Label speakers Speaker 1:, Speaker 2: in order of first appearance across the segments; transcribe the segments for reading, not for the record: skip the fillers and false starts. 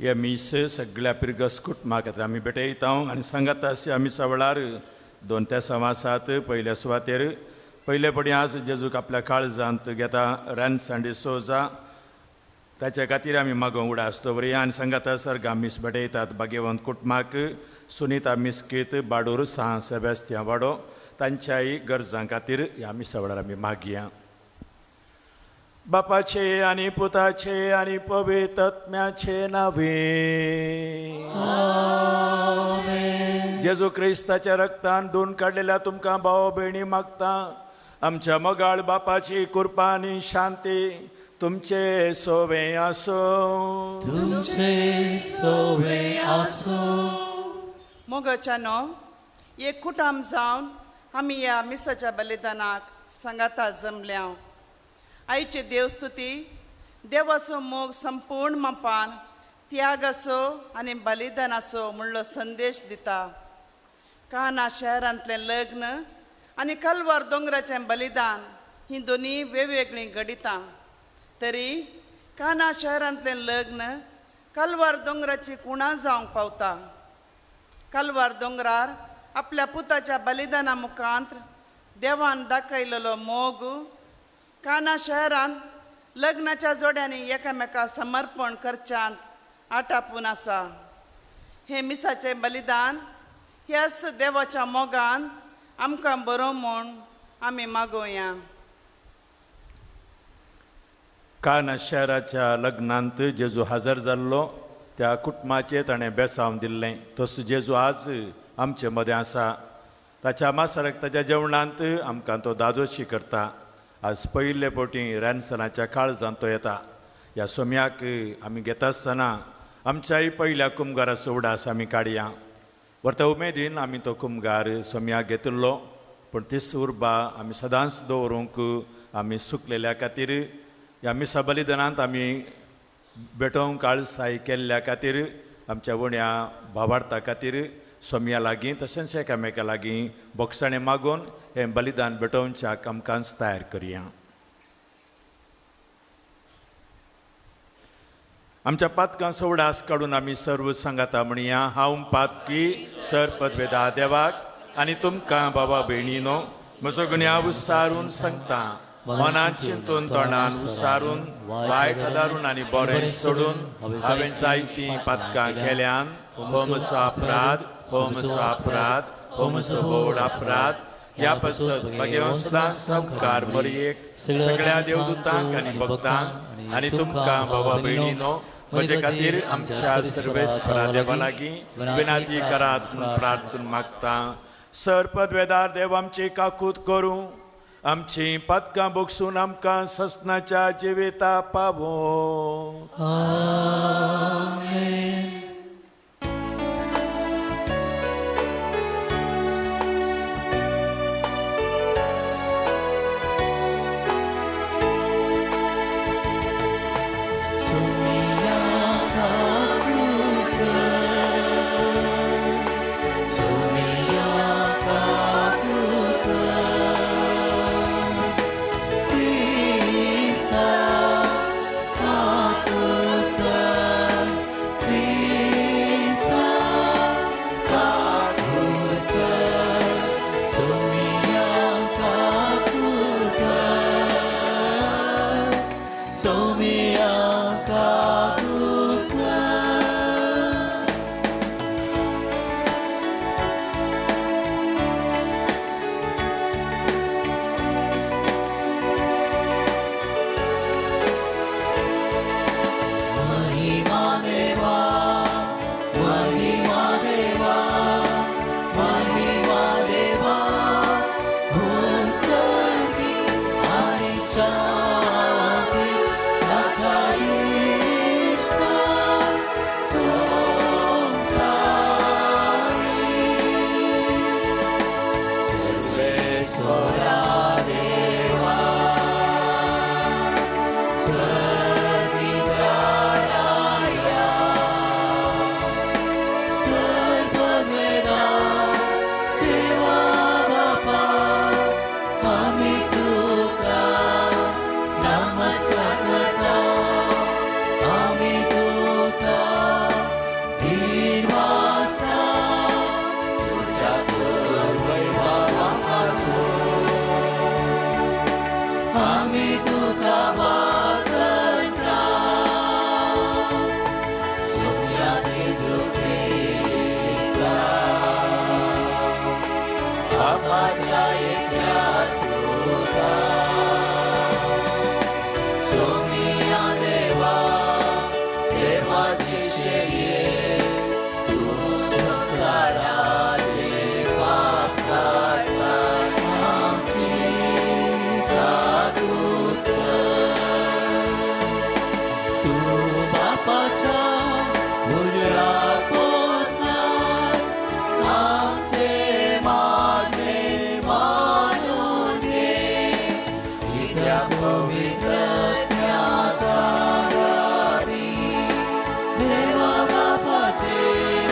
Speaker 1: या मीस सगळ्या पिरगस कुटुंबा खातीर आमी भेटयता आनी सांगात अशें आमी सवळार 2 ते 6 पयल्या सुवातेर पयले पडी आज जेजूक आपल्या काळजांत घेता रॅन्स अँड सोजा ताचे खातीर आमी मागोवंक उडा आसतो बरी आनी सांगात सर्ग मीस भेटयतात भाग्यवंत कुटुंबाक सुनीता मिस्कीत बाडूर सा सेबेस्तिया वाडो तांच्याय गरजां खातीर ह्या मिसा वेळार आमी मागया. बापाचे आनी पुताचे आनी पवित्र आत्म्याचे नावे जेजू क्रिस्ताच्या रक्तान धुवन काडलेल्या तुमकां भाव भयणी मागता. आमच्या मोगाळ बापाची कृपा आनी शांती तुमचे सोवे आसो.
Speaker 2: तुमचे सोवे आसो.
Speaker 3: मोगाच्यानो एक कुटुंब जावन आमी ह्या मिसाच्या बलिदानाक सांगाता जमल्या. आयचे देवस्तुती देवाचो मोग संपूर्ण मापान त्याग असो आनी बलिदान असो म्हणलो संदेश दिता. काना शहरांतलें लग्न आनी कलवार दोंगराचें बलिदान ही दोनी वेगवेगळीं घडितां. तरी काना शहरांतलें लग्न कलवार दोंगराची कुणां जावंक पावता. कलवार दोंगरार आपल्या पुताच्या बलिदाना मुखांत देवान दाखयलेलो मोग काना शहरांत लग्नाच्या जोड्यांनी एकामेकां समर्पण करच्यांत आटापून आसा. हे मिसाचें बलिदान ह्याच देवाच्या मोगान आमकां बरो म्हूण आमी मागोवया.
Speaker 1: काना शहराच्या लग्नांत जेजू हजर जाल्लो त्या कुटुंबाचें ताणें बेसांव दिल्लें. तसो जेजू आज आमचे मदें आसा. ताच्या मासराक ताच्या जेवणांत आमकां तो दादोशी करता. आज पयले पोटी रॅन्सनाच्या काळजांत तो येता. ह्या सोम्याक आमी घेता आसतना आमच्याय पयल्या कुमगाराचो उडास आमी काडया. व्हरता उमेदीन आमी तो कुमगार सोम्याक घेतिल्लो पूण तीस उर्बा आमी सदांच दवरूंक आमी सुकलेल्या खातीर ह्या मिसा बलिदानांत आमी भेटोवंक काळसाय केल्ल्या खातीर आमच्या वण्या भावार्था खातीर सोम्या लागीं तशेंच एकामेका लागीं बोगसाणें मागून हें बलिदान भेटोवच्याक आमकांच तयार करया. आमच्या पातकांचो उडास काडून आमी सर्व सांगाता म्हणया. हांव पातकी सर पदवेदा देवाक आनी तुमकां बाबा भयणीनो म्हजो गुन्यांव विसारून सांगता. मनान चिंतून तोंडान विसारून वायट आदारून आनी बरें सोडून हांवें जायतीं पातकां केल्यान हो म्हजो अपराध, हो म्हजो अपराध, हो म्हजो बोड अपराध. ह्या पासत भाग्यवान सदांच संकार मरयेक सगळ्या देवदूतांक आनी भक्तांक आनी तुमकां बाबा भयणीनो म्हजे खातीर आमच्या सर्वेस्परा देवा लागीं विनाती करात म्हूण प्रार्थना मागता. सर पदवेदार देव आमची काकूत करूं. आमची पातकां बोगसून आमकां ससनाच्या जिविता पावो.
Speaker 2: आमेन. आमी तुका वागता सोम्या जेजू क्रिस्ता बापाच्या एकल्या सुता सोम्या देवा देवाची शेळये तू संसाराचे पाप काढला आमची कादूत तू बापाच्या उजळात पोचला आमचे मागणे मानून घे इत्या पवित्र ज्ञासागारी देवा बापाचे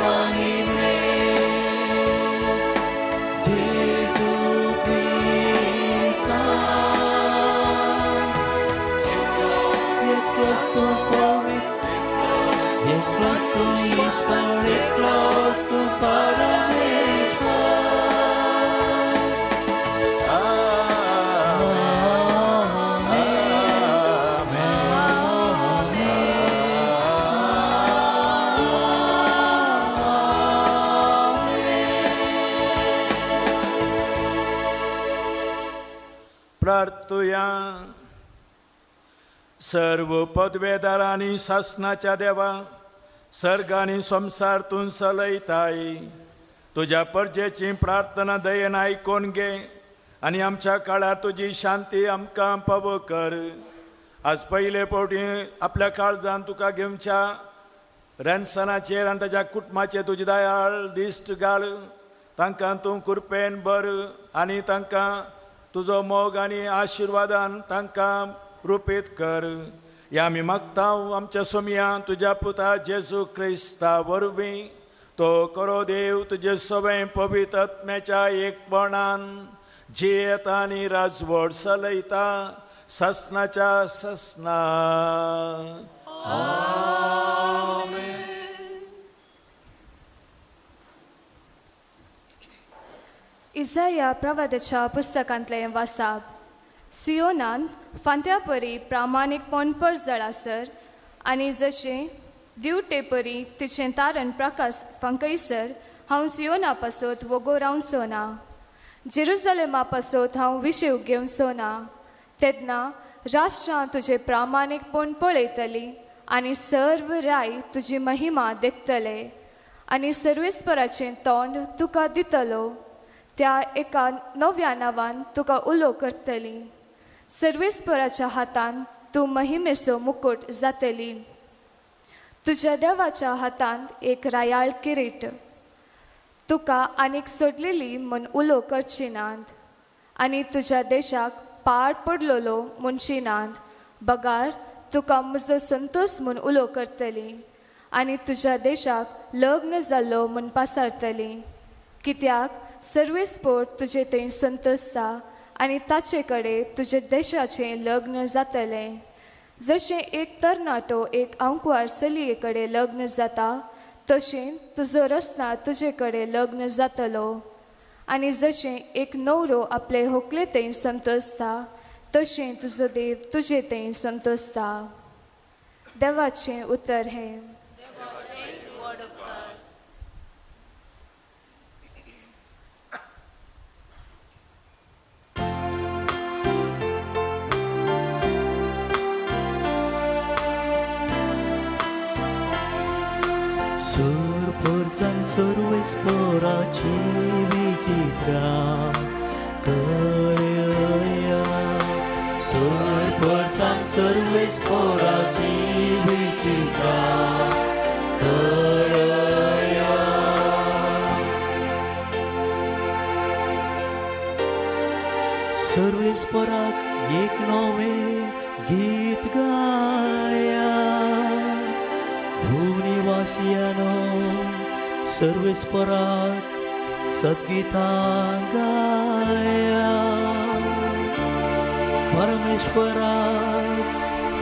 Speaker 2: महिमे जेजू ख्रिस्ता एकलोच तू पवित्र एकलोच तू ईश्वर एकलोच तू परमेश्वर
Speaker 1: प्रार्थुया. सर्व पदवेदार आणि शासनाच्या देवा सर्ग आणि संसारतून सलयताय तुझ्या परजेची प्रार्थना दयेन ऐकून घे आणि आमच्या काळात तुझी शांती आमकां पव कर. आज पहिले पोटी आपल्या काळजान तुका घेवच्या रेन्सनाचेर आनी ताच्या कुटुंबाचेर तुजी दयाळ दिश्ट घाल. तांकां तूं कृपेन बर आनी तांकां तुजो मोग आनी आशिर्वादान तांकां रूपीत कर. या आमी मागता आमच्या सोम्या तुज्या पुता जेजू क्रिस्ता वरवीं. तो करो देव तुजे सगळे पवित्र आत्म्याच्या एकपणान जियेता आनी राजवट चलयता ससनाच्या ससना.
Speaker 4: इसाया प्रवादाच्या पुस्तकांतलें वाचप. सियोनान फांत्यापरी प्रामाणीकपण परजळासर आनी जशें दिवटेपरी तिचें तारण प्रकाश फंकयसर हांव सियोना पासत वगो रावचो ना. जेरुसलेमा पासत हांव विशेव घेवचो ना. तेन्ना राष्ट्रां तुजें प्रामाणीकपण पळयतलीं आनी सर्व राय तुजी महिमा देखतले आनी सर्वेस्पराचें तोंड तुका दितलो. त्या एका नव्या नांवान तुका उलो करतली. सर्वेस्पराच्या हातान तूं महिमेचो मुकुट जातली. तुज्या देवाच्या हातांत एक रायाळ किरीट. तुका आनीक सोडलेली म्हूण उलो करची नात आनी तुज्या देशाक पाड पडलोलो म्हणची नात. बगार तुका म्हजो संतोष म्हूण उलो करतली आनी तुज्या देशाक लग्न जाल्लो म्हूण पासारतली. कित्याक सर्वेस्पोर तुजे थंय संतोषता आनी ताचे कडेन तुजे देशाचें लग्न जातलें. जशें एक तरणाटो एक आंकवार चलये कडेन लग्न जाता तशें तुजो रस्ना तुजे कडेन लग्न जातलो. आनी जशें एक न्हवरो आपले व्हंकले थंय संतोषता तशें तुजो देव तुजे थंय संतोषता. देवाचें उतर हें.
Speaker 2: Surpursan सर्वेस्पराची विचित्रा कळया. Surpursan सर्वेस्पराची विचित्रा कळया. सर्वेस्पराक एक नवे गीत गाया. भूनिवासियानो सर्वेस्पराक सद्गीतां गाया. परमेश्वराक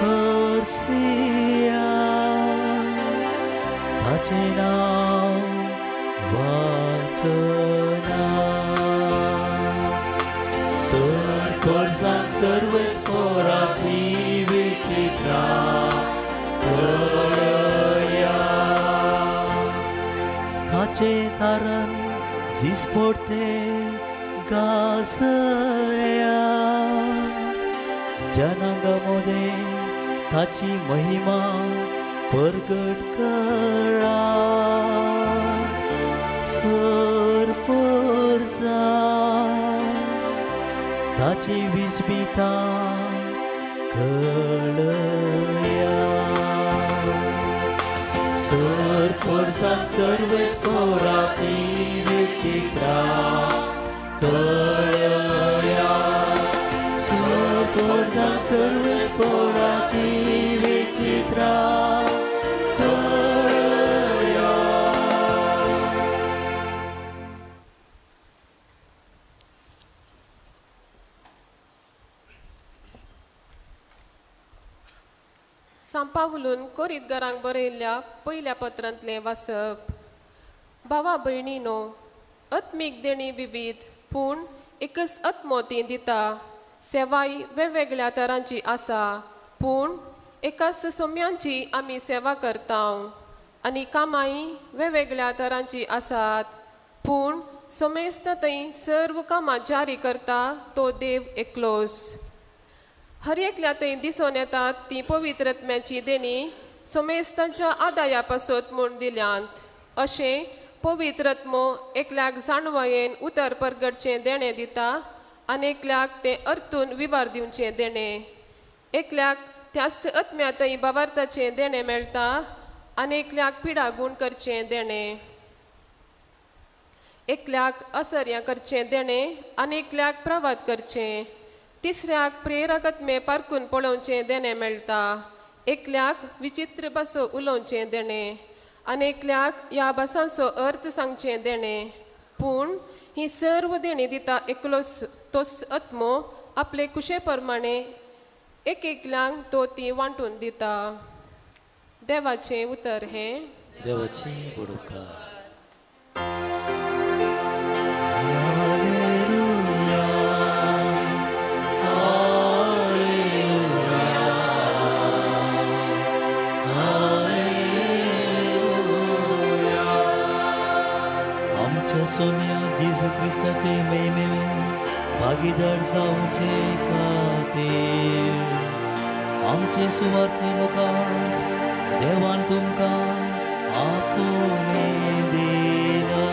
Speaker 2: हरसिया. ताचें नांव वातना. सर्वेस्पराक सर्व स्फोराची विचित्रा कळया ताचे तारण दिसपडते गासया जनांगामध्ये ताची महिमा प्रगट करा सरपरसा ताची विस्मिता कळया सरपरसा सर्व स्फोराची विचित्रा कळया सरपरसा सर्व स्फोराची विचित्रा कळया
Speaker 5: सांपावलून कोरीतकारांक बरयल्ल्या पयल्या पत्रांतलें वाचप. भावा भयणीनो, आत्मीक देणी विविध पूण एकच आत्मोती दिता. सेवाय वेगवेगळ्या तरांची आसा पूण एकाच सोम्यांची आमी सेवा करतांव. आनी कामाय वेगवेगळ्या तरांची आसात पूण सोमेस्तातय सर्व कामां जारी करता तो देव एकलोच. हर एकल्यातय दिसून येतात ती पवित्रत्म्याची देणी सोमेस्तांच्या आदाया पासत म्हूण दिल्यांत. अशें पवित्रत्मो एकल्याक जाणवयेन उतर परगटचें देणें दिता आनी एकल्याक तें अर्थून विवार दिवचें देणें. एकल्याक त्याच आत्म्यातय बावार्थाचें देणें मेळटा आनी एकल्याक पिडा गूण करचें देणें. एकल्याक असर्यां करचें देणें आनी एकल्याक प्रवाद करचें. तिसऱ्याक प्रेरकत्मे पारखून पळोवचें देणें मेळटा. एकल्याक विचित्र भासो उलोवचें देणें आनी एकल्याक ह्या भासांचो अर्थ सांगचें देणें. पूण ही सर्व देणी दिता एकलोच तोच आत्मो आपले कुशे प्रमाणे एकल्यांक तो ती वांटून दिता. देवाचें उतर हें.
Speaker 2: देवाची बडोवकार. सोम्या जेजू क्रिस्ताचे महिमे भागीदार जावचे खातीर आमचे सुवार्थे लोकांक देवान तुमकां आपुणे दिला.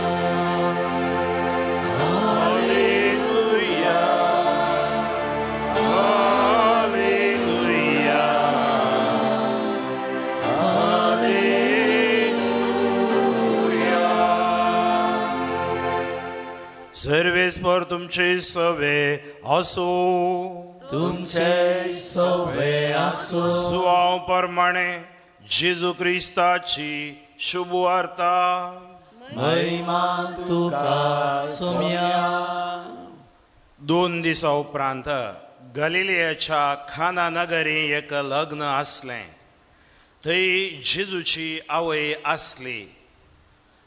Speaker 1: हालेलुया हालेलुया सर्वेस्पर तुमचे सवे असो.
Speaker 2: तुमचे सवे आसो.
Speaker 1: सुवाव प्रमाणे जेजू क्रिस्ताची शुभ वार्ता.
Speaker 2: महिमा तुका सोम्या.
Speaker 1: 2 दिसा उपरांत गलिलियाच्या खाना नगरी एक लग्न आसलें. थंय जेजूची आवय आसली.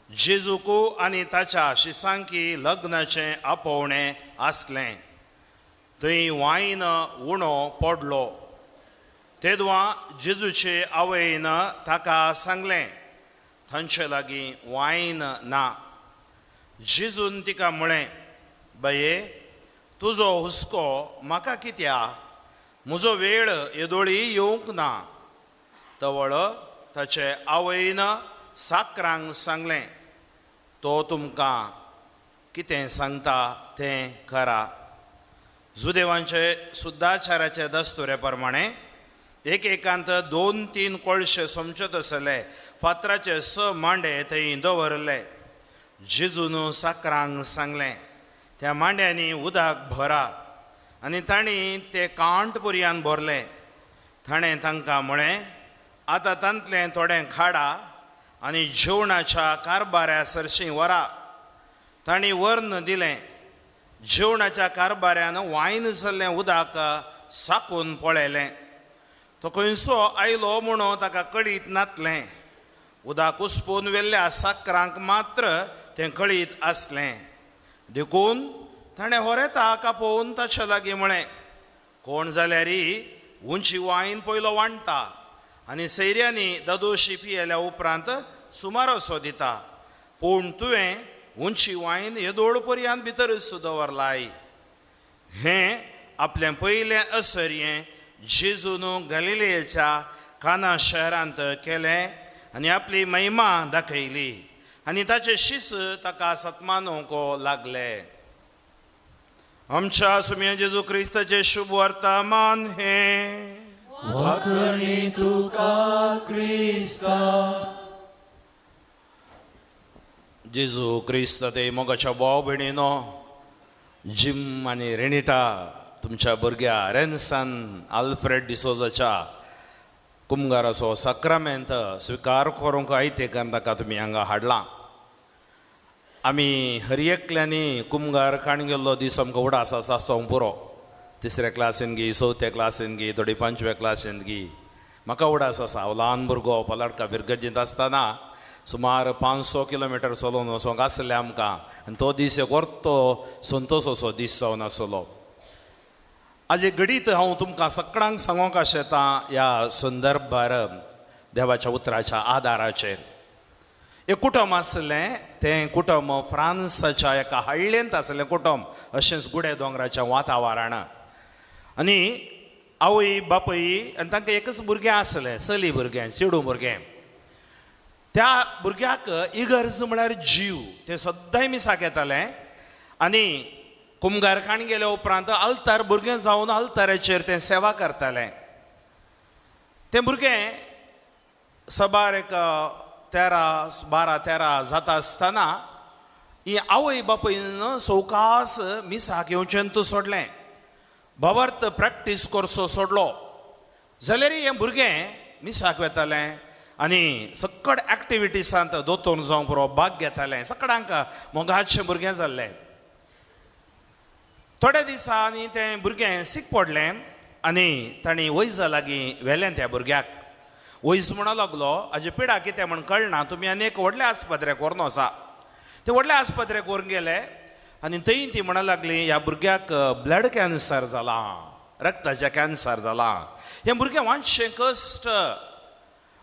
Speaker 1: जेजूको आनी ताच्या शिसांकी लग्नाचें आपोवणें आसलें. थंय वायन उणो पडलो. तेदवां जेजूचे आवयन ताका सांगलें तांचे लागीं वायन ना. जेजून तिका म्हळें, बाये, तुजो हुस्को म्हाका कित्या? म्हजो वेळ येदोळी येवंक ना. तवळ ताचे आवयन साकरांक सांगलें, तो तुमकां कितें सांगता तें करा. जुदेवांचे सुद्दाचाराचे दस्तुरे प्रमाणे एकेकांत 2-3 कोळशे सोमचत आसले फातराचे 6 मांडे थंय दवरले. जेजून साकरांक सांगलें, त्या मांड्यांनी उदक भरा. आनी तांणी ते कांट पुरयान भरले. ताणें तांकां म्हळें, आतां तांतलें थोडें खाडा आनी जेवणाच्या कारबाऱ्या सरशीं व्हरा. तांणी वर्ण दिलें. जेवणाच्या कारबाऱ्यान वायन जाल्लें उदक साकून पळयलें. तो खंयचो आयलो म्हणून ताका कळीत नासलें. उदक उसपून वेल्ल्या साकरांक मात्र तें कळीत आसलें. देखून ताणें होरेता कापोवन ताचे लागीं म्हळें,
Speaker 6: कोण जाल्यार उंची वाईन पयलो वांडटा आनी सैऱ्यांनी ददोशी पियेल्या उपरांत सुमारोसो दिता, पूण तुवें उंची वाईन येदोळ पर्यंत भितरूच दवरलाय. हें आपलें पयलें असर्यें जेजून गलिलेच्या काना शहरांत केलें आनी आपली महिमा दाखयली आनी ताचे शिस ताका सत्मानोवंक लागले. आमच्या सुम्या जेजू क्रिस्ताचे शुभ वर्तमान हे
Speaker 2: वाकणी तुका क्रिस्ता.
Speaker 6: जेजू क्रिस्त ते मोगाच्या भाव भयणीनो, जिम आनी रेनिटा तुमच्या भुरग्या रेन्सान आल्फ्रेड डिसोजाच्या कुमगाराचो सक्रामेंत स्विकार करूंक आयतेकार ताका तुमी हांगा हाडलां. आमी हर एकल्यांनी कुमगार काण गेल्लो दीस आमकां उडास आसा पुरो. 3ऱ्या क्लासीन गी, 4थ्या क्लासीन गी, थोडी 5व्या क्लासीन गी. म्हाका उडास आसा. हांव ल्हान भुरगो पलाडका बिरगजींत आसतना सुमार 500 किलोमिटर चलोवन वचोंक आसलें आमकां, आनी तो दीस एक व्हरतो संतोशोचो दीस जावन आसलो. आज एक घडीत हांव तुमकां सगळ्यांक सांगोंक आशेतां ह्या संदर्भार देवाच्या उतराच्या आदाराचेर. एक कुटुंब आसलें, तें कुटुंब फ्रांसाच्या एका हळ्ळेंत आसलें कुटुंब, अशेंच गुडे दोंगराच्या वातावरण. आनी आवय बापय आनी तांकां एकच भुरगें आसलें, चली भुरगें, चेडूं भुरगें. त्या भुरग्याक इगर्ज म्हळ्यार जीव, तें सद्दां मिसाक येतालें. आनी कुमगारखाण गेल्या उपरांत आल्तार भुरगें जावन आल्ताराचेर तें सेवा करतालें. तें भुरगें सबार एक 12-13 जाता आसतना ही आवय बापयन सवकास मिसाक येवचें सोडलें. बाबर्त प्रॅक्टीस कोर्सो सोडलो जाल्यार हें भुरगें मिसाक वेतालें आनी सकड एक्टिविटीसांत दोतोर जावंक पुरो भाग घेतालें. सगळ्यांक मोगाचें भुरगें जाल्लें. थोड्या दिसांनी तें भुरगें सीक पडलें आनी तांणी वैज लागीं व्हेलें त्या भुरग्याक. वैज म्हणो लागलो, हाजी पिडा कितें म्हण कळना, तुमी आनी एक व्हडल्या आस्पत्र्याक व्हरून वचा. ते व्हडल्या आस्पत्र्याक व्हरून गेले आनी थंय ती म्हणूंक लागली ह्या भुरग्याक ब्लड कॅन्सर जाला, रक्ताचें कॅन्सर जाला. हें भुरगें मातशें कश्ट.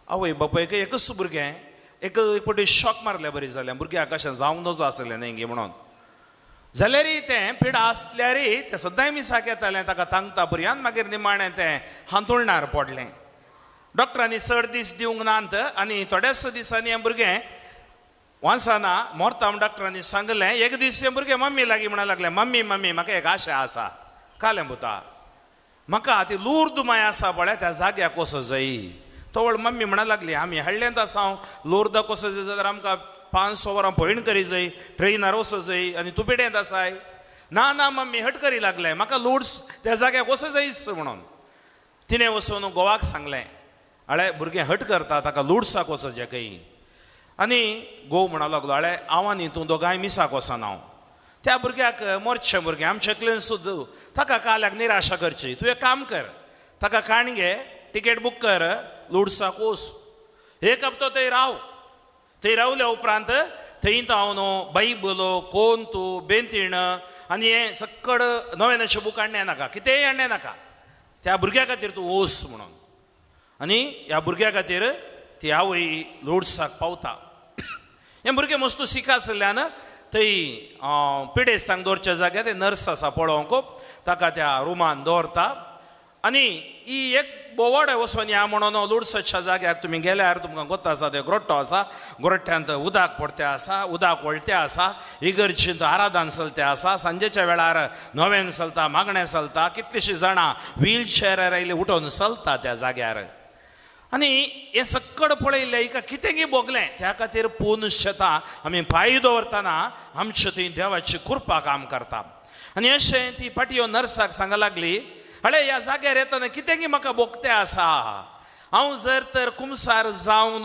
Speaker 6: आवय बापायक एकच भुरगें, एक फावटी शॉक मारल्या बरी जालें. भुरग्याक अशें जावंक नजो आसलें न्ही गे म्हणून. जाल्यारय तें पिडा आसल्यारय तें सदांय मिसाक येतालें, ताका तांगता पर्यंत मागीर निमाणें तें हांतुळणार पडलें. डॉक्टरांनी चड दीस दिवंक नात आनी थोड्याच दिसांनी हें भुरगें वाचना मोरता म्हूण डॉक्टरांनी सांगलें. एक दीस हें भुरगें मम्मी लागीं म्हणूंक लागलें, मम्मी मम्मी म्हाका एक आशा आसा, कालें पुता म्हाका ती लूर्द माय आसा पळय त्या जाग्याक वचूं जायी. तवळ मम्मी म्हणूंक लागली, आमी हळ्ळेंत आसा, लूर्दाक वचूं जाय जाल्यार आमकां 500 वरां भयण करी जाय, ट्रेनार वचूं जाय आनी तूं पिडेंत आसाय. ना ना मम्मी हट करी लागलें, म्हाका लूर्ड्स त्या जाग्याक वचूं जायच म्हणून. तिणें वचून घोवाक सांगलें. आळे भुरगें हट करता, ताका लूड्साक वचचें खंय. आनी घोव म्हणूंक लागलो, आळे हांव आनी तूं दोगांय मिसाक वचना. हांव त्या भुरग्याक मोरचें भुरगें आमचें क्लेन सुद्दां ताका काल्याक निराशा करची. तूं एक काम कर, ताका काण घे, तिकेट बूक कर, लूड्साक वच, एक हप्तो थंय राव. थंय रावल्या उपरांत थंय हांव न्हू बायबलो, कोण तूं बेंतीण आनी हें सक्कड नवें अशें बूक हाडणें नाका, कितेंय हाडणें नाका. त्या भुरग्या खातीर तूं वच म्हणून. आनी ह्या भुरग्या खातीर ती आवय लूड्साक पावता. हें भुरगें मस्तू सिका आसल्यान थंय पिडेस्तांक दवरच्या जाग्यार ते नर्स आसा पळोवंक, ताका त्या रुमान दवरता. आनी ही एक बोवाड वचून या म्हणून लूड्साच्या जाग्याक तुमी गेल्यार तुमकां गोत्ता आसा ते ग्रोट्टो आसा, ग्रोट्ट्यांत उदक पडतें आसा, उदक वळटें आसा, इगर्जींत आराधन चलतें आसा, सांजेच्या वेळार नवें चलता, मागणें चलता. कितलींशीं जाणां व्हील चॅरार आयले उठोवन चलता त्या जाग्यार. आनी हें सक्कड पळयलें हिका कितें गी भोगलें. त्या खातीर पुनश्चता आमी पांय दवरतना आमचे थंय देवाची कृपा काम करता. आनी अशें ती पाटयो नर्साक सांगूंक लागली, अळे ह्या जाग्यार येतना कितें गी म्हाका भोगतें आसा. हांव जर तर कुमसार जावन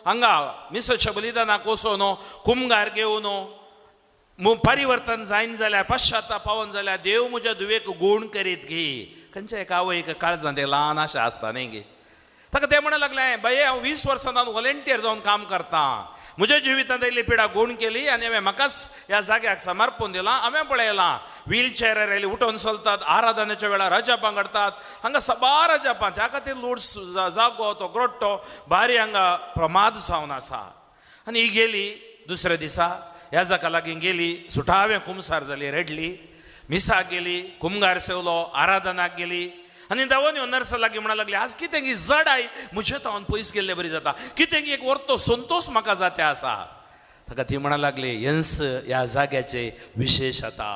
Speaker 6: हांगा मिसाच्या बलिदानाक वचून कुमगार घेवन परिवर्तन जायन जाल्यार, पश्चाताप पावोन जाल्यार देव म्हज्या धुवेक गूण करीत गी. खंयच्या एका आवयक काळजांत ल्हान आशा आसता न्ही गे. ताका तें म्हणूंक लागलें, बाये हांव 20 वर्सां जावन व्हॉलेंटियर जावन काम करतां, म्हज्या जिवितांत इल्ली पिडा गूण केली आनी हांवें म्हाकाच ह्या जाग्याक समर्पून दिलां. हांवें पळयलां व्हील चॅरार आयली उठोवन चलतात, आराधनेच्या वेळार रजापां घडतात, हांगा सबा रजापां, त्या खातीर लूट जागो तो ग्रोट्टो भारी हांगा प्रमाद जावन आसा. आनी ही गेली दुसऱ्या दिसा ह्या जाका लागीं गेली, सुटावें कुमसार जाली, रेडली, मिसाक गेली, कुमगार सेवलो, आराधनाक गेली. आनी देवान ह्यो नर्स लागीं म्हणूंक लागली, आज कितें की जड आय म्हजे तावन पयस गेल्ले बरी जाता, कितें की एक वर्तो संतोष म्हाका जाते आसा. ताका ती म्हणूंक लागली, हेंच ह्या जाग्याचे विशेशता.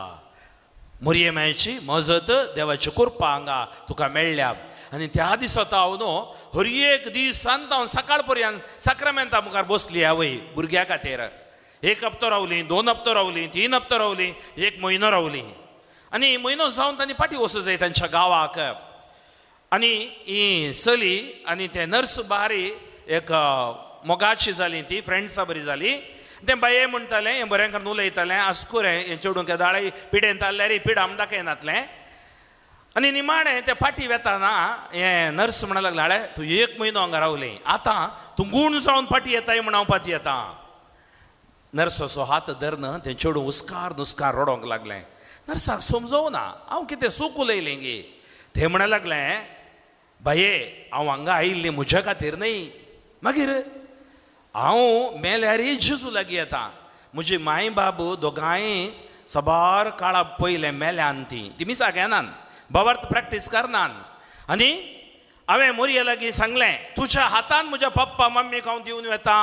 Speaker 6: मोरयेमायची मजत देवाची कृपा हांगा तुका मेळ्ळ्या. आनी त्या दिसा हांव न्हू हर एक दीस सांत हांव सकाळ पर्यंत साक्रामेंता मुखार बसली आवय भुरग्या खातीर. 1 हप्तो रावली, 2 हप्तो रावली, 3 हप्तो रावली, 1 म्हयनो रावली. आनी म्हयनो जावन तांणी फाटीं वचूं जाय तांच्या गांवाक. आनी ही चली आनी ते नर्स बारी एक मोगाची जाली, ती फ्रेंड्सां बरी जाली. ते बाये म्हणटाले हें बरें करून उलयतालें, आसकुरें हें चेडूंक दाळे पिडेन ताल्ल्यार पीड आम दाखयनातलें. आनी निमाणें ते फाटीं वेताना हें नर्स म्हणूंक लागलें, हाळे तूं 1 म्हयनो हांगा रावलें, आतां तूं गूण जावन फाटीं येताय म्हण हांव फाटीं येता. नर्स असो हात धरन तें चेडूं हुस्कार नुस्कार रडोंक लागलें. नर्साक समजोवना हांव कितें चूक उलयलें गे. ते म्हणूंक लागलें, बाये हांव हांगा आयिल्लें म्हज्या खातीर न्हय, मागीर हांव मेल्यारय जेजू लागीं येता. म्हजी माय बाब दोगांय सबार काळा पयले मेल्यान ती मिसाक येनान, बाबार्थ प्रॅक्टीस करनान. आनी हांवें मोरये लागीं सांगलें, तुज्या हातान म्हज्या पप्पा मम्मीक हांव दिवन वता.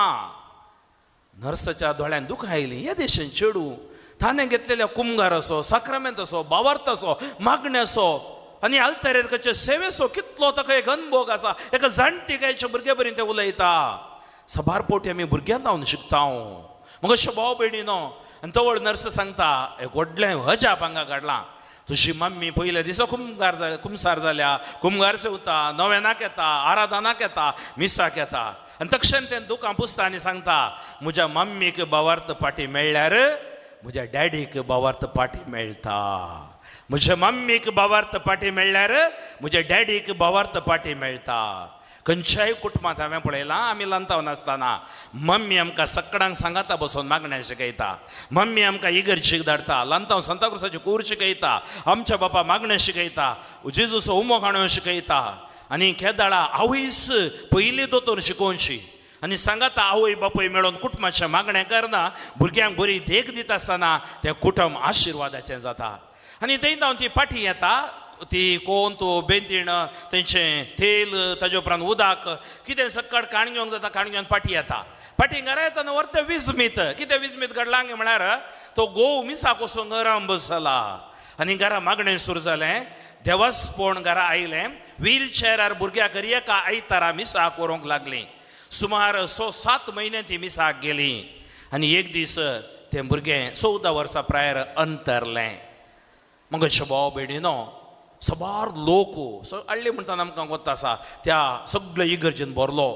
Speaker 6: नर्साच्या दोळ्यान दुख आयली. हे देशान चेडू ताणें घेतलेल्या कुमगार असो, साक्रामेंत असो, बावार्थ असो, मागणे असो आनी आल्तारेरकाचे सेवेसो कितलो ताका एक अनुभव आसा. एका जाणटी गायच्या भुरग्या बरी ते उलयता. सबार पोटी आमी भुरग्यांक हांव शिकता. मग अशें भाव भयणीनो. आनी तवळ नर्स सांगता, एक व्हडलें हजाप हांगा काडलां. तुजी मम्मी पयल्या दिसा कुमसार जाल्या, कुमगार सेवता, नव्यानाक येता, आराधनाक येता, मिसाक येता. आनी तक्षण तें दुकां पुसता आनी सांगता, म्हज्या मम्मीक बावार्थ पाटी मेळ्ळ्यार म्हज्या डॅडीक बावार्थ पाटी मेळटा. म्हज्या मम्मीक बावार्थ पाटी मेळ्ळ्यार म्हज्या डॅडीक बावार्थ पाटी मेळटा. खंयच्याय कुटुंबांत हांवें पळयलां, आमी ल्हानतावन आसतना मम्मी आमकां सकाळांक सांगाता बसून मागणें शिकयता, मम्मी आमकां इगर्जेक धाडटा, ल्हानतावन सांताक्रुजाची कूर शिकयता, आमच्या बापा मागणें शिकयता, जेजूचो उमो खाणो शिकयता. आनी केदाळा आवयच पयली दोतोर शिकोवची आनी सांगाता आवय बापूय मेळोन कुटुंबाचें मागणें करना. भुरग्यांक बरी देख दिता आसतना तें कुटुंब आशिर्वादाचें जाता. आनी थंय जावन ती फाटीं येता, ती कोंतो बेंतीण तेंचें तेल, ताजे उपरांत उदक कितें सक्कड काण घेवंक जाता, काण घेवन फाटीं येता. फाटीं घरा येतना व्हरता विस्मीत. कितें विस्मीत घडलां म्हळ्यार तो गोव मिसाक वचून गरम बसला. आनी घरा मागणें सुरू जालें. देवास्पोण घरा आयलें. व्हील चॅरार भुरग्याक एका आयतारा मिसाक व्हरूंक लागलीं. सुमार 6-7 म्हयने ती मिसाक गेली. आनी एक दीस तें भुरगें 14 वर्सां प्रायर अंतरलें. मगचे भाव भयणीनो, सबार लोक हळ्ळी म्हणटाना आमकां गोत आसा त्या सगळ्या इगर्जेन भरलो.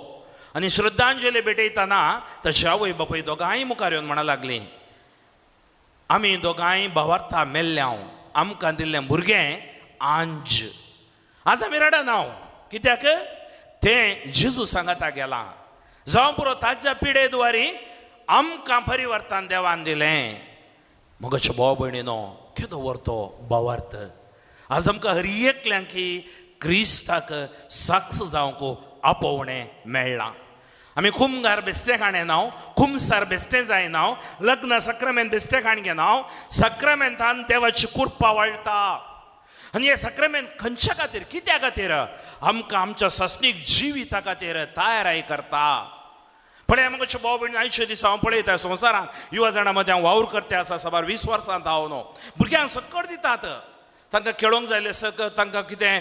Speaker 6: आनी श्रद्धांजली भेटयतना ताची आवय बापूय दोगांय मुखार येवन म्हणूंक लागलीं, आमी दोगांय भावार्था मेल्ल्या, आमकां दिल्लें भुरगें आंज. आज आमी रडना. कित्याक तें जेजू सांगाता गेलां. जावं पुरो ताच्या पिडे द्वारी आमकां परिवर्तन देवान दिलें. मगचे भाव भयणीनो, केदो व्हरतो भावार्थ. आज आमकां हर एकल्यांक क्रिस्ताक साक्ष जावंक आपोवणें मेळ्ळां. आमी कुमगार बेश्टे खाणें नाव, कुमसार बेश्टें जायना, लग्न सक्रामेंत बेश्टे खाण घेना. सक्रामेंतान देवाची कृपा वाळटा. आनी हे सक्रामेंत खंयच्या खातीर, कित्या खातीर? आमकां आमच्या सस्नीक जिविता खातीर तयाराय करता. पळय मगचे भाव भयणी, आयचे दीस हांव पळयता संवसारांत युवा जाणां मदें हांव वावर करते आसा. सबार 20 वर्सांत हांव न्हू भुरग्यांक सक्कड दितात. तांकां खेळोंक जाय सक, तांकां कितें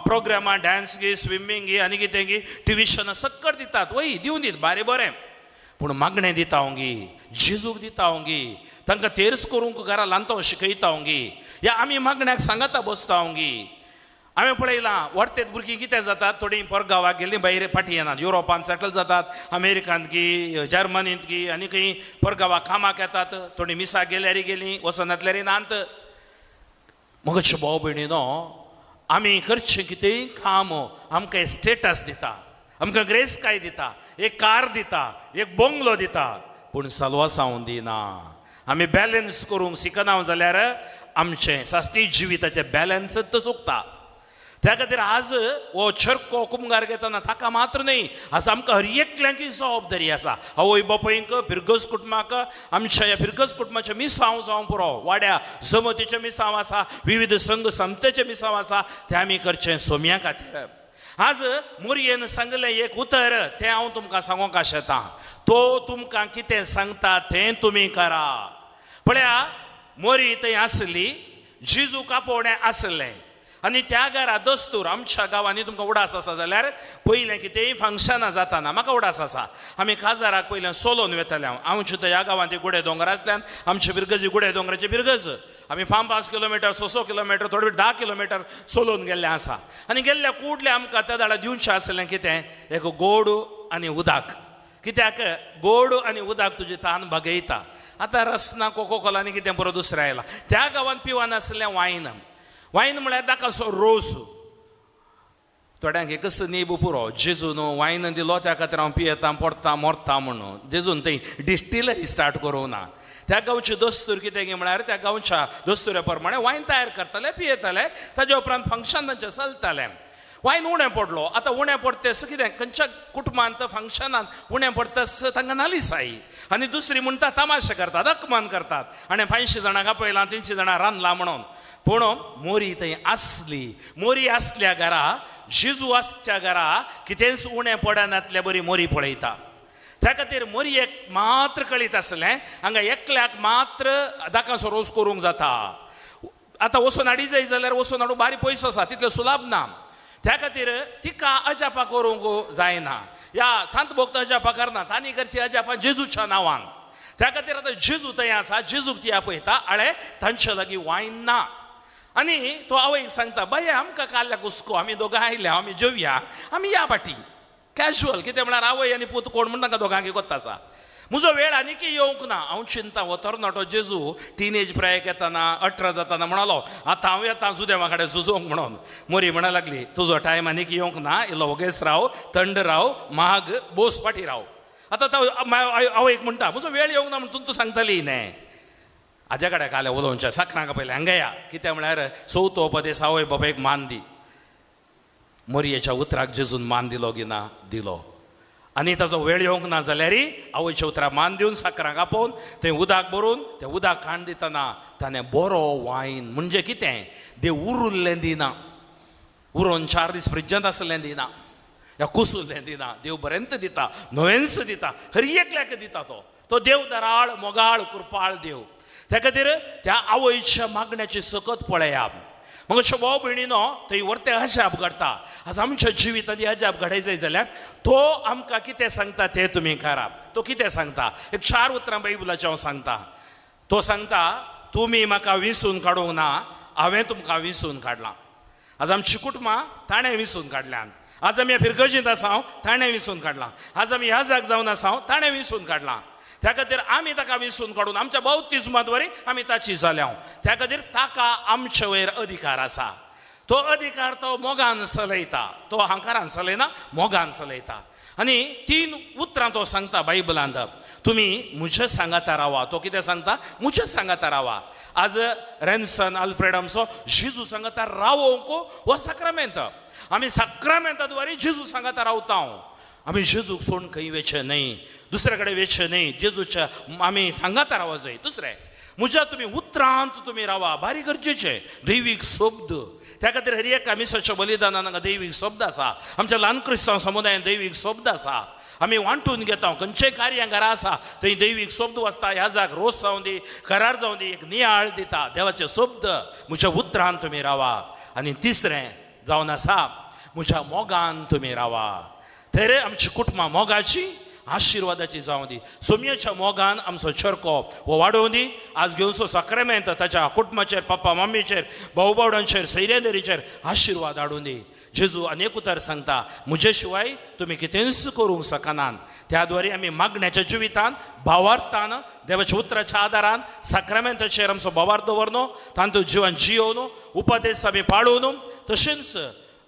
Speaker 6: प्रोग्रामां, डान्स गी, स्विमींग गी आनी कितें गी, ट्युशन सक्कड दितात. वय दिवन दीत बारें बरें. पूण मागणें दिता हांव गी, जेजूक दिता हांव गी, तांकां तेर्स करूंक घरा ल्हानतो शिकयता हांव गी, या आमी मागण्याक सांगाता बसता हांव गी. हांवें पळयलां व्हरतेत भुरगीं कितें जातात, थोडीं परगांवाक गेल्लीं भायर फाटीं येनात. युरोपांत सेटल जातात, अमेरिकांत गी, जर्मनींत गी आनी खंय परगांवाक कामाक येतात. थोडीं मिसाक गेल्यार गेलीं, वचून येतल्यार नात. मगचे भाव भयणीनो, आमी करचें कितेंय काम आमकां स्टेटस दिता. आमकां ग्रेस काय दिता, एक कार दिता, एक बंगलो दिता, पूण सलवासांव दिना. आमी बॅलन्स करूंक शिकना जाल्यार आमचें साश्टी जिविताचें बॅलन्सच चुकता. त्या खातीर आज हो छरको कुंभार घेतना ताका मात्र न्ही, आज आमकां हर एकल्याकी जबाबदारी आसा. आवय बापायक, फिरगज कुटुंबाक, आमच्या ह्या फिरगज कुटुंबाचे मिसांव जावं पुरो, वाड्या जमतीचे मिसांव आसा, विविध संघ संस्थेचे मिसांव आसा, ते आमी करचें सोम्या खातीर. आज मोरयेन सांगलें एक उतर तें हांव तुमकां सांगोंक आशेतां. तो तुमकां कितें सांगता तें तुमी करा. पळया, मोरी थंय आसली, जिजू कापोवणें आसलें, आनी त्या घरा दस्तूर आमच्या गांवांनी तुमकां उडास आसा जाल्यार पयलें कितेंय फंक्शनां जाताना म्हाका उडास आसा, आमी काजाराक पयलें सोलोन वेताले. हांव चिंता ह्या गांवांत गुडे दोंगर आसल्यान आमचे बिरगजी गुडे दोंगराचे बिरगज आमी 5 किलोमिटर 6 किलोमिटर थोडे 10 किलोमिटर सोलोन गेल्ले आसा. आनी गेल्ल्या कुडले आमकां त्या दाडा दिवचें आसलें कितें, एक गोड आनी उदक. कित्याक गोड आनी उदक तुजी तान भागयता. आतां रसना कोको कोला आनी कितें बरो दुसरें आयला. त्या गांवांत पिवनासलें वायन. वायन म्हळ्यार दाखलो रोस. थोड्यांक एकच नेब पुरो, जेजू न्हू वायन दिलो त्या खातीर हांव पियेतां पडटा मरता म्हणून. जेजून थंय डिस्टिलरी स्टार्ट करूं ना. त्या गांवची दस्तूर कितें गे म्हळ्यार त्या गांवच्या दस्तुरा प्रमाणे वायन तयार करताले, पियेताले, ताज्या उपरांत फंक्शन तांचें चलतालें. वायन उणें पडलो. आतां उणें पडटेस कितें, खंयच्या कुटुंबांत फंक्शनान उणें पडटस तांकां नालिसाई. आनी दुसरी म्हणटा तमाशे करतात, अकमान करतात. आनी 500 जाणांक आपयलां, 300 जाणां रांदलां म्हणून. पूण मोरी थंय आसली. मोरी आसल्या घरा, जेजू आसच्या घरा कितेंच उणें पडनातले बरी मोरी पळयता. त्या खातीर मोरयेक मात्र कळीत आसलें, हांगा एकल्याक मात्र दाकांचो रोस करूंक जाता. आतां वचून हाडी जाय जाल्यार वचून हाडूंक बारी पयसो आसा, तितले सुलाभ ना. त्या खातीर तिका अजापा करूंक जायना. ह्या सांत भक्त अजापा करनात, आनी करची अजापा जेजूच्या नांवान. त्या खातीर आतां जेजू थंय आसा, जेजूक ती आपयता, आळे तांचे लागीं वायन ना. आनी तो आवयक सांगता, बाये आमकां काडल्या कुस्को, आमी दोगां आयल्या, आमी जेवया, आमी या फाटी. कॅज्युअल. कितें म्हळ्यार आवय आनी पूत कोण म्हण तांकां दोगांक एकूच आसा. म्हजो वेळ आनीकय येवंक ना. हांव चिंता हो तरणाटो जेजू टिनेज प्रायक येताना 18 जाताना म्हणलो, आतां हांव येता सुदेवा कडेन झुजोवंक म्हणून. मोरी म्हणा लागली, तुजो टायम आनीक येवंक ना, इल्लो वगेस राव, थंड राव, महाग बोस फाटी राव. आतां आवयक म्हणटा, म्हजो वेळ येवंक ना म्हणून तूं सांगतली न्हय. हाज्या कडेन काले उलोवचें, साखरांक पयलें हांगा या. कितें म्हळ्यार चवथो उपदेश आवय बापायक मान दी. मोरयेच्या उतराक जेजून मान दिलो की ना, दिलो. आनी ताजो वेळ येवंक ना जाल्यारय आवयच्या उतराक मान दिवन साखरांक आपोवन थंय उदक भरून तें उदक खाण दितना ताणें बरो वायन म्हणजे कितें, देव उरुल्लें दिना, उरोवन 4 दीस फ्रिजांत आसलें दिना, या कुसुल्लें दिना. देव बरेंत दिता, नवेंच दिता, हर एकल्याक दिता. तो देव दराळ, मोगाळ, कृपाळ देव. त्या खातीर त्या आवयच्या मागण्याची सकत पळयात. मग भाव भयणीनो, थंय व्हरते अजाप घडटा. आज आमच्या जिवितांनी अजाप घडय जाल्यार तो आमकां कितें सांगता तें तुमी करा. तो कितें सांगता, एक 4 उतरां बायबलाचें हांव सांगता. तो सांगता, तुमी म्हाका विंसून काडूंक ना, हांवें तुमकां विंसून काडलां. आज आमची कुटुंबां ताणें विंसून काडल्यान. आज आमी ह्या फिरगजींत आसा, ताणें विंसून काडलां. आज आमी ह्या जाग जावन आसा, ताणें विंसून काडलां. त्या खातीर आमी ताका विंसून काडून आमच्या बावतिजमाद्वारे आमी ताची जाल्या. त्या खातीर ताका आमचे वयर अधिकार आसा. तो अधिकार तो मोगान चलयता. तो अहंकारान चलयना, मोगान चलयता. आनी 3 उतरां तो सांगता बायबलांत, तुमी म्हज्या सांगाता रावा. तो कितें सांगता, म्हज्या सांगाता रावा. आज रॅन्सन आल्फ्रेडमचो जेजू सांगाता रावोंक हो साक्रामेंत. आमी साक्रामेंताद्वारे जेजू सांगाता रावता. आमी जेजूक सोडून खंय वेचे न्हय, दुसरे कडेन वेचे न्हय, जेजूच्या आमी सांगाता रावा जाय. दुसरें म्हज्या तुमी उतरांत तुमी रावा, बारी गरजेचें. दैवीक शब्द. त्या खातीर हर एका मिसाच्या बलिदानान हांगा दैवीक शब्द आसा. आमच्या ल्हान क्रिस्तांव समुदायान दैवीक शब्द आसा. आमी वांटून घेता. खंयचेय कार्य घरा आसा थंय दैवीक शब्द वाचता. ह्या जाग रोस जावं दी, करार जावं दी, एक नियाळ दिता. देवाचे शब्द, म्हज्या उतरांत तुमी रावा. आनी तिसरें जावन आसा, म्हज्या मोगान तुमी रावा. तर आमची कुटुंबां मोगाची, आशिर्वादाची जावं दी. सोम्याच्या मोगान आमचो चर्को हो वाडोवं दी. आज घेवचो साक्रामेंत ताच्या कुटुंबाचेर, पप्पा मम्मीचेर, भाऊ भावडांचेर, सैरेंदरीचेर आशिर्वाद हाडून दी. जेजू अनेक उतर सांगता, म्हजे शिवाय तुमी कितेंच करूंक शकनात. त्या द्वारे आमी मागण्याच्या जिवितान, भावार्थान, देवाच्या उतराच्या आदारान, साक्रामेंताचेर आमचो भावार्थ दवरनो, तांतूं जिवन जियोवन, उपदेश आमी पाळून, तशेंच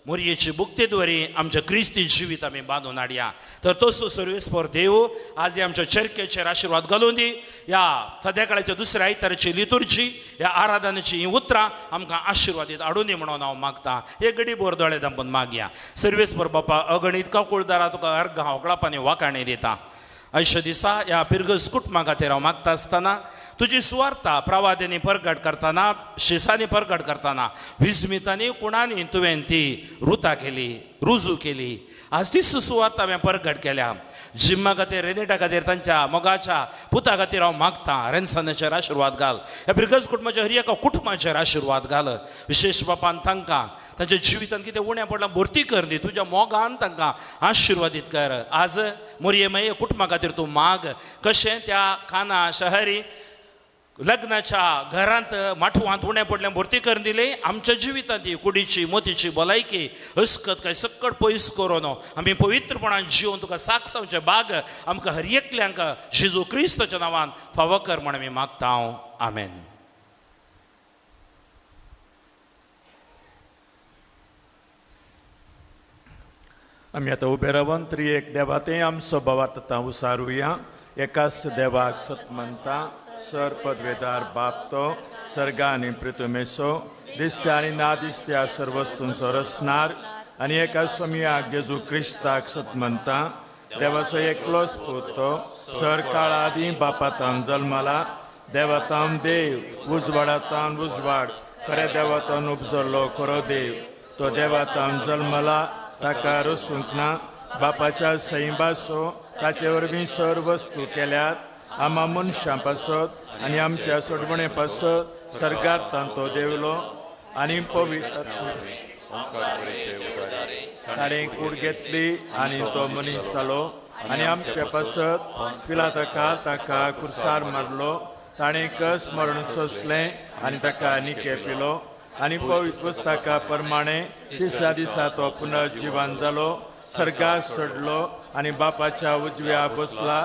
Speaker 6: मोरयेची बुक्तेद्वारे आमच्या क्रिस्ती जिवीत आमी बांदून हाडया. तर तसो सर्वेस्पर देव आज ह्या आमच्या चर्चेचेर आशिर्वाद घालून दी. ह्या सद्याकाळच्या दुसऱ्या आयताराची लितुर्जी, ह्या आराधनाची ही उतरां आमकां आशिर्वादीत हाडून दी म्हणून हांव मागतां. हे घडी बोर दोळे धांपून मागया. सर्वेस्पर बापा अगणित काकुळदारा तुका अर्घ हावकळाप आनी वाखाणे दिता. आयच्या दिसा ह्या पिरगस कुटुंबा खातीर हांव मागता आसतना तुजी सुवार्ता प्रवाद्यांनी प्रगट करतना, शिसांनी प्रगट करतना, विस्मितांनी कुणांनी तुवें ती रुजू केली. आज ती सुवार्ता हांवें प्रगट केल्या. जिम्मा खातीर, रेनेटा खातीर, तांच्या मोगाच्या पुता खातीर हांव मागतां. रेन्सनाचेर आशिर्वाद घाल. ह्या पिरगस कुटुंबाच्या हर एका कुटुंबाचेर आशिर्वाद घाल. विशेश बापान तांकां तांच्या जिवितांत कितें उणें पडलां भरती कर दी. तुज्या मोगान तांकां आशिर्वादीत कर. आज मोरये कुटुंबा खातीर तूं माग. कशें त्या खाना शहरी लग्नाच्या घरांत माठवांत उणें पडलें भरती करून दिलें, आमच्या जिवितांत ही कुडीची मोतीची भलायकी हस्कत काय सक्कट पयस करून आमी पवित्रपणान जिवन तुका सागसावचें भाग आमकां हर एकल्यांक जेजू क्रिस्ताच्या नांवान फावो कर म्हण आमी मागता हांव. आमेन.
Speaker 1: आमी आतां उबे रावन त्रियेक देवातें आमचो भावार्थ उसारुया. एकाच देवाक सत म्हणटा, सर पदवेदार बाप तो, सर्गा आनी पृथ्वीमेचो, दिसत्या आनी ना दिसत्या सर्व वस्तूंचो रचणार, आनी एका स्वामियाक जेजू क्रिस्ताक सत म्हणटा, देवाचो एकलोच पूत तो, सर काळा आदी बापातान जल्मला, देवातान देव, उजवाडातान उजवाड, खऱ्या देवातान उपजल्लो खरो देव, तो देवातान जल्मला, ताका रसूंक ना, बापाच्या सैबासो ताचे वरवीं सर्व वस्तू केल्यात, आमा मनशां पासत आनी आमच्या सोडवणे पासत सर्गांत तो देवलो आनी पवित्र ताणें कूड घेतली आनी तो मनीस जालो आनी आमच्या पासत पिलाताका ताका कुर्सार मारलो, ताणें कस मरण सोंसलें आनी ताका निके पिलो आनी पवित्र पुस्तका प्रमाणे तिसऱ्या दिसा तो पुनर्जीवन जालो, सर्गाक चडलो आनी बापाच्या उजव्या बसला,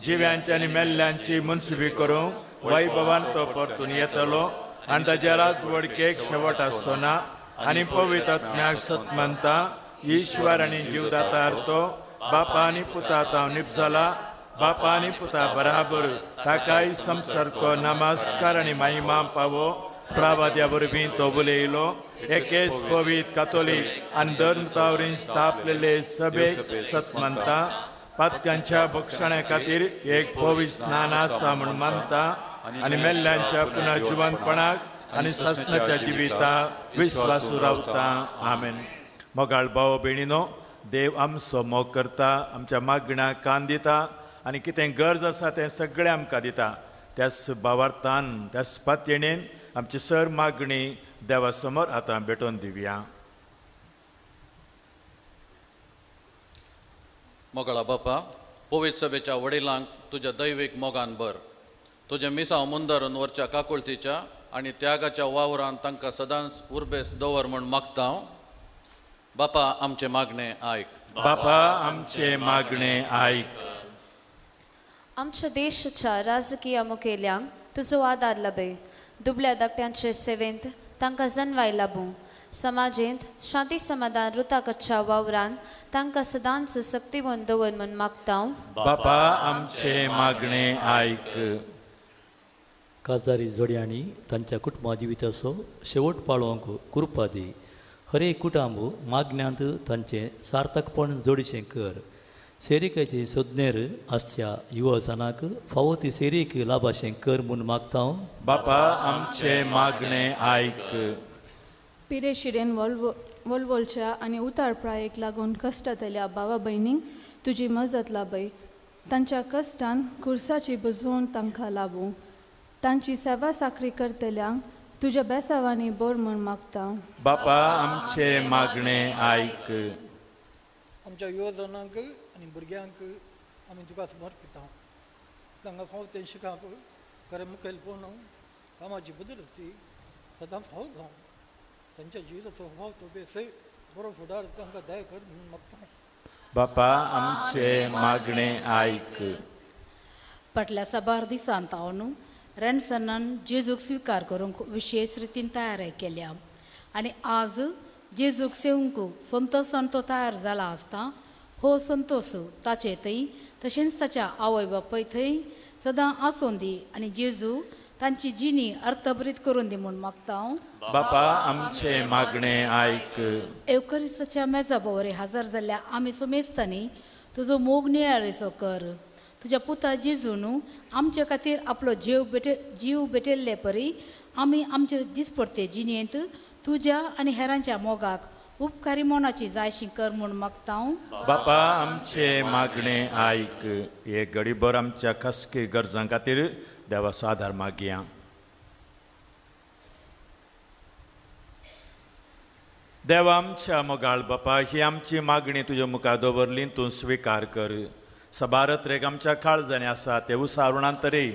Speaker 1: जिव्यांची आनी मेल्ल्यांची मुनसिबी करूंक वैभवान तो परतून येतलो आनी ताच्या राजवडकेक शेवट आसचो ना. आनी पवित्र आत्म्याक सत म्हणटा, ईश्वर आनी जीवदातार तो, बापा आनी पुतात हांव निपजला, बापा आनी पुता बराबर ताकाय संसर्ग नमस्कार आनी महिमा पावो. प्रवाद्या वरवीं तो उलयलो, एकेच पवित्र कातोलीक आनी धर्मतावरीं स्थापलेले सभेक सत म्हणटा, पातकांच्या भक्षणा खातीर एक पवित्र स्नान आसा म्हूण मानता आनी मेल्ल्यांच्या पुनर्जिवंतपणाक आनी सस्नाच्या जिविताक विस्वासू रावता. आमेन. मोगाळ भाव भयणीनो, देव आमचो मोग करता, आमच्या मागण्याक कान दिता आनी कितें गरज आसा तें सगळें आमकां दिता. त्याच भावार्थान, त्याच पातयेणेन आमची सर मागणी देवा समोर आतां भेटोवन दिवया.
Speaker 7: मोगळा बापा, पवित्र सभेच्या वडिलांक तुज्या दैवीक मोगान भर. तुजें मिसांव मुंदरून वरच्या काकुळतीच्या आनी त्यागाच्या वावरान तांकां सदांच उर्बेस दवर म्हूण मागता हांव. बापा, आमचे मागणें आयक.
Speaker 1: बापा, आमचे मागणें आयक.
Speaker 8: आमच्या देशाच्या राजकीय मुखेल्यांक तुजो आदार लाभय. दुबळ्या धाकट्यांचे सेवेंत तांकां जन्वाय लाभूं. समाजेंत शांती समाधान रुताकच्या वावरान तांकां सदांच सक्तीवन दवर म्हूण मागता हांव.
Speaker 1: बापा, आमचे मागणें आयक.
Speaker 2: काजारी जोड्यांनी तांच्या कुटुंबा जिविताचो शेवट पाळोवंक कृपा दी. हर एक कुटुंब मागण्यांत तांचें सार्थकपण जोडचें कर. सेरिकेचे सोदनेर आसच्या युवजनाक फावो ती सेरीक लाभाशें कर म्हूण मागता हांव.
Speaker 1: बापा, आमचे मागणें आयक.
Speaker 9: पिरेशिरेन वोलवोलच्या आनी उतार प्रायेक लागून कश्टातल्या भावा भयणींक तुजी मजत लाभय. तांच्या कश्टान खुर्साची बुजवून तांकां लाभूं. तांची सेवा साखरी करतल्यांक तुज्या बेसावांनी बोर म्हूण मागता.
Speaker 1: बापा, आमचे मागणें आयक.
Speaker 10: आमच्या युवजनांक आनी भुरग्यांक आमी तुका समर्पिता. तांकां फावो तें शिकांक खरें मुखेलपण कामाची बदलती सदां फावो जावं. तांच्या जिविताचो फाव तो बेसय बरो फुडार तांकां दया कर म्हणून मागता.
Speaker 1: बापा, आमचे मागणें आयक.
Speaker 11: फाटल्या साबार दिसांत हांव न्हू रेन्सनान जेजूक स्विकार करूंक विशेष रितीन तयारी केल्या आनी आज जेजूक सेवंक संतोसान तो तयार जाला आसता हो संतोष ताचे थंय तशेंच ताच्या आवय बापाय थंय सदां आसून दी आनी जेजू तांची जिणी अर्थभरीत करून दी म्हूण मागता हांव.
Speaker 1: बापा आमचे मागणे आयक.
Speaker 11: एवकरिस्ताच्या मेजा बवरे हजर जाल्ल्या आमी सोमेस्तांनी तुजो मोग नियाळेचो कर. तुज्या पुता जेजून आमचे खातीर आपलो जीव भेटयल्ले परी आमी आमचे दिसपडते जिणेंत तुज्या आनी हेरांच्या मोगाक उपकारी मोनाची जायशी कर म्हूण मागता हांव.
Speaker 1: बापा आमचे मागणे आयक. एक घडीभर आमच्या खासगी गरजां खातीर देवाचो आदार मागया. देवा आमच्या मोगाळ बापा ही आमची मागणी तुज्या मुखार दवरली तूं स्विकार कर. सबारत रेग आमच्या काळजांनी आसा ते उसावणांतरी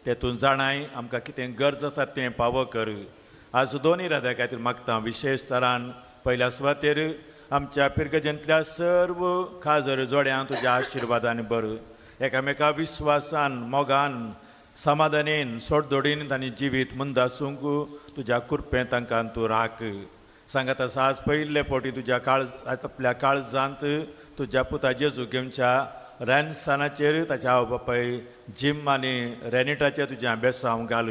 Speaker 1: तेतून जाणाय आमकां कितें गरज आसा तें फावो कर. आज दोनूय राद्या खातीर मागता विशेश तरान पयल्या सुवातेर आमच्या पिरगजेंतल्या सर्व खाजर जोड्यांक तुज्या आशिर्वादान भर. एकामेका विस्वासान मोगान समाधानेन सोडदोडीन तांणी जिवीत मुंद आसूंक तुज्या कृपेन तांकां तूं राख. सांगात आसा आज पयले फावटी तुज्या आपल्या काळजांत तुज्या पुता जेजू घेवच्या रॅनसानाचेर ताच्या आवय बापाय जिम आनी रॅनिटाचेर तुज्या बेसांव घाल.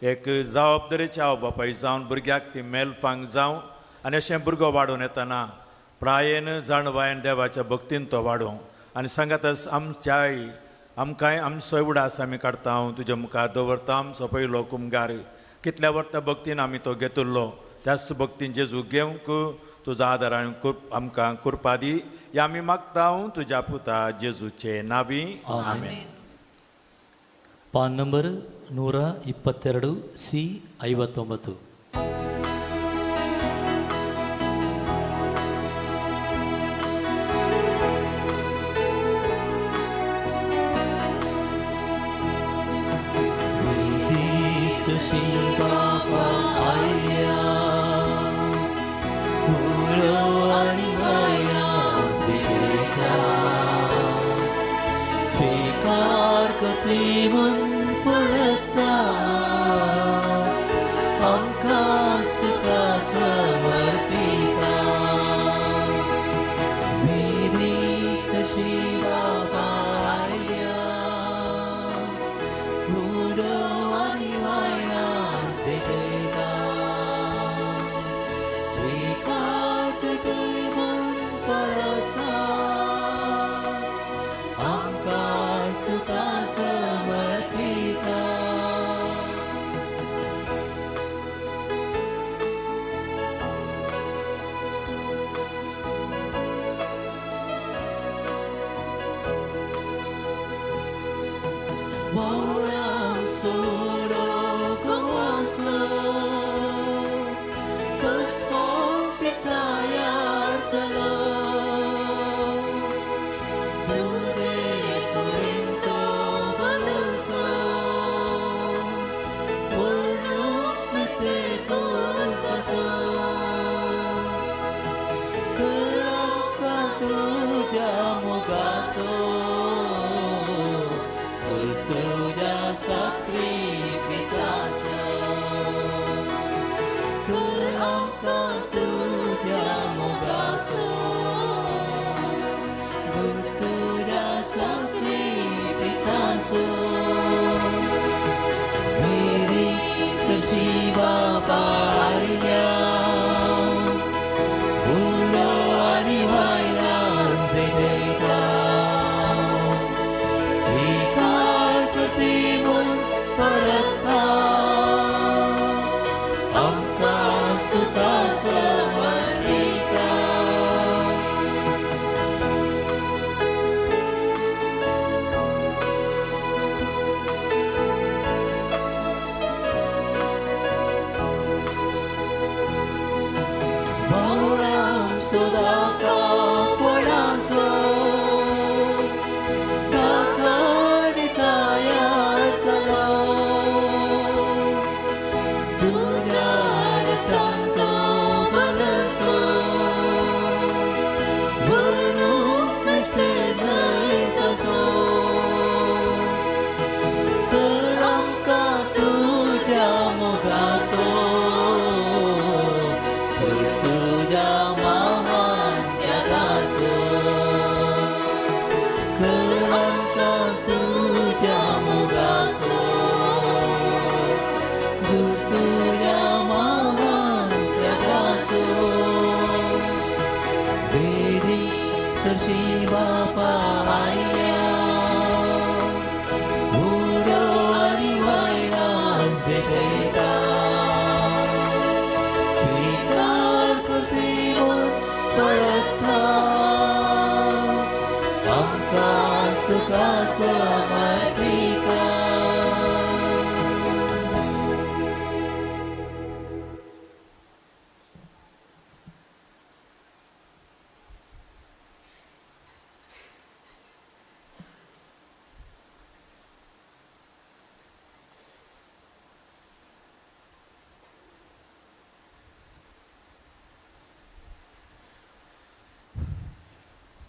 Speaker 1: एक जबाबदारेचे आवय बापाय जावन भुरग्याक ती मेलपांक जावं आनी अशें भुरगो वाडोवन येतना प्रायेन जाणवायन देवाच्या भक्तीन तो वाडोवं. आनी सांगात आमच्याय आमकांय आमचोय उडास आमी काडटा हांव तुज्या मुखार दवरता. आमचो पयलो कुमगार कितल्या वर्सां भक्तीन आमी तो घेतिल्लो त्याच भक्तीन जेजू घेवंक तुजो आदारान आमकां कृपा दी. हें आमी मागता हांव तुज्या पुता जेजूचे नांवी. आमेन.
Speaker 2: पान नंबर 122 C59. तुझ्या साखरी सरशी बापा आयल्या उडो आणि वायनास भेटयता स्वीकार करते मन पळता आमकां सुखा समर्पिता.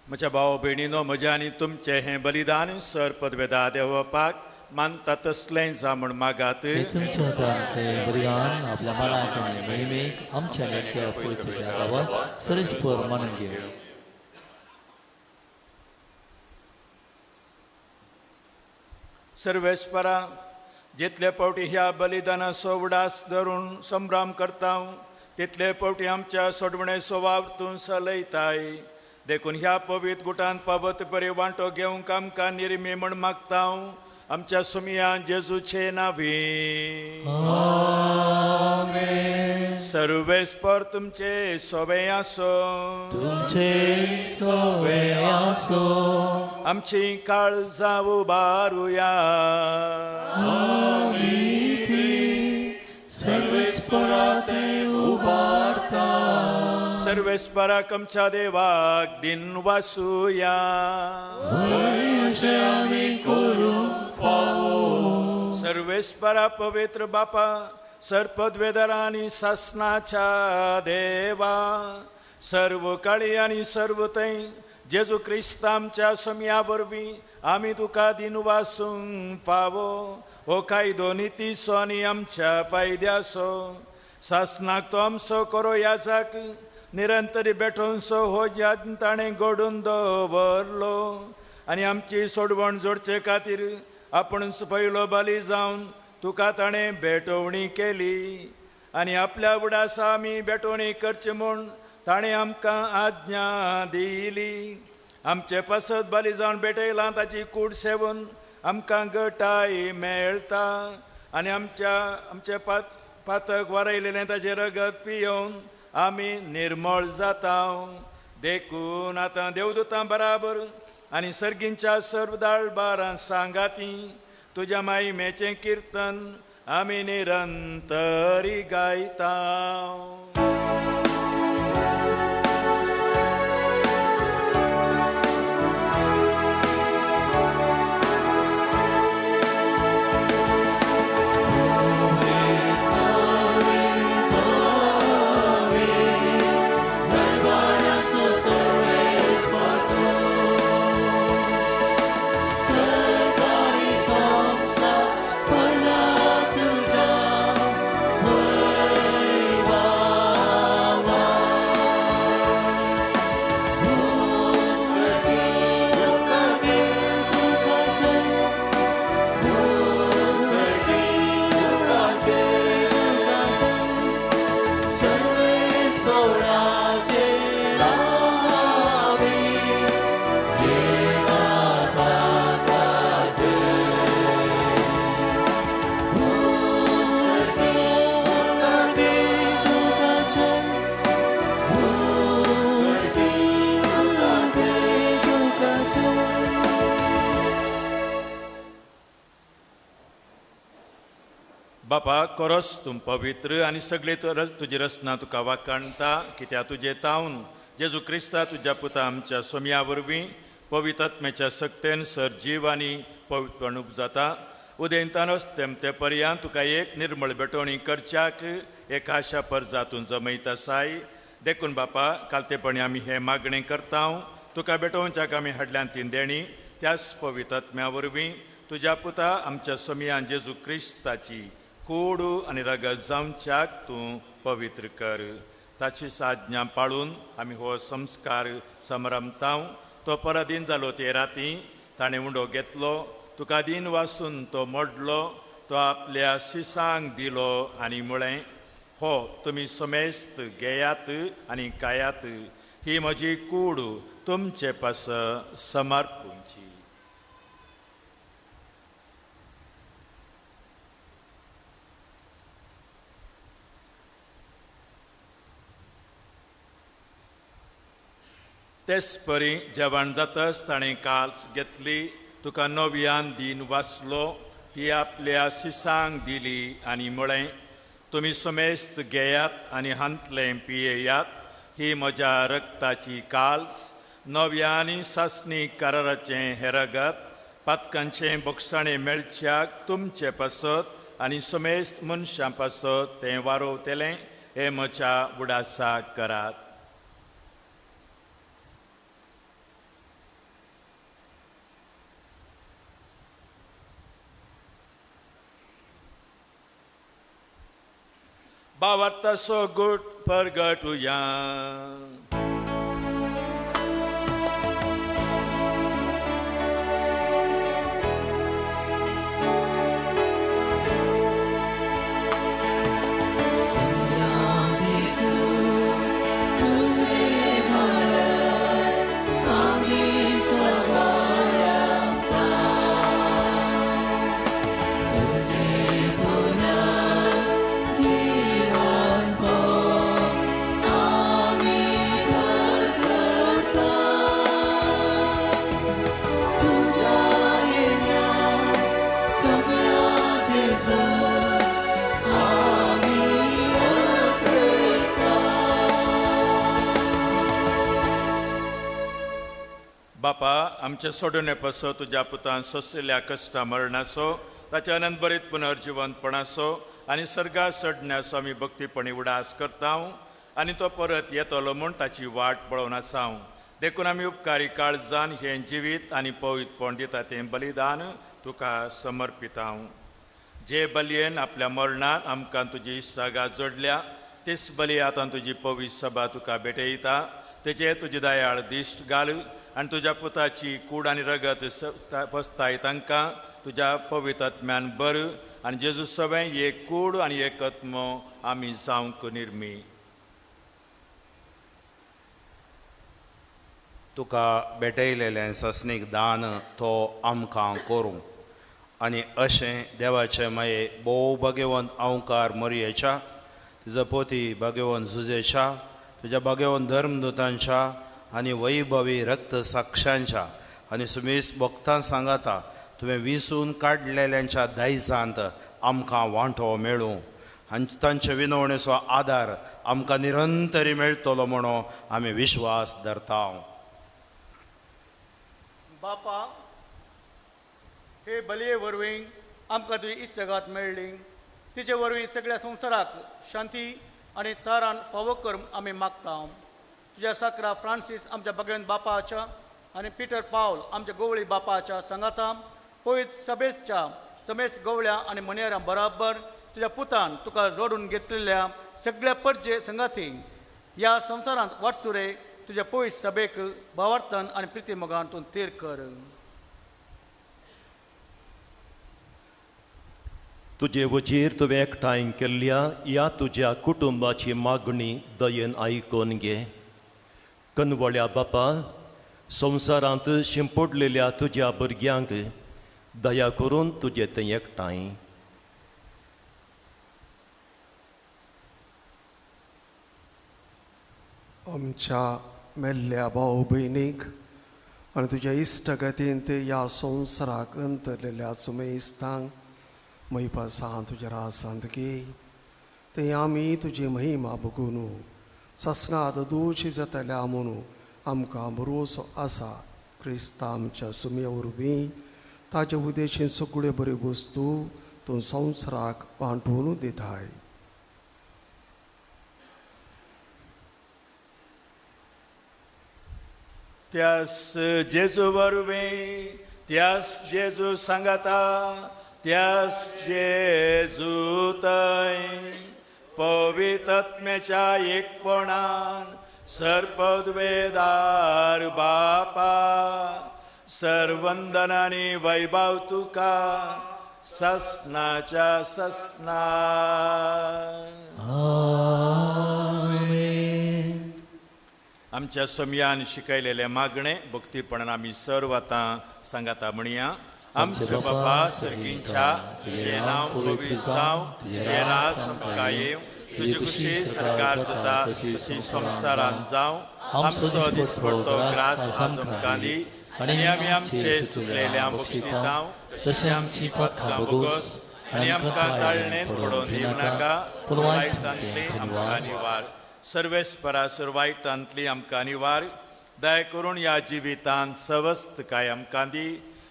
Speaker 1: म्हज्या भाव भयणीनो, म्हजें आनी तुमचें हें बलिदान सर पदवेदा देवपाक मानता तसलें जा म्हण मागात.
Speaker 2: हे तुमच्या हातांतले बलिदान आपल्या मनाक आनी मोहिमेक आमच्या नेमक्या परिस्थितीच्या गावात सरस्पर मानून घेऊ.
Speaker 1: सर्वेस्परा, जितले फावटी ह्या बलिदानाचो उडास धरून संभ्रम करता तितले फावटी आमच्या सोडवणेचो वाव तूं चलयताय. देखून ह्या पवित्र गुटान पावत बरे वांटो घेवंक आमकां निर्मी म्हण मागता आमच्या सुमिया जेजूचे नावी. सर्वेस्पर तुमचे सोबे आसो.
Speaker 2: तुमचे सोबे आसो.
Speaker 1: आमची काळजां उबारुया.
Speaker 2: सर्वेस्पराक उबारता.
Speaker 1: सर्वेस्पराक आमच्या देवाक दिन वासुया. सर्वेस्परा पवित्र बापा, सरपदवेदारा आनी सासनाच्या देवा, सर्व काळी आनी सर्व थंय जेजू क्रिस्त आमच्या समया वरवीं आमी तुका दिन वासूंक फावो. हो कायदो नितीसो आनी आमच्या फायद्याचो. सासनाक तो आमचो करो याजाक निरंतरी बेठोनसो हो याद ताणें घडोवन दवरलो. आनी आमची सोडवण जोडचे खातीर आपण पयलो बली जावन तुका ताणें भेटवणी केली. आनी आपल्या उडासा आमी भेटवणी करचे म्हूण ताणें आमकां आज्ञा दिली. आमचे पसत बली जावन भेटयलां ताची कूड सेवन आमकां घटाय मेळटा. आनी आमचे पातक वारयलेलें ताचें रगत पियोवन आमी निर्मळ जाता. देखून आतां देवदूतां बराबर आनी सर्गींच्या सर्व दाळबारां सांगाती तुज्या मायमेचें किर्तन आमी निरंतरी गायता. बापा, खरोच तूं पवित्र आनी सगळे तुजी रचना तुका वाखाणटा. कित्याक तुजे तावन जेजू क्रिस्ता तुज्या पुता आमच्या सोम्या वरवीं पवित्र आत्म्याच्या सक्तेन सर जीव आनी पवित्रपण उपजाता. उदेंतानच ते पर्यांत तुका एक निर्मळ भेटवणी करच्याक एक आशा परजातून जमयत आसाय. देखून बापा, कालतेपणी आमी हें मागणें करता. तुका भेटोवच्याक आमी हाडल्यान ती देणी त्याच पवित्र आत्म्या वरवीं तुज्या पुता आमच्या सोम्यान जेजू क्रिस्ताची कूड आनी रगत जावच्याक तूं पवित्र कर. ताची साज्ञा पाळून आमी हो संस्कार समरमता. तो परदीन जालो ते राती ताणें उंडो घेतलो. तुका दिन वासून तो मोडलो. तो आपल्या शिसांक दिलो आनी म्हळें, हो तुमी समेस्त घेयात आनी कायात. ही म्हजी कूड तुमचे पस समर्पूंची. तेच परी जेवण जातच ताणें काल्स घेतली, तुका नव्यान दिन वाचलो, ती आपल्या शिसांक दिली आनी म्हळें, तुमी समेस्त घेयात आनी हांतलें पियेयात, ही म्हज्या रक्ताची काल्स, नव्यानी सासणी कराराचें हें रगत, पातकांचें बोगसाणें मेळच्याक तुमचे पासत आनी समेस्त मनशां पासत तें वारोवतलें, हें म्हज्या उडासाक करात. Bawarta so good pergatuya. बापा, आमचे सोडून पासो तुज्या पुतान सोंसलेल्या कश्टा मरणासो, ताच्या अनंत बरीत पुनर्जिवंतपणासो आनी सर्गा चडण्यासो आमी भक्तीपणी उडास करता आनी तो परत येतलो म्हूण ताची वाट पळोवन आसा. देखून आमी उपकारी काळजान हें जिवीत आनी पवित्रपण दिता तें बलिदान तुका समर्पिता. जे बलयेन आपल्या मरणांत आमकां तुजी इश्टागा जोडल्या, तेच बली आतां तुजी पवित्र सभा तुका भेटयता. तेजे तुजी दयाळ दिश्ट घाल आनी तुज्या पुताची कूड आनी रगत बसताय तांकां तुज्या पवित्र आत्म्यान बर आनी जेजू सवें एक कूड आनी एक आत्मो आमी जावंक निर्मी.
Speaker 6: तुका भेटयलेलें सस्नीक दान तो आमकां करूं आनी अशें देवाचे माये भोव भगवंत अवकार मरयेच्या, तुजो पोती भगवंत झुजेच्या, तुज्या भगवंत धर्मदुतांच्या आनी वैभवी रक्त साक्षांच्या आनी सुमेस्त भक्तां सांगाता तुवें विसून काडलेल्यांच्या दायजांत आमकां वांटो मेळूं आनी तांचे विनवणेचो आदार आमकां निरंतरी मेळटलो म्हणून आमी विश्वास धरता.
Speaker 10: बापा, हे बलये वरवीं आमकां तुजी इश्टगात मेळ्ळी, तिचे वरवीं सगळ्या संवसाराक शांती आनी तारान फावो कर आमी मागता. तुज्या साकरा फ्रांसीस आमच्या भगवंत बापाच्या आनी पिटर पावल आमच्या गोवळी बापाच्या सांगाता पवित्र सभेच्या समेस्त गवळ्या आनी मणेरां बराबर तुज्या पुतान तुका जोडून घेतलेल्या सगळ्या परजे संगाती ह्या संवसारांत वाटसुरे तुज्या पवित्र सभेक भावार्थान आनी प्रिती मोगान तूं तेर कर.
Speaker 12: तुजे वचेर तुवें एकठांय केल्ल्या ह्या तुज्या कुटुंबाची मागणी दयेन आयकून घे. कनवळ्या बापा, संवसारांत शिंपडलेल्या तुज्या भुरग्यांक दया करून तुजें तें एकठांय.
Speaker 13: आमच्या मेल्ल्या भाव भयणीक आनी तुज्या इश्टगतींत ह्या संवसाराक अंतरलेल्या सुमेस्तांक मैपासां तुज्या रासांत घे. ते आमी तुजी महिमा बगून ससनाद दोशी जातल्या म्हणून आमकां भरोसो आसा. क्रिस्ता आमच्या सुम्या वरवीं ताचे उदेशीन सगळ्यो बऱ्यो वस्तू तूं संवसाराक वांटून दिताय.
Speaker 1: त्यास जेजू वरवीं, त्यास जेजू सांगाता, त्यास जेजू थंय पवित्र आत्म्याच्या एकपणान सर्पद्वेदार बापा सर्वंदनानी वैभव तुका ससनाच्या ससना. आमच्या समयान शिकयलेले मागणे भक्तीपणान आमी सर्व आतां सांगाता म्हणया. आमचे बापा सर्गींच्या तुझे नांव पवित्र जावं, तुझे राज आमकां येवं, तुजी खुशी सरकार जाता तशी संवसारांत जावं. आमचो दिसपडटो ग्रास आज आमकां दी, आनी आमी आमचे चुकलेल्या बक्षितांव तशें आमची पातकां बोगोस, आनी आमकां ताळणेंत पडोवन दिवं नाका, पूण वायटांतली आमकां निवार. सर्वेस्परा वायटांतली आमकां निवार. दया करून ह्या जिवितांत सवस्त काय आमकां दी.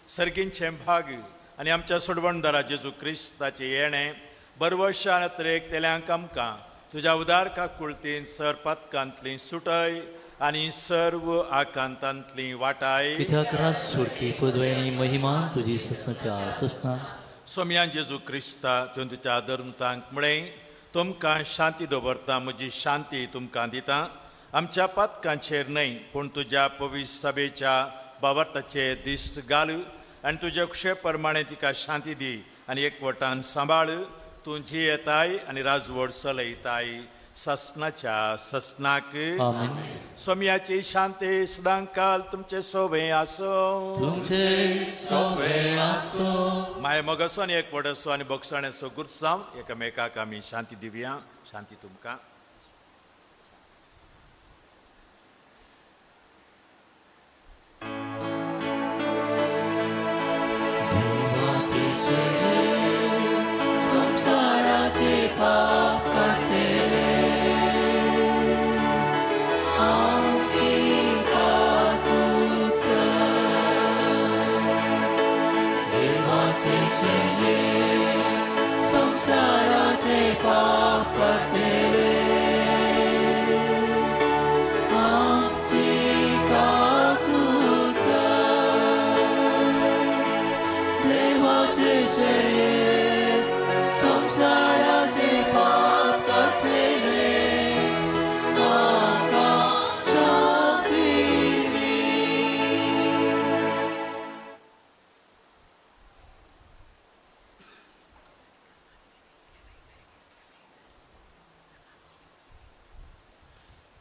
Speaker 1: सर्गींचे भाग आनी आमच्या सोडवणदारा जेजू क्रिस्ताचे येणें बरवर्षा नत्रेक तेल्यांक आमकां तुज्या उदार काकुळतीन सरपातकांतली सुटय आनी सर्व आकांतांतली वाटाय.
Speaker 2: कित्याक रास सुरकी पदवेणी महिमा तुजी ससनाच्या ससना.
Speaker 1: सोम्यान जेजू क्रिस्ता तुवें तुज्या धर्मतांक म्हळें, तुमकां शांती दवरता, म्हजी शांती तुमकां दिता. आमच्या पातकांचेर न्हय पूण तुज्या पवित्र सभेच्या बाबताचे दिश्ट घाल आनी तुजे खुशे प्रमाणे तिका शांती दी आनी एकवटान सांबाळ. तूं जी येताय आनी राजवड चलयताय ससनाच्या ससनाक. सोम्याची शांती सदां काल तुमचे सोबे आसो.
Speaker 2: तुमचे सोबे आसो.
Speaker 1: माय मोगसो आनी एकवट असो आनी बक्षाणेचो गुर्त जावं एकामेकाक आमी शांती दिवया. शांती तुमकां.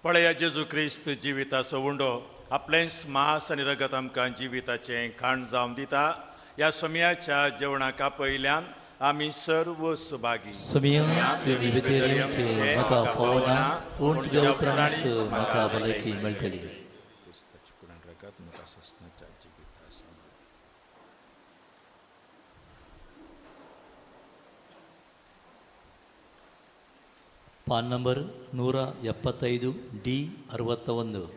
Speaker 1: पळया जेजू क्रिस्त जिविताचो उंडो आपलेंच मांस आनी रगत आमकां जिविताचें खाण जावन दिता. ह्या सोम्याच्या जेवणाक पयल्यान आमी सर्व सुभागी.
Speaker 2: म्हाका फोवना पूण तुज्या उपरांत म्हाका भलायकी मेळटली. PAN number 175 D 61.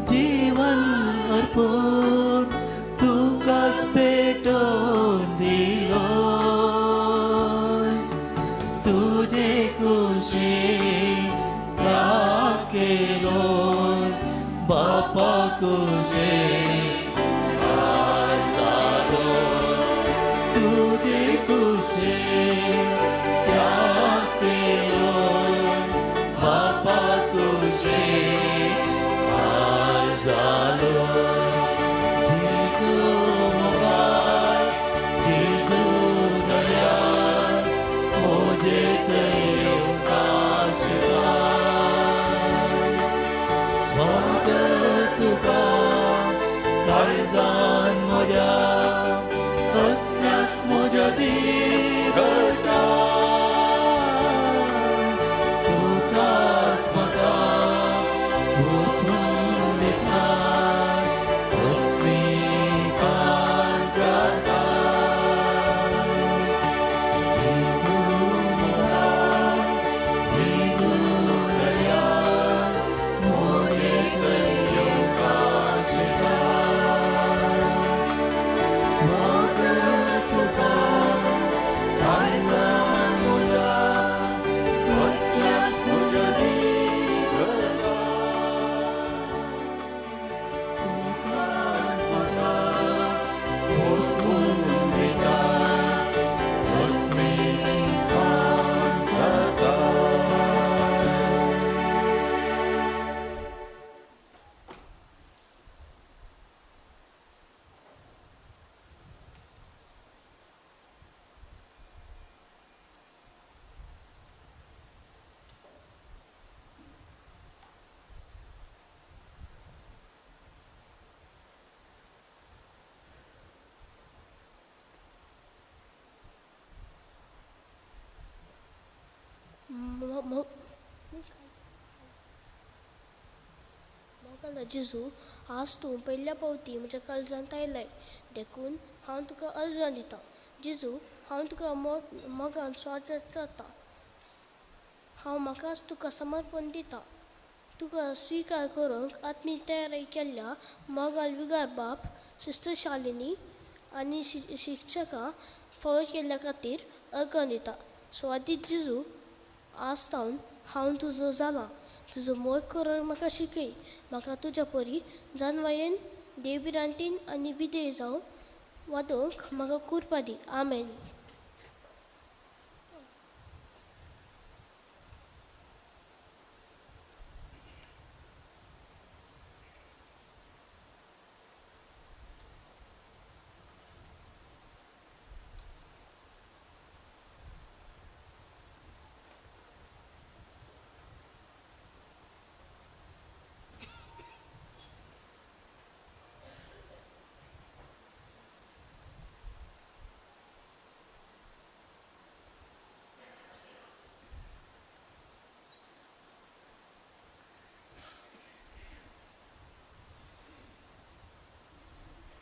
Speaker 2: जीवन अर्पण तुकाच पेटोवन दिलो तुझे कुशीक केलो बापा तुझे जालो तुझे कुशे त्याग केलो बापा तुझे जालो जिजू मोगाय जिजू दया मोजे तयो स्वागत तुका काळजान म्हज्या आत्म्याक म्हज्या दिगटा तुकाच म्हाका ओतून दिता एकमेकांक जाता जेजू मोगाय जेजू दयाळ मोजे तयो स्वागत तुका काळजान म्हज्या आत्म्याक म्हज्या दिगटा तुकाच म्हाका ओतून दिता एकमेकांक जाता
Speaker 14: मोगाला जिजू आज तूं पयल्या पावटी म्हज्या काळजांत आयलाय देखून हांव तुका अर्गां दितां जिजू हांव तुका मोगान स्वागत करता हांव म्हाकाच तुका समर्पण दितां तुका स्विकार करूंक आत्मी तयारी केल्ल्या मोगाल विगार बाप सिस्टर शालिनी आनी शिक्षकां फॉलो केल्ल्या खातीर अर्गां दिता स्वादीत जिजू आज तावन हांव तुजो जालां तुजो मोग करूंक म्हाका शिकय म्हाका तुज्या परी जानवायेन देवबिरांतीन आनी विधेय जावन वादोवंक म्हाका कृपा दी आमेन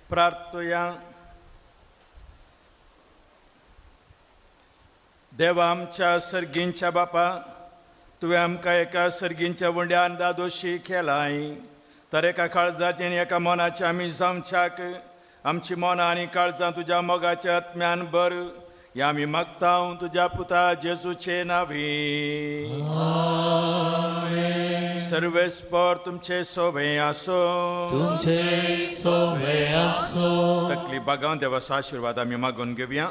Speaker 1: प्रार्थया देवा आमच्या सर्गींच्या बापा तुवें आमकां एका सर्गींच्या वंड्यान दादोशी केलाय तर एका काळजाचें आनी एका मनाचें आमी जावच्याक आमची मनां आनी काळजां तुज्या मोगाच्या आत्म्यान बर हें आमी मागता तुज्या पुता जेजूचे नांवी सर्वेस्पर तुमचे सोबे आसो
Speaker 2: तुमचे सोबे आसो
Speaker 1: तकली बागां देवाचो आशिर्वाद आमी मागून घेवया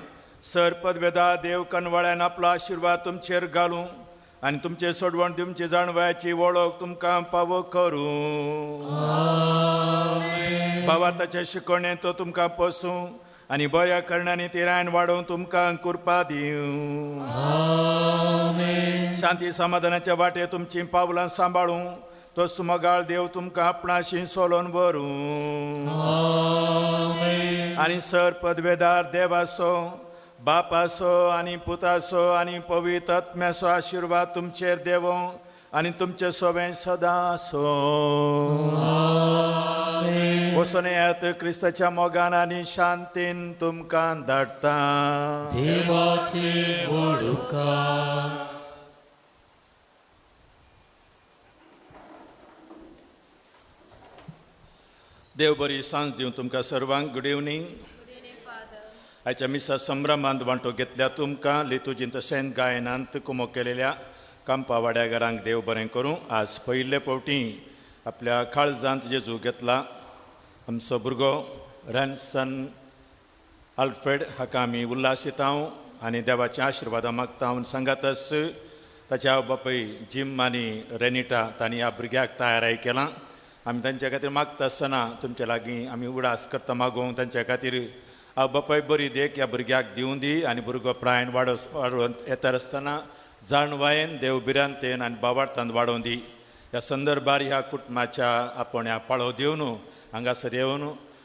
Speaker 1: सर पदवेदा देव कनवळ्यान आपलो आशिर्वाद तुमचेर घालूं आनी तुमचे सोडवण तुमची जाणवयाची वळख तुमकां फावो करूं भावार्थाचे शिकवणे तो तुमकां पोसूं आनी बऱ्या करणांनी तिरायन वाडोवंक तुमकां कृपा दिवं शांती समाधानाच्या वाटे तुमची पावलां सांबाळूं तो सुमगाळ देव तुमकां आपणाशी सोलोन व्हरूं आनी सर पदवेदार देवाचो बापाचो आनी पुताचो आनी पवित्र आत्म्याचो आशिर्वाद तुमचेर देवो आनी तुमचे सोबें सदां आसो वचून येत क्रिस्ताच्या मोगान आनी शांतीन तुमकां धाडटा
Speaker 2: देवाची वडुका
Speaker 1: देव बरी सांज दिवं तुमकां सर्वांक गुड इवनिंग आयच्या मिसा संभ्रमांत वांटो घेतल्या तुमकां लितुजींत तशेंच गायनांत कुमो केलेल्या कांपा वाड्यागारांक देव बरें करूं. आज पयले फावटी आपल्या काळजांत जेजू घेतला. आमचो भुरगो रॅन्सन आल्फ्रेड हाका आमी उल्हासितांव आनी देवाचें आशिर्वादां मागता सांगातच ताच्या बापूय जिम आनी रेनिटा तांणी ह्या भुरग्याक तयाराय केलां. आमी तांचे खातीर मागता आसतना तुमचे लागीं आमी उडास करता मागोवंक तांचे खातीर हांव बापाय बरी देख ह्या भुरग्याक दिवं दी आनी भुरगो प्रायण वाडोवन येता आसतना जाणवायेन देवबिरांतेन आनी बाबार्थांत वाडोवन दी. ह्या संदर्भार ह्या कुटुंबाच्या आपोण्या पाळो दिवन हांगासर येवन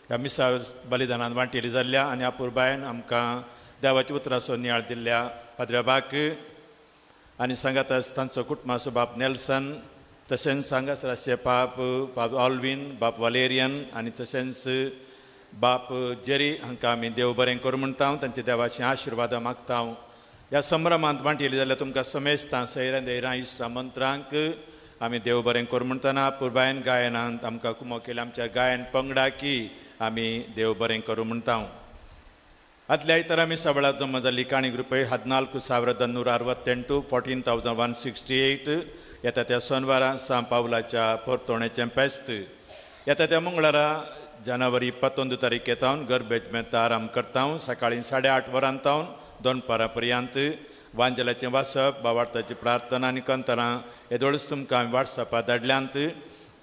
Speaker 1: ह्या मिसा बलिदानांत वांटेली जाल्ल्या आनी अपुरबायेन आमकां देवाच्या उतराचो नियाळ दिल्ल्या पाद्र्याबाक आनी सांगात तांचो कुटुंबाचो बाप नेल्सन तशेंच हांगासर आसचे बाप ऑल्विन बाप वालेरियन आनी तशेंच बाप जेरी हांकां आमी देव बरें करूं म्हणटा. तांचे देवाचें आशिर्वाद मागता. ह्या संभ्रमांत वांटेली जाल्यार तुमकां समेजता सैरां दैरां इश्टां मंत्रांक आमी देव बरें करूं म्हणटना पुरबायन गायनांत आमकां कुमो केल्या आमच्या गायन पंगडाकी आमी देव बरें करूं म्हणटा. आदल्या आयतारा आमी सबळा जमा जाल्ली काणी ग्रुपय 14,268 14,168 येता त्या सोनवारा सान पावलाच्या परतोणेचें पेस्त. येता त्या मंगळारा जानेवारी 21 तारीख येतावन गरबेजमेंत आराम करता. सकाळीं 8:30 वरांतावन 2 पर्यंत वांजलाचें वाचप बावार्थाची प्रार्थना आनी कंतरां येदोळच तुमकां हांवें वॉट्सॅपार धाडल्यांत.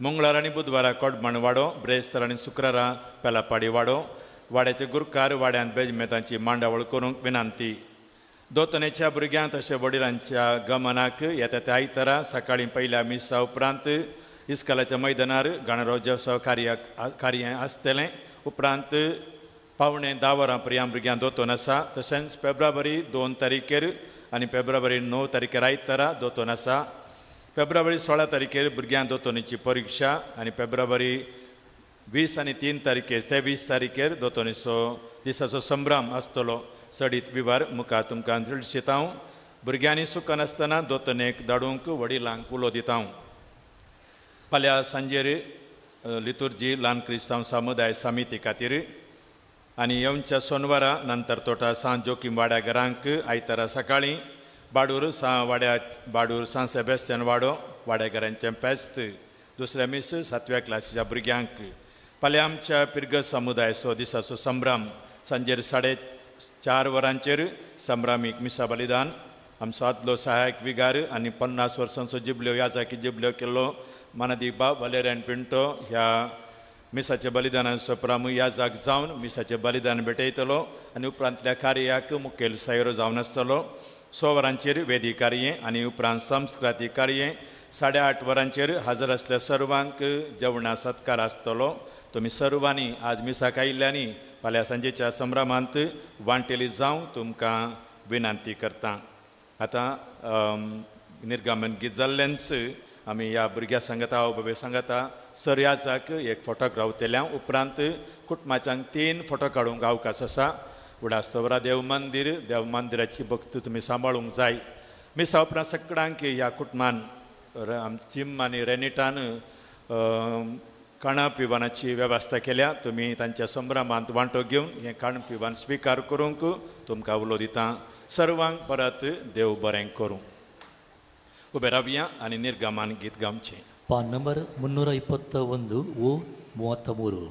Speaker 1: मंगळार आनी बुधवारा कोडमण वाडो ब्रेस्तार आनी शुक्रारा पेलापाडी वाडो वाड्याचे गुरकार वाड्यांत बेजमेतांची मांडावळ करूंक विनंती. दोतोनेच्या भुरग्यांक तशें वडिलांच्या गमनाक येता त्या आयतारा सकाळीं पयल्या मिसा उपरांत इस्कालाच्या मैदानार गणराज्योत्सव कार्य आसतलें. उपरांत 9:15 वरां पर्यंत भुरग्यांक दोतोन आसा. तशेंच फेब्रुवारी 2 तारीखेर आनी फेब्रुवारी 9 तारीखेर आयतारा दोतोन आसा. फेब्रुवारी 16 तारीखेर भुरग्यांक दोतोनेची परीक्षा आनी फेब्रुवारी 20 आनी 3 तारीखेर ते 20 तारीखेर दोतोनेचो दिसाचो संभ्रम आसतलो. सडीत विवार मुखार तुमकां दिता. भुरग्यांनी सुखान आसतना दोतोनेक धाडूंक वडिलांक उलो दिता. फाल्यां सांजेर लितुर्जी ल्हान क्रिस्तांव समुदाय समिती खातीर आनी येवच्या सोनवारा नंतर तोटा सान जोकीम वाड्याघरांक आयतारा सकाळीं बाडूर सान सेबेस्टियन वाडो वाड्याघरांचें पेस्त. दुसऱ्या मीस 7व्या क्लासीच्या भुरग्यांक. फाल्यां आमच्या पिर्ग समुदायाचो दिसाचो संभ्रम सांजेर 4:30 वरांचेर संभ्रामीक मिसा बलिदान. आमचो आदलो सहायक विगार आनी 50 वर्सांचो जिबल्यो याजाकी जिबल्यो केल्लो मानदी बाब वालेरियन पिंटो ह्या मिसाच्या बलिदानाचो प्रामू याजाक जावन मिसाचें बलिदान भेटयतलो आनी उपरांतल्या कार्याक मुखेल सयरो जावन आसतलो. 6 वरांचेर वेदी कार्य आनी उपरांत संस्कृती कार्य. 8:30 वरांचेर हजर आसल्या सर्वांक जेवणा सत्कार आसतलो. तुमी सर्वांनी आज मिसाक आयिल्ल्यांनी फाल्यां सांजेच्या संभ्रमांत वांटेली जावं तुमकां विनंती करता. आतां निर्गमन गीत जाल्लेंच आमी ह्या भुरग्यां सांगता बाबे सांगता सर्याजाक एक फोटो रावतल्या. उपरांत कुटुंबाच्यांक 3 फोटो काडूंक अवकाश आसा. उडास्तोवरा देव मंदिराची भक्त तुमी सांबाळूंक जाय. मिसा उपरांत सगळ्यांक ह्या कुटुंबान जिम आनी रेनिटान खाणा पिवानाची वेवस्था केल्या. तुमी तांच्या संभ्रमांत वांटो घेवन हें खाण पिवान स्विकार करूंक तुमकां उलो दिता. सर्वांक परत देव बरें करूं. उबे रावया आनी निर्गमान गीत गावचें.
Speaker 2: पान नंबर 321 O 33.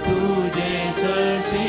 Speaker 15: तुझे सरशी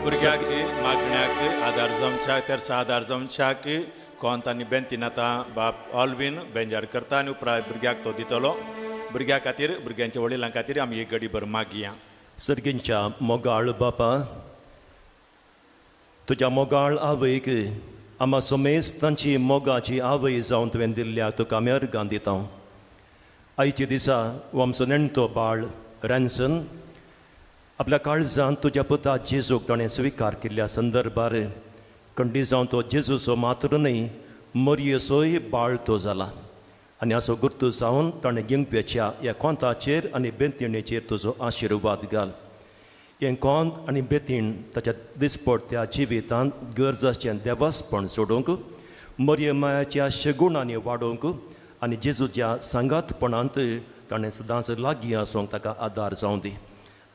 Speaker 1: भुरग्याक मागण्याक आदार जमच्या तेर आदार जमच्याक कोंत आनी बेंतीन आतां बाप ऑल्विन बेंजार करता आनी उपरांत भुरग्याक तो दितलो. भुरग्या खातीर भुरग्यांच्या वडिलां खातीर आमी एक घडी भर मागया.
Speaker 12: सर्गींच्या मोगाळ बापा, तुज्या मोगाळ आवयक आमा सोमेस तांची मोगाची आवय जावन तुवें दिल्ल्या तुका आमी अर्गां दिता. आयच्या दिसा हो आमचो नेणटो बाळ रॅन्सन आपल्या काळजांत तुज्या पुता जेजूक ताणें स्विकार केल्ल्या संदर्भार खंडी जावन तो जेजूचो मात्र न्हय मरियेचोय बाळ तो जाला. आनी असो गुर्तू जावन ताणें गिंगप्याच्या ह्या कोंताचेर आनी बेंतिणेचेर तुजो आशिर्वाद घाल. हें कोंत आनी बेतीण ताच्या दिसपडत्या जिवितांत गरजाचें देवासपण सोडूंक, मरियमाच्या शेगुणांनी वाडोवंक आनी जेजूच्या सांगातपणांत ताणें सदांच लागीं आसूंक ताका आदार जावं दी.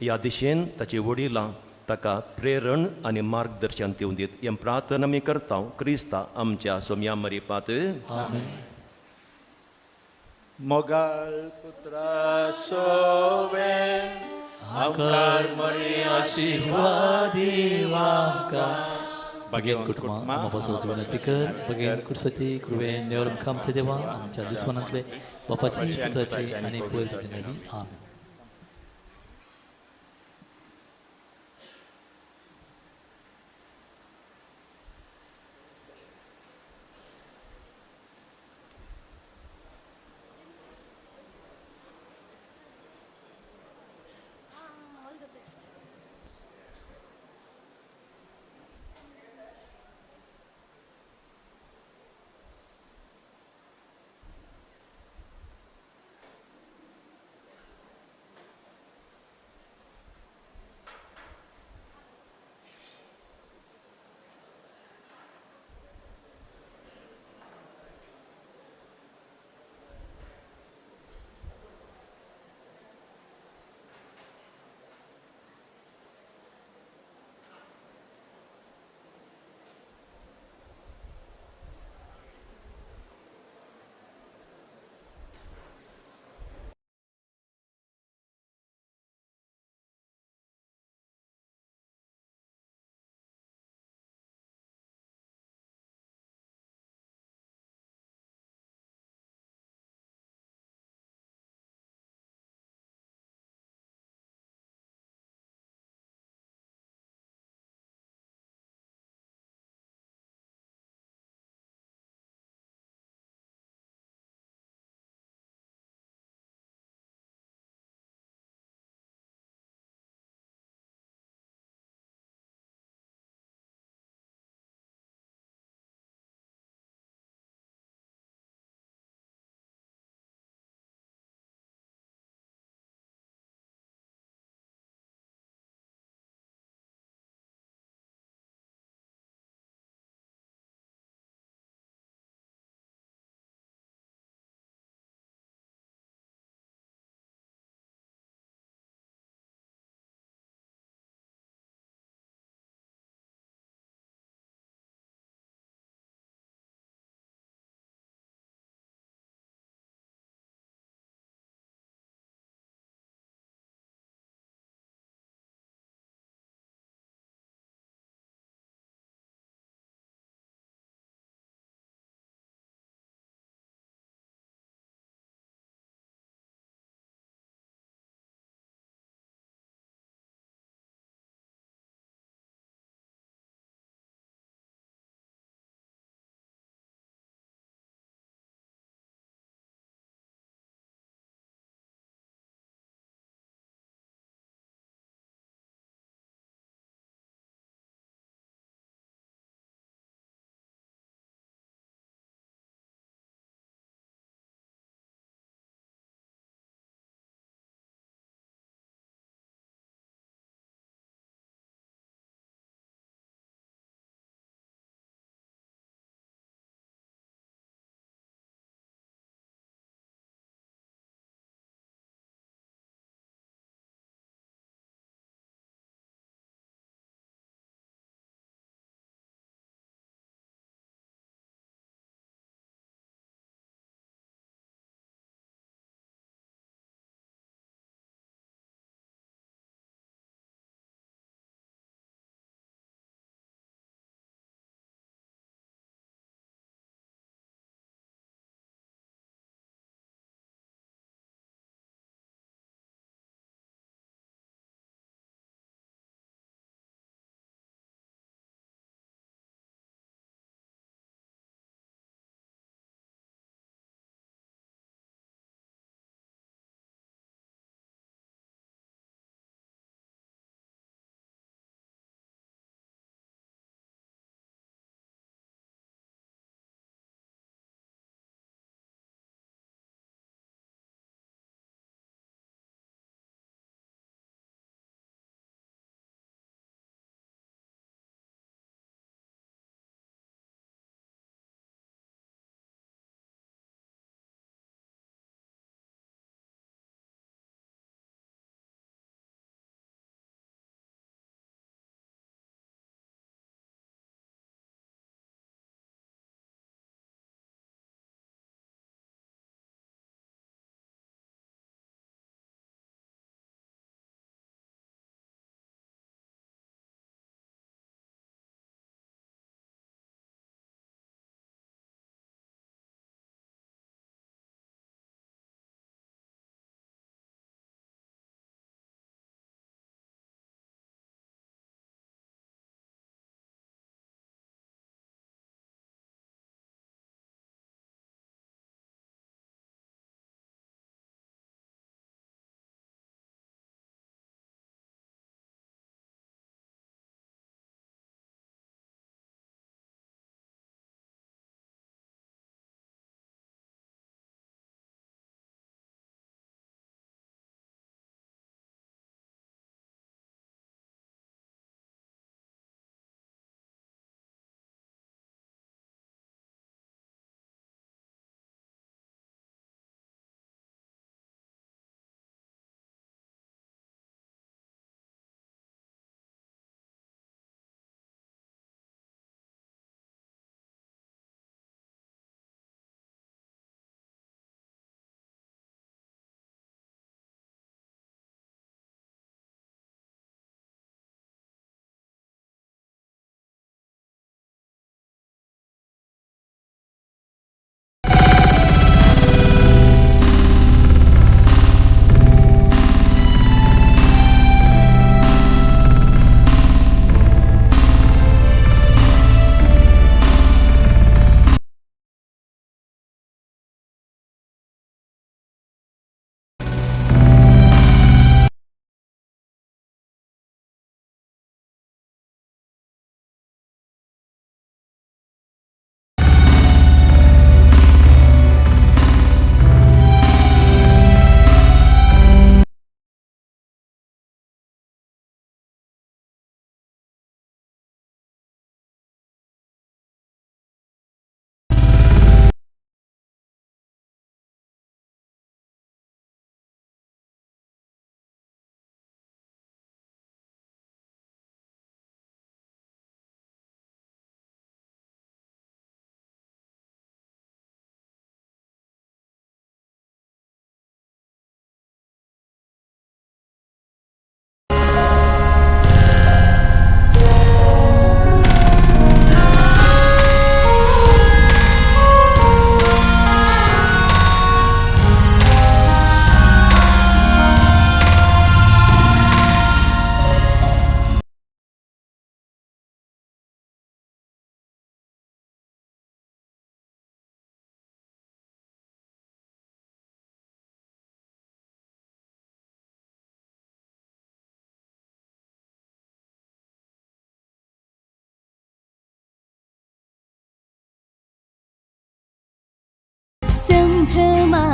Speaker 12: ह्या दिशेन ताची वडिलां ताका प्रेरण आनी मार्गदर्शन दिवन दीत. हें प्रार्थना आमी करता क्रिस्ता आमच्या सोम्या मरिपात.
Speaker 1: मोगाळ पुत्रा सोवे आमकां मरी आशिर्वाद दिवाका.
Speaker 2: बगेन कुटुंबा आमपासून विनंती कर. बगेन कुर्साची कृपेन नेवरम आमच्या देवा आमच्या दुस्मनांतले बापाची पुत्राची आनी पवित्र आमेन.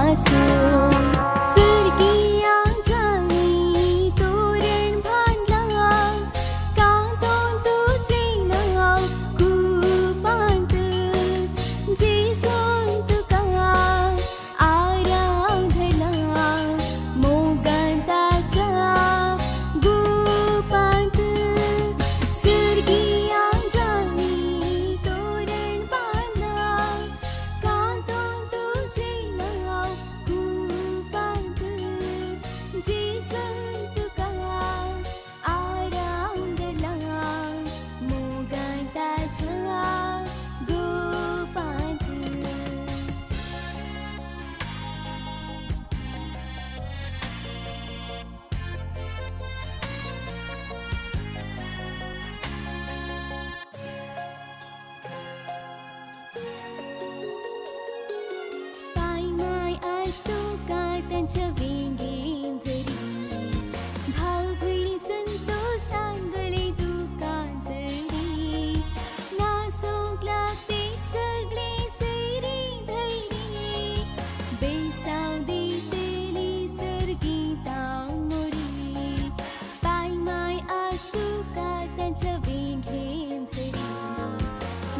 Speaker 4: पासून सर्गियांच्यानी तोरण बांधला कांतोन तुझे नाव कुपांत जेसून तुका आराधला मोगांताच्या गुपांत सर्गियांच्यानी तोरण बांधला कांतोन तुझे नाव कुपांत जेसून तुका आराधला मोगांताच्या गुपांत. पाय माय असतो का त्यांच्या वेंगेन धरी भाव बहिणी संतो सांगळे तुका जरी नासूंक लागते सगळे सैरी धैरी बेसाव देतेली सर्गिता मोरी पाय माय असतो का त्यांच्या वेंगेन धरी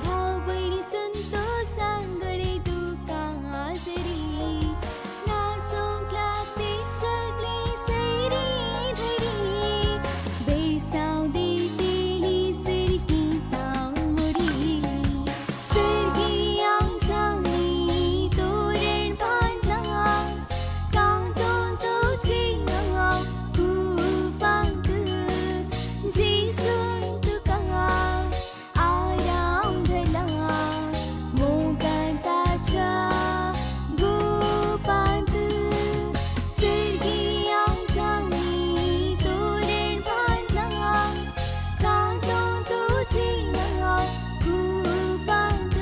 Speaker 4: भाव बहिणी संतो सांगळे तुका जरी नासूंक लागते सगळे सैरी धरी बेसाव देतेली सर्गिता मोरी सर्गियांच्यानी तोरण बांधला कांतोन तुझे नाव कुपांत जेसून तुका आराधला मोगांताच्या गुपांत सर्गियांच्यानी तोरण बांधला कांतोन तुझे नाव कुपांत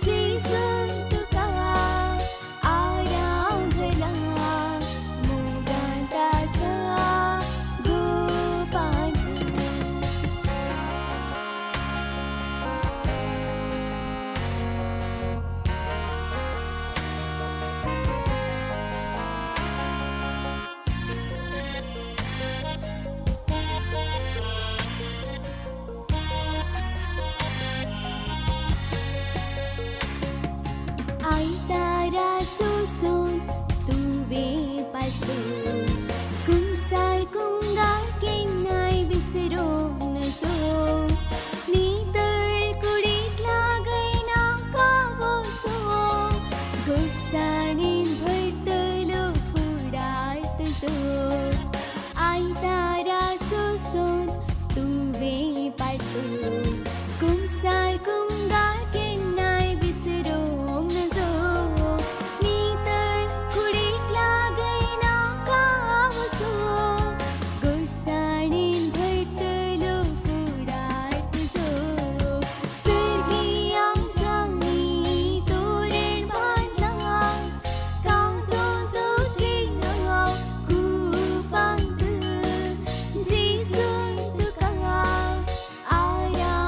Speaker 4: जेसून तुका आराधला मोगांताच्या गुपांत. आयतारा सोसून तुवे पासून कुंसार कुंगा केन्नाय विसरूंक नजो नितळ कुडीक लागयना कावोसो घोसाणेन भरतलो फुडार तुजो आयतारा सोसून तुवे पासून कुंसार कुंगा केन्नाय विसरूंक नजो नितळ कुडीक लागयना कावोसो घोसाणेन भरतलो फुडार तुजो सर्गियांच्यानी तोरण बांधला कांतोन तुझे नाव कुपांत जेसून तुका आराधला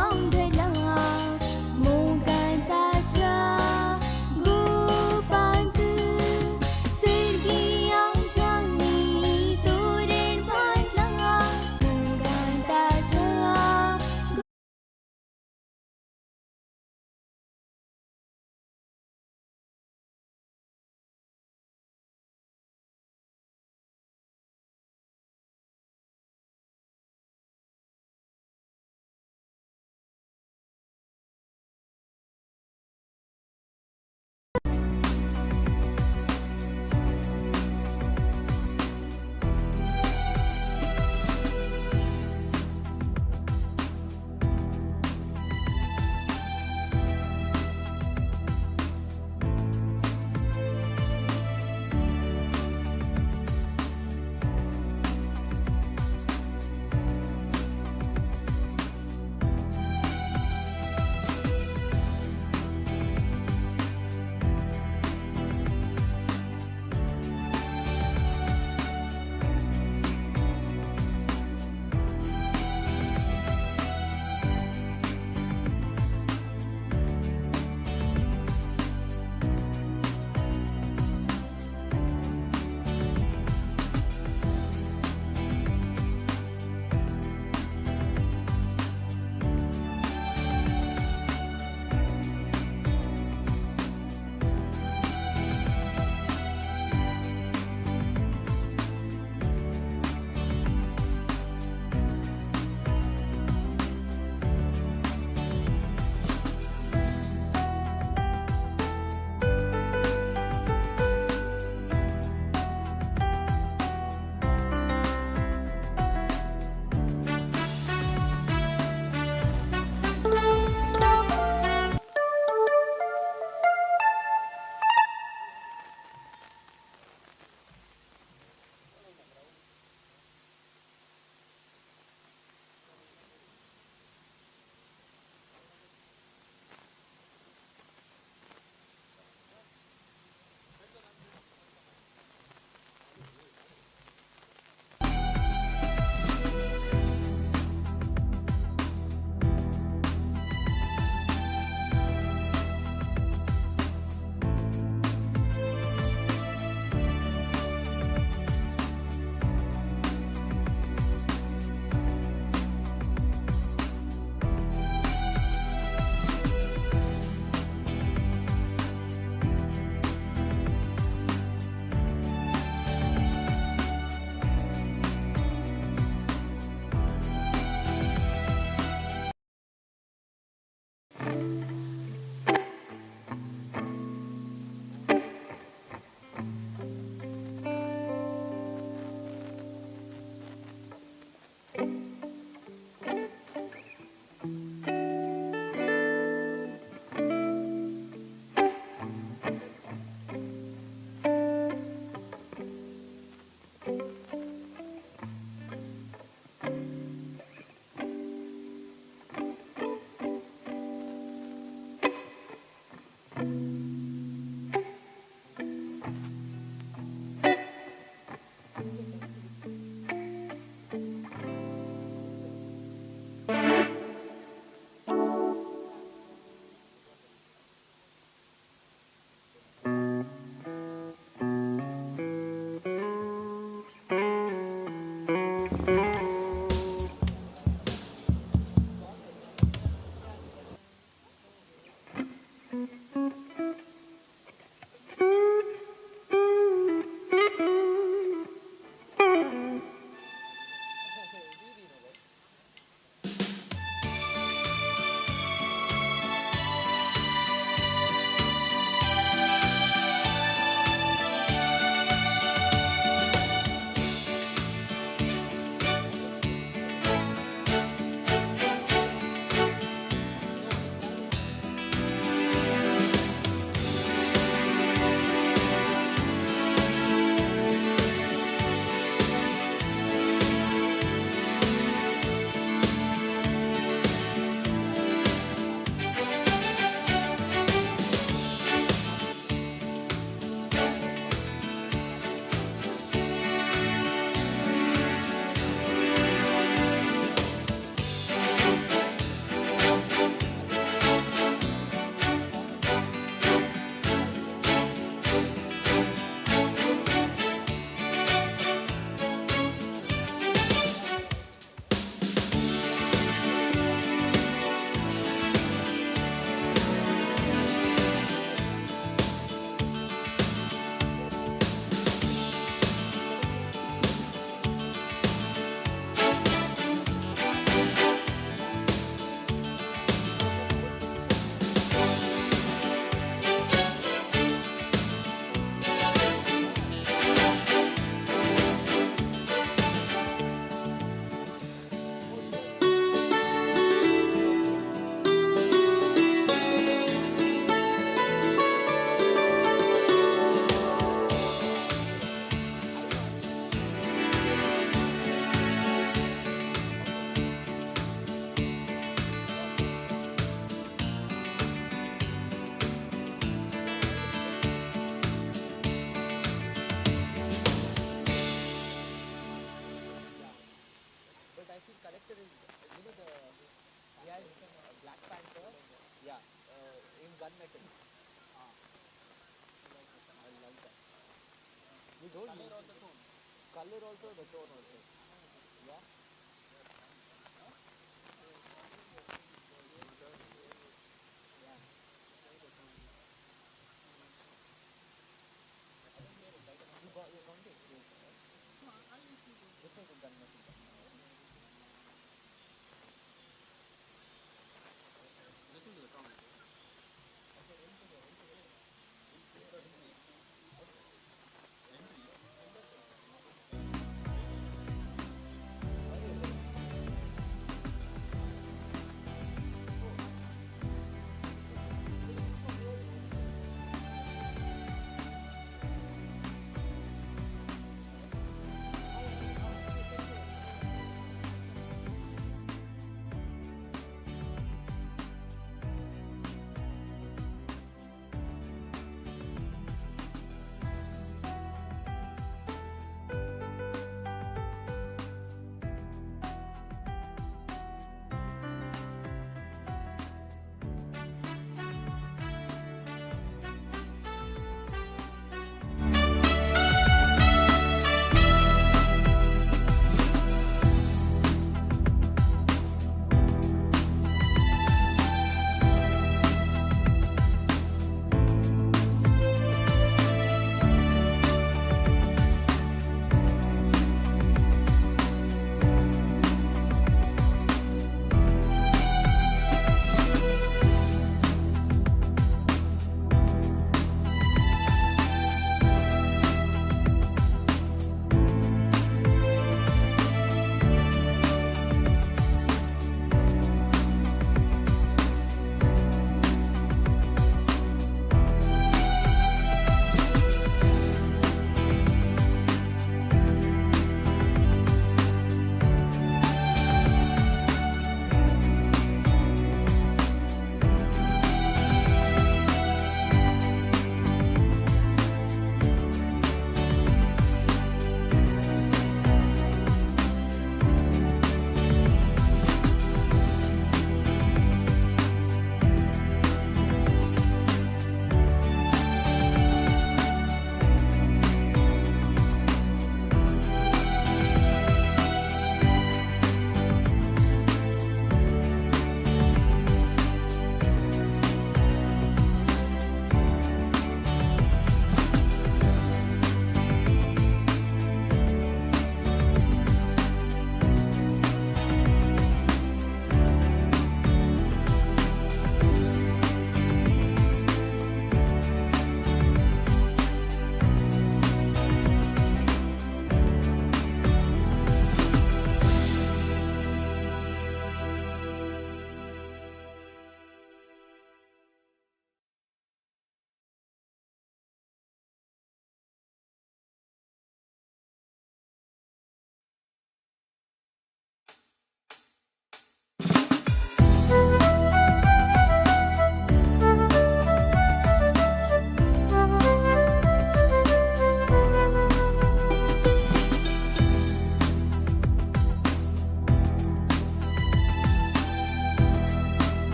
Speaker 15: Yeah, in gunmetal. Ah, I like that. You don't color or the tone? Color also, the tone also. Yeah. Yeah. You got your contact experience, right? No, I used to. This is a gunmetal. Listen to the comment.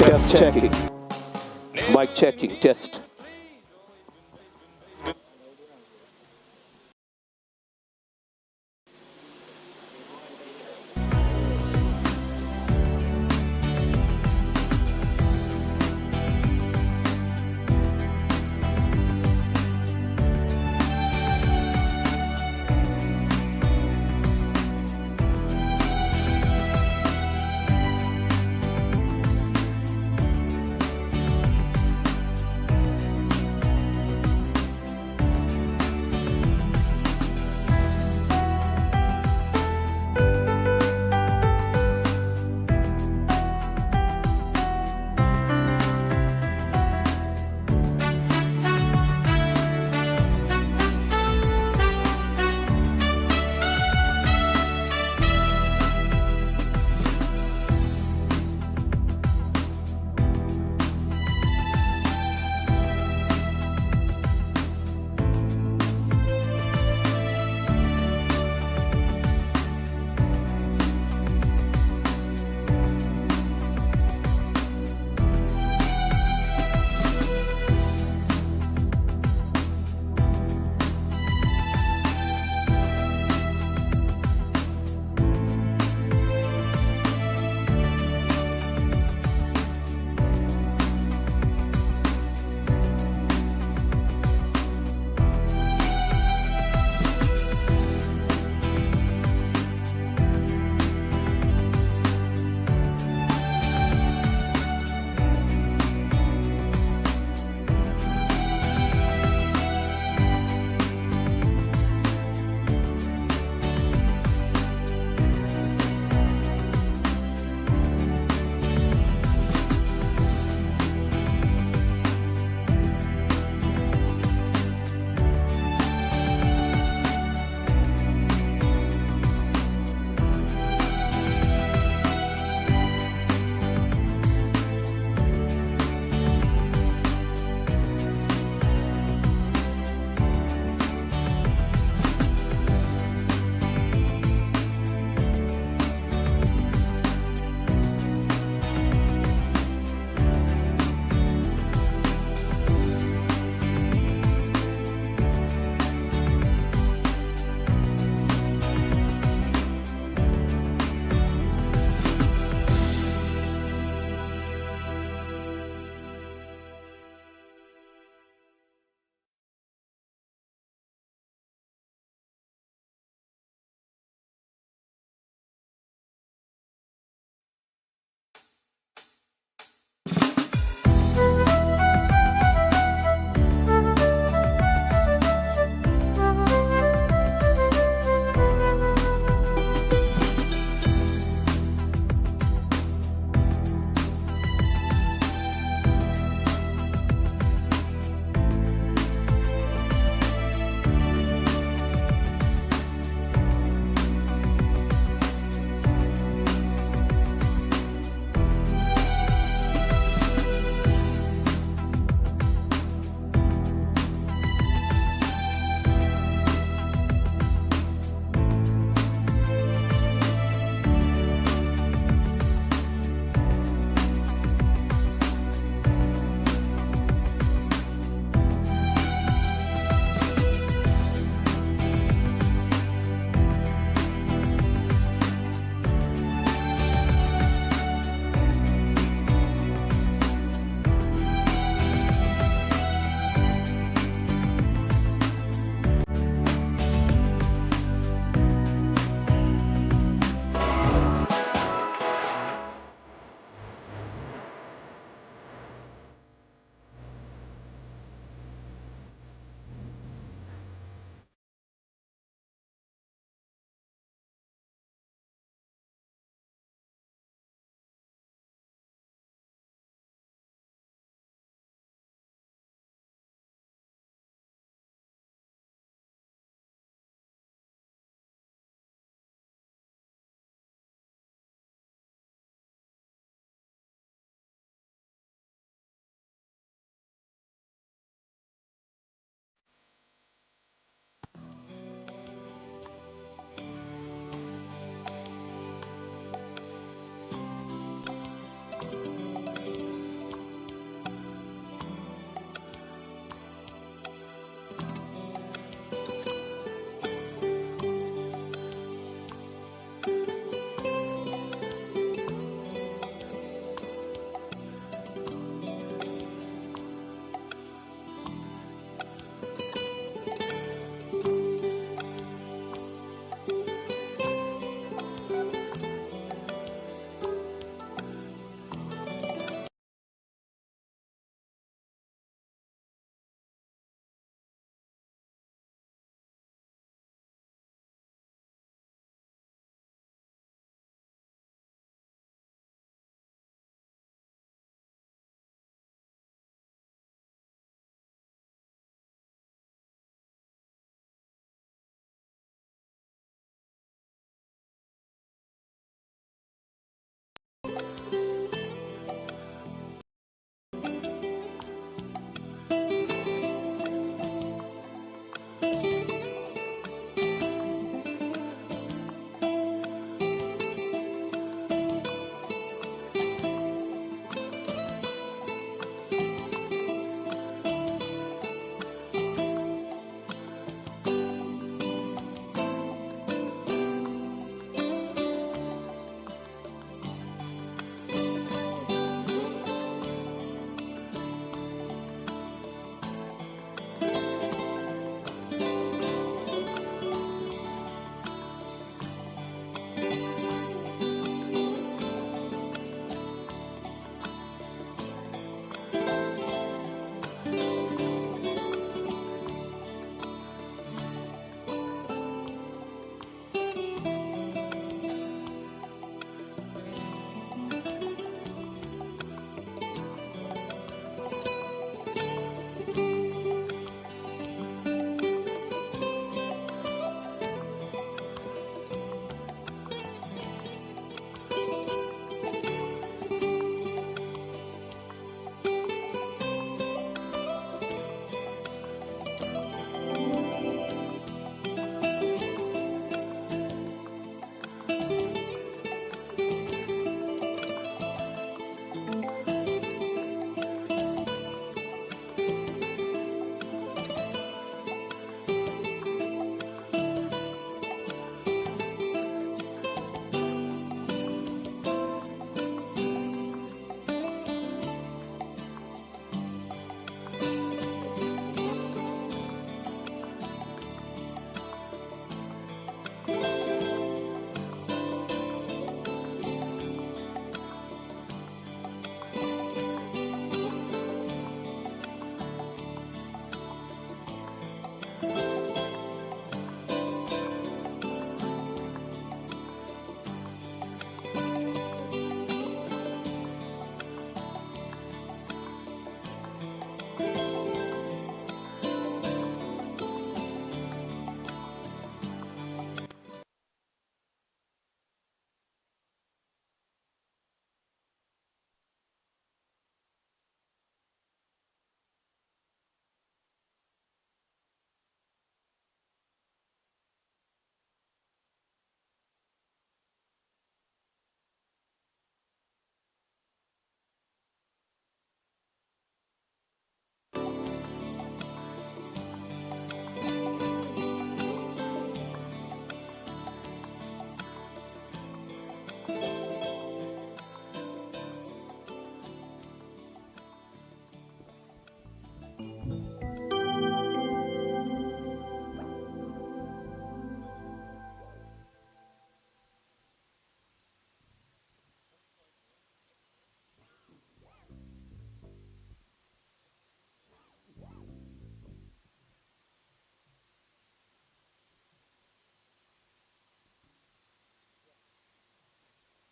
Speaker 15: Test checking. Mic checking. Test.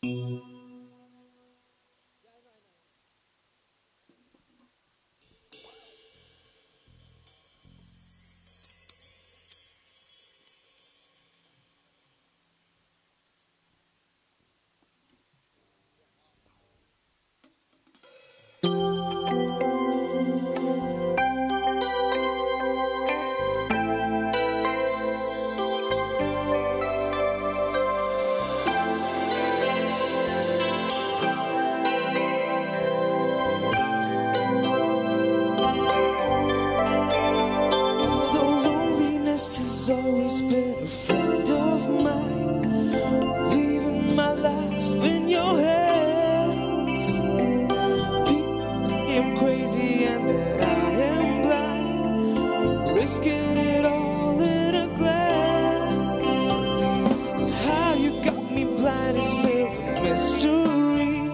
Speaker 16: Although loneliness has always been a friend of mine, leaving my life in your hands. People say I'm crazy and that I am blind, risking it all in a glance. How you got me blind is still a mystery.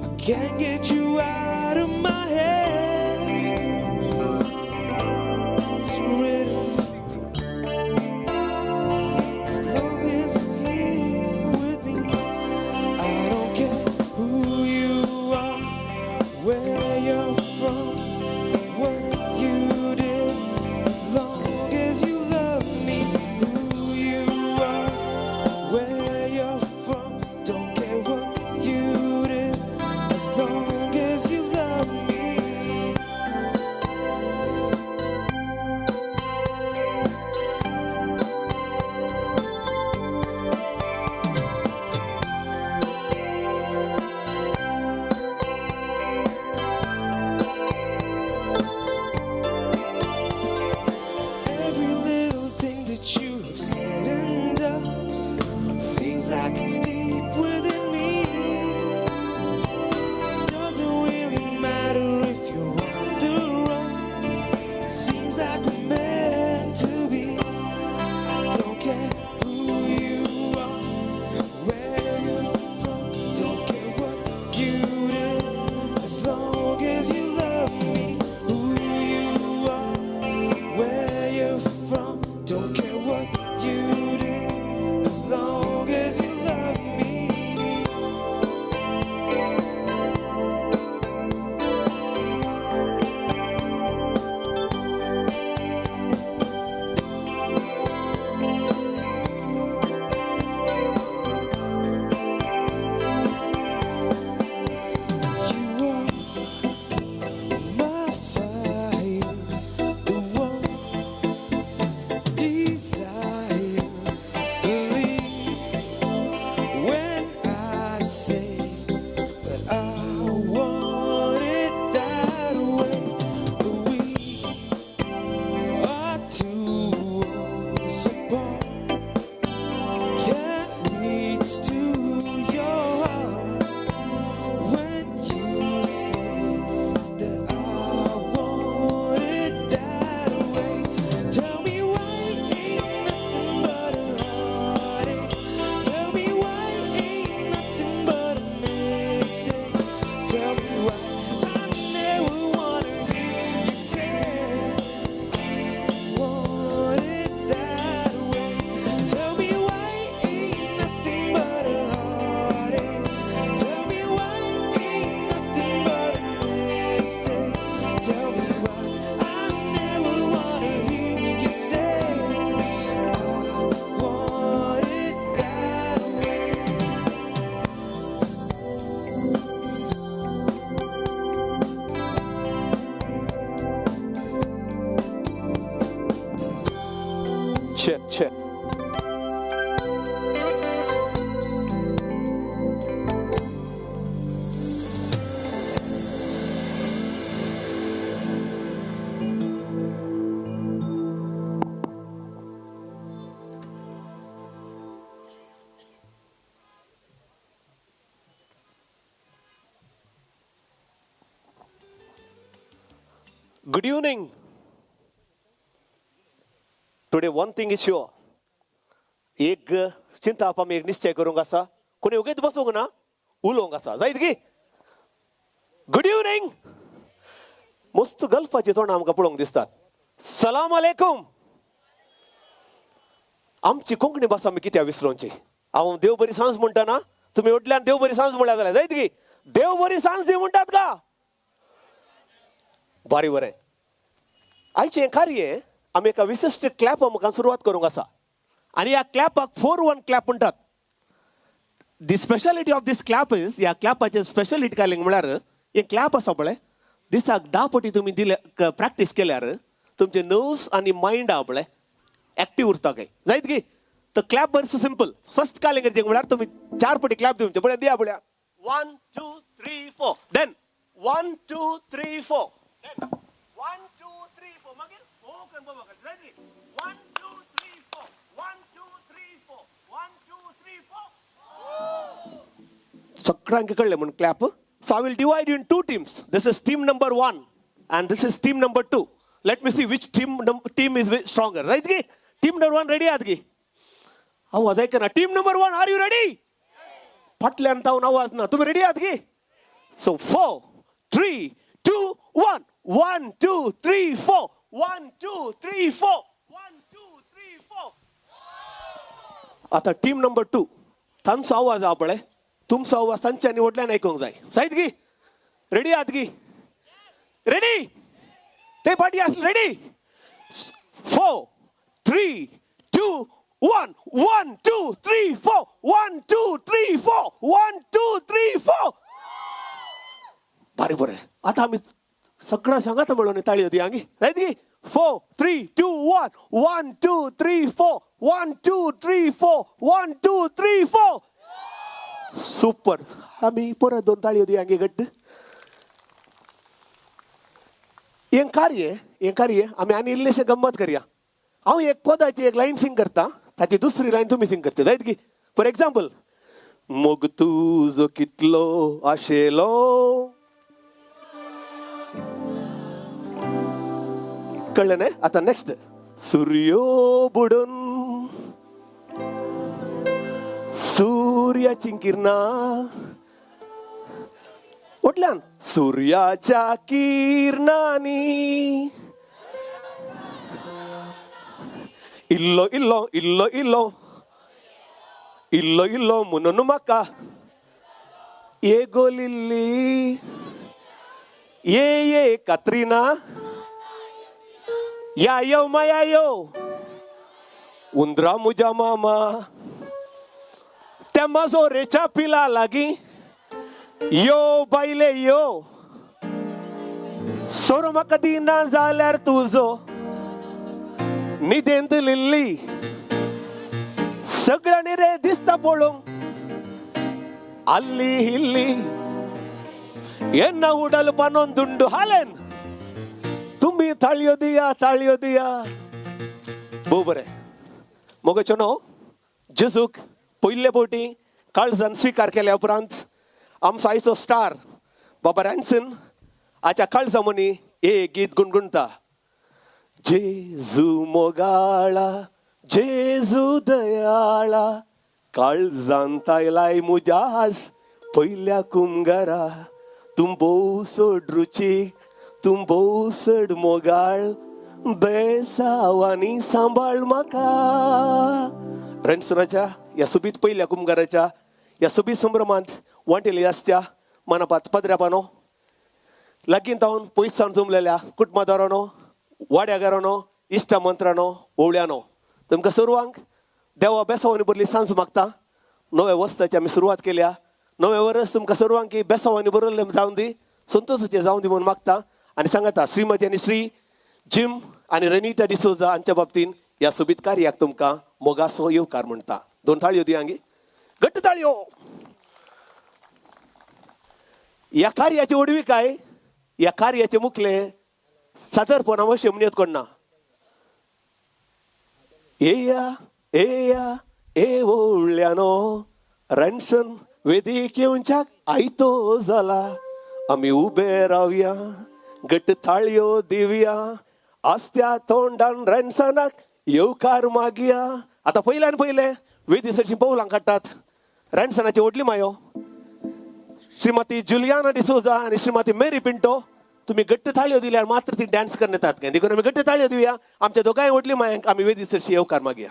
Speaker 16: I can't get you out of my head. It's written. As long as you're here with me, I don't care who you are, where you're from, what you did. As long as you love me, who you are, where you're from, don't care what you did. As long as you love me. Every little thing that you have said and done feels like it's deep within me. Doesn't really matter if you're on the run. It seems like we're meant to be. I don't care who you are, where you're from, don't care what you did. As long as you love me, who you are, where you're from, don't care what you did. As long as you love me. You are my fire, the one desire. Believe when I say that I want it that way. We are two worlds apart. Can't reach to your heart when you say that I want it that way. Tell me why ain't nothing but a heartache. Tell me why ain't nothing but a mistake. Tell me why I never wanna hear you say I want it that way. Tell me why ain't nothing but a heartache. Tell me why ain't nothing but a mistake. Tell me why I never wanna hear you say I want it that way. Check.
Speaker 17: Good evening. Today one thing is sure. एक चिंता आपण एक निश्चय करूंगा सा कोणी उगेच बसूंग ना उलोंगा सा जायत की गुड इव्हनिंग मस्त गल्फाची तोंड आमकां पळोवंक दिसतात सलाम अलैकुम आमची कोंकणी भास आमी कित्याक विसरोवची हांव देव बरी सांज म्हणटा ना तुम्ही उठल्यान देव बरी सांज म्हळ्या जाल्यार जायत की देव बरी सांज दी म्हणटात का बरी बरें आयचें कार्य आमी एका विशिश्ट क्लॅप आमकां सुरवात करूंक आसा आनी ह्या क्लॅपाक 4-1 क्लॅप म्हणटात the speciality of this clap is ह्या क्लॅपाचें स्पेशालिटी काय म्हळ्यार हे क्लॅप आसा पळय दिसाक 10 पटी तुमी दिले प्रॅक्टीस केल्यार तुमचे नर्व्स आनी मायंड आहा पळय एक्टीव उरता काय जायत की तर क्लॅप बरें सिंपल फर्स्ट कालिंग करचें म्हळ्यार तुमी 4 पटी क्लॅप दिवचे पळय दिया पळया 1 2 3 4 देन 1 2 3 4 देन 1 2 3 4 मागीर हो कन बाबा कर जायत की 1 2 3 4 1 2 3 4 1 2 3 4 सगळ्यांक कळलें म्हण clap So I will divide you in 2 teams. This is team number 1 and this is team number 2. Let me see which team is stronger. Right? Gi? Team number 1 ready? Adgi? आवाज ऐका ना. Team number 1, are you ready? फाटल्यान तावन आवाज ना. तुम्ही ready आहात की? So 4, 3, 2, 1. 1, 2, 3, 4. 1, 2, 3, 4. 1, 2, 3, 4. आता team number 2. तांचो आवाज हा पळय. तुमचो आवाज सांच्यानी वटल्यान आयकूंक जाय जायत की रेडी आहात की रेडी ते पाटी आसले रेडी 4 3 2 1 1 2 3 4 1 2 3 4 1 2 3 4 बरें आता आमी सगळ्यां सांगात म्हणून ताळयो दी आंगी जायत की 4 3 2 1 1 2 3 4 1 2 3 4 1 2 3 4 सुपर आम्ही परत 2 ताळयो दी आंगे गट्ट हें कार्य आमी आनी इल्लेशें गंमत करया हांव एक पदाची एक लायन सिंग करता ताची दुसरी लायन तुमी सिंग करता जायत की फॉर एग्जाम्पल मोग तुजो कितलो आशेलो कळ्ळें न्ही आता नेक्स्ट सूर्यो बुडून सूर्याची किरणां उठल्यान सूर्याच्या किरणांनी इल्लो इल्लो इल्लो इल्लो इल्लो इल्लो म्हणून म्हाका ये गोलिल्ली ये कात्रिना या यो माया यो उंदरा मुजा मामा त्या माजोरेच्या पिला लागी यो बायले यो सोर म्हाका दिना जाल्यार तुजो न्हिदेंत लिल्ली सगळ्यांनी रे दिसता पळोवंक आल्ली हिल्ली येन्ना उडल पानोन दुंडू हालेन तुम्ही ताळयो दिया भोव बरें मोगोच्यो न्हू जेजूक पयले फावटी काळजान स्विकार केल्या उपरांत आमचो आयचो स्टार बाबा रॅन्सन हाच्या काळजा मनी एक गीत गुणगुणता जेजू मोगाळा जेजू दयाळा काळजांत आयलाय मुजाज पयल्या कुमगारा तुम भोव सोड रुचीक तुम भोव सोड मोगाळ बेसावानी सांबाळ म्हाका रॅन्सनाच्या या सुबीत पहिल्या कुमगाराच्या या सुबीत संभ्रमांत वांटेलियासच्या मनापात पदऱ्यापानो लागीं तावन पयस सावन जमलेल्या कुटुंबादारानो वाड्यागारानो इश्टा मंत्रानो ओवळ्यानो तुमकां सर्वांक देवा बेसावानी बरली सांज मागता नव्या वर्साची आमी सुरवात केल्या नवें वर्स तुमकां सर्वांक बेसावानी बरयल्लें जावन दी संतोशाचें जावन दी म्हणून मागता आनी सांगता श्रीमती आनी श्री जिम आनी रेनिटा डिसोजा हांच्या बाबतीन ह्या सोबीत कार्याक तुमकां मोगासो येवकार म्हणटा 2 ताळयो दियांगी गट्ट ताळयो ह्या कार्याची ओडविकाय ह्या कार्याचे मुखले सादरपण अवश्य म्हणत कोणना एया एया ए ओळ्यानो रॅन्सन वेदीक येवच्याक आयतो जाला आमी उबे रावया गट्ट ताळयो दिवया आस्त्या तोंडान रॅन्सनाक येवकार मागया आता पयल्यान पयले वेदीसरची पौलां काडटात रॅन्सनाची ओडली मायो श्रीमती जुलियाना डिसोजा आणि श्रीमती मेरी पिंटो तुम्ही गट्ट ताळयो दिल्यार मात्र ती डान्स करन येतात काय देखून आमी गट्ट ताळयो दिवया आमच्या दोगांय ओडली मायांक आमी वेदीसरची येवकार मागया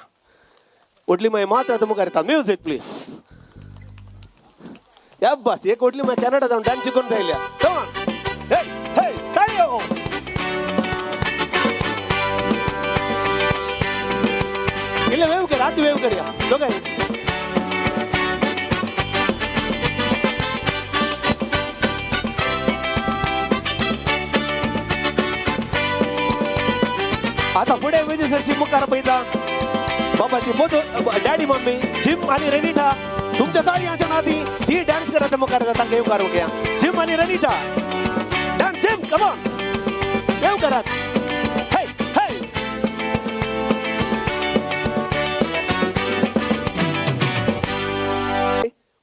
Speaker 17: ओडली माय मात्र आता मुखार येतात म्युझिक प्लीज शाबास एक ओटली मग कॅनडा जाऊन डान्स शिकून राहिल्या कम ऑन हे हे ताळ्यो इले वेव कर आत वेव कर या दोघं आता पुढे वेदिसरची मुखार पैदा बाबाची डॅडी मम्मी जिम आणि रेनिटा तुमच्या ताळीच्या नादी ही डान्स करायचं मुखार तांका येवकार घ्या जिम आणि रेनिटा डान्स जिम कम ऑन येवकारात हे हे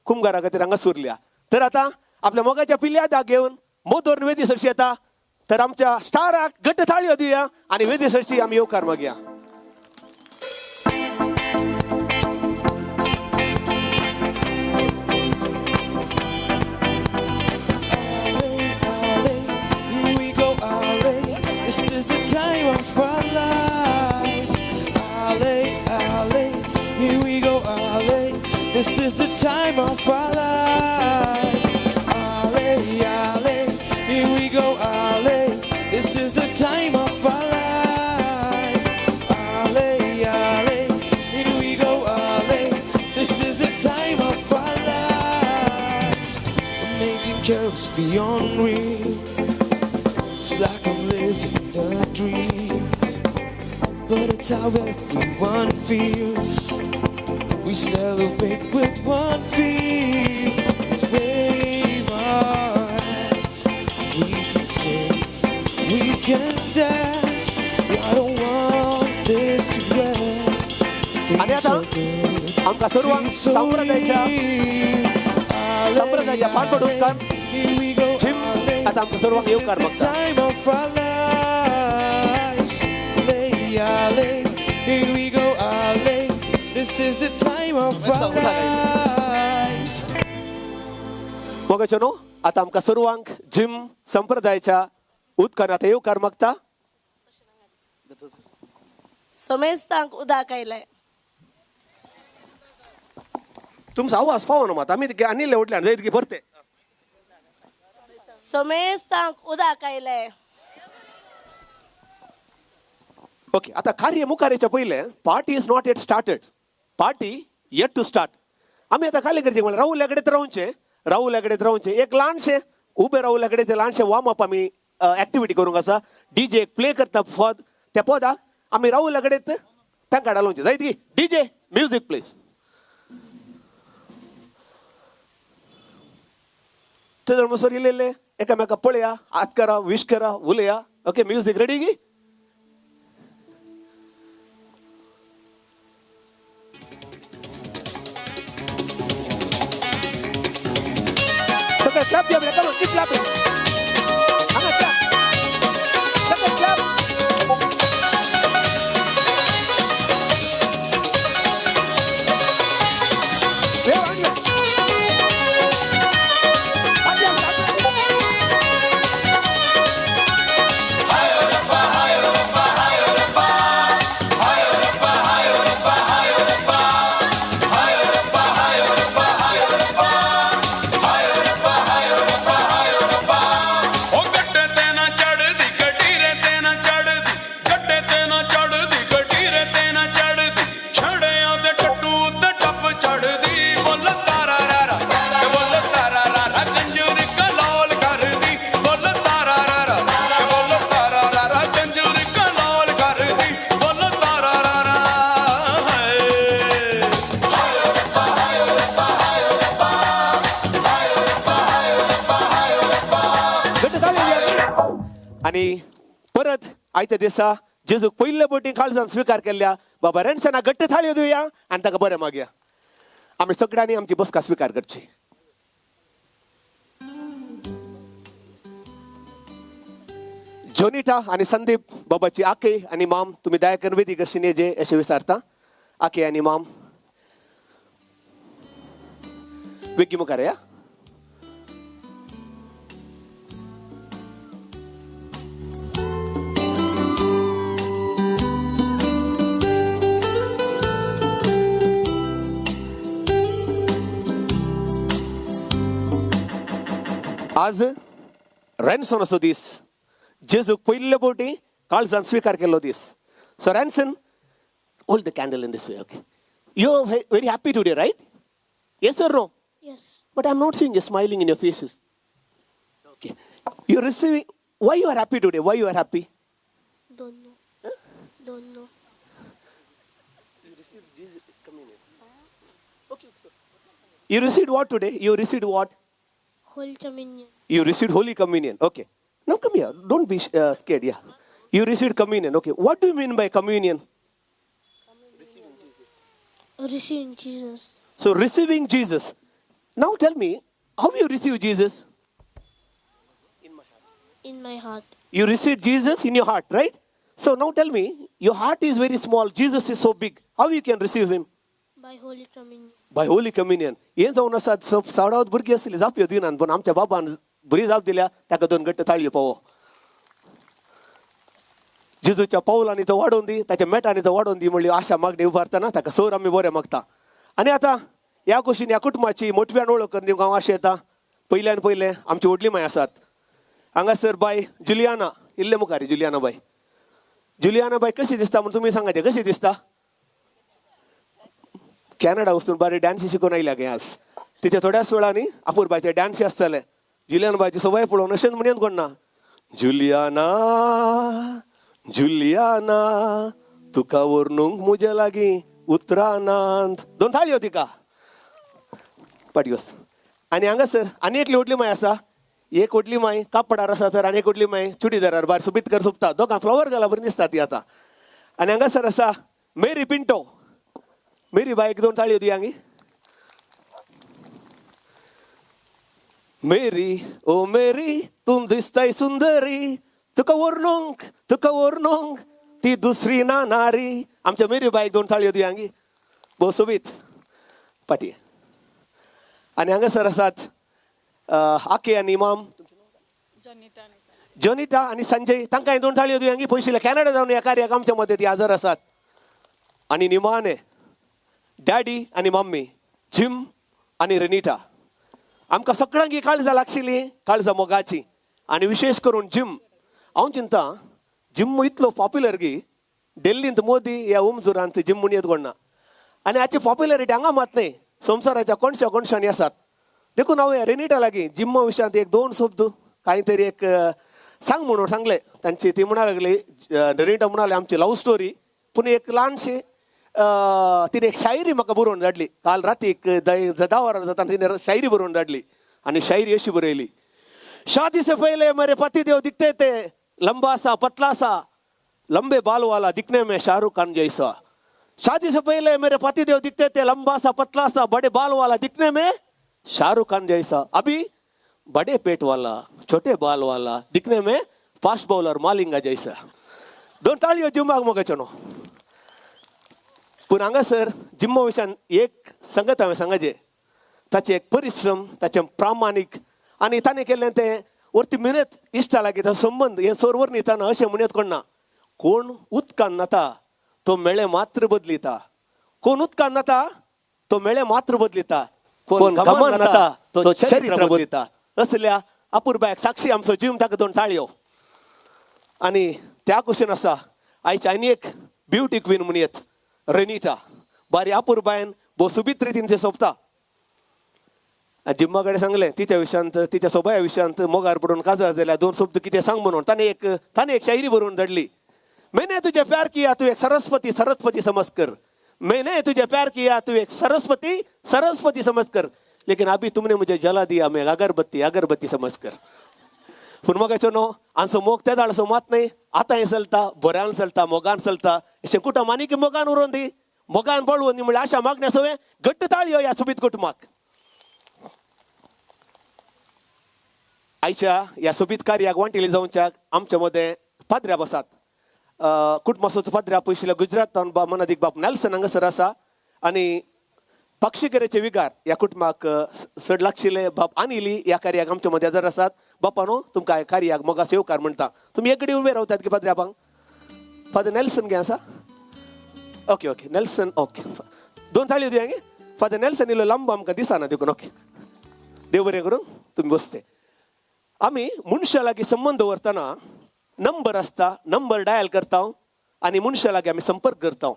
Speaker 17: कुंभारा खातीर हांगा सुरल्या तर आता आपल्या मोगाच्या पिल्ल्या दाग घेऊन मोदोर वेदिसरची येता तर आमच्या स्टाराक घट्ट थाळी दिवया आणि वेदिसरची आम्ही येवकार मागया
Speaker 16: This is the time of our lives. Ale, ale, here we go, ale. This is the time of our lives. Ale, ale, here we go, ale. This is the time of our lives. Ale, ale, here we go, ale. This is the time of our lives. Amazing curves beyond reach. It's like I'm living a dream, but it's how everyone feels. We celebrate with one feel. Let's wave our hands. We can sing, we can dance. I don't want this to end.
Speaker 17: आणि आता आमका सर्वांक संप्रदायाच्या पाठोडून gym आता आमका सर्वांक येवकार मागता
Speaker 16: Time of our lives. Ale, here we go, ale. This is the time of our lives.
Speaker 17: मोगाचनो आता आमका सर्वांक जिम संप्रदायाच्या उत्कारात येवकार मागता
Speaker 18: समेस्तांक उदा कायलाय
Speaker 17: तुमचा आवाज पाहू ना मात आम्ही अनिल उठल्या जायत की भरते
Speaker 18: समेस्तांक उदा कायलाय
Speaker 17: ओके आता कार्य मुखारेच्या पहिले party is not yet started party yet to start आम्ही आता काय करचे मला राहुल लागडेत राहूनचे एक लहानशे उभे राहुल लागडे ते लहानशे वॉर्म अप आम्ही ऍक्टिव्हिटी करूंक आसा डीजे प्ले करता पद त्या पदाक आम्ही राहुल लागडेत तांकां डालोवचे जायत की डीजे म्युझिक प्लीज ते मसोर इल्लेले एकामेका पळया हात करा विश करा उलया ओके म्युझिक रेडी की clap dia come on keep clapping I'm gonna clap clap where are you आणि परत आयच्या दिसा जेजूक पयले बोटी काळजान स्वीकार केल्ल्या बाबा रेणसना घट्ट थाळयो दिवया आणि ताका बरें मागया आमी सगळ्यांनी आमची बसका स्वीकार करची जोनिटा आणि संदीप बाबाची आके आणि माम तुम्ही दयाकर वेदी करशीन जे असे विचारता आके आणि माम वेगी मुखार या आज रॅन्सॉनाचो दीस, जेजूक पयले फावटी काळजान स्विकार केल्लो दीस. So Ranson, hold the candle in this way. Okay, you are very happy today, right? Yes or no?
Speaker 14: Yes.
Speaker 17: But I'm not seeing you smiling in your faces. Okay. You're receiving. Why you are happy today? Why you are happy?
Speaker 14: Don't know. Don't know.
Speaker 17: You received Jesus communion. Okay, sir. You received what today? You received what?
Speaker 14: Holy Communion.
Speaker 17: You received Holy Communion. Okay. Now come here. Don't be scared. Yeah. You received communion. Okay. What do you mean by communion?
Speaker 14: Receiving Jesus.
Speaker 17: So receiving Jesus. Now tell me, how you receive Jesus?
Speaker 14: In my heart.
Speaker 17: You received Jesus in your heart, right? So now tell me, your heart is very small. Jesus is so big. How you can receive him?
Speaker 14: By Holy Communion.
Speaker 17: By Holy Communion. हें जावन आसा सावडावत भुरगीं आसलीं जाप दिनात, पूण आमच्या बाबान बरी जाप दिल्या, ताका 2 गट्ट ताळयो पावो. जेजूच्या पावलांनी तो वाडोवन दी, ताच्या मेटांनी तो वाडोवन दी म्हणली आशा मागणी उबारतना ताका सोर आमी बरें मागता. आनी आतां ह्या कुशीन ह्या कुटुंबाची मोठव्यान वळख करून दिवंक हांव अशें येता. पयल्यान पयलें आमची व्हडली माय आसात. हांगासर बाय जुलियाना, इल्ले मुखारी जुलियाना बाय. जुलियाना बाय कशी दिसता म्हण तुमी सांगात, कशी दिसता? कॅनडा वचून बरें डान्सी शिकून आयल्या गे आज. तिच्या थोड्याच वेळांनी अपूर्बाचे डान्सी आसतले. जुलियाना बायची सवय पळोवन अशेंच म्हणून कोण ना, जुलियाना जुलियाना तुका व्हरनूंक म्हजे लागीं उतरानांत. 2 थाळयो तिका पाटयोस. आनी हांगासर आनी एक व्हडली माय आसा. एक व्हडली माय कापडार आसा तर आनी एक व्हडली माय चुडीदारार भायर सुबितकर सोबता. दोगां फ्लावर घाला बरी दिसता ती आतां. आनी हांगासर आसा मेरी पिंटो. मेरी बायक 2 थाळयो दी हांगी. मेरी ओ मेरी तूं दिसताय सुंदरी, तुका व्हरनूंक ती दुसरी ना नारी. आमच्या मेरी बायक 2 थाळयो दी हांगी. भोव सोबीत पाटी. आनी हांगासर आसात आके आनी इमाम, जोनिटा आनी संजय. तांकांय 2 थाळयो दी हांगी. पयशिल्ले कॅनडा जावन ह्या कार्याक आमच्या मदत ती हजर आसात. आनी निमाणे डॅडी आनी मम्मी, जिम आनी रेनिटा. आमकां सगळ्यांक ही काळजां लागशिल्लीं, काळजां मोगाची. आनी विशेश करून जिम. हांव चिंता जिम इतलो पॉप्युलर की दिल्लींत मोदी ह्या उमजुरांत जिम म्हणून येत कोणना. आनी हाची पॉप्युलॅरिटी हांगा मात न्ही, संवसाराच्या कोणशा कोणशांनी आसात. देखून हांव ह्या रेनिटा लागीं जिम्मा विशयांत 1-2 शब्द कांय तरी एक सांग म्हणून सांगले. तांची ती म्हणा लागली, रेनिटा म्हणाले आमची लव स्टोरी. पूण एक ल्हानशी तिने एक शायरी म्हाका बरोवन धाडली. काल रातीक 10 वरां जाताना तिने शायरी बरोवन धाडली. आनी शायरी अशी बरयली, शादी से पहले मेरे पति देव दिखते थे लंबा सा पतला सा, लंबे बाल वाला, दिखने में शाहरुख खान जैसा. शादी से पहले मेरे पति देव दिखते थे लंबा सा पतला सा, बड़े बाल वाला, दिखने में शाहरुख खान जैसा. अभी बड़े पेट वाला, छोटे बाल वाला, दिखने में फास्ट बॉलर मालिंगा जैसा. 2 ताळयो जिम्माक मोगाच्यो न्हू. पूण हांगासर जिम्मा विशयान एक संगत हांवें सांगचे, ताचे एक परिश्रम, ताचे प्रामाणीक आनी ताणें केल्लें तें वरती मेहनत इश्टा लागीं ताचो संबंद हें सोरवर न्हिताना अशें म्हणत कोण ना. कोण उदकान नाता तो मेळे मात्र बदलिता. कोण उदकान नाता तो मेळे मात्र बदलिता. कोण घमान नाता तो चरित्र बदलिता. असल्या अपूर्बायक साक्षी आमचो जीव. ताका 2 ताळयो. आनी त्या कुशीन आसा आयची आनी एक ब्युटी क्वीन म्हणून येत, रेनिटा. बारी अपूर्बायन भोव सुबीत रितीन तें सोंपता. जिम्मा कडेन सांगलें तिच्या विशयांत, तिच्या सोबाया विशयांत मोगार पडून काजार जाल्यार 2 शब्द कितें सांग म्हणून. ताणें एक शायरी बरोवन धाडली. मैंने तुझे प्यार किया तू एक सरस्वती सरस्वती समझकर, मैंने तुझे प्यार किया तू एक सरस्वती सरस्वती समझकर, लेकिन अभी तुमने मुझे जला दिया मैं अगरबत्ती अगरबत्ती समझकर. पूण मोगाचो न्हू, आमचो मोग त्या दाळसो मात न्ही. आतांय चलता, बऱ्यान चलता, मोगान चलता. अशें कुटुंबांनी की मोगान उरोवन दी, मोगान बळवून दी म्हणल्यार आशा मागण्या सवय घट्ट ताळयो ह्या सुबीत कुटुंबाक. आयच्या ह्या सोबीत कार्याक वांटिली जावच्याक आमच्या मदें पाद्र्या बसात. कुटुंबाचो पाद्र्या पयशिल्ल्या गुजरातान मनादीक बाप नेल्सन हांगासर आसा. आनी पक्षिकेरेचे विगार ह्या कुटुंबाक चड लागशिल्ले बाप अनिली ह्या कार्याक आमच्या मदें हजर आसात. बापानो तुमकां ह्या कार्याक मोगा सेवकार म्हणटा. तुमी एक घडी उबे रावतात की पाद्र्या बांक? फादर नेल्सन गे आसा? Okay okay Nelson. ओके 2 थाळयो दी गे. फादर नेल्सन इल्लो लांब आमकां दिसना देखून. ओके देव बरें करूं. तुमी बसते. आम्ही मनशा लागीं संबंध दवरतना नंबर आसता, नंबर डायल करता आनी मनशा लागीं आमी संपर्क करता.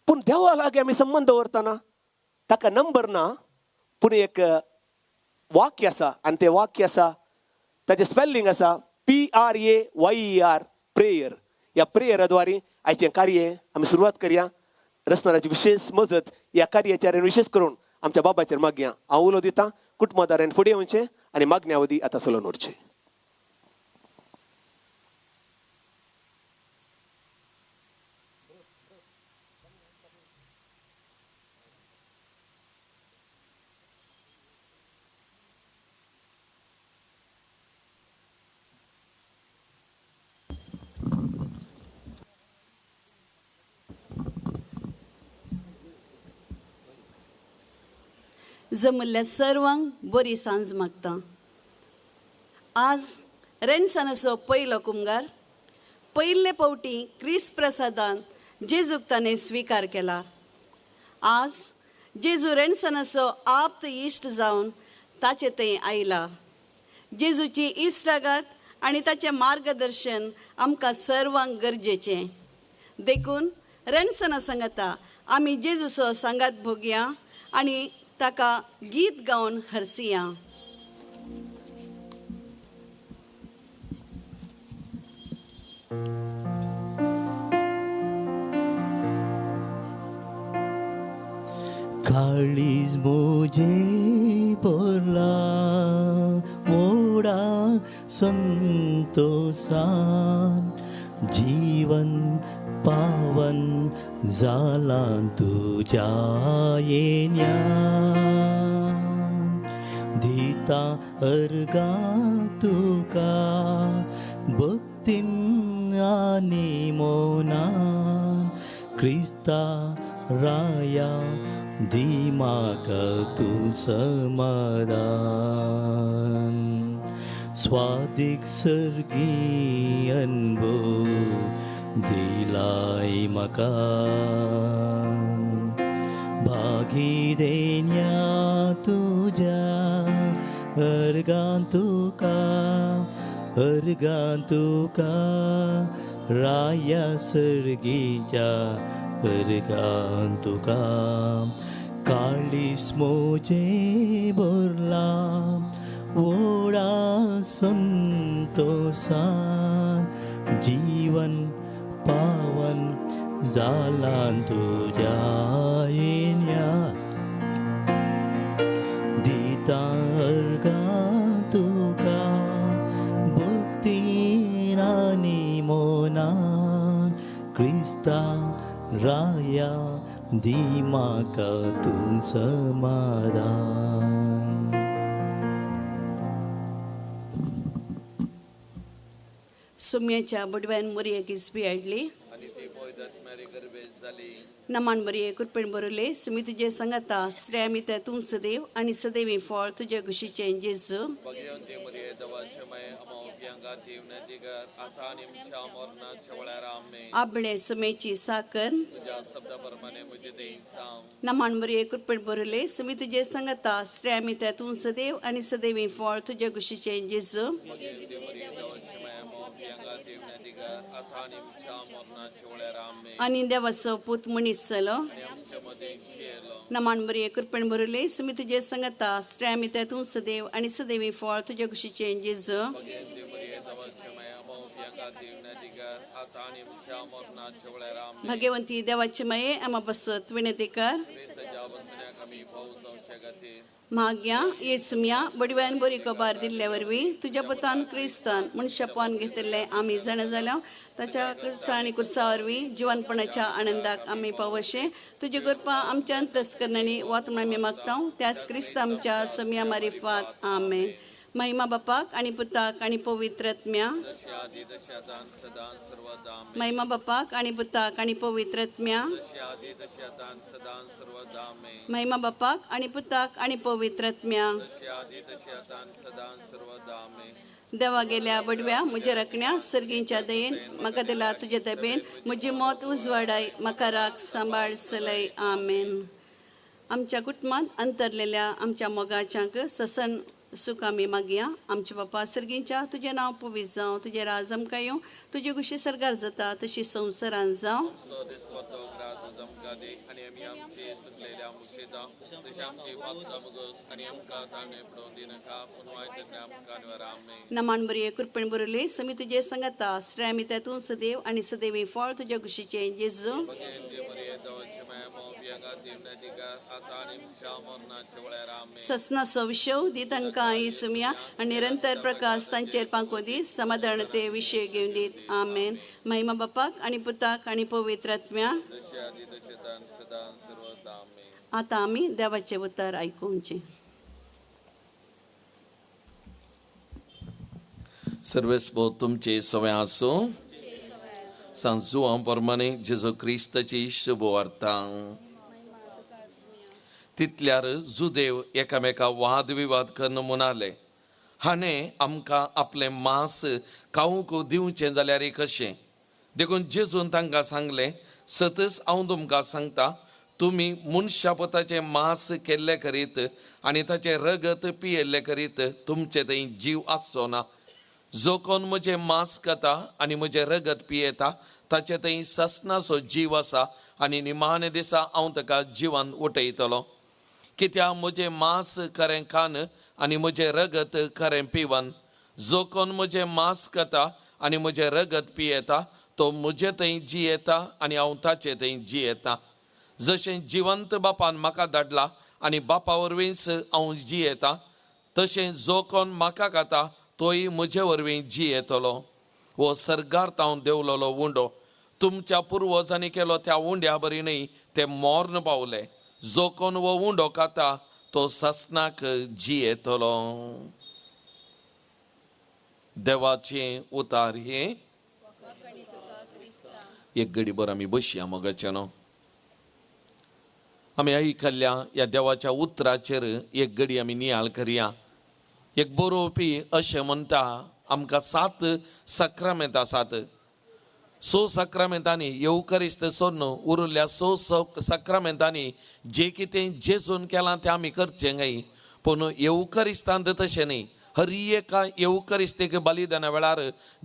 Speaker 17: पूण देवा लागीं आमी संबंध दवरतना ताका नंबर ना, पूण एक वाक्य आसा आनी तें वाक्य आसा, ताचें स्पेलिंग आसा PRAYER, प्रेयर. ह्या प्रेयराद्वारे आयचें कार्य आमी सुरवात करया. रसनाराची विशेष मजत ह्या कार्याचेर विशेष करून आमच्या बाबाचेर मागया. हांव उलो दितां, कुटुंबादारांनी फुडें येवचें आनी मागण्या अवधी आतां चलोवन उरचें.
Speaker 19: जमल्ल्या सर्वांक बरी सांज मागता. आज रेणसनाचो पयलो कुंभार पयले फावटी क्रिस्त प्रसादान जेजूक ताणें स्विकार केला. आज जेजू रेणसनाचो आप्त इश्ट जावन ताचे थंय आयला. जेजूची इश्टागत आनी ताचें मार्गदर्शन आमकां सर्वांक गरजेचें. देखून रेणसना सांगता आमी जेजूचो सांगात भोगया आनी ताका गीत गावन हरसिया.
Speaker 2: काळीज मोजे बोला मोडा संतोषान जीवन पावन जाला तुझ्या येण्यान. दिता अर्गा तुका भक्तीन आनी मोनान. क्रिस्ता राया दी म्हाका तूं समाधान. स्वादिक सर्गी अनुभव दिलाय म्हाका. भागी देण्या तुझ्या अर्गां तुका राया सर्गीच्या अर्गां तुका. काळीस मोजे बोरला ओडा संतोषान जीवन पावन जाला तुझ्या येण्यात. दिता अर्गा तुका भक्तीन आनी मोनान. क्रिस्ता राया दी म्हाका तूं समाधान.
Speaker 19: सुम्याच्या बुडव्यान मोरयेक इसबी हाडली नमान मोरये कुरपेण बरोले. सुमी तुजे सांगाता श्रेयामी ते तुम सदैव आनी सदैवी फळ तुजे कुशीचें जेजू. आबळे सुमेची साकर नमान मोरये कुरपेण बरोले. सुमी तुजे सांगाता श्रेयामी ते तुम सदैव आनी सदैवी फळ तुजे कुशीचें जेजू. आनी देवाचो पूत मनीस जालो नमान मोरये कुरपेण बरोले. सुमी तुजे सांगाता श्रेयामी ते तूं सदैव आनी सदैवी फळ तुजे कुशीचें जेजू. भाग्यवंती देवाचे माये आमा बसत विनंतीकार माग्या येसुम्या बडव्यान बरी कबार दिल्ल्या वरवीं तुज्या पुतान क्रिस्तान मनशापान घेतिल्लें आमी जाणा जाल्या ताच्या आनी कुर्सा वरवीं जिवनपणाच्या आनंदाक आमी पावशे. तुजी कृपा आमच्या अंतस्करणांनी वात म्हूण आमी मागता. त्याच क्रिस्त आमच्या सुम्या मारिफात आमेन. महिमा बापाक आणि पुताक आणि पवित्र आत्म्या. महिमा बापाक आणि पुताक आणि पवित्र आत्म्या. महिमा बापाक आणि पुताक आणि पवित्र आत्म्या. देवा गेल्या बडव्या म्हज्या रखण्या सर्गींच्या दयेन म्हाका दिला तुजे तेबेन. म्हजी मोत उजवाडाय म्हाका राख सांबाळ चलय आमेन. आमच्या कुटुंबांत अंतरलेल्या आमच्या मोगाच्यांक ससन सुख आमी मागया आमचे बापा सर्गींच्या तुजें नांव पवित्र जावं तुजें राज आमकां येवं तुजी कुशी सरकार जाता तशी संवसारांत जावं नमान बरी कृपेण बरयली समी तुजे सांगाता श्रेय आमी तेतून सदैव आनी सदैवी फळ तुज्या कुशीचें जेजू ससनाचो विशव दी तांकां येसुमिया आनी निरंतर प्रकाश तांचेर पांको दी समाधान ते विशय घेवन दीत आमेन महिमा बापाक आनी पुताक आनी पवित्र आत्म्या आतां आमी देवाचें उतर आयकुचें
Speaker 20: सर्वेस्पो तुमचे सवय आसो सांजुवां प्रमाणे जेजू क्रिस्ताची शुभ वार्ता तितल्यार जुदेव एकामेका वाद विवाद करून म्हणाले हाणें आमकां आपलें मांस खावंक दिवचें जाल्यार कशें देखून जेजून तांकां सांगलें सतत हांव तुमकां सांगता तुमी मनशापताचें मांस केल्लें करीत आनी ताचें रगत पियेल्लें करीत तुमचे थंय जीव आसचो ना जो कोण म्हजें मांस खाता आनी म्हजें रगत पियेता ताचे थंय ससनाचो जीव आसा आनी निमाणे दिसा हांव ताका जिवान उठयतलो कित्याक म्हजें मांस खरें खान आनी म्हजें रगत खरें पिवन जो कोण म्हजें मांस खाता आनी म्हजें रगत पियेता तो म्हजे थंय जियेता आनी हांव ताचे थंय जियेता जशें जिवंत बापान म्हाका धाडला आनी बापा वरवींच हांव जियेता तशें जो कोण म्हाका खाता तोय म्हजे वरवीं जियेतलो हो सर्गार्थ हांव देवलोलो उंडो तुमच्या पुर्वजांनी केलो त्या उंड्या बरी न्ही ते मोर्न पावले जो कोण हो उंडो खाता तो ससनाक जियेतलो देवाचें उतार हे एक घडीभर आमी बसया मोगाचे न्हू आमी आयकल्ल्या ह्या देवाच्या उतराचेर एक घडी आमी नियाळ करया एक बरोवपी अशें म्हणटा आमकां 7 सक्रामेंत आसात 6 सक्रामेंतांनी येवकरिस्त सोडून उरिल्ल्या 6 सक्रामेंतांनी जे कितें जेजून केलां तें आमी करचें काय पूण येवकरिस्तांत तशें न्ही हर एका येवकरिस्तेक बलिदाना वेळार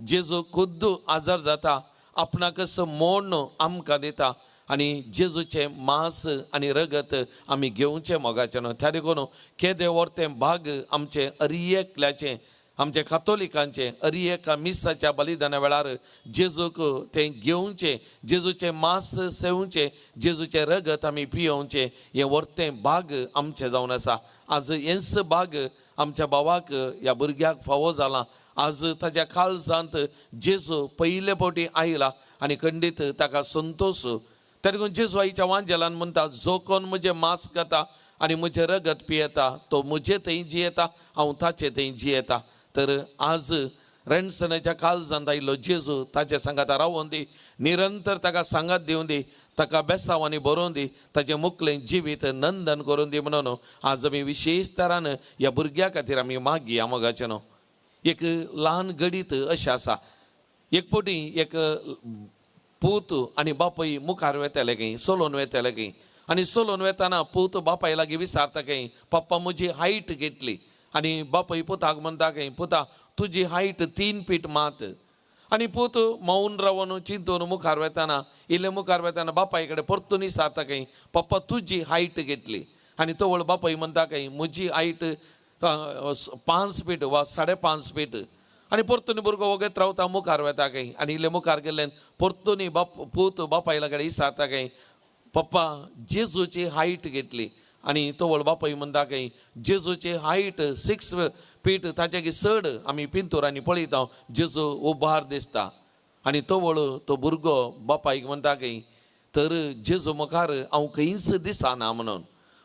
Speaker 20: जेजू खुद्द आजार जाता आपणाकच मोडून आमकां दिता आनी जेजूचे मांस आनी रगत आमी घेवचें मोगाचें न्हू त्या देखून केदें वर्तें भाग आमचे एकल्याचें आमचे कातोलिकांचे एका मिसाच्या बलिदाना वेळार जेजूक तें घेवचें जेजूचें मांस सेवचें जेजूचें रगत आमी पियोवचें हें वर्तें भाग आमचें जावन आसा आज हेंच भाग आमच्या भावाक ह्या भुरग्याक फावो जाला आज ताच्या काळजांत जेजू पयले फावटी आयला आनी खंडीत ताका संतोश त्या देखून जेजू आईच्या वांजेलान म्हणटा जो कोण म्हजें मांस खाता आनी म्हजें रगत पियेता तो म्हजे थंय जियेता हांव ताचे थंय जियेता तर आज रेणसनाच्या काळजांत आयिल्लो जेजू ताचे सांगाता रावोवन दी निरंतर ताका सांगात दिवन दी ताका बेसांवांनी बरोवन दी ताचें मुखलें जिवीत नंदन करून दी म्हणून आज आमी विशेश तरान ह्या भुरग्या खातीर आमी मागया मोगाचें न्हू एक ल्हान गडीत अशें आसा एक फावटी एक पूत आनी बापूय मुखार वेताले खंय सोलोन वेताले खंय आनी सोलोन वेताना पूत बापाय लागीं विचारता खंय पप्पा म्हजी हायट कितली आनी बापूय पुताक म्हणटा खंय पुता तुजी हायट 3 फीट मात आनी पूत मौन रावन चिंतून मुखार वेताना इल्ले मुखार वेताना बापाय कडेन परतून विचारता खंय पप्पा तुजी हायट कितली आनी तो वळ बापूय म्हणटा खंय म्हजी हायट 5 फीट वा 5.5 फीट आनी परतून भुरगो वगत रावता मुखार वेता खंय आनी इल्ले मुखार गेल्ल्यान परतून पूत बापायला कडेन विचारता खंय पप्पा जेजूची हायट कितली आनी तो व्हड बापूय म्हणटा खंय जेजूची हायट 6 फीट ताचे चड आमी पिंतूरांनी पळयता जेजू उबार दिसता आनी तो व्हड तो भुरगो बापायक म्हणटा खंय तर जेजू मुखार हांव खंयच दिसना म्हणून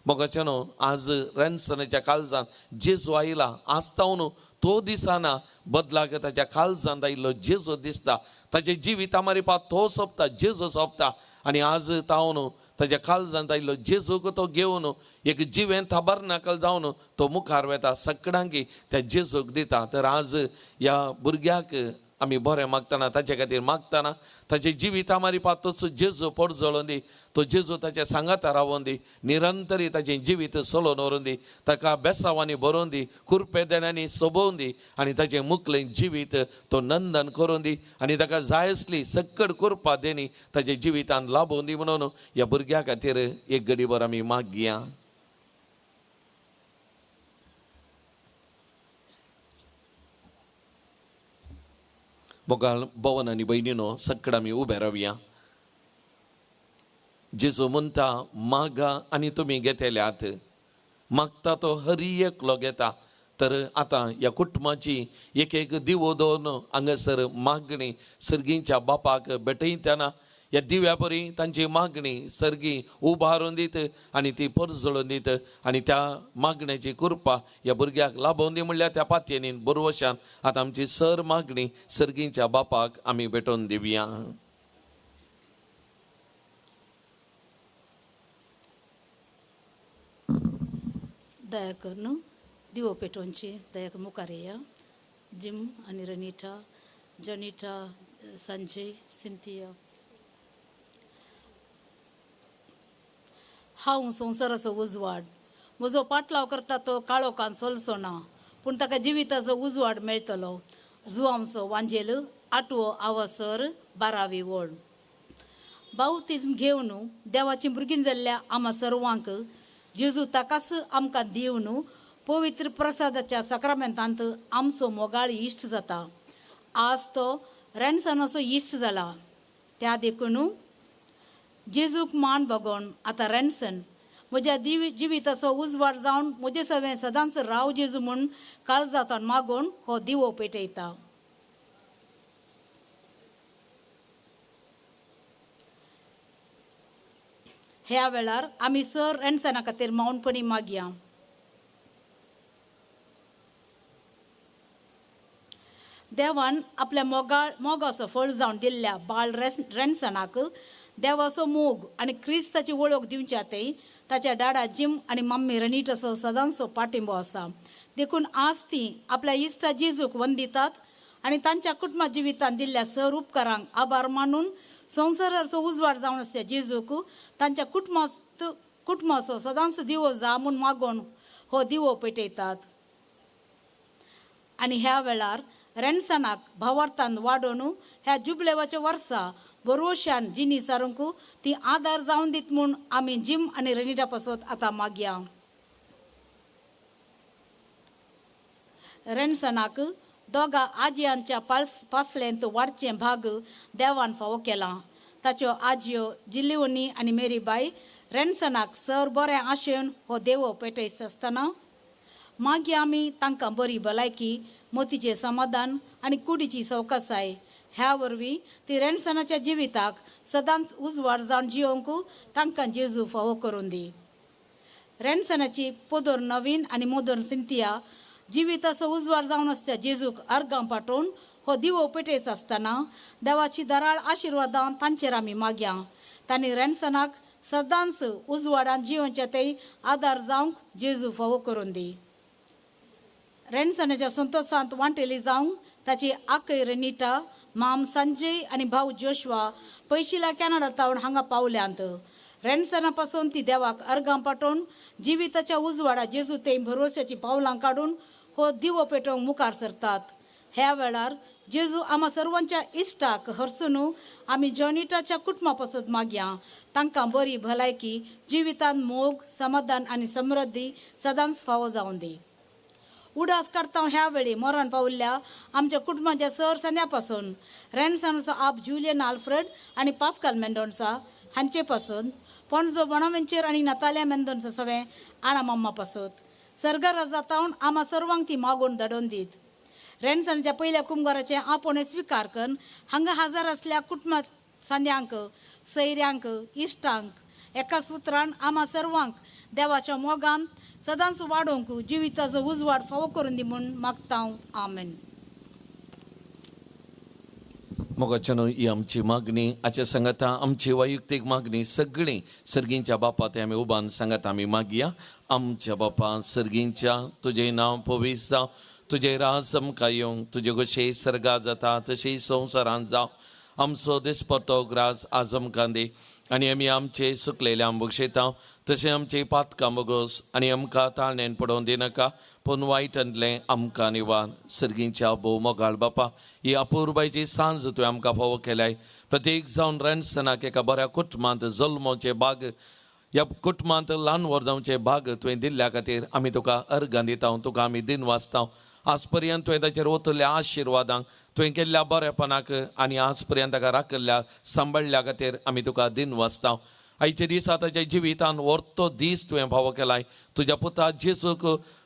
Speaker 20: मोगाचें न्हू आज रेणसनाच्या काळजांत जेजू आयला आसतावन तो दिसना बदलाक ताच्या काळजांत आयिल्लो जेजू दिसता ताचें जिवीत मारिपा तो सोंपता जेजू सोंपता आनी आज तावन ताच्या काळजांत आयिल्लो जेजूक तो घेवन एक जिवें ताबरनाकल जावन तो मुखार वेता सगळ्यांक त्या जेजूक दिता तर आज ह्या भुरग्याक आमी बरें मागतना ताचे खातीर मागतना ताचें जिवीत आमारी पात तोच जेजू पड जळोवन दी, तो जेजू ताच्या सांगाता रावोवन दी, निरंतरी ताचें जिवीत चलोवन व्हरून दी, ताका बेसांवांनी भरोवन दी, कुरपे देण्यांनी सोबोवन दी आनी ताचें मुखलें जिवीत तो नंदन करून दी आनी ताका जाय असली सक्कड कुरपा देणी ताच्या जिवितान लाभोवन दी म्हणून ह्या भुरग्या खातीर एक घडीभर आमी मागया. मोगाळ भवन आनी भयणीनो सक्कड आमी उबे रावया. जेजू म्हणटा मागा आनी तुमी घेतल्यात, मागता तो हर एकलो घेता. तर आतां ह्या कुटुंबाची एक एक दिवो दोन हांगासर मागणी सर्गीच्या बापाक भेटयतना ह्या दिव्या परी तांची मागणी सर्गी उबारून दीत आनी ती परजळून दीत आनी त्या मागण्याची कृपा ह्या भुरग्याक लाभोवन दी म्हणल्यार त्या पातयेनी बरोवशान आतां आमची सर मागणी सर्गीच्या बापाक आमी भेटोवन दिवया.
Speaker 11: दया कर न्हू दिवो पेटोवनची दयाक मुखार येया. जिम आनी रनिटा, जॉनिटा, संजय, सिंथिया. हांव संवसाराचो उजवाड, म्हजो पाटलाव करता तो काळोखान चलचो ना, पूण ताका जिविताचो उजवाड मेळटलो. जुआमचो वांजेल 8वो आवासर 12वी वळ. बावतिज्म घेवन देवाची भुरगीं जाल्ल्या आम्हा सर्वांक जेजू ताकाच आमकां दिवन पवित्र प्रसादाच्या सक्रामेंतांत आमचो मोगाळ इश्ट जाता. आज तो रेणसनाचो इश्ट जाला. त्या देखून जेजूक मान बगोवन आतां रेणसन म्हज्या जिविताचो उजवाड जावन म्हजे सवें सदांच राव जेजू म्हूण काळजांतान मागोवन हो दिवो पेटयता. ह्या वेळार आमी सर रेणसना खातीर मौनपणी मागया. देवान आपल्या मोगाचो फळ जावन दिल्ल्या बाळ रेणसनाक देवाचो मोग आनी क्रिस्ताची वळख दिवच्यातय ताच्या डाडा जिम आनी मम्मी रनिटाचो सदांचो पाठिंबो आसा. देखून आज ती आपल्या इश्टा जेजूक वंदितात आनी तांच्या कुटुंबा जिवितान दिल्ल्या सर उपकारांक आभार मानून संवसाराचो उजवाड जावन आसच्या जेजूक तांच्या कुटुंबाचो सदांच दिवो जा म्हूण मागोवन हो दिवो पेटयतात. आनी ह्या वेळार रेणसनाक भावार्थान वाडोवन ह्या जुबलेवाच्या वर्सा बरोवशान जिनी सारूंक ती आदार जावन दीत म्हूण आमी जिम आनी रनिटा पासत आतां मागया. रेणसनाक दोगा आजयांच्या पासलेंत वाडचें भाग देवान फावो केला. ताच्यो आजयो जिल्लिवनी आनी मेरीबाई रेणसनाक सर बरें आशेन हो देवो पेटयत आसतना मागीर आमी तांकां बरी भलायकी, मोतीचें समाधान आनी कुडीची सवकासाय ह्या वरवीं ती रेणसनाच्या जिविताक सदांच उजवाड जावन जियोंक तांकां जेजू फावो करून दी. रेणसनाची पोदोर नवीन आनी मोदोर सिंथिया जिविताचो उजवाड जावन आसच्या जेजूक अर्गां पाठोवन हो दिवो पेटयत आसतना देवाची दराळ आशिर्वादां तांचेर आमी मागया. तांणी रेणसनाक सदांच उजवाडान जियोंचे ते आदार जावंक जेजू फावो करून दी. रेणसनाच्या संतोशांत वांटेली जावंक ताची आकय रनिटा, माम संजय आनी भाऊ जोशवा पयशिला कॅनडा तावन हांगा पावल्यांत. रेणसना पासून ती देवाक अर्गां पाठोवन जिविताच्या उजवाडा जेजू ते भरोश्याची पावलां काडून हो दिवो पेटोवंक मुखार सरतात. ह्या वेळार जेजू आम्हा सर्वांच्या इश्टाक हरसून आमी जॉनिटाच्या कुटुंबा पासत मागया. तांकां बरी भलायकी, जिवितान मोग, समाधान आनी समृद्धी सदांच फावो जावन दी. उडास काडटा ह्या वेळी मरण पावल्ल्या आमच्या कुटुंबाच्या सर सन्या पासून रेणसनाचो आप जुलियन आल्फ्रेड आनी पास्कल मेंडोन्सा हांचे पासून पणजो बोनावेंचर आनी नताल्या मेंडोन्सा सवें आणा मम्मा पासत सर्गरा जातावन आम्हा सर्वांक ती मागोवन धाडोवन दीत. रेणसनाच्या पयल्या कुंभाराचे आपोणे स्विकार करून हांगा हजर असल्या कुटुंबा सांद्यांक, सैऱ्यांक, इश्टांक एका सुत्रान आम्हा सर्वांक देवाच्या मोगान सदांच वाडोवंक जिविताचो उजवाड फावो करून दी म्हूण मागता. आमेन.
Speaker 20: मोगाच्यानो ही आमची मागणी आजच्या सांगाता आमची वैयक्तीक मागणी सगळी सर्गींच्या बापा ते आमी उबान सांगात आमी मागया. आमच्या बापा सर्गींच्या तुझे नांव पवित्र जावं, तुझे राज आमकां येवंक, तुजे कशें सर्गा जाता तशें संवसारांत जावं. आमचो दिसपट्टो ग्रास आज आमकां दे, आनी आमी आमचे सुकलेल्या बक्षेता तशें आमचे पातकां मोगोस, आनी आमकां ताळणेन पडोवन दिनाका, पूण वायटांतलें आमकां निवार. सर्गींच्या भोव मोगाळ बापा, ही अपुर्बायची सांज तुवें आमकां फावो केल्याय. प्रत्येक जावन रेणसनाक एका बऱ्या कुटुंबांत जल्मोवचे भाग, ह्या कुटुंबांत ल्हान व्हड जावचे भाग तुवें दिल्ल्या खातीर आमी तुका अर्गां दिता, तुका आमी दिन वाचता. आज पर्यंत तुवें ताचेर वतल्या आशिर्वादांक, तुवें केल्ल्या बरेपणाक आनी आज पर्यंत ताका राखल्या सांबाळल्या खातीर आमी तुका दिन वाचता. आयचे दिसा ताच्या जिवितान व्हरतो दीस तुवें फावो केलाय. तुज्या पुता जेजूक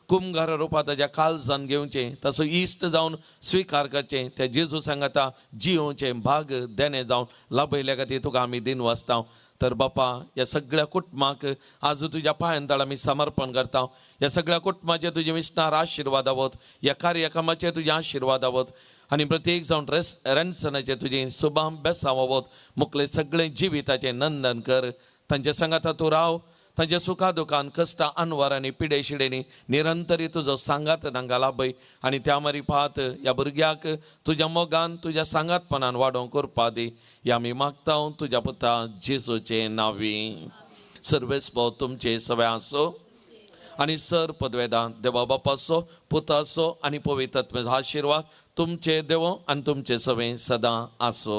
Speaker 20: कुमगार रुपांत ताच्या काळजान घेवचें, ताचो इश्ट जावन स्विकार करचें, त्या जेजू सांगाता जियोवचें भाग देणे जावन लाभयल्या खातीर तुका आमी दिन वाचता. तर बापा, ह्या सगळ्या कुटुंबाक आज तुज्या पांयांतळ आमी समर्पण करता. ह्या सगळ्या कुटुंबाचे तुजे विस्तार आशिर्वाद आवत, ह्या कार्यक्रमाचे तुजे आशिर्वाद आवत, आनी प्रत्येक जावन रेणसनाचे तुजे सुभाम बेसांव आवत. मुखले सगळे जिविताचें नंदन कर. तांच्या सांगाता तूं राव, तांच्या सुखा दुखान कश्टा अनवर आनी पिडे शिडेनी निरंतरी तुजो सांगात तांकां लाभय. आनी त्या मारी पात ह्या भुरग्याक तुज्या मोगान तुज्या सांगातपणान वाडोवंक करपा दी. ह्या आमी मागता तुज्या पुता जेजूचे नांवी. सर्वेस्पो तुमचे सवे आसो आनी सर पदवेदान देवा बापाचो, पुताचो आनी पवित्रात्म्याचो आशिर्वाद तुमचे देवो आनी तुमचे सवे सदां आसो.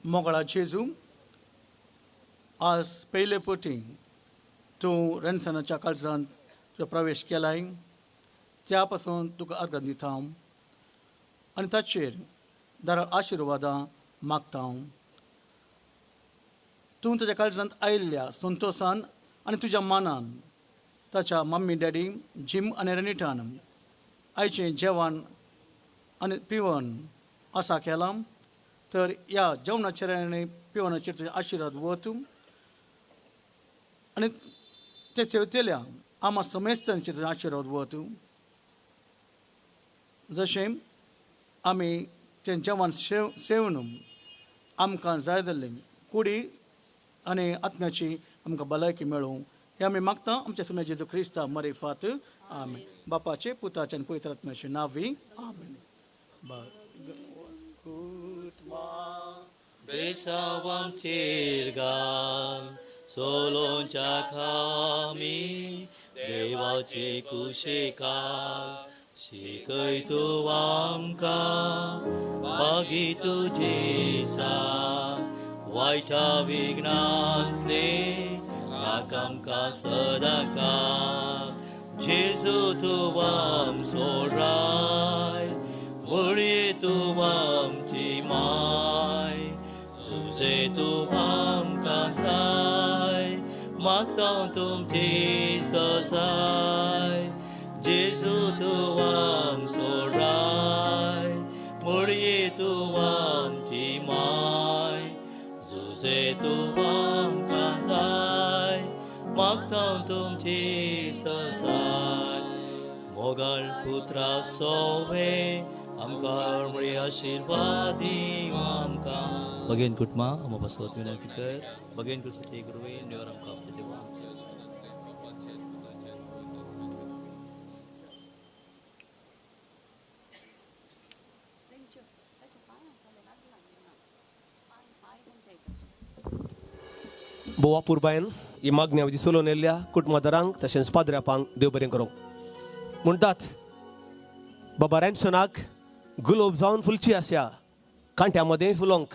Speaker 10: मोगळा जेजू, आज पयले फावटी तूं रेणसनाच्या काळजांत जो प्रवेश केलाय, त्या पासून तुका अर्घ दिता आनी ताचेर दार आशिर्वादां मागता. तूं ताच्या काळजांत आयिल्ल्या संतोशान आनी तुज्या मनान ताच्या मम्मी डॅडी जिम आनी रेनिटान आयचें जेवण आनी पिवण आसा केलां. तर ह्या जेवणाचेर आनी पिवणाचेर तुजे आशिर्वाद वत आनी ते चेवतेल्या आमा समेस्तांचेर तुजे आशिर्वाद वत. जशें आमी तें जेवण सेवन आमकां जाय जाल्लें कुडी आनी आत्म्याची आमकां भलायकी मेळोवं, हें आमी मागता आमच्या सुम्या जेजू क्रिस्ता मरे फात. आमेन. बापाचे, पुताचे आनी पवित्र आत्म्याचे नांवी. आमेन.
Speaker 2: बेसावाम चेरगाल सोलोंच्या खामी देवाचे कुशेकार शिकय तूं आमकां बागी तुजेसा वायटा विघ्नांतले राख आमकां सदांका जेजू तूं आमचो राय मुळये तूं आमची माय तुझे तूं आमकां जाय मागता तुमची ससाय जेजू तूं आमचो राय मुळये तूं आमची माय तुझे तूं आमकां जाय मागता तुमची ससाय मोगाळ पुत्रा सोवे आमकां मळे आशिर्वादी आमकां भगेन कुटुंबा आमकां बसवत विनंती कर भगेन कृष्ण गुरुवे नेवर आमकां आपले देवा
Speaker 17: बोवा पुरबायन ही मागण्या वजी सोलोवन येयल्ल्या कुटुंबादारांक तशेंच पाद्र्यापांक देव बरें करूं. म्हणटात बाबा रेणसनाक गुलाब जावन फुलची आशा कांट्या मदें फुलोंक,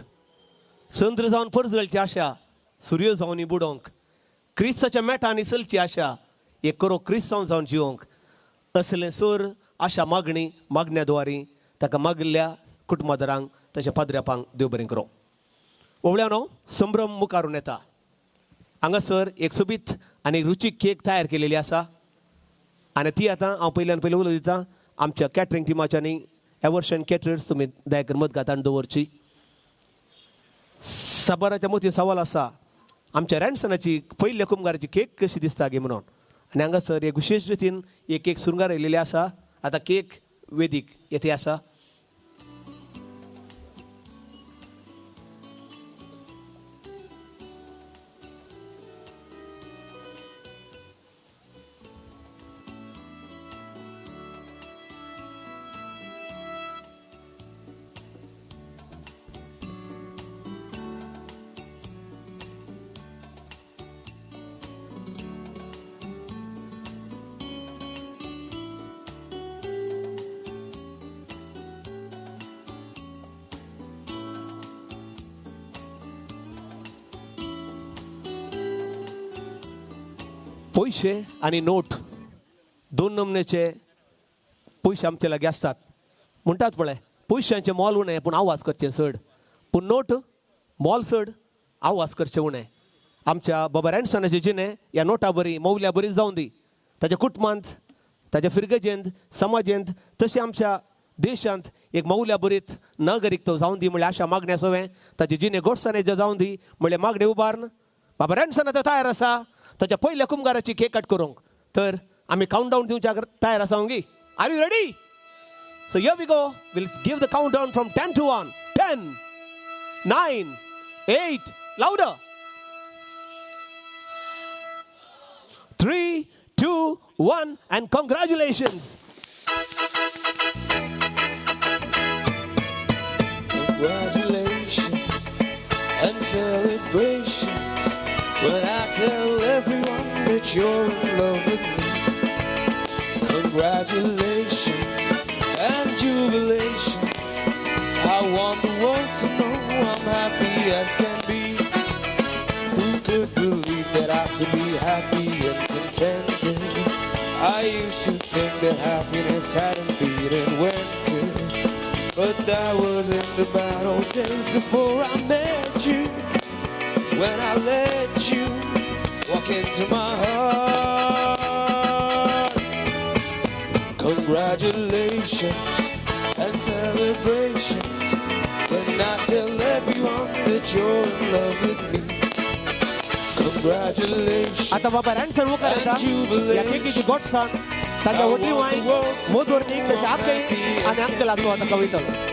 Speaker 17: संद्र जावन परजळची आशा सूर्य जावन बुडोवंक, क्रिस्ताच्या मेटांनी चलची आशा एक करो क्रिस्तांव जावन जिवंक. असलें सोर आशा मागण्या द्वारी ताका मागिल्ल्या कुटुंबादारांक तशें पाद्र्यापांक देव बरें करूं. ओवळ्यानो संभ्रम मुखारून येता. हांगासर एक सोबीत आनी रुचीक केक तयार केलेली आसा आनी ती आतां हांव पयल्यान पयलीं उलो दितां आमच्या कॅटरिंग टिमाच्यांनी एवर्शन कॅटरर्स तुमी दयाकर मत घातान दवरची. साबाराच्या मती सवाल आसा आमच्या रॅन्सनाची पहिल्या कुंभाराची केक कशी दिसता गे म्हणून. आनी हांगासर एक विशेष रितीन एक केक सुरंगार आयलेली आसा. आतां केक वेदीक येथे आसा. पयशे आनी नोट दोन नमनेचे पयशे आमचे लागीं आसतात. म्हणटात पळय पयशांचें मोल उणें पूण आवाज करचें चड. पूण नोट मोल चड आवाज करचें उणें. आमच्या बाबा रॅन्सनाचें जिणें ह्या नोटा बरी मौल्या बरी जावं दी. ताच्या कुटुंबांत ताच्या फिरगेजेंत समाजेंत तशें आमच्या देशांत एक मौल्या बरीत नागरीक तो जावं दी म्हणल्यार आशा मागण्या सवें ताचे जिणें गोडसाणें जावं दी म्हणल्यार मागणें उबारून बाबा रॅन्सन आतां तयार आसा ताच्या पहिल्या कुंभाराची केक कट करूंक. तर आमी काउंटडावन दिवच्या तयार आसा ओंगी. Are you ready? So here we go. Will give the countdown from 10 to 1. 10, 9, 8, louder. 3, 2, 1 and congratulations.
Speaker 16: Congratulations and celebrations when I tell everyone that you're in love with me. Congratulations and jubilations. I want the world to know I'm happy as can be. Who could believe that I could be happy and contented? I used to think that happiness hadn't been invented, but that was in the bad old days before I met you. When I let you walk into my heart. Congratulations and celebrations when I tell everyone that you're in love with me. Congratulations.
Speaker 17: आता बाबा रॅन्सन मुखार येता. ह्या केकीची गोडसाण ताच्या वडील wine मोदोरनीक तशें आपले आनी आमचे लागलो आतां कवितलो.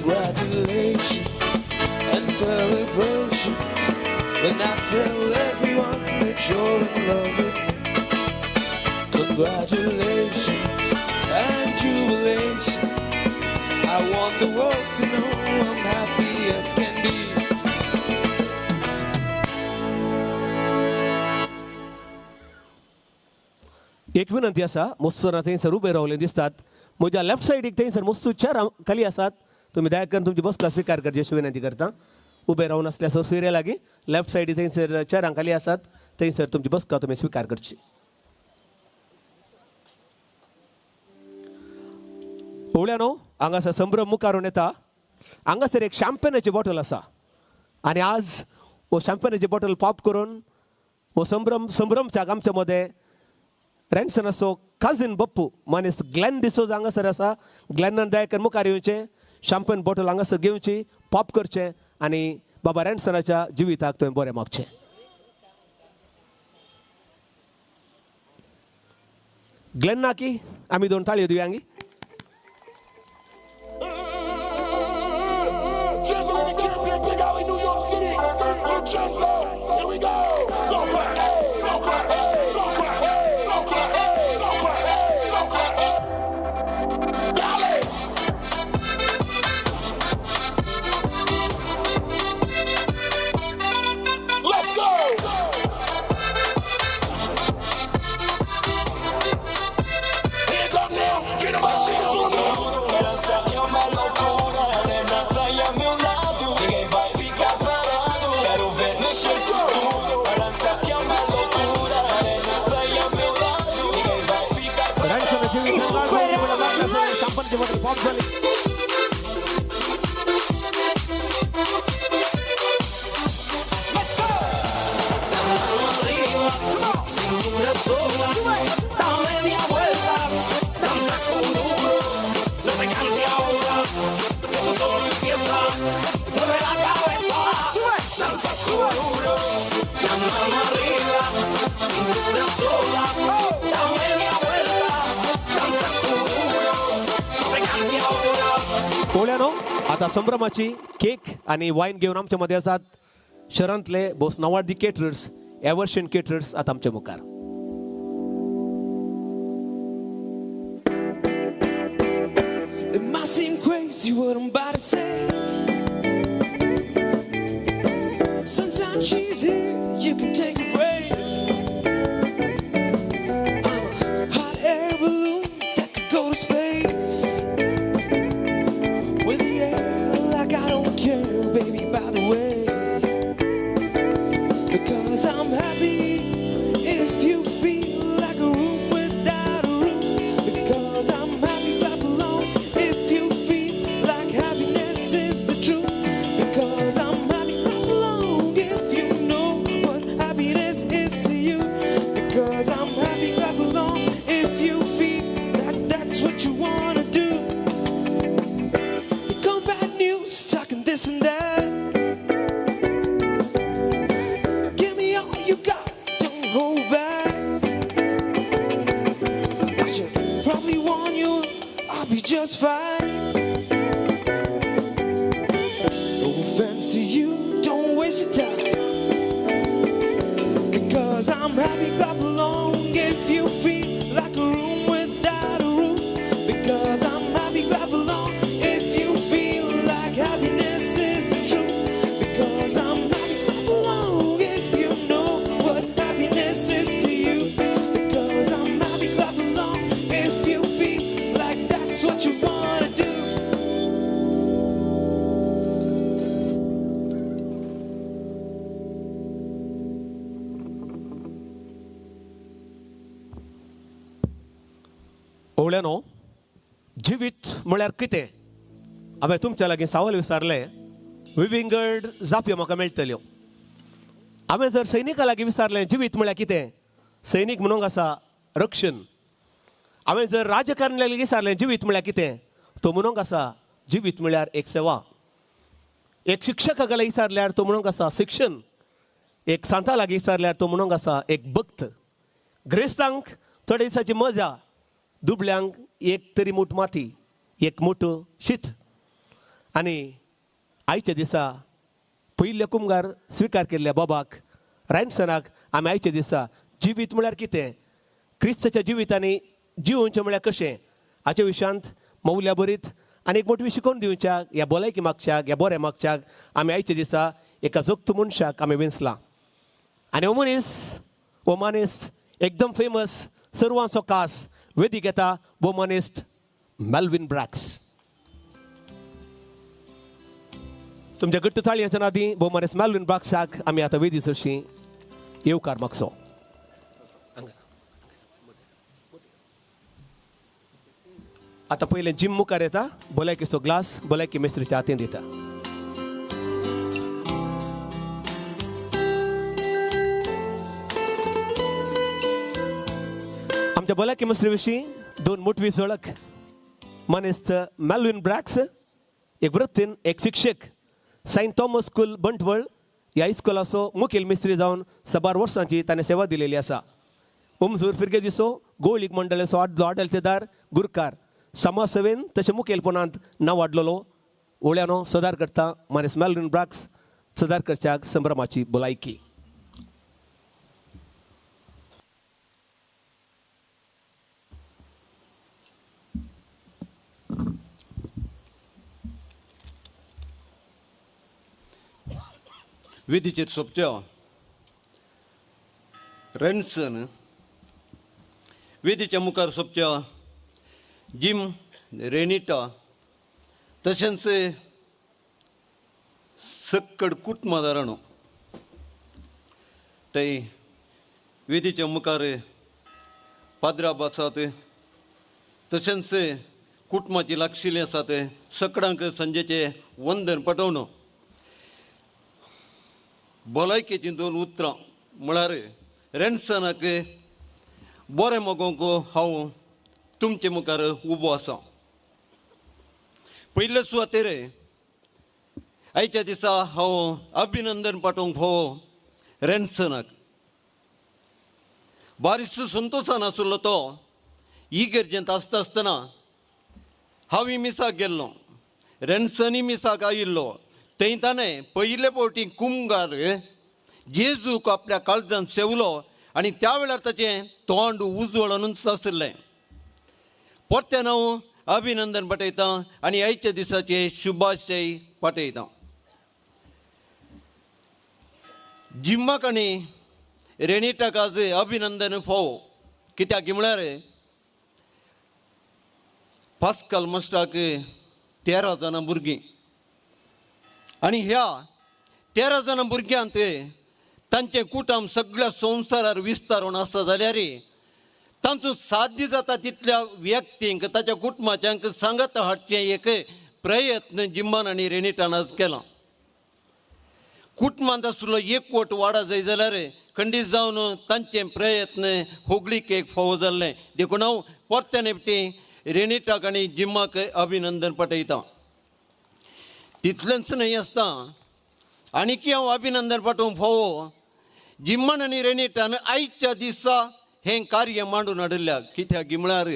Speaker 16: Congratulations and celebrations when I tell everyone that you're in love with me. Congratulations and jubilation. I want the world to know I'm happy as can be.
Speaker 17: एक विनंती आसा. मस्तूर थंयसर उबे रावले दिसतात. म्हज्या लेफ्ट सायडीक थंयसर मस्तू चेर खाली आसात. तुम्ही दया करून तुमची बसका स्वीकार करची अशी विनंती करता. उबे रावन आसल्या सोयऱ्या लागीं लेफ्ट सायडी थंयसर चेरां खाली आसात. थंयसर तुमची बसका तुमी स्वीकार करची. पळोवल्यानो हांगासर संभ्रम मुखारून येता. हांगासर एक शॅम्पेनाची बॉटल आसा आनी आज हो शॅम्पेनाची बॉटल पॉप करून हो संभ्रमच्या आमच्या मध्ये रॅन्सनाचो काझिन बप्पू मानेस ग्लेन डिसोजा हांगासर आसा. ग्लेनान दया करून मुखार येवचें. शॅम्पेन बॉटल हांगासर घेवची पॉप करचें आनी बाबा रॅन्सनाच्या जिविताक थंय बरें मागचें. ग्लेना की आमी दोन ताळयो दिवया हांगी. Pop
Speaker 16: no te canses ahora, esto solo empieza, mueve la cabeza, danza duro, la mano arriba, cintura sola, da media vuelta, danza duro, no te canses ahora.
Speaker 17: पोळ्यानो आता संभ्रमाची केक आणि वाईन घेऊन आमच्या मध्ये असतात शहरांतले बोस नवाडी केटरर्स एव्हर्शन केटरर्स आता आमच्या मुखार.
Speaker 16: It might seem crazy what I'm about to say. Sunshine, she's here, you can take a break. I'm a hot air balloon that could go to space. With the air like I don't care, baby, by the way. Because I'm happy if you feel like a room without a roof. Because I'm happy, clap along if you feel like happiness is the truth. Because I'm happy, clap along if you know what happiness is to you. Because I'm happy, clap along if you feel that that's what you want to do. You come bad news, talking this and that. Give me all you got, don't hold back. I should probably warn you, I'll be just fine. No offense to you, don't waste your time. Because I'm happy, clap along if you feel like a room without a roof. Because I'm happy, clap along if you feel like happiness is the truth. Because I'm happy, clap along if you know what happiness is to you. Because I'm happy, clap along if you feel like that's what you want to do.
Speaker 17: ओवळ्यानो जिवीत म्हळ्यार कितें हांवें तुमच्या लागीं सवाल विचारले विविंगड जापयो म्हाका मेळटल्यो. हांवें जर सैनिका लागीं विचारलें जिवीत म्हळ्यार कितें सैनीक म्हणूंक आसा रक्षण. हांवें जर राजकारण्या लागीं विचारलें जिवीत म्हळ्यार कितें तो म्हणूंक आसा जिवीत म्हळ्यार एक सेवा. एक शिक्षकाक लागीं विचारल्यार तो म्हणूंक आसा शिक्षण. एक सांता लागीं विचारल्यार तो म्हणूंक आसा एक भक्त. ग्रेस्तांक थोड्या दिसाची मजा, दुबळ्यांक एक तरी मूठ माती, एक मोठो शीत. आनी आयच्या दिसा पयल्या कुमगार स्विकार केल्ल्या बाबाक रायनसनाक आमी आयच्या दिसा जिवीत म्हळ्यार कितें, क्रिस्ताच्या जिवितांनी जिवोवचें म्हळ्यार कशें हाच्या विशयांत मौल्या बरीत आनी एक मोठी शिकोवन दिवच्याक ह्या भलायकी मागच्याक ह्या बऱ्या मागच्याक आमी आयच्या दिसा एका जगतो मनशाक आमी विंचला. आनी हो मनीस एकदम फेमस सर्वांचो खास वेदी घेता वोमनिस्ट मेल्विन ब्रॅक्स. तुमच्या घट्ट ताळयांच्या नादी वोमनिस्ट मेल्विन ब्रॅक्साक आमी आतां वेदी चडशी येवकार मागचो. आतां पयलें जिम मुखार येता, भलायकेचो ग्लास भलायकी मेस्त्रीच्या हातीन दिता. आमच्या भलायकी मेस्त्री विशीं दोन मोठवी झळक. मनीस मेल्विन ब्रॅक्स एक वृत्तीन एक शिक्षक. सेंट थॉमस स्कूल बंटवळ ह्या इस्कॉलाचो मुखेल मेस्त्री जावन 12 वर्सांची ताणें सेवा दिलेली आसा. उमजूर फिरगे दिसो गोळ लीग मंडळाचो आदलेदार गुरकार समाज सेवेन तशें मुखेलपणांत नांव वाडलेलो ओळ्यानो सदार करता मनीस मेल्विन ब्रॅक्स सदार करच्याक संभ्रमाची भलायकी.
Speaker 21: वेदीचेर सोंपच्यो रेन्सन वेदीच्या मुखार सोंपच्यो जिम रेनिटा तशेंच सक्कड कुटुंबादारांनो थंय वेदीच्या मुखार पाद्राब आसात तशेंच कुटुंबाची लागशिल्लीं आसात. सकडांक संजेचे वंदन पटोवन भलायकेची दोन उतरां म्हळ्यार रेन्सनाक बरें मोगोंक हांव तुमचे मुखार उबो आसा. पयले सुवातेर आयच्या दिसा हांव अभिनंदन पाठोवंक फोव रेन्सनाक. बारीक संतोशान आसलो तो इगर्जेंत आसता आसतना हांव मिसाक गेल्लो. रेन्सनी मिसाक आयिल्लो. थंय ताणें पयले फावटी कुमगार जेजूक आपल्या काळजांत सेवलो आनी त्या वेळार ताचें तोंड उजवळूनच आसलें. परतें हांव अभिनंदन पाठयतां आनी आयच्या दिसाचे शुभाशय पाठयतां. जिम्माक आनी रेनिटाक आज अभिनंदन फोव. कित्याक म्हळ्यार पास्कल मास्टराक 13 जाणां भुरगीं आनी ह्या 13 जाणां भुरग्यांत तांचें कुटुंब सगळ्या संवसारार विस्तारून आसा जाल्यार तांचो साध्य जाता तितल्या व्यक्तींक ताच्या कुटुंबाच्यांक सांगत हाडचें एक प्रयत्न जिम्मान आनी रेनिटान आज केला. कुटुंबांत आसलो एकवट वाडा जाय जाल्यार खंडीत जावन तांचे प्रयत्न होगळीक एक फावो जाल्ले. देखून हांव परते नेपटी रेनिटाक आनी जिम्माक अभिनंदन पाठयतां. तितलेंच न्हय आसता आनीक हांव अभिनंदन पाठोवंक फावो जिम्मान आनी रेनिटान आयच्या दिसा हें कार्य मांडून हाडिल्ल्या. कित्याक म्हळ्यार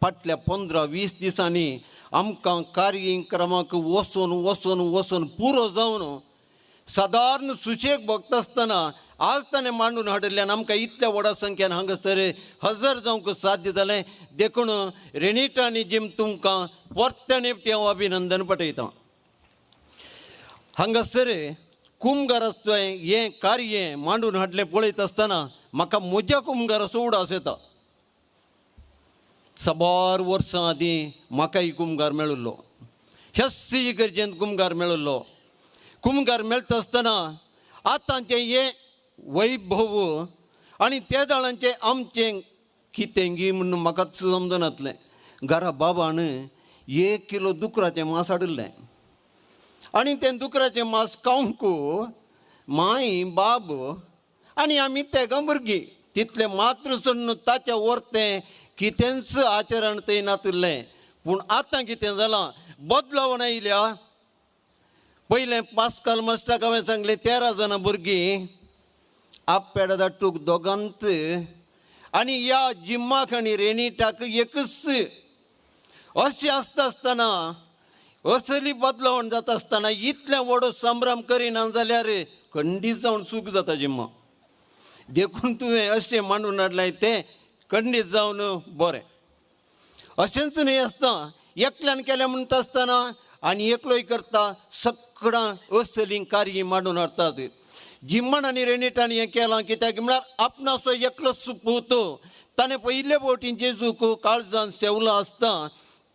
Speaker 21: फाटल्या 15-20 दिसांनी आमकां कार्यक्रमाक वचून पुरो जावन सादारण सुशेग भोगता आसतना आज ताणें मांडून हाडिल्ल्यान आमकां इतल्या व्हडा संख्येन हांगासर हजर जावंक साध्य जालें. देखून रेनिटा आनी जिम तुमकां परते नेपटी हांव अभिनंदन पाठयतां. हांगासर कुमगाराचो हें कार्य मांडून हाडलें पळयत आसतना म्हाका म्हज्या कुमगाराचो उडास येता. साबार वर्सां आदीं म्हाकाय कुमगार मेळिल्लो. ह्याच इगर्जेंत कुमगार मेळिल्लो. कुमगार मेळटा आसतना आतांचें हें वैभव आनी त्या दाळांचें आमचें कितें गी म्हूण म्हाकाच समजनातलें. घरा बाबान 1 किलो दुकराचें मांस हाडिल्लें आनी तें दुकराचें मांस खावंक माय बाब आनी आमी तेगां भुरगीं तितलें मात्र सोडून ताच्या वर्तें कितेंच आचरण थंय नातुरलें. पूण आतां कितें जालां बदलावन आयल्या. पयलें पास्कल मास्टराक हांवें सांगलें 13 जाणां भुरगीं आपपेड धाडटूक दोगांत आनी ह्या जिम्माक आनी रेनिटाक एकच. अशें आसता आसतना असली बदलावण जाता आसतना इतलें व्हडो संभ्रम करिना जाल्यार खंडीत जावन सूख जाता जिम्मा. देखून तुवें अशें मांडून हाडलें तें खंडीत जावन बरें. अशेंच न्हय आसता एकल्यान केलें म्हणटा आसतना आनी एकलोय करता सगळां असलीं कार्य मांडून हाडटात. जिम्मान आनी रेनिटान हें केलां कित्याक म्हळ्यार आपणाचो एकलोच पूत ताणें पयले फावटी जेजूक काळजांत सेवलो आसता.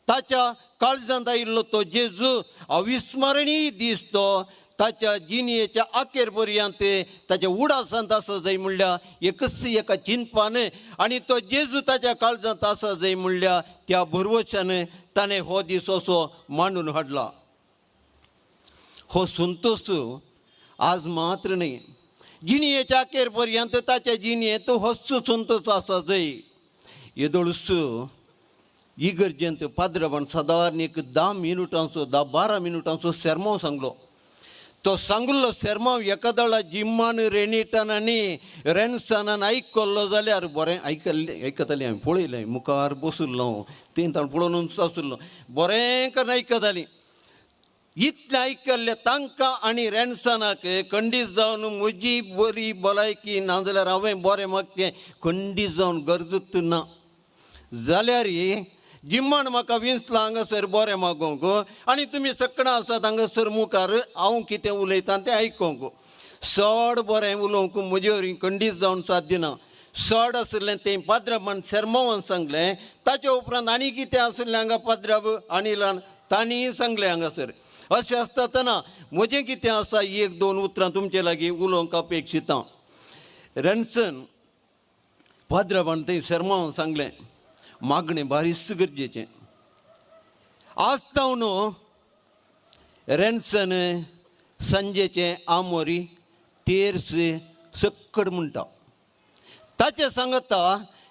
Speaker 21: ताच्या काळजांत आयिल्लो तो जेजू अविस्मरणीय दीस तो ताच्या जिणेच्या अखेर पर्यंत ताच्या उडासांत आसा जाय म्हणल्यार एकच एका चिंतपान आनी तो जेजू ताच्या काळजांत आसा जाय म्हणल्यार त्या भरवशान ताणें हो दीस असो मांडून हाडला. हो संतोश आज मात्र न्ही जिणेच्या अखेर पर्यंत ताच्या जिणेंत होच संतोश आसा जाय. येदोळूस इगर्जेंत पाद्रबान सादारण एक 10 मिनटांचो 10-12 मिनटांचो सेर्मो सांगलो. तो सांगलो सेर्मो एकादळा जिम्मान रेनिटान आनी रेन्सनान आयकल्लो जाल्यार बरें आयकतालीं. हांवें पळयलें मुखार बसुल्लो तें ताणें पळोवनूच आसुल्लो. बरें करून आयकतालीं. इतलें आयकल्लें तांकां आनी रेन्सनाक खंडीत जावन म्हजी बरी भलायकी ना जाल्यार हांवें बरें मागचें खंडीत जावन गरजूच ना जाल्यार जिम्मान म्हाका विंचलां हांगासर बरें मागोवंक आनी तुमी सगळां आसात हांगासर मुखार हांव कितें उलयतां तें आयकोंक. चड बरें उलोवंक म्हजे वरी खंडीत जावन साध्य ना. चड आसलें तें पाद्रबान सेर्मोवान सांगलें. ताचे उपरांत आनी कितें आसलें हांगा पाद्रब अनिलान तांणीय सांगलें हांगासर. अशें आसतना म्हजें कितें आसा 1-2 उतरां तुमचे लागीं उलोवंक अपेक्षितां. रेन्सन पाद्रबान थंय सेर्मोवान सांगलें मागणें बारीच गरजेचें. आज तावन रेन्सन संजेचें आमोरी तेर्स सक्कड म्हणटा. ताचे सांगता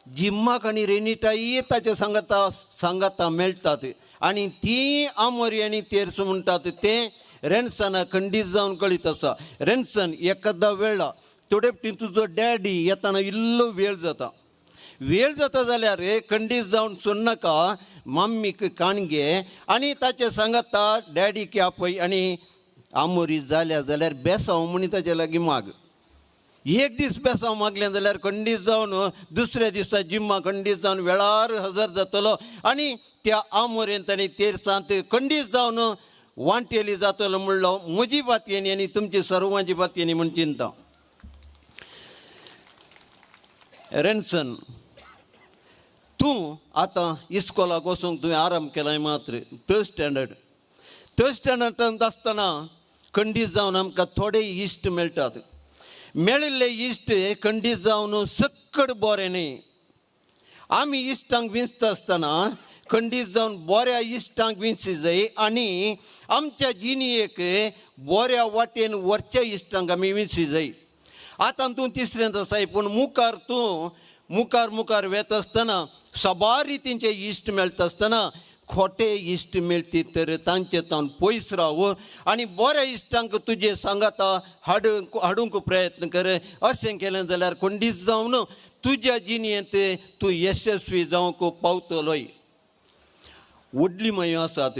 Speaker 21: जिम्माक आनी रेनिटाय ताचे सांगता सांगाता मेळटात आणि ती आमोरी आणि तेर्स म्हणटात ते रेन्सना खंडीत जावन कळीत आसा. रेन्सन एखादा वेळा थोडे तुजो डॅडी येताना इल्लो वेळ जाता जाल्यार खंडीत जावन सोडनाका, मम्मीक काणगे आनी ताचे सांगाता डॅडीक या पळय आनी आमोरी जाल्यार बेसांव म्हणी ताचे लागीं माग. एक दीस बेसांव मागलें जाल्यार खंडीत जावन दुसऱ्या दिसा जिम्मा खंडीत जावन वेळार हजर जातलो आनी त्या आमोरेन ताणें तेर्सांत खंडीत जावन वांटेली जातलो म्हणलो म्हजी बातयेनी आनी तुमची सर्वांची बातयेनी म्हण चिंता. रेन्सन, तूं आतां इस्कॉलाक वचूंक तुवें आराम केलाय मात्र थर्ड स्टँडर्डांत आसतना खंडीत जावन आमकां थोडे इश्ट मेळटात. मेळिल्ले इश्ट खंडीत जावन सक्कड बरें न्ही. आमी इश्टांक विंचता आसतना खंडीत जावन बऱ्या इश्टांक विंचली जाय आनी आमच्या जिणेक बऱ्या वाटेन वरच्या इश्टांक आमी विंचली जाय. आतां तूं तिसऱ्यांत आसाय पूण मुखार वेता आसतना सबार रितींचे इश्ट मेळटा आसतना खोटे इश्ट मेळटी तर तांचे तावन पयस राव आनी बऱ्या इश्टांक तुजे सांगाता हाडूंक प्रयत्न कर. अशें केलें जाल्यार खंडीत जावन तुज्या जिणेंत तूं यशस्वी जावंक पावतलोय. व्हडली मायो आसात,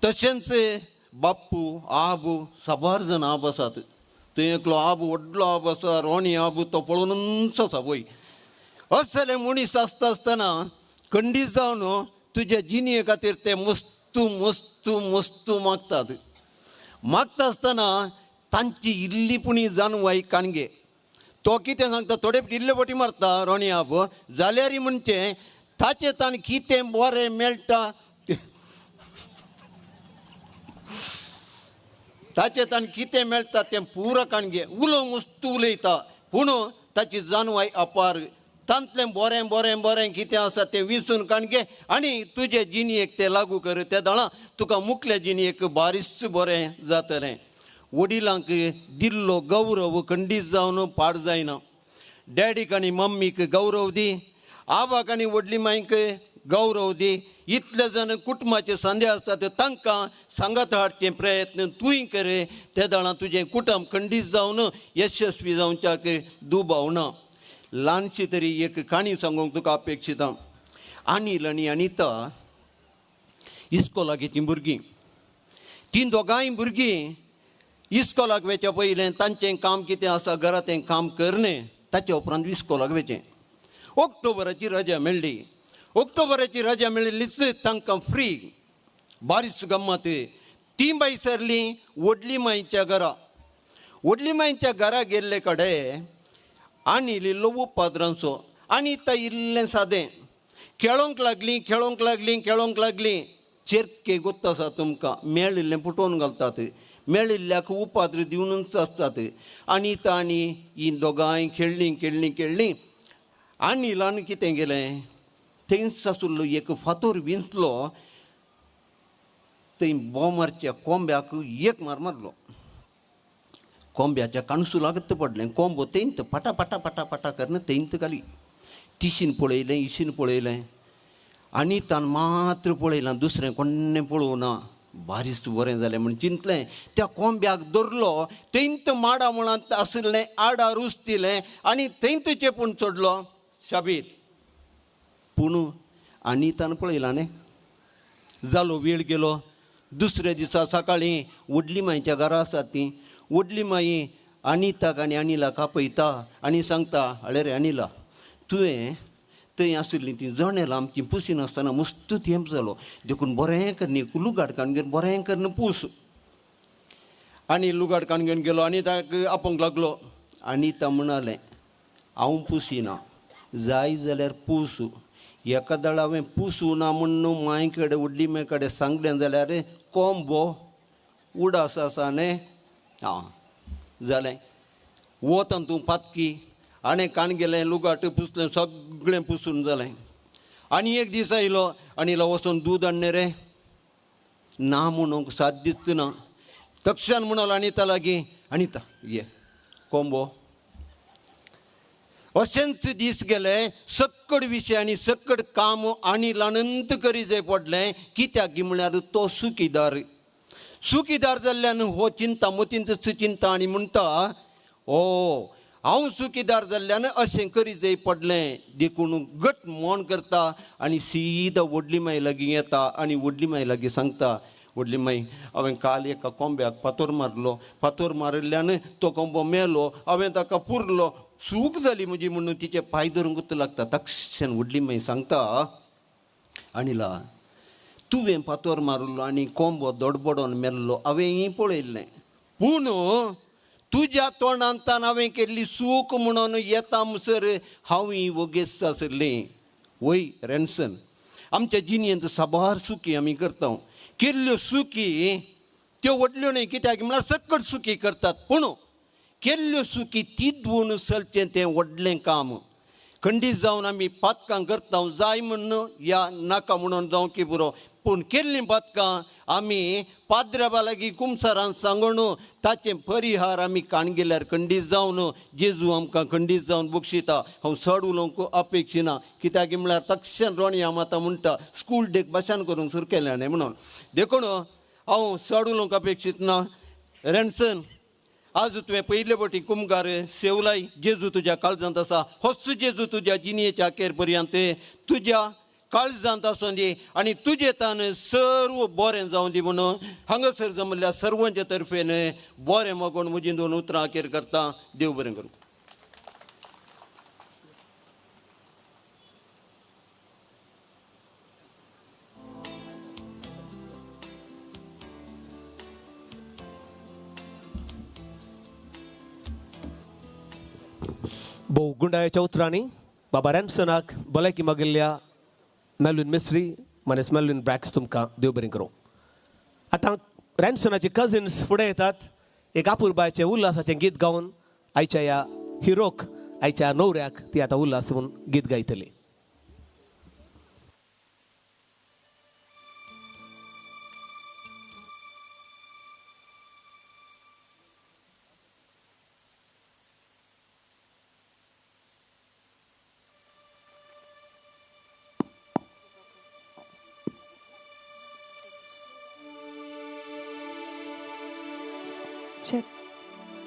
Speaker 21: तशेंच बाप्पू आबू साबार जाण आब आसात. थंय एकलो आबू व्हडलो आब आसा, रोणी आबू तो पळोवनूच आसा पळय. असले मनीस आसता आसतना खंडीत जावन तुज्या जिणे खातीर ते मस्तू मागता आसतना तांची इल्लीपणी जानवाय काणगे. तो कितें सांगता, थोडे इल्ले बोटी मारता रोणी आब जाल्यार म्हणचे ताचे ताण कितें बरें मेळटा ताचे ताण कितें मेळटा तें पुरो काणगे मस्त उलयता पूण ताची जानवाय अपार. तांतलें बरें कितें आसा तें विंचून काणगे आनी तुजे जिणेक तें लागू कर. त्या दाळा तुका मुखल्या जिणेक बारीच बरें जातलें. वडिलांक दिल्लो गौरव खंडीत जावन पाड जायना. डॅडीक आनी मम्मीक गौरव दी, आबाक आनी व्हडली मांयक गौरव दी. इतले जण कुटुंबाचे संदे आसतात तांकां सांगात हाडचे प्रयत्न तुवें कर. त्या दाळा तुजें कुटुंब खंडीत जावन यशस्वी जावच्याक दुबाव ना. ल्हानशी तरी एक काणी सांगूंक तुका अपेक्षिता. अनिल आनी अनिता इस्कॉलाकीचीं भुरगीं, तीं दोगांय भुरगीं इस्कॉलाक वचचे पयलें तांचें काम कितें आसा घरांत काम करलें ताचे उपरांत इस्कॉलाक वचचें. ऑक्टोबराची रजा मेळ्ळी. ऑक्टोबराची रजा मेळिल्लीच तांकां फ्री बारीच गम्मत. तीं बाई सरलीं व्हडली मांयच्या घरा. व्हडली मांयच्या घरा गेल्ले कडेन आनी इल्लो पाद्रांचो आनी ता इल्लें सादें खेळोंक लागलीं. चेरके गोत्त आसा तुमकां, मेळिल्लें पुटोवन घालतात, मेळिल्ल्याक उपाद्र दिवनूच आसतात. आनी ता आनी ही दोगांय खेळ्ळीं आनी ल्हान कितें गेलें, थंयच आसुल्लो एक फातोर विंचलो थंय बोमारच्या कोंब्याक एक मार मारलो. कोंब्याच्या काणसू लागत पडलें. कोंबो थंयत पटा करन थंयत घाली. तिशीन पळयलें, इशीन पळयलें आनी तान मात्र पळयलां, दुसरें कोण्णें पळोवना. बारीच बरें जालें म्हण चिंतलें. त्या कोंब्याक धरलो, थंयत माडा म्हणत आशिल्लें आडार उस्तिलें आनी थंयत चेपून चडलो शाबीत. पूण आनी तान पळयलां न्ही. जालो वेळ गेलो. दुसऱ्या दिसा सकाळीं व्हडली मांयच्या घरा आसात तीं. व्हडली माई अनिताक आनी अनिलाक आपयता आनी सांगता, अळे रे अनिला, तुवें थंय आशिल्लीं तीं जणेलां आमचीं पुसीनासतना मस्त थेंप जालो. देखून बरें कर न्ही, लुगाड काडून घेवन बरें कर न्ही पूस. आनी लुगाड काडून घेवन गेलो आनी ताका आपोवंक लागलो. अनिता म्हणालें, हांव पुसिना, जाय जाल्यार पूस. एका दाळ हांवें पुसूं ना म्हणून मांय कडेन व्हडली मांय कडेन सांगलें जाल्यार कोंबो उडास आसा न्ही. जालें वतान तूं पातकी आनी काण गेलें, लुगाट पुसलें, सगळें पुसून जालें. आनी एक दीस आयलो, अनिला वचून दूद हाडणें रे. ना म्हणूंक साथ दिसतना तक्षण म्हणलो अनिता लागीं, अनिता ये कोंबो. अशेंच दीस गेले सक्कड विशय आनी सक्कड काम आनी लानंत करी जाय पडलें कित्याक की म्हळ्यार तो सुकीदार जाल्ल्यान हो चिंता मतींत चिंता आनी म्हणटा हांव सुकीदार जाल्ल्यान अशें करी जाय पडलें देखून गट मोन करता आनी सीदा व्हडली माय लागीं येता आनी व्हडली माय लागीं सांगता व्हडली माय हांवें काल एका कोंब्याक फातोर मारिल्ल्यान तो कोंबो मेलो हांवें ताका पुरलो चूक जाली म्हजी म्हणून तिचे पांय धरूंक गुत्त लागता तक्षण व्हडली माय सांगता आणिला तुवें फातोर मारलो आनी कोंबो दडबडोन मेल्लो हांवें पळयल्लें पूण तुज्या तोंडांतान हांवें केल्ली चूक म्हणून येता म्हणसर हांव वगेस्त आसलें वय रॅन्सन आमच्या जिणेंत साबार चुकी आमी करता केल्ल्यो चुकी त्यो व्हडल्यो न्हय कित्याक म्हळ्यार सक्कट चुकी करतात पूण केल्ल्यो चुकी तिदवून चलचें तें व्हडलें काम खंडीत जावन आमी पातकां करता जाय म्हणून या नाका म्हणून जावं की पुरो पूण केल्लीं पातकां आमी पाद्र्याबा लागीं कुमसारान सांगून ताचें परिहार आमी काणगेल्यार खंडीत जावन जेजू आमकां खंडीत जावन बक्षिता हांव चड उलोवंक अपेक्षिना कित्याक म्हळ्यार तक्षण रोणी हांव आतां म्हणटा स्कूल डेक भाशण करूंक सुरू केलें न्ही म्हणून देखून हांव चड उलोवंक अपेक्षीत ना रॅन्सन आज तुवें पयले फावटी कुमगार सेवलाय जेजू तुज्या काळजांत आसा होच जेजू तुज्या जिणेच्या अखेर पर्यंत तुज्या काळजांत आसूं दी आनी तुजे तान सर्व बरें जावं दी म्हणून हांगासर जमल्या सर्वांचे तर्फेन बरें मागून म्हजीं 2 उतरां अखेर करता देव बरें करूं.
Speaker 17: भोव गुंडाळ्याच्या उतरांनी बाबा रॅन्सनाक भलायकी मागिल्ल्या मेल्विन मिस्त्री मनेस मेल्विन ब्रॅक्स तुमकां देव बरें करूं. आतां रॅन्सनाचे कजिन्स फुडें येतात एक आपुरबायेचें उल्हासाचें गीत गावन आयच्या ह्या हिरोक आयच्या न्हवऱ्याक ती आतां उल्हास म्हणून गीत गायतली.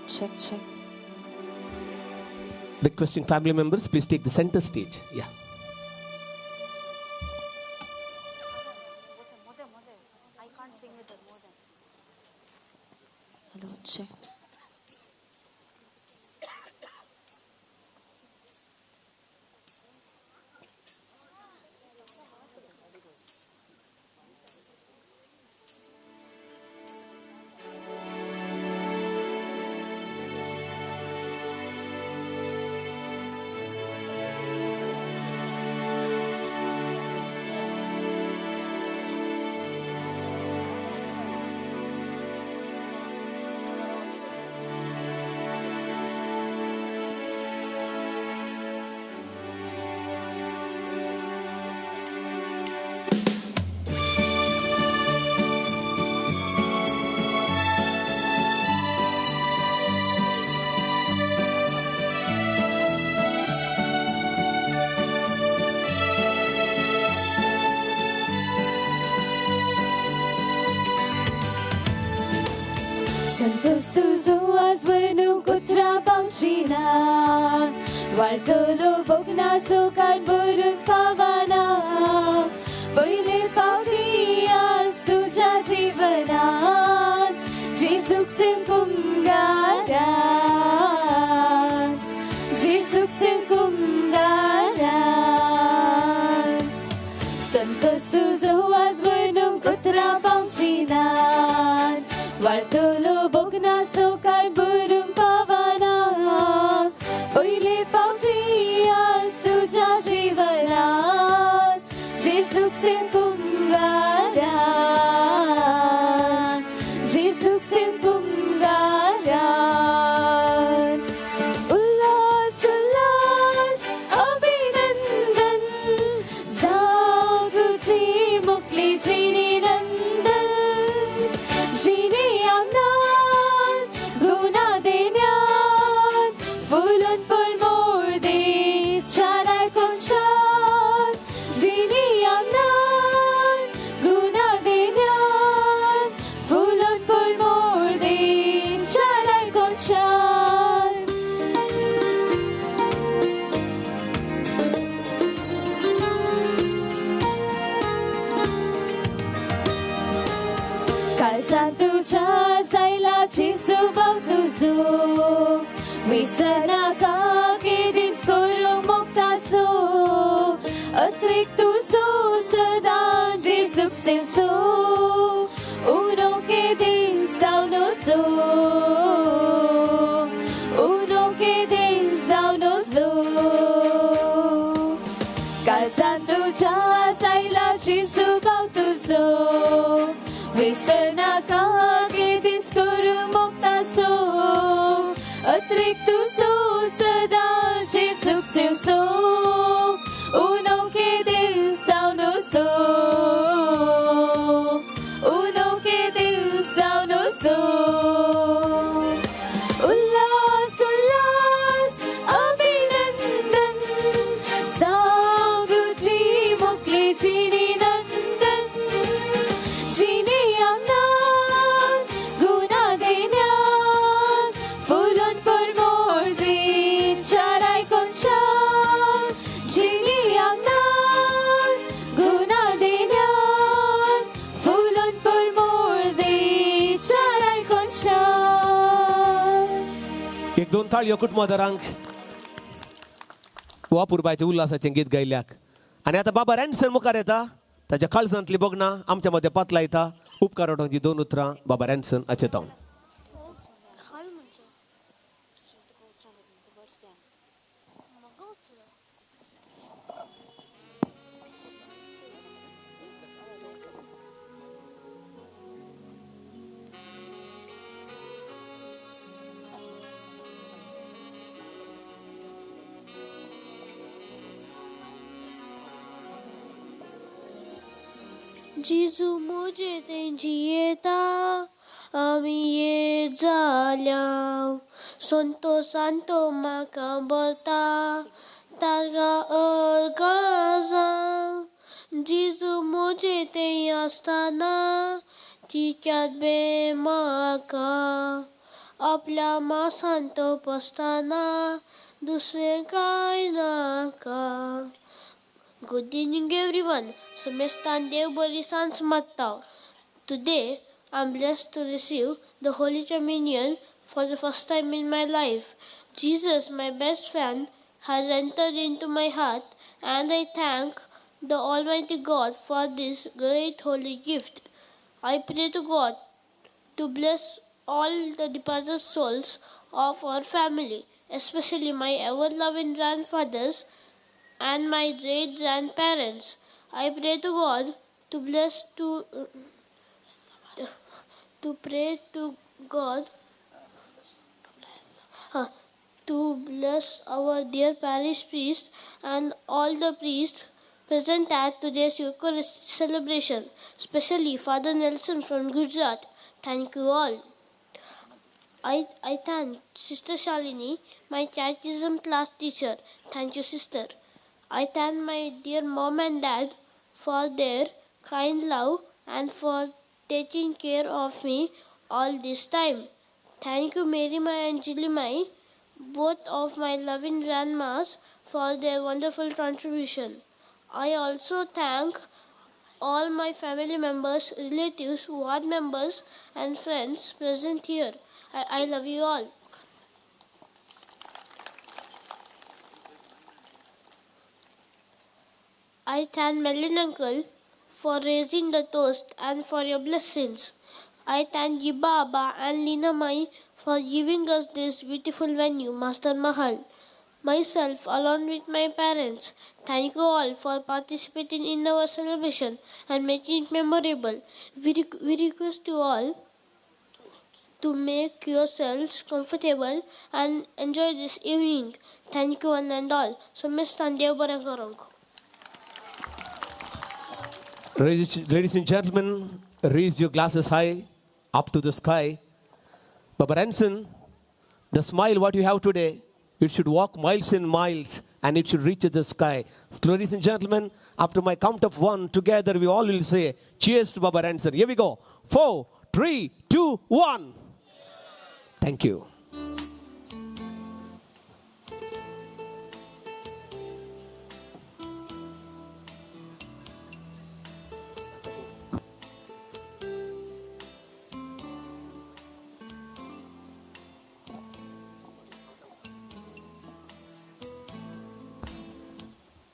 Speaker 8: Check.
Speaker 17: Requesting family members, please take the center stage. Yeah.
Speaker 8: I can't sing with that more than. Hello, check.
Speaker 4: Santos azwenu kutra bamshina Waltolo bogna sokar burun pavana Pहिले पावटी तुझ्या जीवनात जेजूक कुंगारा जेजूक कुंगारा Santos tuzo azwenu kutra bamshina Waltolo bogna sokar burun pavana Pहिले पावटी तुझ्या जीवनात जेजूक कुंगारा जेजूक कुंगारा उल्हास उल्हास अभिनंदन जाऊ तुझी मुकली जिनी नंदन जिने अंगणात गुन्हा देण्यात फुलून पण मोर दे
Speaker 8: काळजात तुझ्या सायलाची सुबाव तुझो विसरनाका केदीच करू मुक्तासो अत्रिक तुझो सदा जेजूक सेवसो उनो के दिन सावनो सो उनो के दिन सावनो सो काळजात तुझ्या सायलाची सुबाव तुझो विसरनाका केदीच करू मुक्तासो अत्रिक तुझो सदा जेजूक सेवसो उनो के दिल सावनो सो उनो के दिल सावनो सो उल्लास उल्लास अभिनंदन सावुजी मोकले जिनी नंदन जिनी अंगणात गुना देण्यात फुलोन परमोर दे चाराय कोणच्या जिनी अंगणात गुना देण्यात फुलोन परमोर दे चाराय कोणच्या
Speaker 17: एक दोन ताळयो कुटुंबादारांक वापुरबायच्या उल्हासाचें गीत गायल्याक आनी आतां बाबा रॅन्सन मुखार येता ताच्या काळजांतली बोगणां आमच्या मदें पातलायता उपकार वांटोवची दोन उतरां बाबा रॅन्सन आचेतावन
Speaker 14: जिजू मुझे तेंची येता आमी ये जाल्या संतो सांतो म्हाका भरता तारगा अर्गाजा जिजू मुझे तें आसतना तिक्यात बे म्हाका आपल्या मासान तो पसतना दुसरें कांय नाका. Good evening, everyone. So, Mestan Dev Bari Sans Matta. Today, I'm blessed to receive the Holy Communion for the first time in my life. Jesus, my best friend, has entered into my heart, and I thank the Almighty God for this great holy gift. I pray to God to bless all the departed souls of our family, especially my ever-loving grandfathers and my great-grandparents. I pray to God to bless pray to God to bless our dear parish priest and all the priests present at today's Eucharist celebration, especially Father Nelson from Gujarat. Thank you all. I thank Sister Shalini, my catechism class teacher. Thank you, sister. I thank my dear mom and dad for their kind love and for taking care of me all this time. Thank you, Mary Mai and Jilly Mai, both of my loving grandmas, for their wonderful contribution. I also thank all my family members, relatives, ward members, and friends present here. I love you all. I thank Melin uncle for raising the toast and for your blessings. I thank Yiba Abba and Lina Mai for giving us this beautiful venue, Master Mahal. Myself, along with my parents, thank you all for participating in our celebration and making it memorable. We request you all to make yourselves comfortable and enjoy this evening. Thank you one and all. So, Mr. Dev Barangarang.
Speaker 17: Ladies and gentlemen, raise your glasses high up to the sky. Baba Ranson, the smile what you have today, it should walk miles and miles and it should reach the sky. So, ladies and gentlemen, after my count of 1, together we all will say, cheers to Baba Ranson. Here we go. 4, 3, 2, 1. Thank you.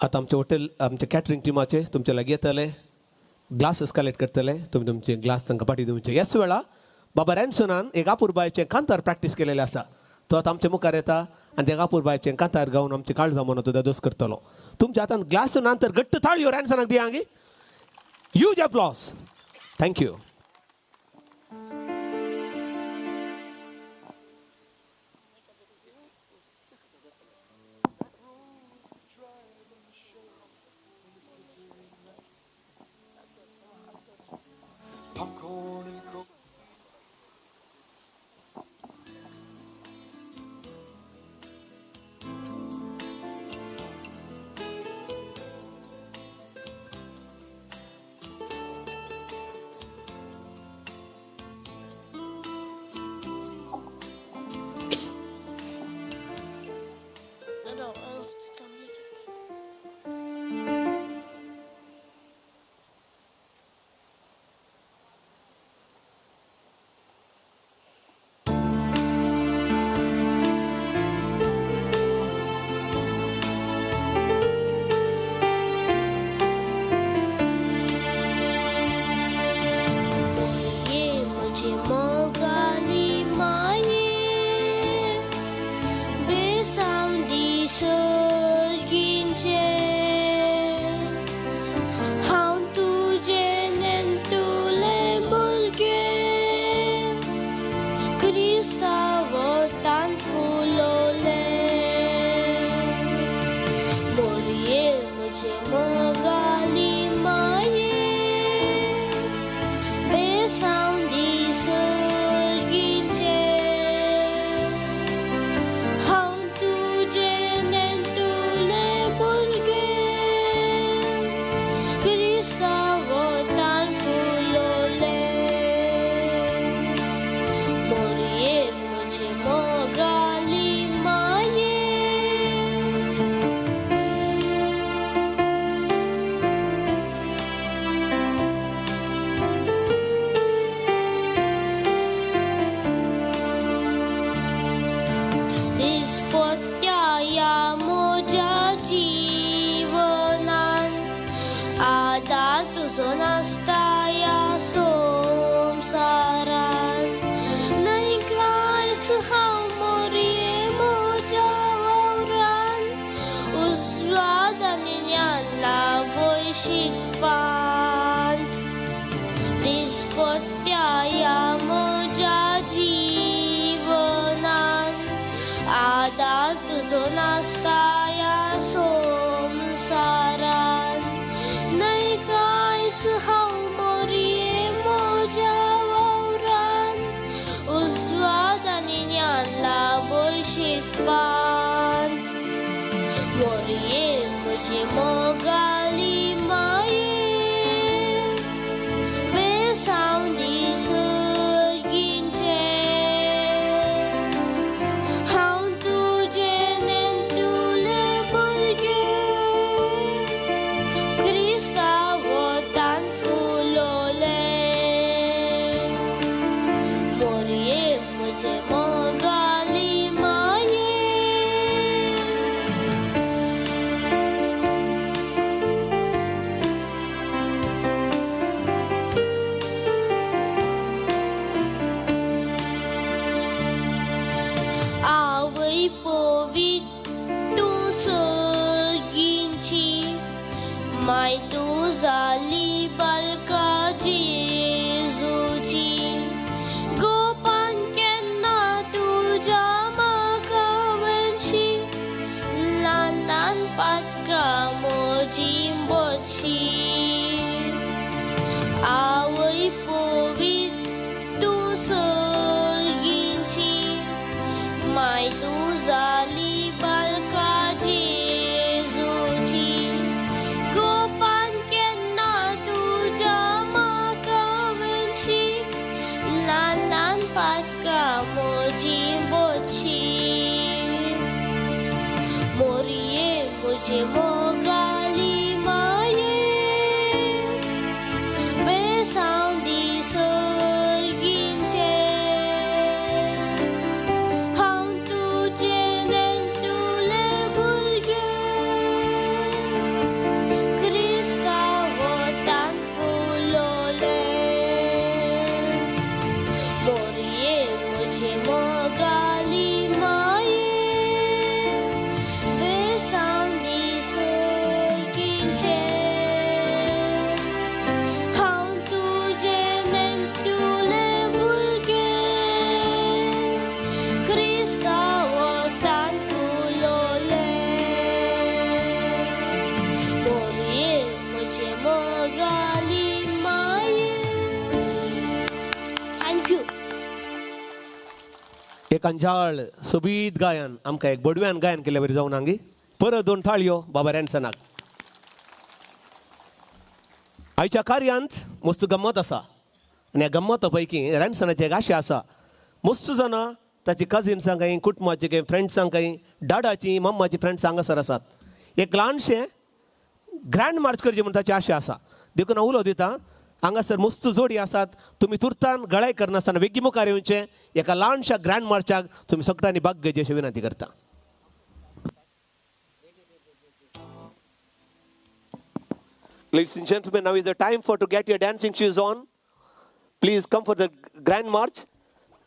Speaker 17: आता आमचे hotel आमचे catering टिमाचे तुमचे लागीं येतले glasses collect करतले तुमी तुमचे glass तांकां पाटी दिवचे ह्याच वेळा बाबा रॅन्सनान एक आपुरबायेचें कांतार प्रॅक्टीस केलेलें आसा तो आतां आमच्या मुखार येता आनी त्या आपुरबायेचें कांतार गावन आमची काळजां म्हणून तो दोस करतलो तुमच्या हातान ग्लासनान तर घट्ट थाळयो रॅन्सनाक दिया गी ह्यूज अप्लॉस थँक्यू एक अंजाळ सोबीत गायन आमकां एक बडव्यान गायन केल्या बरी जावन हांगी परत 2 थाळयो बाबा रॅन्सनाक. आयच्या कार्यांत मस्त गंमत आसा आनी ह्या गंमता पैकी रॅन्सनाची एक आशा आसा. मस्त जाणां ताची कजिन्सां काही कुटुंबाची काही फ्रेंड्सां काही डाडाची मम्माची फ्रेंड्स हांगासर आसात. एक ल्हानशें ग्रँड मार्च करचें म्हूण ताची आशा आसा. देखून हांव उलो दितां हांगासर मस्त जोडी आसात. तुमी तुर्तान गळाय करनासतना वेगी मुखार येवचें. एका ल्हानशा ग्रँड मार्चाक तुमी सगळ्यांनी भाग घेवची अशी विनंती करता. Ladies and gentlemen, now is the time to get your dancing shoes on. Please come for the grand march.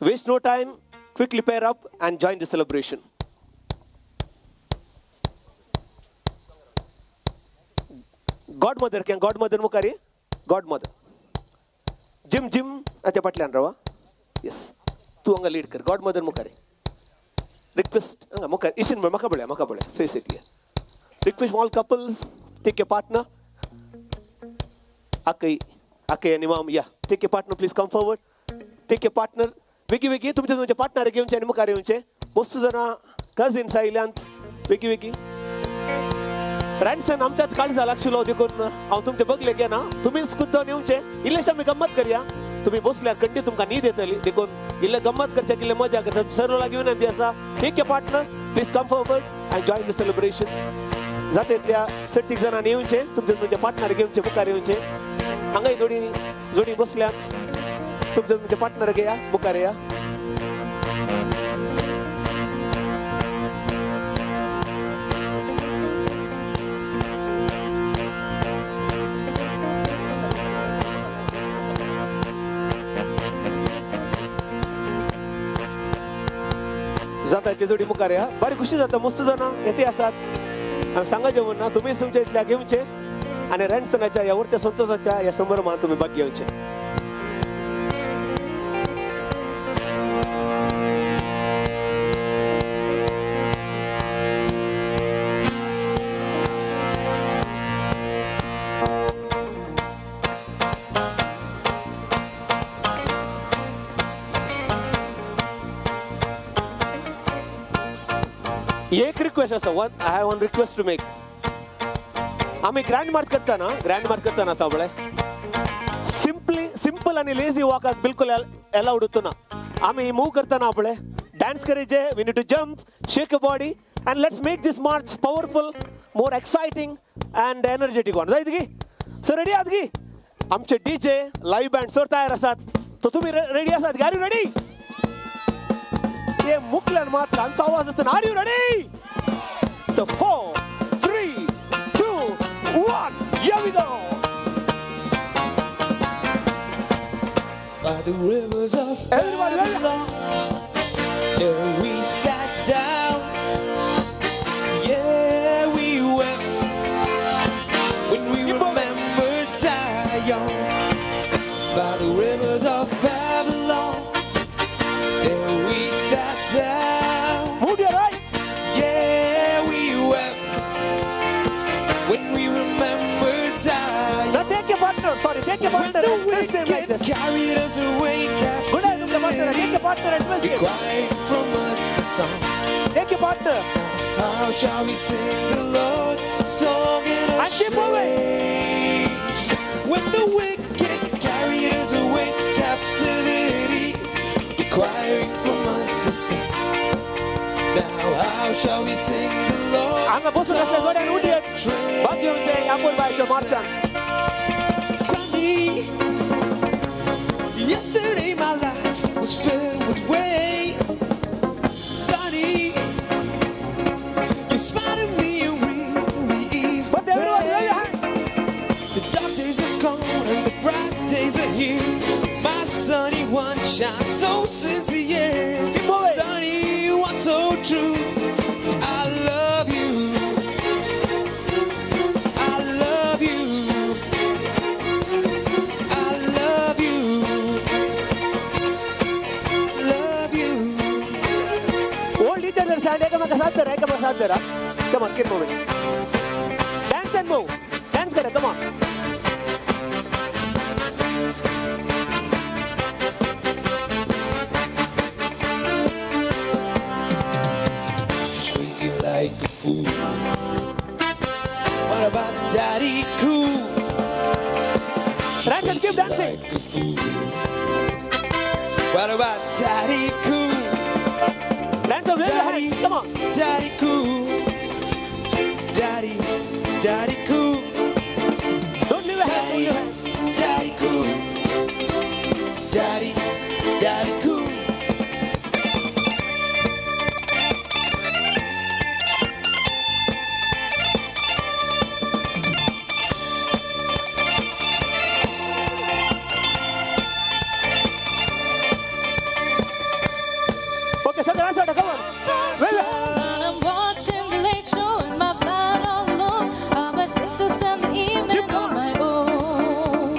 Speaker 17: Waste no time. Quickly pair up and join the celebration. Godmother, can Godmother mukari? Godmother. Jim, acha patlan rawa. Yes. Tu anga lead kar. Godmother mukari. Request, anga mukari. Ishin makabale. Face it here. Request all couples, take your partner. Akai and Imam, yeah. Take your partner, please come forward. Take your partner. Wiki, तुमच्या partner घेऊनचे आणि मुखार येऊनचे. मस्त जाणां cousins आयल्यांत. विकी. रॅन्सन आमच्याच काळजा लागशिलो देखून हांव तुमचे बगले घेना. तुमीच खुद्दान येवचे. इल्लेशें आमी गंमत करया. तुमी बसल्यार कंटी तुमकां न्हीद येतली. देखून इल्ले गंमत करचे इल्ले मजा करता. सर्व लागीं विनंती आसा. Take your partner, please come forward and join the celebration. जाता इतल्या 60 जाणांनी येवचे. तुमचे पार्टनर घेवचे मुखार येवचे. हांगाय जोडी बसल्यात. तुमचे पार्टनर घेया मुखार या. जाता इतली जोडी मुखार या. बरी खुशी जाता. मस्त जाणां येते आसात. हांवें सांगाचें म्हणना तुमी तुमच्या इतल्या घेवचे आनी रॅन्सनाच्या ह्या उरत्या संतोशाच्या ह्या समारंभात तुमी भाग घेवचे. एक रिक्वेस्ट आसा. I have one request to make. आम्ही ग्रँड मार्च करताना सावळे सिंपल आणि लेझी वॉकाक बिलकुल अलाउड उरना. आम्ही मूव करताना आपले डान्स करेचे. We need to jump, shake a body and let's make this march powerful, more exciting and energetic one. जायत गी सो रेडी आहात गी? आमचे डीजे लाईव्ह बँड सर तयार आसात. तर तुम्ही रेडी आसात? Are you ready? ये मुकल्यान मात्र आमचा आवाज असतो. Are you ready? So 4, 3, 2, 1, here we go.
Speaker 16: By the rivers of Babylon, there we sat down. Yeah, we wept when we remembered Zion. By the rivers of Babylon, there we sat down.
Speaker 17: Move your right.
Speaker 16: Yeah, we wept when we remembered Zion.
Speaker 17: Now take your partner. Take your partner.
Speaker 16: When the wicked carried us away captive.
Speaker 17: Good night, your partner. Take your partner and twist him.
Speaker 16: Required from us a song.
Speaker 17: Take your partner.
Speaker 16: How shall we sing the Lord's song in a strange? When the wicked carried us away captivity, requiring from us a song. Now how shall we sing the Lord's
Speaker 17: Anga bosu nasle godan udiet. Bagi unse yapur baito marchan.
Speaker 16: Sunny, yesterday my life was filled with rain. Sunny, you smiled at me and really eased the pain. The dark days are gone and the bright days are here. My sunny one shines so sincere. Sunny one so true. I love you. I love you. I love you. Love you.
Speaker 17: Hold each other's hand. Ekama sath dera. Come on, keep moving. Dance and move. Dance kare. Come on. sing.
Speaker 16: What about Daddy Cool?
Speaker 17: Ransom,
Speaker 16: Daddy,
Speaker 17: come on.
Speaker 16: Daddy Cool. Daddy, Daddy Cool.
Speaker 17: Don't leave a hand, don't leave a hand.
Speaker 16: Daddy Cool. Daddy, Daddy Cool.
Speaker 17: Okay, sir, answer, come on. Wait, wait.
Speaker 8: I'm watching the late show in my flight all alone. I must speak to spend the evening on my own.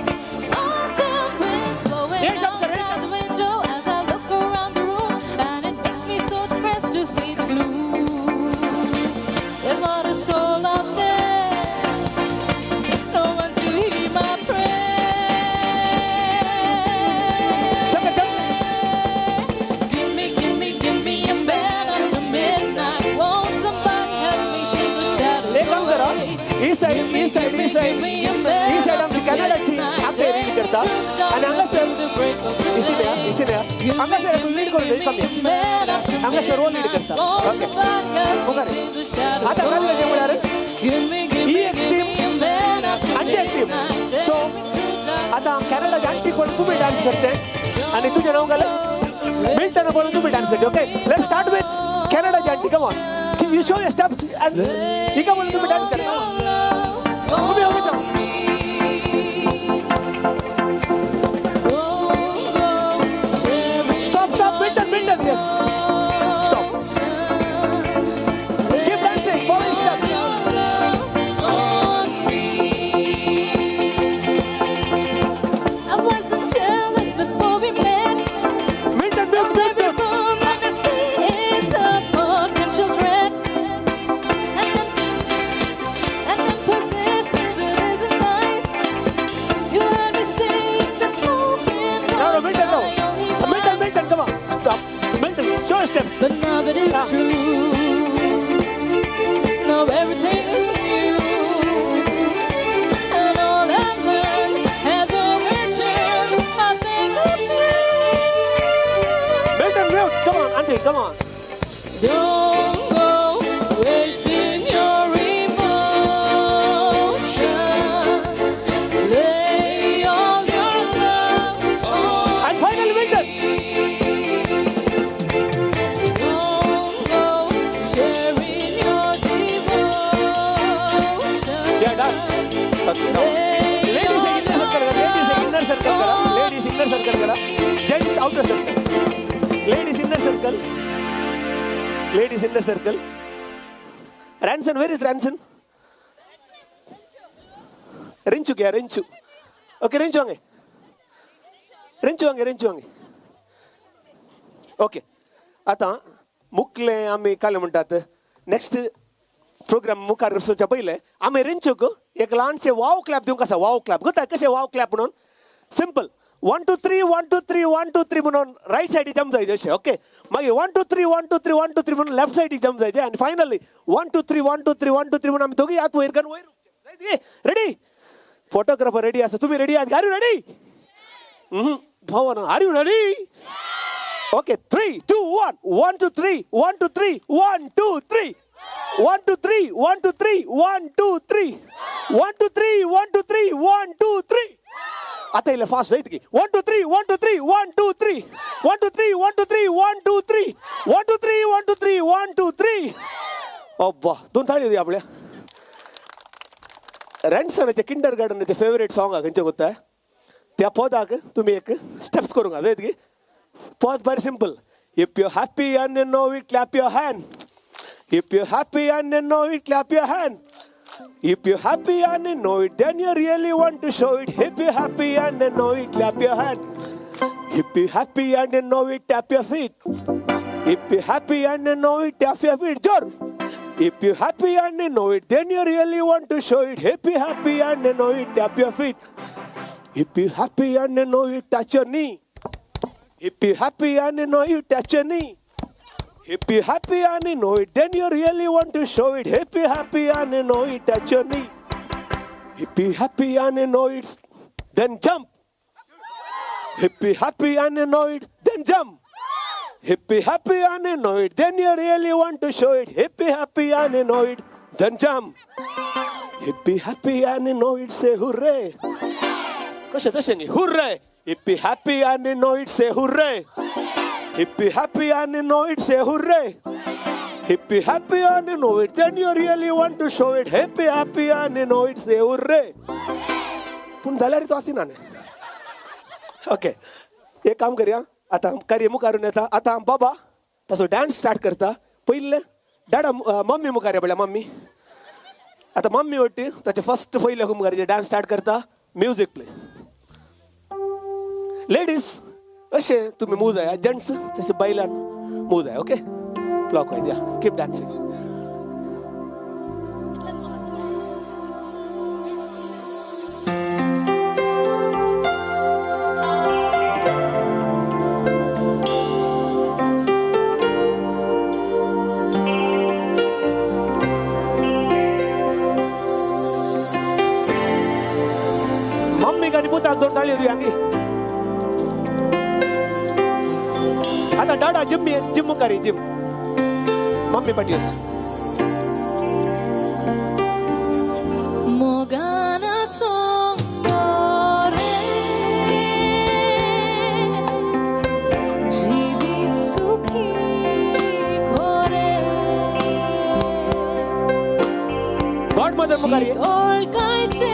Speaker 8: Autumn winds blowing outside the window as I look around the room, and it makes me so depressed to see the gloom. There's not a soul out there, no one to hear my prayer. Give me a man after midnight. Won't somebody help me shake the shadow away?
Speaker 17: East side, आमची कॅनडाची आमच्या read करता आणि हांगासर इशिल्या हांगासर lead करून दे कमी हांगासर role lead करता ओके मुखार आतां काय जालें म्हळ्यार ही एक टीम आमची एक टीम सो आतां कॅनडाची आंटी कोण तुम्ही डान्स करते आणि तुजें नांव घालें मिल्टन बोलून तुम्ही डान्स करते ओके लेट्स स्टार्ट विथ कॅनडाची aunty come on you show your steps and हिका बोलून तुम्ही डान्स करता तुम्ही हो जाओ Stop, Milton, yes. Stop. Keep dancing, follow his steps.
Speaker 8: I wasn't jealous before we met.
Speaker 17: Milton, Milton.
Speaker 8: And I see it's a potential threat. And then possessive, it isn't nice. You heard me say that smoking.
Speaker 17: No, Milton, no. Milton, come on. Stop. Milton, show your steps.
Speaker 8: But now that it's true, now everything is new. And all I've learned has overturned. I think of you.
Speaker 17: Milton, mute. Come on, auntie, come on.
Speaker 8: Don't go wasting your emotion. Lay all your love on
Speaker 17: And finally, Milton.
Speaker 8: sharing your devotion.
Speaker 17: Yeah, done. Okay, now. Ladies inner circle करा. Ladies inner circle करा. Gents outer circle. Ladies inner circle. Ladies inner circle. Ranson, where is Ranson? Rinchu क्या Rinchu. Okay, Rinchu आंगे. Rinchu आंगे. Okay. आता मुकले आम्ही काय म्हणतात next programme मुखार करपाच्या पहिले आम्ही रिंचूक एक ल्हानशे वाव क्लॅप दिवंक आसा वाव क्लॅप गुता कशें वाव क्लॅप म्हणून सिंपल 1 2 3 1 2 3 1 2 3 म्हणून राईट सायडीक जम्प जायचे अशें ओके मागीर 1 2 3 1 2 3 1 2 3 म्हणून लेफ्ट सायडीक जम्प जायचे आनी फायनली 1 2 3 1 2 3 1 2 3 म्हणून आमी दोगी हात वयर करून वयर जायत रेडी फोटोग्राफर रेडी आसा तुमी रेडी आहात आर यू रेडी भावन आर यू रेडी Okay, 3, 2, 1, 1, 2, 3, 1, 2, 3, 1, 2, 3, 1, 2, 3, 1, 2, 3, 1, 2, 3, 1, 2, 3, 1, 2, 3, 1, 2, 3. आता इले फास्ट जायत की 1, 2, 3, 1, 2, 3, 1, 2, 3, 1, 2, 3, 1, 2, 3, 1, 2, 3, 1, 2, 3, 1, 2, 3, 1, 2, 3. अब्बा दोन थाळी होती आपल्या रॅन्सनाचे किंडर गार्डनाचे फेवरेट सॉंग हा खंयचे गोत्ता त्या पदाक तुम्ही एक स्टेप्स करूंक जायत की Pause very simple. If you're happy and you know it, clap your hand. If you're happy and you know it, clap your hand. If you're happy and you know it, then you really want to show it. If you're happy and you know it, clap your hand. If you're happy and you know it, tap your feet. If you're happy and you know it, tap your feet. Jor. If you're happy and you know it, then you really want to show it. If you're happy and you know it, tap your feet. If you're happy and you know it, touch your knee. If you're happy and you know you touch your knee. If you're happy and you know it, then you really want to show it. If you're happy and you know it, touch your knee. If you're happy and you know it, then jump. Hippie, happy and annoyed, then jump. Hippie, happy and annoyed, then you really want to show it. Hippie, happy and annoyed, then jump. Hippie, happy and annoyed, say hooray. कशा तशें hooray. Hippie, happy and annoyed, say hooray. Hippie, happy and annoyed, say hooray. Hippie, happy and annoyed, then you really want to show it. Hippie, happy and annoyed, say hooray. पूण जाल्यार तो आसिना न्ही. Okay एक काम करया आतां कार्य मुखारून येता. आतां बाबा ताचो डान्स स्टार्ट करता. पयले डॅडा मम्मी मुखार या पळय मम्मी. आतां मम्मी वट्टी ताचे फर्स्ट पयले मुखार डान्स स्टार्ट करता. Music play. लेडीज अशें तुमी मूव जाय. जेंट्स तशें बायलान मूव जाय. ओके क्लॉक वायज या. Keep dancing. मम्मी गाडी पुताक दोन टाळयो दिया गी. आता डाडा जिम जिम मुखारी जिम. Mummy parties.
Speaker 16: मोगाना सोरे जीवित सुखी खोरे
Speaker 17: गॉड मदर मुखारी.
Speaker 16: ओळखायचे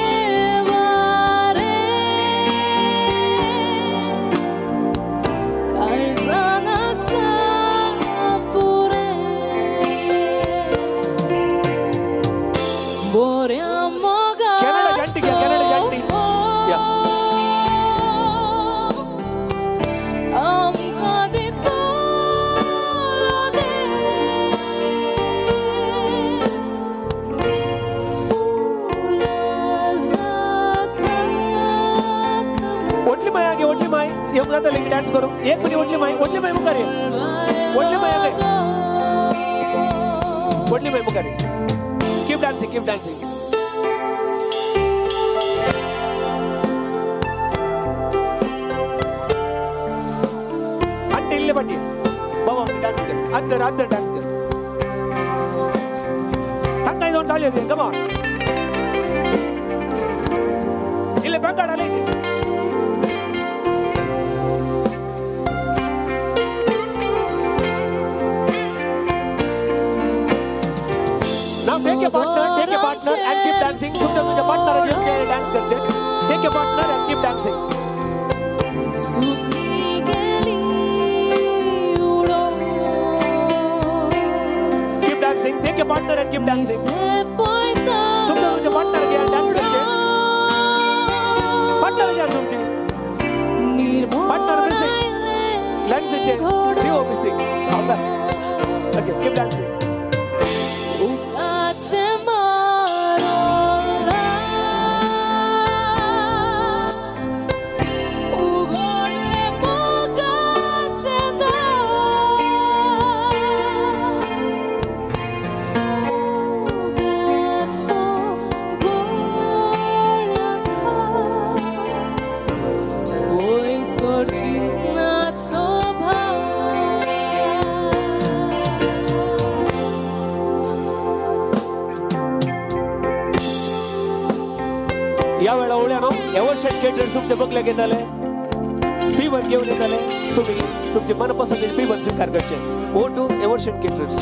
Speaker 17: डान्स करू. एक मिनिट ओढली माई मुखारी. ओढली माई मुखारी. Keep dancing keep dancing. Aunty इल्ले पाटी बाबा डान्स कर. अद्दर डान्स कर. थंगाय दोन टाळयो दे. Come on. इल्ले बंगाड आले. Now take your partner and keep dancing. तुमच्या तुझ्या पार्टनर घेऊन डान्स करते. Take your partner and keep dancing. Keep dancing. Take your partner and keep dancing. तुमच्या तुझ्या पार्टनर घ्या डान्स करते. पार्टनर घ्या तुमची. Partner missing. डान्स इथे. दिवो मिसिंग. Okay, keep dancing. या वेळा ओळ्यानो एव्हरशेट केटर्स तुमच्या बगल्या घेताले. P1 घेऊन येताले. तुम्ही तुमचे मनपसंतीचे P1 स्वीकार करचे. गो टू एव्हरशेट caterers.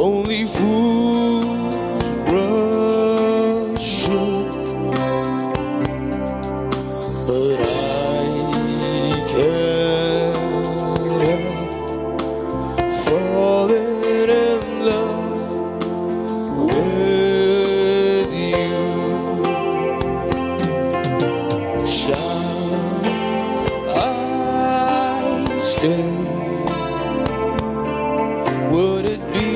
Speaker 16: Only fools rush in, but I can't help falling in love with you. Shall I stay? Would it be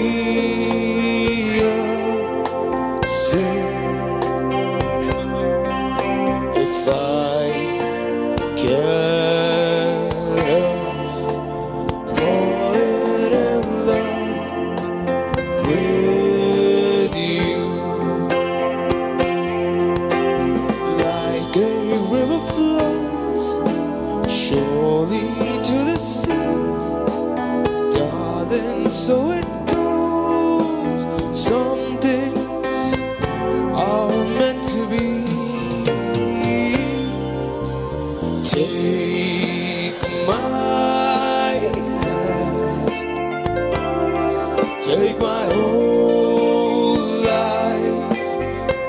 Speaker 16: whole life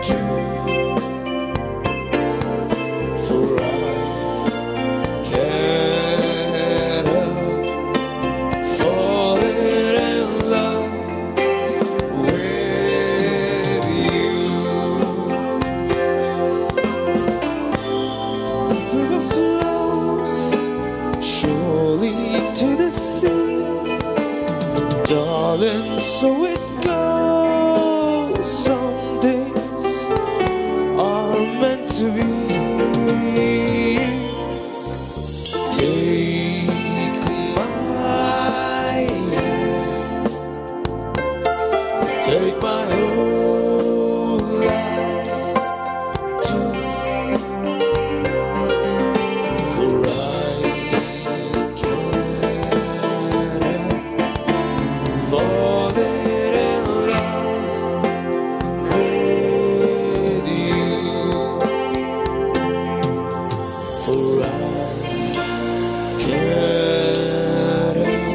Speaker 16: too. For I can't help falling in love with you. The river flows surely to the sea, darling, so it goes. Some days are meant to be. Take my hand, take my whole life too. For I can't help falling in love with you. For I can't help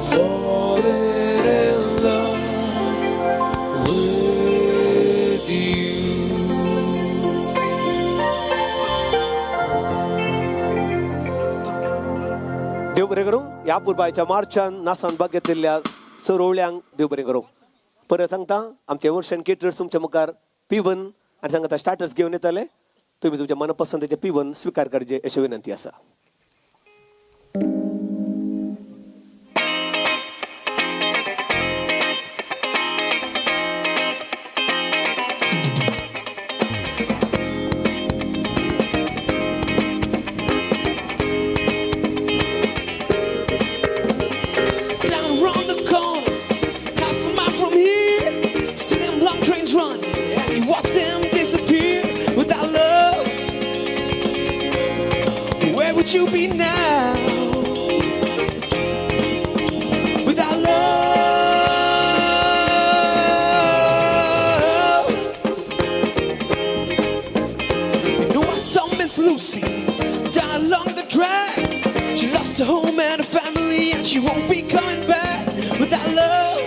Speaker 16: falling in love with you.
Speaker 17: देव बरें करूं. ह्या पुरबायच्या मार्चान नासान भाग घेतिल्ल्या सरोवळ्यांक देव बरें करूं. परत सांगता आमचे वर्शन केटरर्स तुमच्या मुखार पिवन आनी सांगता स्टार्टर्स घेवन येतले. तुम्ही तुमच्या मनपसंतीचे पिवन स्वीकार करचे अशी विनंती आसा.
Speaker 16: Down around the corner, half a mile from here, see them long trains running, and you watch them disappear. Without love, where would you be now? Without love, you know I saw Miss Lucy down along the drive. She lost her home and her family, and she won't be coming back. Without love,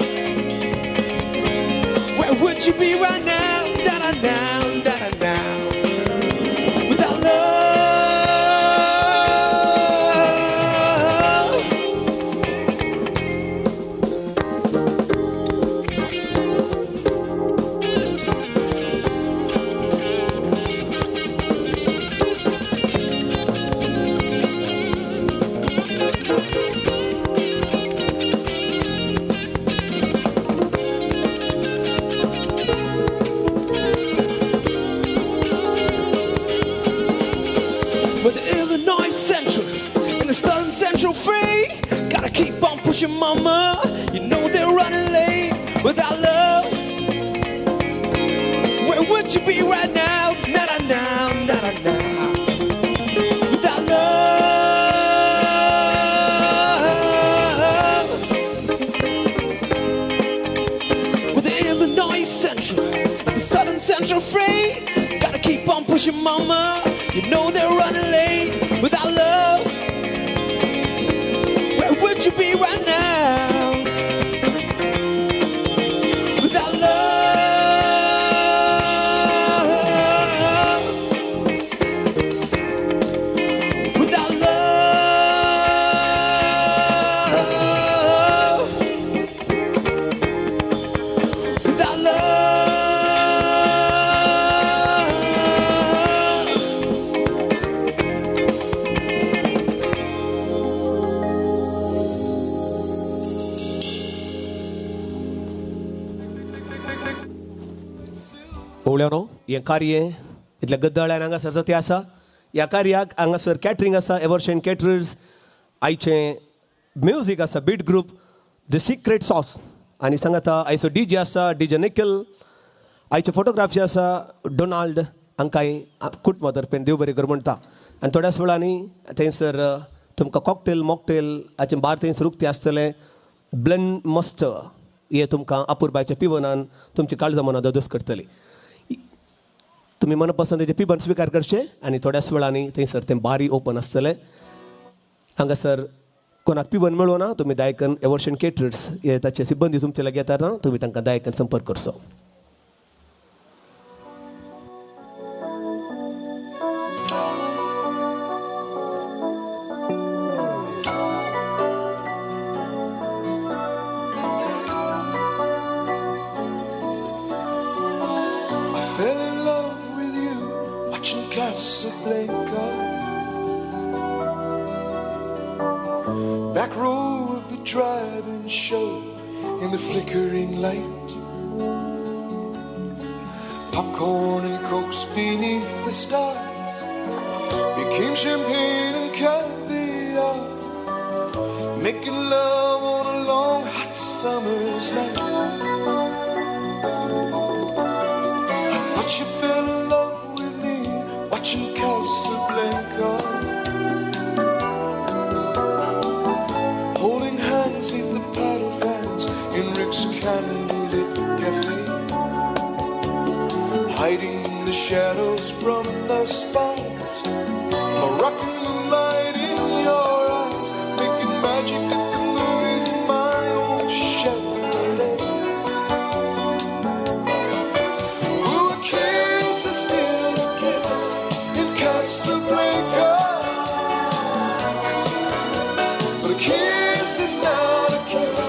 Speaker 16: where would you be right now? Da-da now, da-da now. Without love, with the Illinois Central and the Southern Central Freight, gotta keep on pushing, mama. You know they're running late. Without love, where would you be right now? Not a now, not a now. Without love, with the Illinois Central and the Southern Central Freight, gotta keep on pushing, mama. You know they're running late. Without love, where would you be right now? Without love, without love, without love.
Speaker 17: पळयलो हें कार्य इतल्या गद्दळ्यान हांगासर जती आसा. ह्या कार्याक हांगासर कॅटरिंग आसा, एवर्शन कॅटरर्स. आयचें म्युजीक आसा, beat group the secret sauce. आनी सांगाता आयचो डीजे आसा, डीजे निखिल. आयचे फोटोग्राफी आसा डोनाल्ड. हांकांय कुटुंबा तर्फे देव बरें कर म्हणटा. आनी थोड्याच वेळांनी थंयसर तुमकां कॉकटेल मॉकटेल हाचे बार थंयसर उक्ती आसतलें. ब्लेंड मस्ट हे तुमकां अपुरबायच्या पिवनान तुमची काळजां मनां दोदोस करतली. तुम्ही मनपसंतीचे पिबन स्वीकार करचे. आनी थोड्याच वेळांनी थंयसर तें बारी ओपन आसतलें. हांगासर कोणाक पिवन मेळो ना तुम्ही दायकन एवर्शन केटरर्स हे ताचे सिब्बंदी तुमचे लागीं येता ना तुम्ही तांकां दायकन संपर्क करचो.
Speaker 16: I fell in love with you watching Casablanca. Back row of the drive-in show in the flickering light. Popcorn and cokes beneath the stars became champagne and caviar. Making love on a long hot summer's night. I thought you fell in love with me watching Casablanca. Holding hands neath the paddle fans in Rick's candlelit cafe. Hiding in the shadows from the spot. Moroccan moonlight in your eyes, making magic at the movies in my own Chevrolet. Ooh, a kiss is still a kiss in Casablanca. But a kiss is not a kiss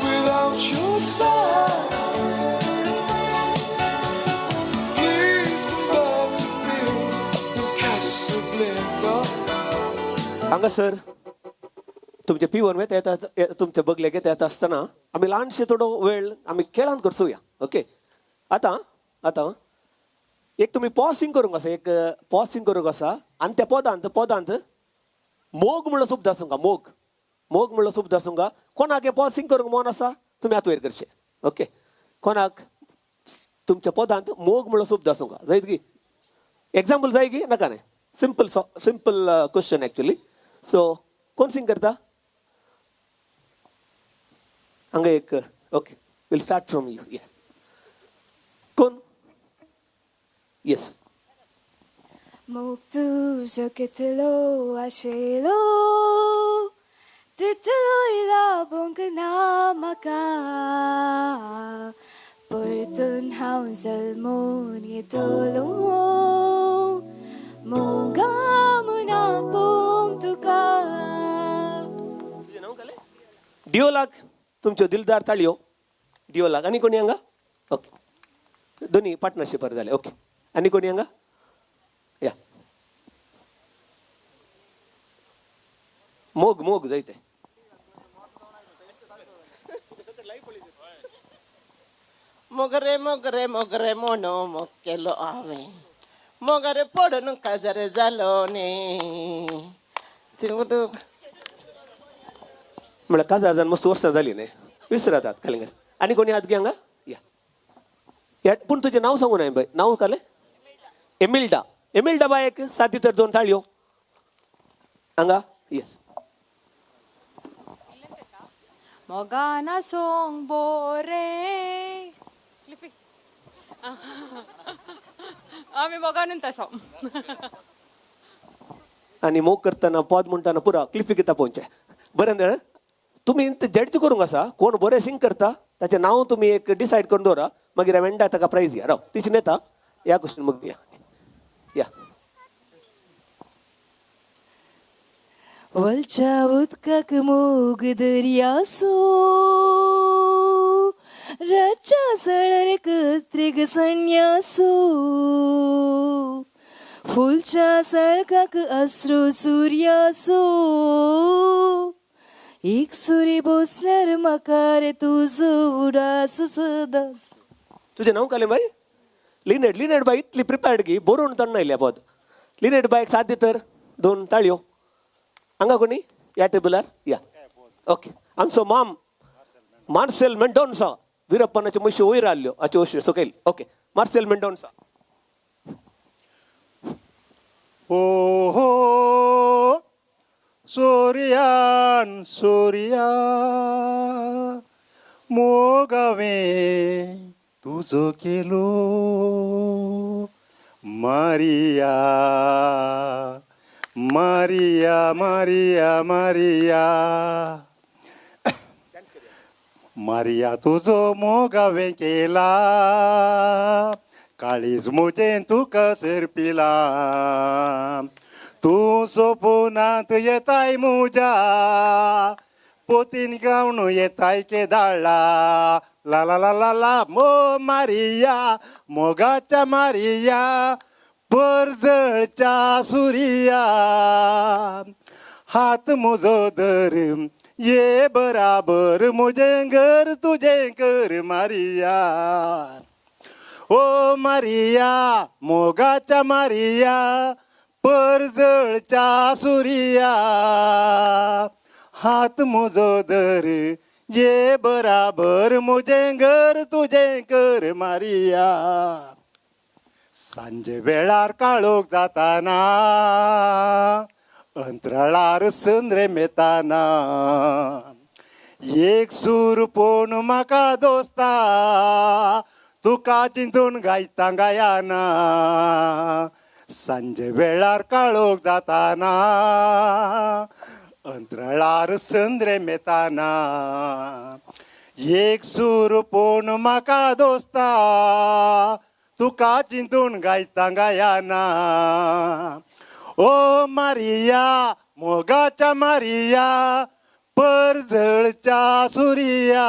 Speaker 16: without your side. Please come back to me in Casablanca.
Speaker 17: हांगा sir तुमचे पिवन येता येता तुमचे बगलेक येता येता आसतना आमी ल्हानशे थोडो वेळ आमी खेळान करचोया. ओके आतां आतां एक तुमी पॉसिंग करूंक आसा एक पॉसिंग करूंक आसा आनी त्या पदांत मोग म्हणलो शब्द आसूंका मोग म्हणलो शब्द आसूंका कोणाक हे पॉसिंग करूंक मन आसा तुमी हात वयर करचे. ओके कोणाक तुमच्या पदांत मोग म्हणलो शब्द आसूंका जायत की एग्जाम्पल जाय की नाका न्ही सिंपल क्वेश्चन एक्चुअली. सो कोण सिंग करता हांगा एक okay will start from you. कोण येस
Speaker 4: मोग तुजो कितलो आशिल्लो तितलोय लाबोंक ना म्हाका परतून हांव जल्मून येतलो मोगा मुना पोंग तुका.
Speaker 17: डिओलाक तुमच्यो दिलदार ताळयो डिओलाक. आनी कोणी हांगा ओके दोन्ही पार्टनरशिपार जाले. ओके आनी कोणी हांगा या मोग जायते.
Speaker 3: मोगरे मोगरे मोगरे म्हणो मोग केलो हांवें मोगरे पडून काजार जालो न्ही.
Speaker 17: म्हळ्यार काजार जावन मस्त वर्सां जाली न्ही विसरातात कलिंगड. आनी कोणी हात घे हांगा या पूण तुजें नांव सांगून हांवें बाय नांव काले एमिल्डा बाय एक सादी तर दोन ताळयो हांगा येस.
Speaker 22: मोगाना सोंग बोरे आमी मोगानून तसो
Speaker 17: आनी मोग करतना पद म्हणटाना पुरा क्लिपी घेता पोवचे. बरें न्ही तुमी जड्ज करूंक आसा कोण बरें सिंग करता ताचें नांव तुमी एक डिसायड करून दवरा मागीर हांवें एंडाक ताका प्रायज दिया. राव तिची येता ह्या क्वेश्चन मग दिया या.
Speaker 23: वलच्या उदकाक मोग दर्यासो रातच्या सळर कत्रीक सन्यासो फुलच्या सळकाक अस्रो सूर्यासो एक सुरी बसल्यार म्हाका रे तुजो उडास सदांच.
Speaker 17: तुजें नांव कालें बाय लिनेड बाय इतली प्रिपेर्ड की बरोवन तन्न आयल्या पद लिनेड बायक साथ दितर दोन ताळयो हांगा कोणी या टेबलार या. ओके आमचो माम मार्सेल मेंडोन्सा वीरप्पनाच्यो म्हशी वयर आल्यो हाच्यो अश्यो सकयल. ओके मार्सेल मेंडोन्सा.
Speaker 21: ओहो सोर्यान सोर्या मोगावे तुजो केलो Maria
Speaker 5: Maria Maria Maria Maria तुझो मोगावे केला काळीज मुजेन तुका सरपिला तू सोपुनात येताय मुजा पोतीन गावन येताय के दाळा ला ला ला ला ला मो मारिया मोगाच्या मारिया परजळच्या सुरिया हात मुजो धर ये बराबर मुझे घर तुझे कर मारिया ओ मारिया मोगाच्या मारिया परजळच्या सुरिया हात मुजो धर ये बराबर मुझे घर तुझे कर मारिया सांजे वेळार काळोख जाताना अंतराळार संद्रे मेताना एक सूर पोण म्हाका दोस्ता तुका चिंतून गायता गायाना सांजे वेळार काळोख जाताना अंतराळार संद्रे मेताना एक सूर पोण म्हाका दोस्ता तुका चिंतून गायता गायाना ओ मारिया मोगाच्या मारिया परजळच्या सुरिया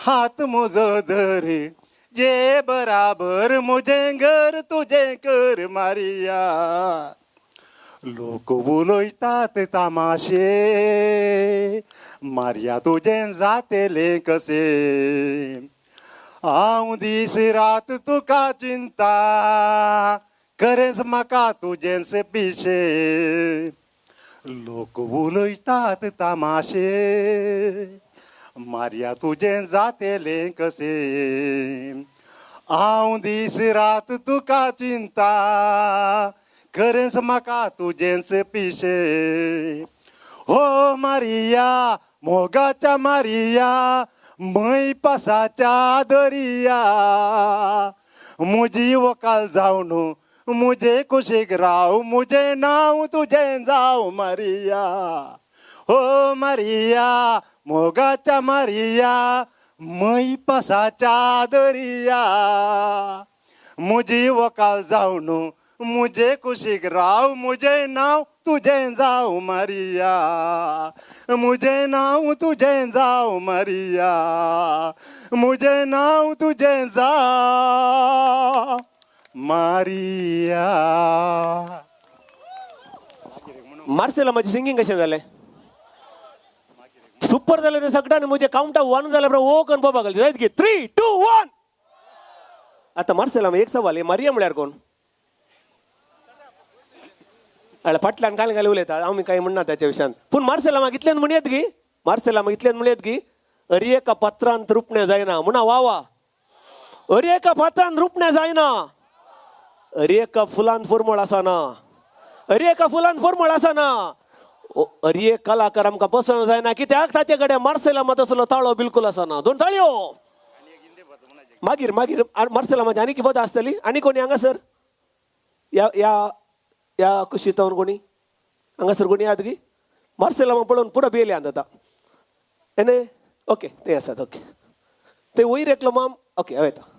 Speaker 5: हात मुजो धर ये बराबर मुझे घर तुझे कर मारिया लोक उलोयतात तामाशे मारिया तुझे जातेले कसे हांव दीस रात तुका चिंता खरेंच म्हाका तुजेंच पिशे लोक उलयतात तामाशे मारिया तुजें जातेले कसे हांव दीस रात तुका चिंता खरेंच म्हाका तुजेंच पिशे हो मारिया मोगाच्या मारिया मै पासाच्या दर्या मुजी वकाल जावन मुझे कुशीक राव मुझे नाव तुझे जाव मारिया हो मारिया मोगाच्या मारिया मै पासाच्या दर्या मुजी वकाल जावन मुझे कुशीक राव मुझे नाव तुझे जाव मारिया मुझे नाव तुझे जाव मारिया मुझे नाव तुझे जाव मारिया.
Speaker 17: मार्सेला माझी सिंगिंग कशें जालें सुपर जालें तें सगळ्यांनी म्हणजे काउंटा 1 जाल्या उपरांत ओ करून पळोवपाक लागलें जायत की 3, 2, 1 आतां मार्सेला एक सवाल मारिया म्हळ्यार कोण फाटल्यान काल घाले उलयता आमी कांय म्हणना त्याच्या विशयान पूण मार्सेला इतल्यान म्हणयत की मार्सेला इतल्यान म्हणयत की अरे एका पात्रांत रुपणें जायना म्हणा वा वा अरे एका पात्रांत रुपणें जायना अरे एका फुलांत फॉर्मळ आसना अरे एका फुलांत फॉर्मळ आसना अरे एक कलाकार आमकां पसंद जायना कित्याक ताचे कडेन मार्सेला तसलो ताळो बिलकुल आसना 2 ताळयो मागीर मागीर मार्सेला आनी कितें आसतली आनी कोणी हांगासर या या या कुशीतावन कोणी हांगासर कोणी आहात की मार्सेला पळोवन पुरो बेले आहात आतां एने ओके ते आसात ओके ते वयर एकलो माम ओके हय येता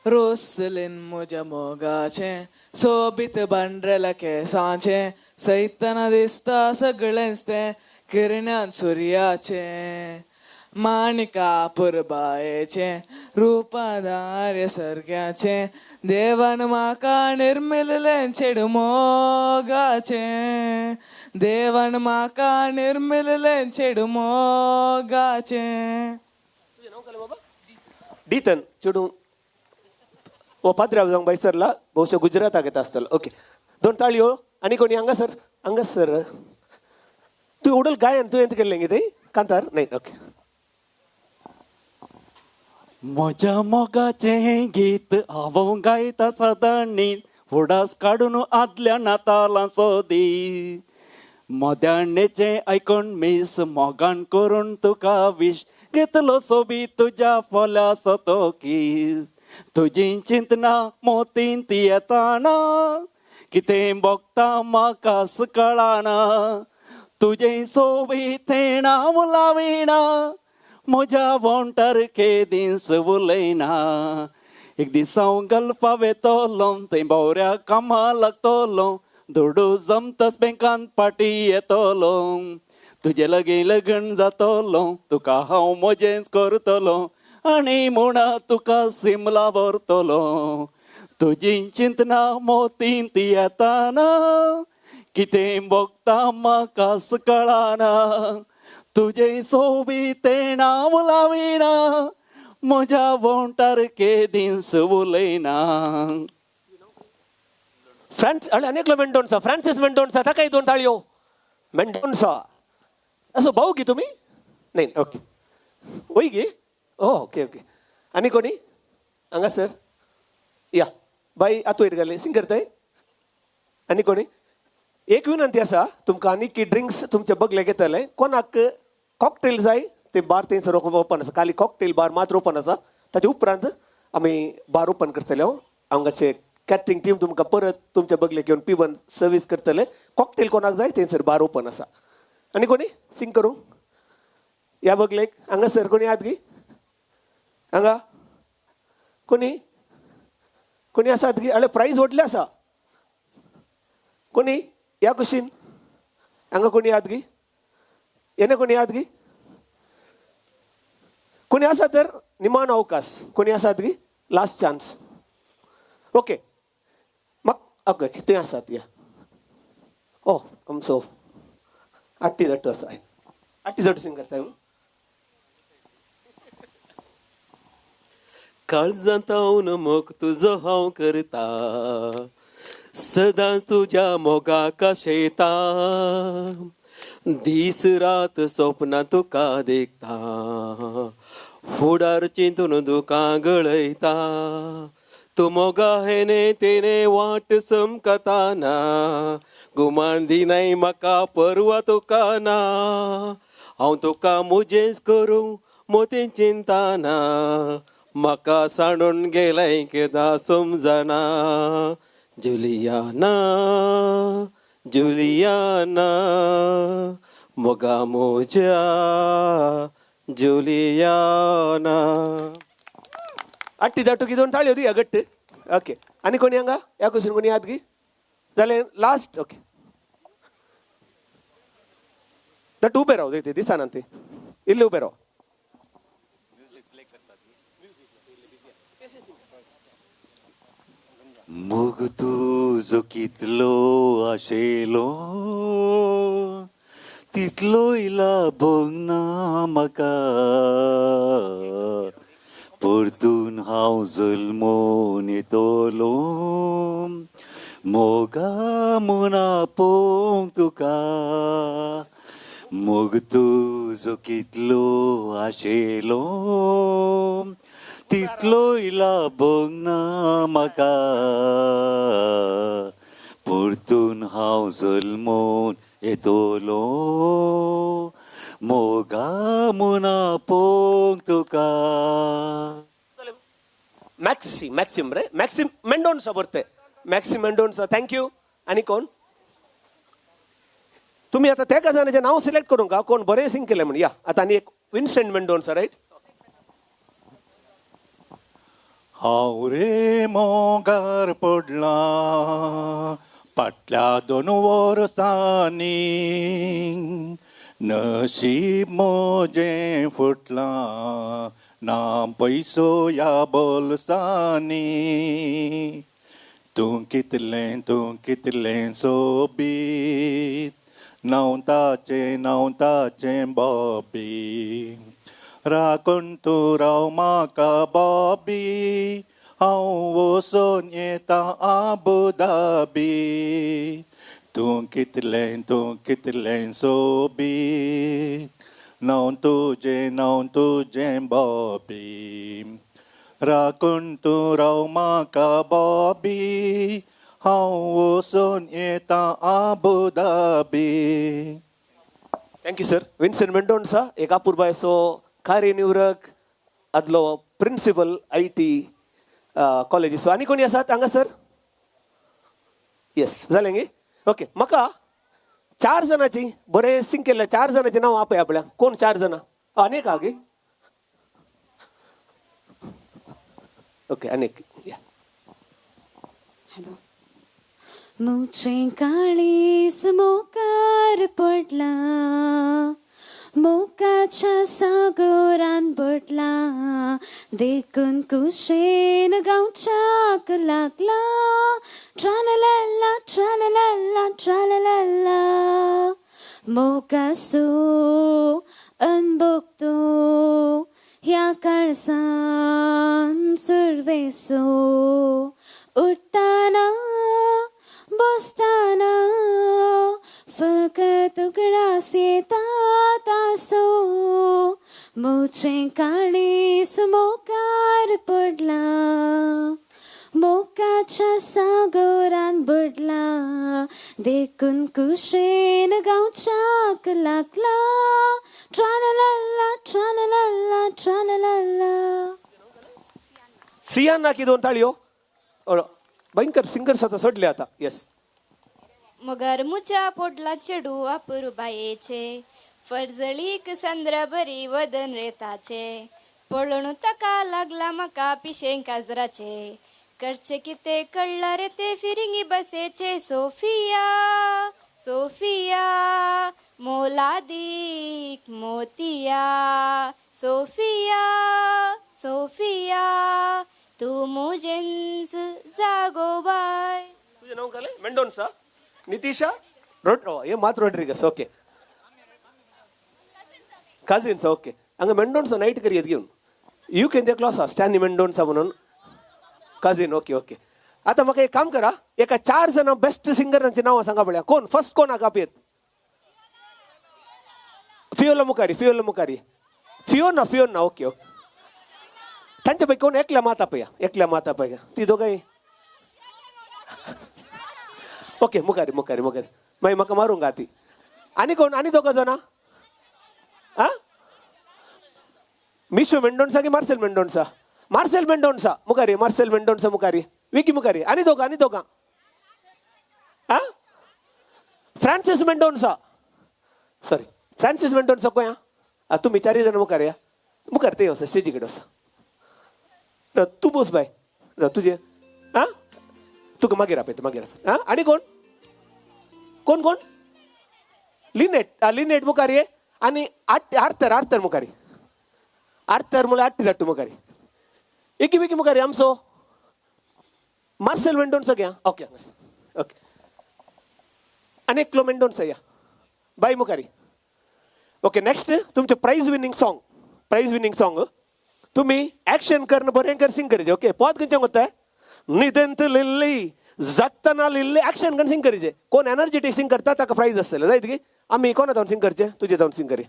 Speaker 7: रोसलीन म्हज्या मोगाचें सोबीत बांड्रेला केंसाचें सैतना दिसता सगळेंच तें किरण्यान सुर्याचें माणिका पुरबायेचें रुपादार्य सर्ग्याचें देवान म्हाका निर्मिल्लें चेडू मोगाचें देवान म्हाका निर्मिल्लें चेडू मोगाचें
Speaker 17: डितन चेडू ओ पाद्र्याव जावंक बैसरला बहुशा गुजराताक येता आसतलो ओके 2 ताळयो आनी कोणी हांगासर हांगासर तूं उडल गायन तुवें केल्लें कितें कांतार नाही ओके
Speaker 9: म्हज्या मोगाचें गीत हांव गायता सदांनी फुडास काडून आदल्या नातालांचो दीस मोद्याणेचें आयकून मीस मोगान करून तुका विश घेतलो सोबी तुज्या फोल्या सतो कीस तुजी चिंतना मोतीन ती येताना कितें भोगता म्हाकाच कळाना तुजे सोबी थेणा मुलाविणा म्हज्या वॉन्टर केदीस उलयना एक दिसा गल्फा वेतलो थंय भोवऱ्या कामा लागतलो धोडू जमतस बँकान पाटी येतलो तुजे लगीं लग्न जातलो तुका हांव मजेंच करतलो आनी म्हणा तुका सिमला व्हरतलो तुजी चिंतना मोतीन ती येताना कितें भोगता म्हाकाच कळाना तुजे सोबी तेणा मुलाविणा म्हज्या वॉन्टार केदीस उलयना.
Speaker 17: फ्रांस आणि अनेक मेंडोन्सा फ्रांसिस मेंडोन्सा ताकाय 2 ताळयो. मेंडोन्सा असो भाऊ की तुम्ही नाही ओके वय गे ओके ओके आनी कोणी हांगा सर या बाई आतू वयर घाले सिंग करताय आनी कोणी एक विनंती आसा तुमकां आनी की ड्रिंक्स तुमचे बगले घेतले कोणाक कॉकटेल जाय ते बार थंयसर ओपन आसा खाली कॉकटेल बार मात्र ओपन आसा ताचे उपरांत आमी बार ओपन करतले हांगाचे कॅटरिंग टीम तुमकां परत तुमचे बगले घेवन पिवन सर्वीस करतले कॉकटेल कोणाक जाय थंयसर बार ओपन आसा आनी कोणी सिंग करूं या बगलेक हांगा सर कोणी आत गी हांगा कोणी कोणी आसात गी अळे प्रायज व्हडले आसा कोणी या कुशीन हांगा कोणी आत गी येणे कोणी आत गी कोणी आसा तर निमान अवकाश कोणी आसात गी लास्ट चान्स ओके मग ओके ते आसात या ओ आमचो आट्टी जट्टू आसा आट्टी जट्टू सिंग करताय
Speaker 6: काळजांतावन मोग तुजो हांव करता सदांच तुज्या मोगाक शेता दीस रात स्वप्नां तुका देखता फुडार चिंतून दुकां गळयता तूं मोगा हेने तेने वाट समकताना गुमान दिनाय म्हाका परवा तुका ना हांव तुका मुजेंच करूं मोतीन चिंताना म्हाका सांडून गेलें केदां समजना जुलियाना जुलियाना मोगा मोज्या जुलियाना.
Speaker 17: आट्टी जाटू की 2 ताळयो दी गट्ट ओके आनी कोणी हांगा या कुशीन कोणी आत गी जालें लास्ट ओके दट उबे राव ते दिसना ते इल्ले उबे राव
Speaker 12: मोग तुजो कितलो आशेलो तितलो लाभोंक ना म्हाका परतून हांव जल्मोन येतलो मोगा मना पोंक तुका मोग तुजो कितलो आशेलो तितलो लाभोंक ना म्हाका परतून हांव जल्मोन येतलो मोगा मना पोंक तुका.
Speaker 17: मॅक्सिम रे मॅक्सिम मेंडोन्सा बरते मॅक्सिम मेंडोन्सा थँक्यू आनी कोण तुम्ही आता त्या गजानाचे नाव सिलेक्ट करूं का कोण बरें सिंग केले म्हण या आता आनी एक विन्सेंट मेंडोन्सा राईट
Speaker 9: हांव रे मोगार पडला फाटल्या 2 वर्सांनी नशीब म्हजें फुटलां ना पयसो ह्या बोल्सांनी तूं कितलें सोबीत नावताचें बॉबी राखून तूं राव म्हाका बॉबी हांव वचून येता आबू धाबी तूं कितलें सोबीत नाव तुजें बॉबी राखून तूं राव म्हाका बॉबी हांव वचून येता Abu Dhabi.
Speaker 17: Thank you sir Vincent Mendonsa एक अपूर्बायसो कार्यनिवृत्त आदलो प्रिन्सिपल IT कॉलेजीस. आनी कोणी आसात हांगासर? येस जालें गे. ओके, म्हाका 4 जाणांची बरें सिंग केल्ले 4 जाणांची नांव आपय आपल्या. कोण 4 जाणां? अनेक हा गे. ओके, अनेक.
Speaker 8: मुझे काळीस मोकार पडला, मोकाच्या सागरान बुडला, देखून कुशेन गावच्याक लागला. ट्रालाला ट्रालाला ट्रालाला, मोकासो अनबोगतो ह्या काळसान सुरवेसो. उठताना बसताना फकत उगडास येतात आसो. मुझे काळीस मोकार पडला, मोकाच्या सागरान बुडला, देखून कुशेन गावच्याक लागला. ट्रालाला ट्रालाला ट्रालाला.
Speaker 17: सियाना की 2 ताळयो. भयंकर सिंगर्स आता सोडले आता. येस.
Speaker 1: मगर मुच्या पोटला चेडू अपुरू बायेचे, फरजळीक संद्र बरी वदन रेताचे, पळणू तका लागला मका पिशें काजराचे, करचे किते कळला रे ते फिरिंगी बसेचे. सोफिया सोफिया मोलादीक मोतिया, सोफिया सोफिया तू मुजेंस जागो बाय.
Speaker 17: तुझे नाव काय? मेंडोन्सा, नितिशा हे मात रोड्रिगस. Okay, cousins. ओके, हांगा मेंडोन्सा नाईट करियत घेवन you can class Stany Mendonsa म्हणून कजिन. Okay okay. आता म्हाका एक काम करा, एका 4 जाणां बेस्ट सिंगरांची नांवां सांगा पळया. कोण फर्स्ट कोण हाका आपयत? फियोला मुखारी. फियोला मुखारी. Fiona Fiona. Okay okay. तांच्या पैकी कोण एकल्या मात आपया. एकल्या मात आपया. ती दोगांय. ओके, मुखारी मुखारी मुखारी. मागीर म्हाका मारूंक गा ती. आनी कोण? आनी 2 जाणां? आ मिशो मेंडोन्सा की मार्सेल मेंडोन्सा? मार्सेल मेंडोन्सा मुखारी. मार्सेल मेंडोन्सा मुखारी. विकी मुखारी. आनी 2 आनी 2. आ फ्रांसीस मेंडोन्सा. सॉरी, फ्रांसीस मेंडोन्सा कोया? तुम्ही 4 जाणां मुखार या. मुखार ते वसा स्टेजी कडेन वसा. तू बस बाय. तुझे आ तुका मागीर आपयता मागीर आपयता. आनी कोण? कोण कोण? लिनेट. लिनेट मुखारी. आनी आर्थर. आर्थर मुखारी. आर्थर म्हळ्यार 8 जाट्टू मुखारी. एकी विकी मुखारी आमचो मार्सेल मेंडोन्सा घ्या. Okay okay. आनी एकलो मेंडोन्सा या. बाय मुखारी. ओके, नेक्स्ट तुमचे prize winning song. Prize winning song तुम्ही ऍक्शन करणं बरें सिंग करीचे. ओके, पद खंयचें कोत्ताय? निदेंत लिल्ली जगतना लिल्ली. ऍक्शन करून सिंग करीचे. कोण एनर्जेटीक सिंग करता ताका प्राइज आसतलें. जायत की आमी कोणा जावन सिंग करचे? तुजे जावन सिंग करी.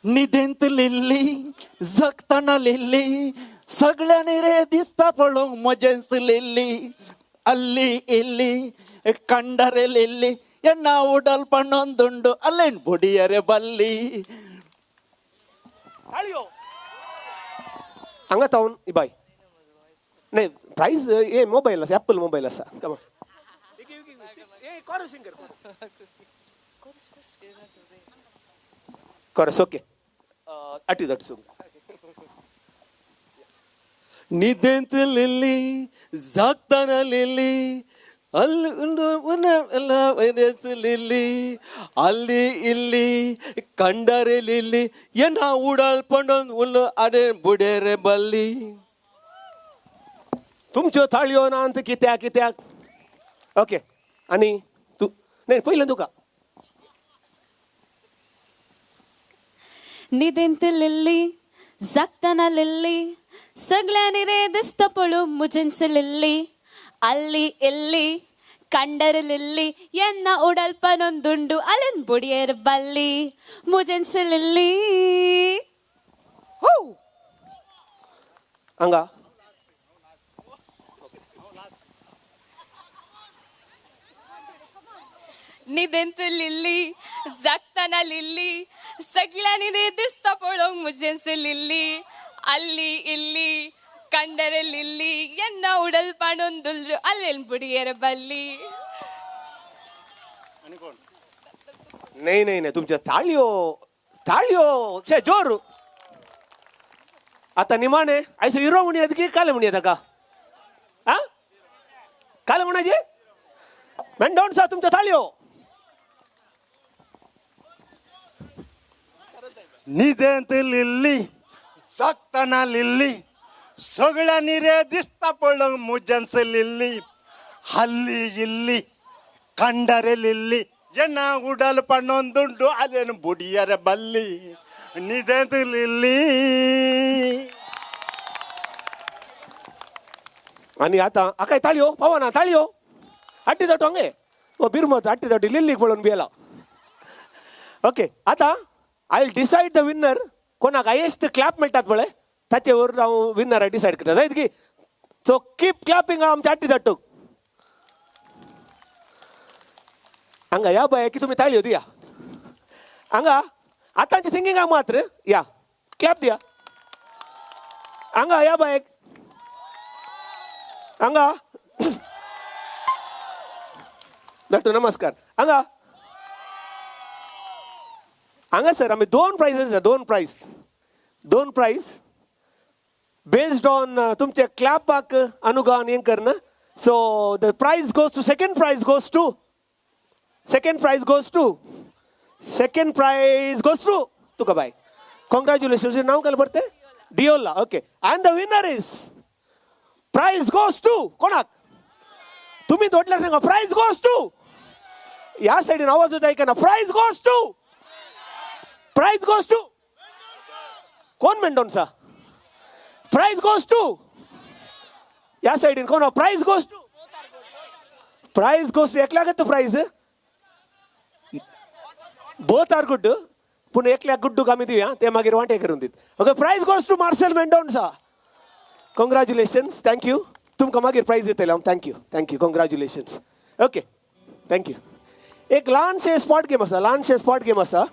Speaker 12: निदेंत लिल्ली जगतना लिल्ली, सगळ्यांनी रे दिसता पळोवंक मजेंच लिल्ली. अल्ली इल्ली कंडारे लिल्ली, ಎನ್ನ ಉಡಲ್ಪಣ್ಣೊಂದುಂಡು ಅಲ್ಲೇನ್ ಬುಡಿಯರೆ ಬಲ್ಲಿ.
Speaker 17: हांगा तावन बाय नाही प्राइस हे मोबाईल आसा. एप्पल मोबाईल आसा. कोरस. ओके, अटी दट सुंग.
Speaker 6: निदेंत लिल्ली जागताना लिल्ली, लिल्ली ಅಲ್ಲಿ ಇಲ್ಲಿ ಕಂಡರೆ लिल्ली ಏನ ಉಡಲ್ಪಂಡೊಂದು ಉಳ್ಳು ಅಡೆ ಬುಡೇರೆ ಬಲ್ಲಿ.
Speaker 17: तुमच्यो थाळयो ना अंत कित्याक कित्याक. ओके, आणि तू नाही पहिलं तुका.
Speaker 8: निदेंत लिल्ली जगताना लिल्ली, सगळ्यांनी रे दिसत पळू मुजेंस लिल्ली. ಅಲ್ಲಿ ಇಲ್ಲಿ ಕಂಡರೆ लिल्ली ಎನ್ನ ಉಡಲ್ಪನೊಂದುಂಡು ಅಲೆನ್ ಬುಡಿಯರ್ ಬಲ್ಲಿ. ಮುಜೆನ್ಸ್ लिल्ली.
Speaker 17: ಹಂಗ
Speaker 4: निदेंत लिल्ली जगताना लिल्ली, सगळ्यांनी रे दिसता पळोंक मुजेंस लिल्ली अल्ली इल्ली कंडरे लिल्ली एन्न उडल पाडून दुल्लू अल्लेन बुडियर बल्ली.
Speaker 17: नाही नाही नाही तुमच्या ताळ्यो ताळ्यो छे जोर. आता निमाणे आयसो हिरो म्हणी येता की काले म्हणी येता का हा काले म्हणायचे मेंडोन सा तुमच्या ताळ्यो.
Speaker 5: निदेंत लिल्ली जगताना लिल्ली सगळ्यांनी रे दिसता पडलं मुजन्स लिल्ली हल्ली इल्ली कंडारे लिल्ली येना उडल पणोन दुंडू आले बुडियर बल्ली निदेंत लिल्ली.
Speaker 17: आणि आता काय ताळ्यो पावा ना ताळ्यो हट्टी जातो हंगे बिरमत हट्टी जातो लिल्ली पळून बियला. ओके आता I will decide the winner. कोणाक हायेस्ट क्लॅप मेळटात पळय ताचेवर हांव विनर डिसाइड करता जायत की. सो कीप क्लॅपिंग आमच्या हट्टी धाडटूक. हांगा या बाय की तुमी ताळयो दिया. हांगा आतांची सिंगिंगाक मात्र या क्लॅप दिया. हांगा या बाय हांगा धाडटू नमस्कार. हांगा हांगा सर आमी दोन प्राइजेस दोन प्राइज बेस्ड ऑन तुमचे क्लॅपाक अनुगान हें करना. So the prize goes to second prize goes to तुका बाय. कॉंग्रॅच्युलेशन्स. नाव काय बरते डिओला. Okay and the winner is prize goes to कोणाक तुम्ही दोडल्यार सांगा प्राइज गोज टू. या सायडीन आवाज होता ऐका ना प्राइज गोज टू कोण मेंडोनसा. प्राइज गोज टू या सायडीन कोण प्राइज गोज टू एकल्याक प्राइज बोथ आर गुड पूण एकल्याक गुड्डूक आमी दिवया ते मागीर वांटे करून दीत. Okay prize goes to Marcel Mendonca. Congratulations. Thank you. तुमकां मागीर प्राइज दितले हांव. Thank you congratulations. Okay thank you. एक ल्हानशें स्पॉट गेम आसा.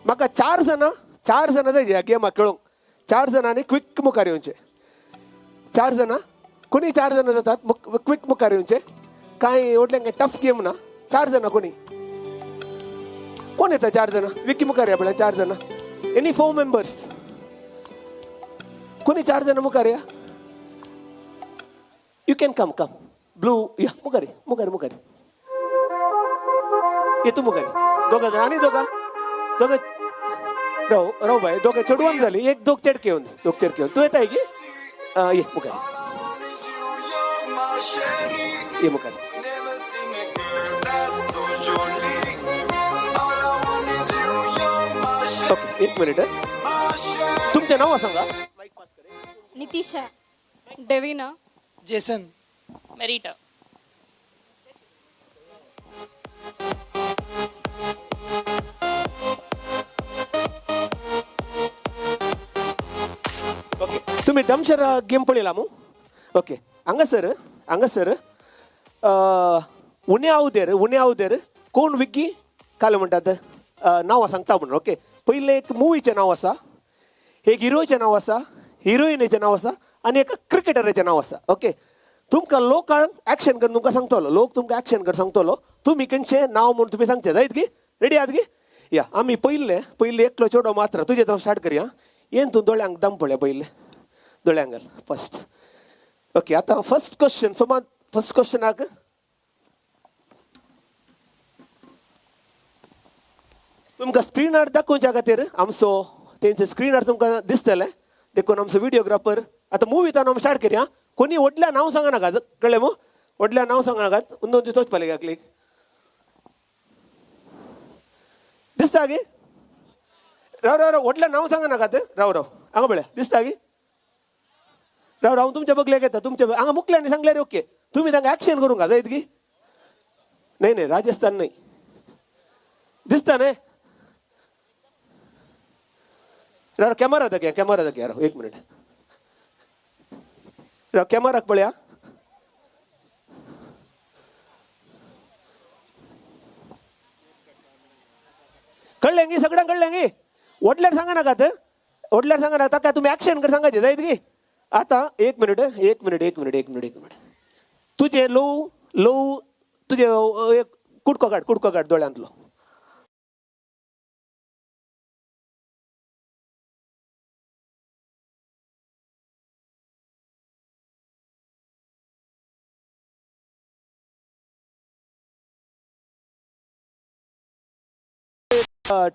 Speaker 17: म्हाका चार जाणां जाय ह्या गेमाक खेळोंक. 4 जाणांनी क्विक मुखार येवचे. 4 जाणां कोणी 4 जाणां जातात क्विक मुखार येवचे. कांय व्हडलें टफ गेम ना. 4 जाणां कोण येता 4 जाणां विकी मुखार या पळय 4 जाणां. एनी 4 मेंबर्स कोणी 4 जाणां मुखार या. यू कॅन कम ब्लू या मुखार ये तू मुखार दोघं जाण आनी दोघं राव बाय दोघं चेडवान जाली. एक दोग चेडके येवन तू येताय की ये मुखार ये मुखार. ओके एक मिनिट तुमचे नाव सांगा.
Speaker 4: नितिशा डेविना
Speaker 22: जेसन मेरिटा.
Speaker 17: ओके तुम्ही डमशर गेम पळयला मू. ओके हांगासर उण्या आवदेर कोण विकी काल म्हणटात नांवां सांगता म्हणून. ओके पयलें एक मुवीचें नांव आसा, एक हिरोचें नांव आसा, हिरोइनीचें नांव आसा आनी एका क्रिकेटराचें नांव आसा. ओके तुमकां लोकांक एक्शन करून तुमकां सांगतलो. लोक तुमकां एक्शन कर सांगतलो. तुमी खंयचें नांव म्हणून तुमी सांगचें जायत की. रेडी आहात की. या आमी पयले एकलो चेडो मात्र तुजें हांव स्टार्ट करया. येन तूं दोळ्यांक दम पळय पयले दोळ्यांक घाल फर्स्ट. ओके आतां फर्स्ट क्वेश्चन. समज फर्स्ट क्वेश्चनाक तुमकां स्क्रिनार दाखोवच्या खातीर आमचो तेंचे स्क्रिनार तुमकां दिसतलें. देखून आमचो व्हिडिओग्राफर आतां मुवीतान आमी स्टार्ट करया. कोणी व्हडल्या नांव सांगनाकात कळ्ळें मू. व्हडल्या नांव सांगनाकात. दोन दीस वचपा लागे क्लिक दिसता गे. राव व्हडल्या नांव सांगनाकात. राव हांगा पळय दिसता गे. राव हांव तुमच्या बगल्याक येता. तुमच्या हांगा मुखल्यांनी सांगल्यार ओके. तुमी तांकां एक्शन करूंक जायत की. नाही राजस्थान नाही दिसता न्हय. राव कॅमेरा दाखया राव एक मिनिट. राव कॅमेराक पळया. कळ्ळें गी सगळ्यांक कळ्ळें गी. ओडल्यार सांगा नाका ओडल्यार सांगा नाका ताका तुम्ही ऍक्शन कर सांगायचे जायत की आता एक मिनिट तुझे लो तुझे एक कुडको काढ दोळ्यांतलो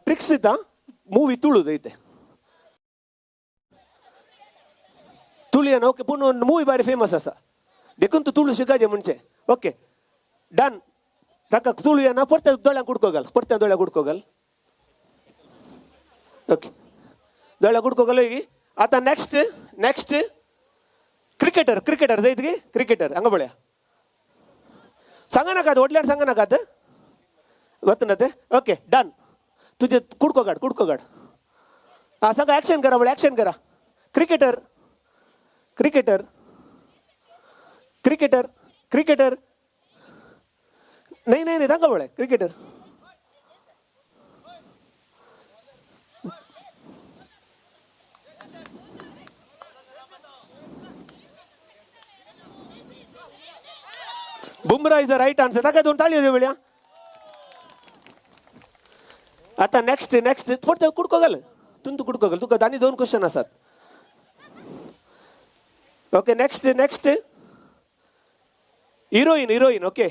Speaker 17: ट्रिक्स दिता मूवी तुळू दयते तुळयेन ओके पूण मूवी बारी फेमस आसा देखून तू तुळू शिकायचे म्हणचे ओके डन ताका तुळू येना परत्या दोळ्यांक कुडको घाल ओके दोळ्यांक कुडको घाल की आता नेक्स्ट क्रिकेटर जायत की क्रिकेटर हांगा पळया सांगा नाकात ओडल्यार सांगा नाकात वतना ते ओके डन तुझे कुडको काढ हा सांगा ऍक्शन करा बळे ऍक्शन करा क्रिकेटर नाही सांगा बळे cricketer Bumrah is the right answer ताका दोन ताळयो देव बळ्या आता नेक्स्ट फक्त कुडको घाल कुडको घाल तुका आनी 2 क्वेश्चन आसात okay next heroine okay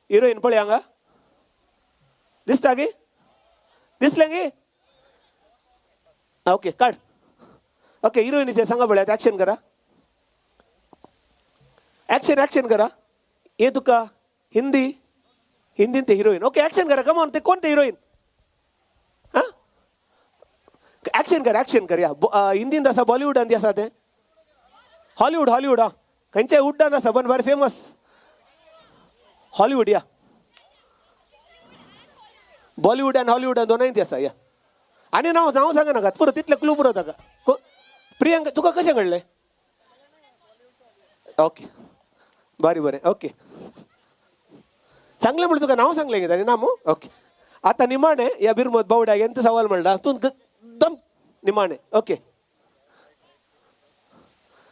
Speaker 17: heroine पळय हांगा दिसता गे दिसलें गे ओके काढ ओके हिरोईनीचे सांगा पळयात ऍक्शन करा ऍक्शन करा हे तुका हिंदीन ते हिरोईन ओके ऍक्शन करा कमॉन ते कोणते हिरोईन ऍक्शन कर या हिंदीन आसा बॉलिवूडान आसा ते हॉलिवूड हा खंयच्या उड्डान आसा पण बरें फेमस हॉलिवूड या बॉलिवूड आनी हॉलिवूड दोनांय ती आसा या आनी नांव सांगा नाका पुरो तितले क्लू पुरो ताका प्रियंका तुका कशें कळ्ळें ओके बरें ओके सांगलें म्हणून तुका नांव सांगलें गे नाम ओके आता निमाणे या बिरमोद बावड्याक ಎಂತ सवाल म्हणला तू दम निमाणे ओके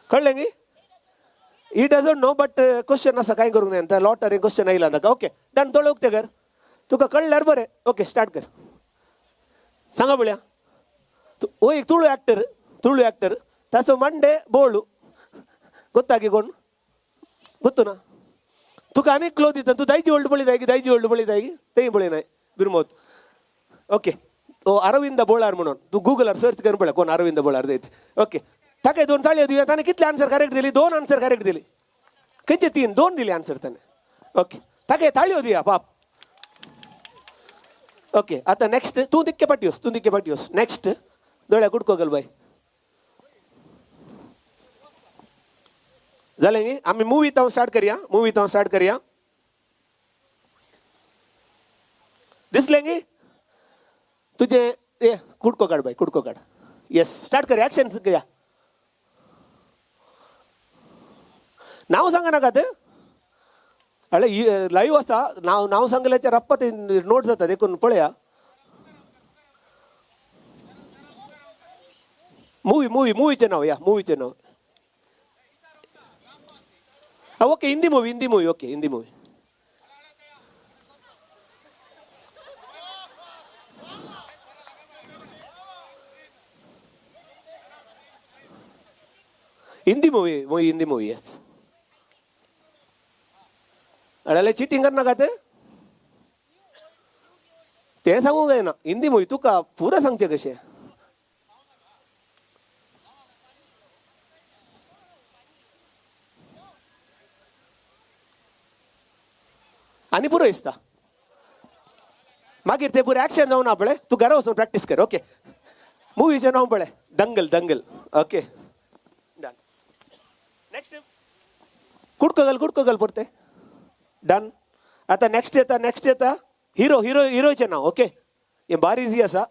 Speaker 17: कळलें गी he doesn't know but question आसा कांय करूंक ना लॉटरी क्वेश्चन आयला ताका ओके डन दोळे उक्ते कर तुका कळल्यार बरें ओके स्टार्ट कर सांगा बळ्या ओ एक तुळू ऍक्टर ताचो मंडे बोळू ಗೊತ್ತಾಗಿ कोण ಗೊತ್ತು ना तुका आनीक क्लो दिता तू दायजी ओल्ड पळयताय तेय पळयनाय बिरमोद ओके तो अरविंद बोळार म्हणून तू गुगलार सर्च कर पळय कोण अरविंद बोळार देते ओके ताका 2 ताळयो दिवया ताणें कितले आन्सर करेक्ट दिली 2 आन्सर करेक्ट दिली खंयचे 3 2 दिले आन्सर ताणें ओके ताका ताळयो दिया बाप ओके आता नेक्स्ट तू दिक्के पाटियोस नेक्स्ट दोळ्या कुडको घाल बाय जालें न्ही आमी मूवी तावन स्टार्ट करया दिसलें गी तुझे कुडको काढ येस स्टार्ट कर ऍक्शन करया नाव सांगा नाका ते अरे लाईव्ह आसा नाव सांगल्याचे रप्पा ते नोट जाता देखून पळया मूवीचे नाव मूवीचे नाव okay Hindi movie okay Hindi movie Hindi movie yes अडाले चिटिंग कर नाका ते सांगूंक जायना हिंदी मूवी तुका पुरा सांगचे कशें आनी पुरो दिसता मागीर ते पुरे ऍक्शन जावना पळय तू घरा वचून प्रॅक्टीस कर ओके मूवीचें नांव पळय दंगल ओके डन नेक्स्ट कुडको घाल परते डन आता नेक्स्ट येता हिरोचें नांव ओके हे बारी इजी आसा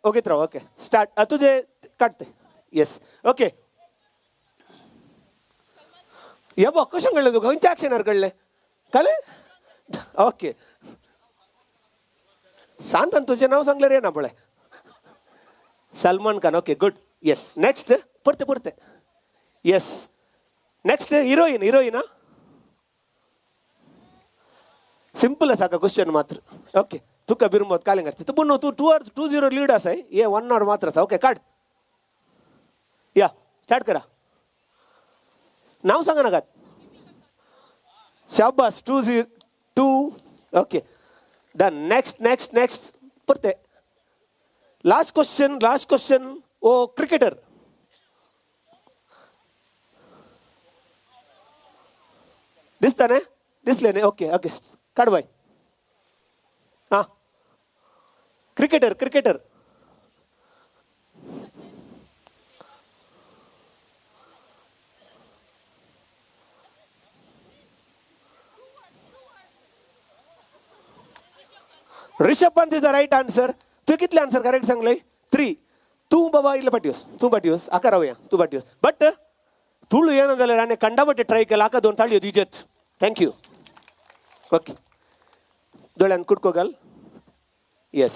Speaker 17: ओके राव ओके स्टार्ट तुझे काढते येस ओके या बघ कशें कळलें तुका खंयच्या ऍक्शनार कळलें कळ्ळें ओके सांग तुझे नाव सांगलं रे ना पळे Salman Khan okay good yes next पुढते पुढते yes next heroine heroine simple असा का क्वेश्चन मात्र ओके तुका बिरमत कालिंग तू पुन्हा तू 2-0 लीड असा ये 1 hour मात्र असा ओके काढ या स्टार्ट करा नाव सांगा ना का शाबास 2 okay done next next next पुढते लास्ट क्वेश्चन ओ क्रिकेटर दिसता ना दिसले नाही ओके ओके काढ बाय हा cricketer cricketer Rishabh Pant is the right answer तू कितले आन्सर करेक्ट सांगले 3 तू बाबा इल्ले पाटियोस आका रावया तू पाटियोस बट तुळू ಏನು जाल्यार आनी कंडाबटे ट्राय केला आका 2 ताळयो दिजेत थँक्यू ओके दोळ्यान कुडको घाल येस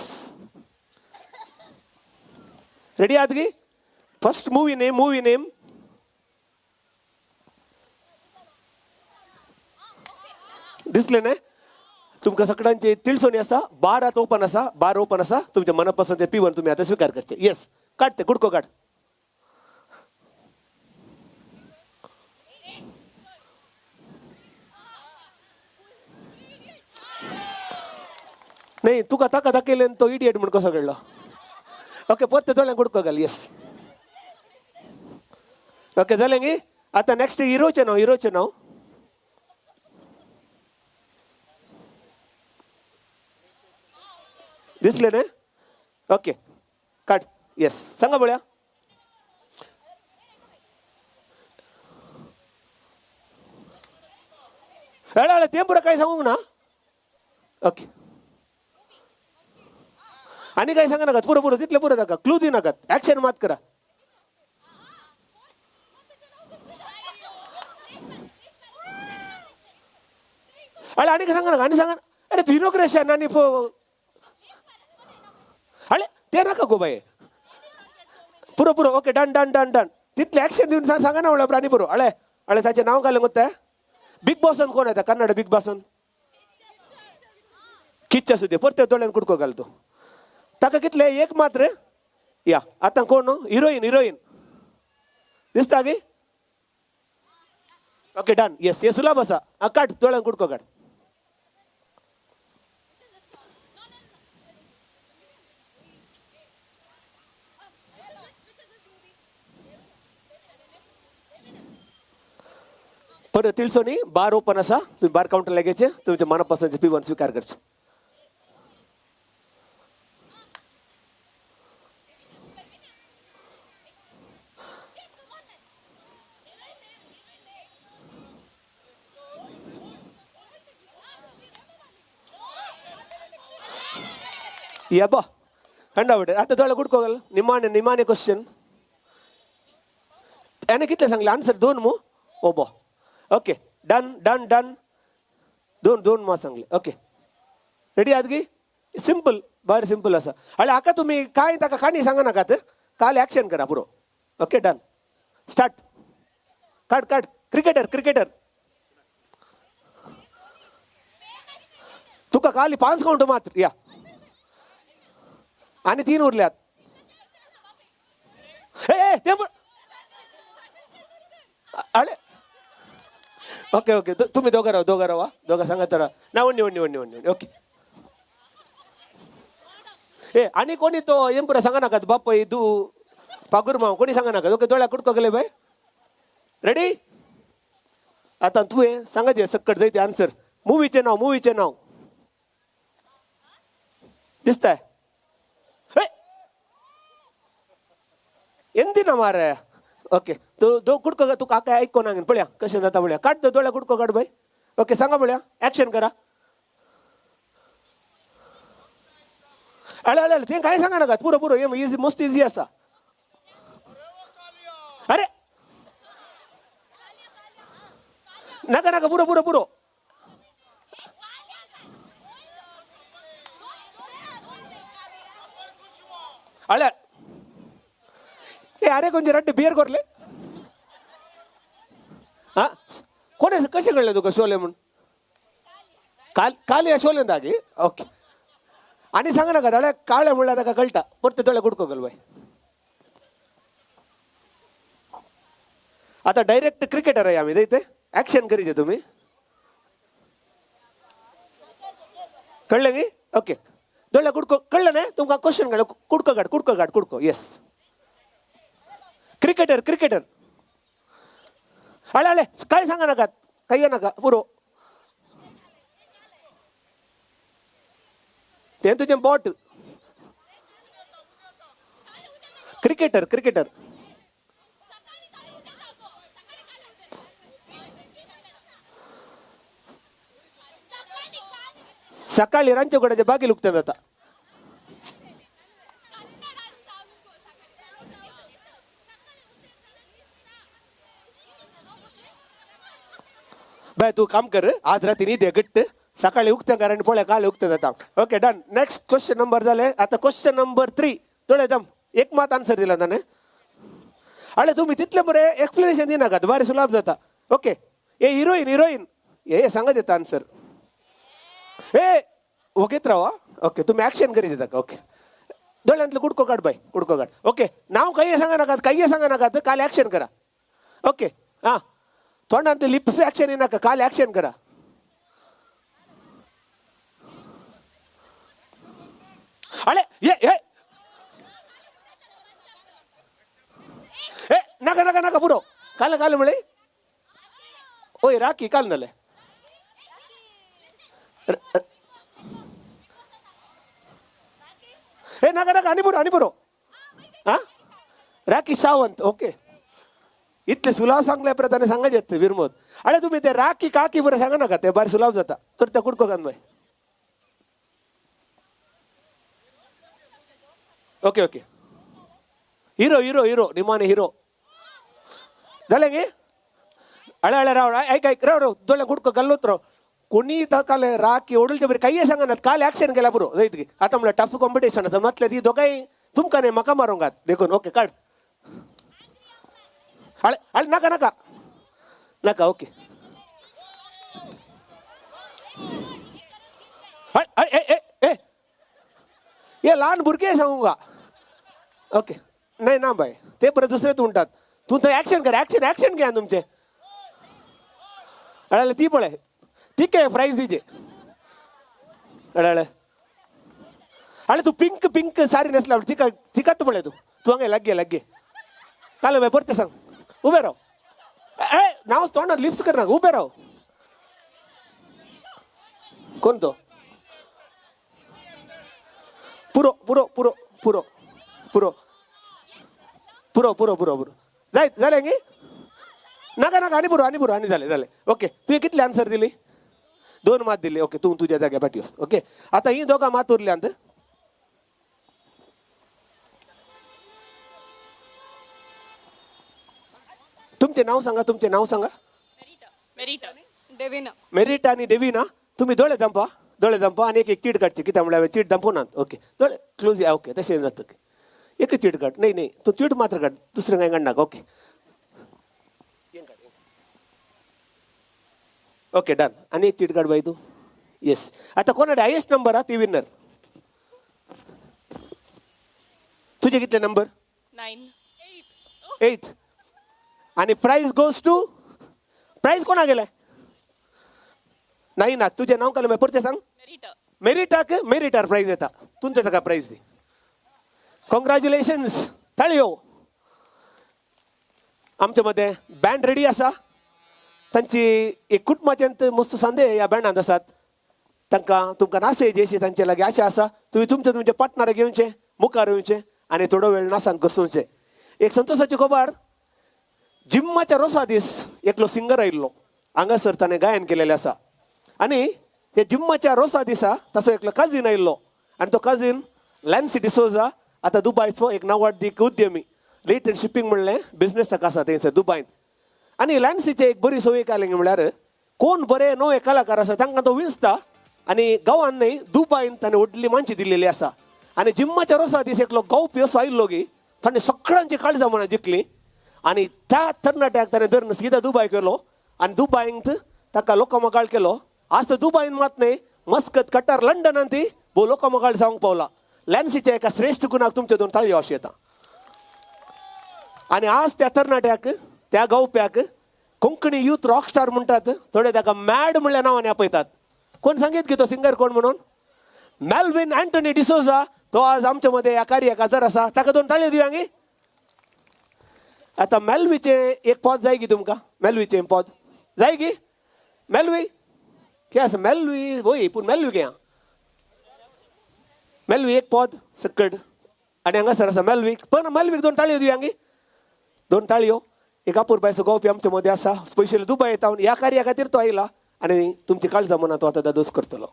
Speaker 17: रेडी आहात गी फर्स्ट मूवी नेम दिसले ना तुमका सगळ्यांचे तिळसोनी असा बार ओपन असा तुमच्या मनपसंत पिवन तुम्ही आता स्वीकार करते येस काढते कुडको काढ नाही तुका ताका केले तो इडियट म्हणून कसं कळलं ओके परत दोळ्यान कुडको घाल येस ओके झाले गी आता नेक्स्ट हिरोचे नाव दिसले ना ओके काढ येस सांगा बोळ्या अरे ते पुरा काय सांगू ना ओके आणि काय सांगा नका पुरं तिथलं पुरं नका क्लू देऊ नका ऍक्शन मात करा अरे आणि काय सांगा नका आणि सांगा अरे विनोग्रेशन आणि अरे ते नका गो बाई पुरं ओके डन तिथले ऍक्शन देऊन सांगा ना मला प्राणी पुरो अळे त्याचे नाव काय गोत्ता बिग बॉसन कोण आहे कन्नड बिग बॉसन किच्चा सुद्धा परत तोळ्यान कुडको घालतो ताका कितले एक मात्र या आता कोण हिरोईन दिसता गे ओके डन येस हे सुलभ असा काढ तोळ्यान कुडको काढ परत तिळसोनी बार ओपन असा तुम्ही बार काउंटर लागायचे तुमच्या मनपसंत पिवन स्वीकार करचे या बा हंडावटे आता दोळ्या कुडकोगल निमाने क्वेश्चन याने कितले सांगले आन्सर 2 मू ओ बा ओके डन दोन मा सांगले ओके रेडी आहात गी सिंपल बाहेर सिंपल असा अरे आका तुम्ही काय ताका खाणी सांगा नका काल ऍक्शन करा पुरो ओके डन स्टार्ट काढ क्रिकेटर तुका काली 5 काउंट मात्र या आणि 3 उरल्यात अरे ओके तुम्ही दोघं राहा दोघं सांगा तर ना वन्नी ओके ए आणि कोणी तो एम्पुरा सांगा नका बाप तू पागुर माव कोणी सांगा नका ओके दोळ्या कुडको गेले बाय रेडी आता तू सांगायचे सक्कट जायचे आन्सर मूवीचे नाव दिसताय ಎಂದಿನ ಮಾರ ओके दो कुडको तू काका ऐको ना पळ्या कशा जाता पळ्या काढ तो डोळ्या कुडको काढ बाई ओके सांगा पळ्या ऍक्शन करा अळे ते काय सांगा नका पुरं इझी मोस्ट इझी असा अरे नका पुरं अरे कोणते रड्डे बियर करले हा कोणे कसे कळले तुका शोले म्हणून काल या शोले दागे ओके आणि सांगा नका दोळ्या काळ्या म्हणला का कळटा परत दोळ्या कुडको गल बाय आता डायरेक्ट क्रिकेटर आहे आम्ही इथे ऍक्शन करीचे तुम्ही कळलं मी ओके दोळ्या कुडको कळलं नाही तुमका क्वेश्चन कळलं कुडको येस क्रिकेटर आले काय सांगा नका काही नका पुरो ते तुझे बॉट क्रिकेटर सकाळी रांचेगडाच्या बागी लुकतात आता बाय तू काम कर आज रात्री दे गट्ट सकाळी उगत्या कारण पोळ्या काल उगतात आता okay done next question number झाले आता क्वेश्चन नंबर 3 थोडे दम एक मात आन्सर दिला त्याने अरे तुम्ही तिथले बरे एक्सप्लेनेशन दिना का बारे सुलाभ जाता ओके ए हिरोईन हे सांगत येतं आन्सर ए ओकेत राहा ओके तुम्ही ऍक्शन करीत येता का ओके दोळ्यांतलं कुडको काढ ओके नाव काही सांगा नका तर काल ऍक्शन करा ओके हा तोंडांतले लिप्स ऍक्शन येणार का काल ऍक्शन करा अरे ये नका पुरो काल मिळे ओय राखी काल नले हे नका आणि पुरो हा राखी सावंत ओके इथले सुलाव सांगल्या प्रधाने सांगायचे आहेत विरमोद अरे तुम्ही ते राखी काकी बरं सांगा नका ते बाहेर सुलाव जाता तर त्या कुडको कान बाय ओके हिरो निमाने हिरो झाले गे अळे राव ऐक राव दोळ्या कुडको गल्लोत राव कोणी काल राखी ओढलच्या बरे काही सांगा ना काल ऍक्शन केला पुरो जायत गे आता मला टफ कॉम्पिटिशन आता म्हटलं ती दोघाही तुमका नाही मका मारूंगात देखून ओके काढ अळे नका ओके ये लहान बुरके सांगूंगा ओके नाही ना बाय ते परत दुसरे तुंटात तू तर ऍक्शन कर ऍक्शन घ्या तुमचे अडाले ती पळे ती काय प्राइस दीजे अडाले अरे तू पिंक सारी नेसला तिकत पळे तू हंगे लग्गे काल बाय परत सांग उभे राव नाव तोंडात लिप्स कर ना उभे राव कोण तो पुरो जाय झाले गे नका आणि पुरो झाले ओके तू कितले आन्सर दिली 2 मात दिली ओके तू तुझ्या जाग्या पाठीस ओके आता ही दोघा मात उरल्या अंत तुमचे नाव सांगा मेरिटा आणि डेविना तुम्ही दोळे दंपा आणि एक चीट काढचे किती म्हणल्या चीट दंपो ना ओके दोळे क्लोज या ओके तसे जातं एक चीट काढ नाही तू चीट मात्र काढ दुसरं काय काढ ओके ओके डन आणि एक चीट काढ बाई तू येस आता कोणाडे हायेस्ट नंबर हा ती विनर तुझे कितले नंबर 8 आणि प्राइज गोज टू प्राइज कोणा गेलाय नाही ना तुझे नाव काल परत सांग मेरिटार प्राइज येता तुमच्या का प्राइज दे कॉंग्रॅच्युलेशन्स थाळी हो आमच्या मध्ये बँड रेडी असा तांची एक कुटुंबाच्यांत मस्त संदेह ह्या बँडांत आसात तुमकां नाचे जेशी तांचे लागी आशा आसा तुम्ही तुमचे पार्टनर घेवचे मुखार येवचे आणि थोडो वेळ नाचान करसूचे एक संतोषाची खबर जिम्माच्या रोसा दीस एकलो सिंगर आयिल्लो हांगासर ताणें गायन केलेलें आसा आणि ते जिम्माच्या रोसा दिसा तसो एकलो कझिन आयिल्लो आणि तो कझिन लॅन्सी डिसोजा आता दुबयचो एक नववादीक उद्यमी लेट एंड शिपिंग म्हणलें बिझनेसाक आसा थंयसर दुबयन आणि लॅन्सीचे एक बरी सवय काय म्हळ्यार कोण बरे नवे कलाकार आसा तांकां तो विंचता आणि गांवांत न्हय दुबयन ताणें व्हडली मांची दिल्लेली आसा आणि जिम्माच्या रोसा दीस एकलो गावपी असो आयिल्लो गी ताणें सगळ्यांची काळजां म्हणून जिखली आनी त्या तरणाट्याक ताणें धरून सीदा दुबय केलो आनी दुबयंत ताका लोकमगाळ केलो. आज तो दुबयन मात न्ही मस्कत कटार लंडनांत ती भोव लोकमगाळ जावंक पावला. लॅन्सीच्या एका श्रेश्ठ गुणाक तुमचे दोन ताळयो अशें येता. आनी आज त्या तरणाट्याक त्या गवप्याक कोंकणी यूथ रॉकस्टार म्हणटात. थोडे ताका मॅड म्हणल्या नांवांनी आपयतात. कोण सांगीत की तो सिंगर कोण म्हणून? मेल्विन अँटनी डिसोजा. तो आज आमच्या मध्ये या कार्याक हजर आसा. ताका दोन ताळयो दिवया गे. आता मेल्वीचे एक पद जाय की तुमकां? मेल्वीचे पद जाय की? मेल्वी कितें आसा? मेल्वी वय पूण मेल्वी घे. मेल्वी एक पद सकट आनी हांगासर आसा मेल्वी. पण मेल्वीक दोन ताळयो दिवया गे. दोन ताळयो. एक अपूर्बायचो गवपी आमच्या मध्ये आसा. स्पेशली दुबय येता ह्या कार्या खातीर तो आयला आनी तुमची काळजां मनात तो आतां दोस करतलो.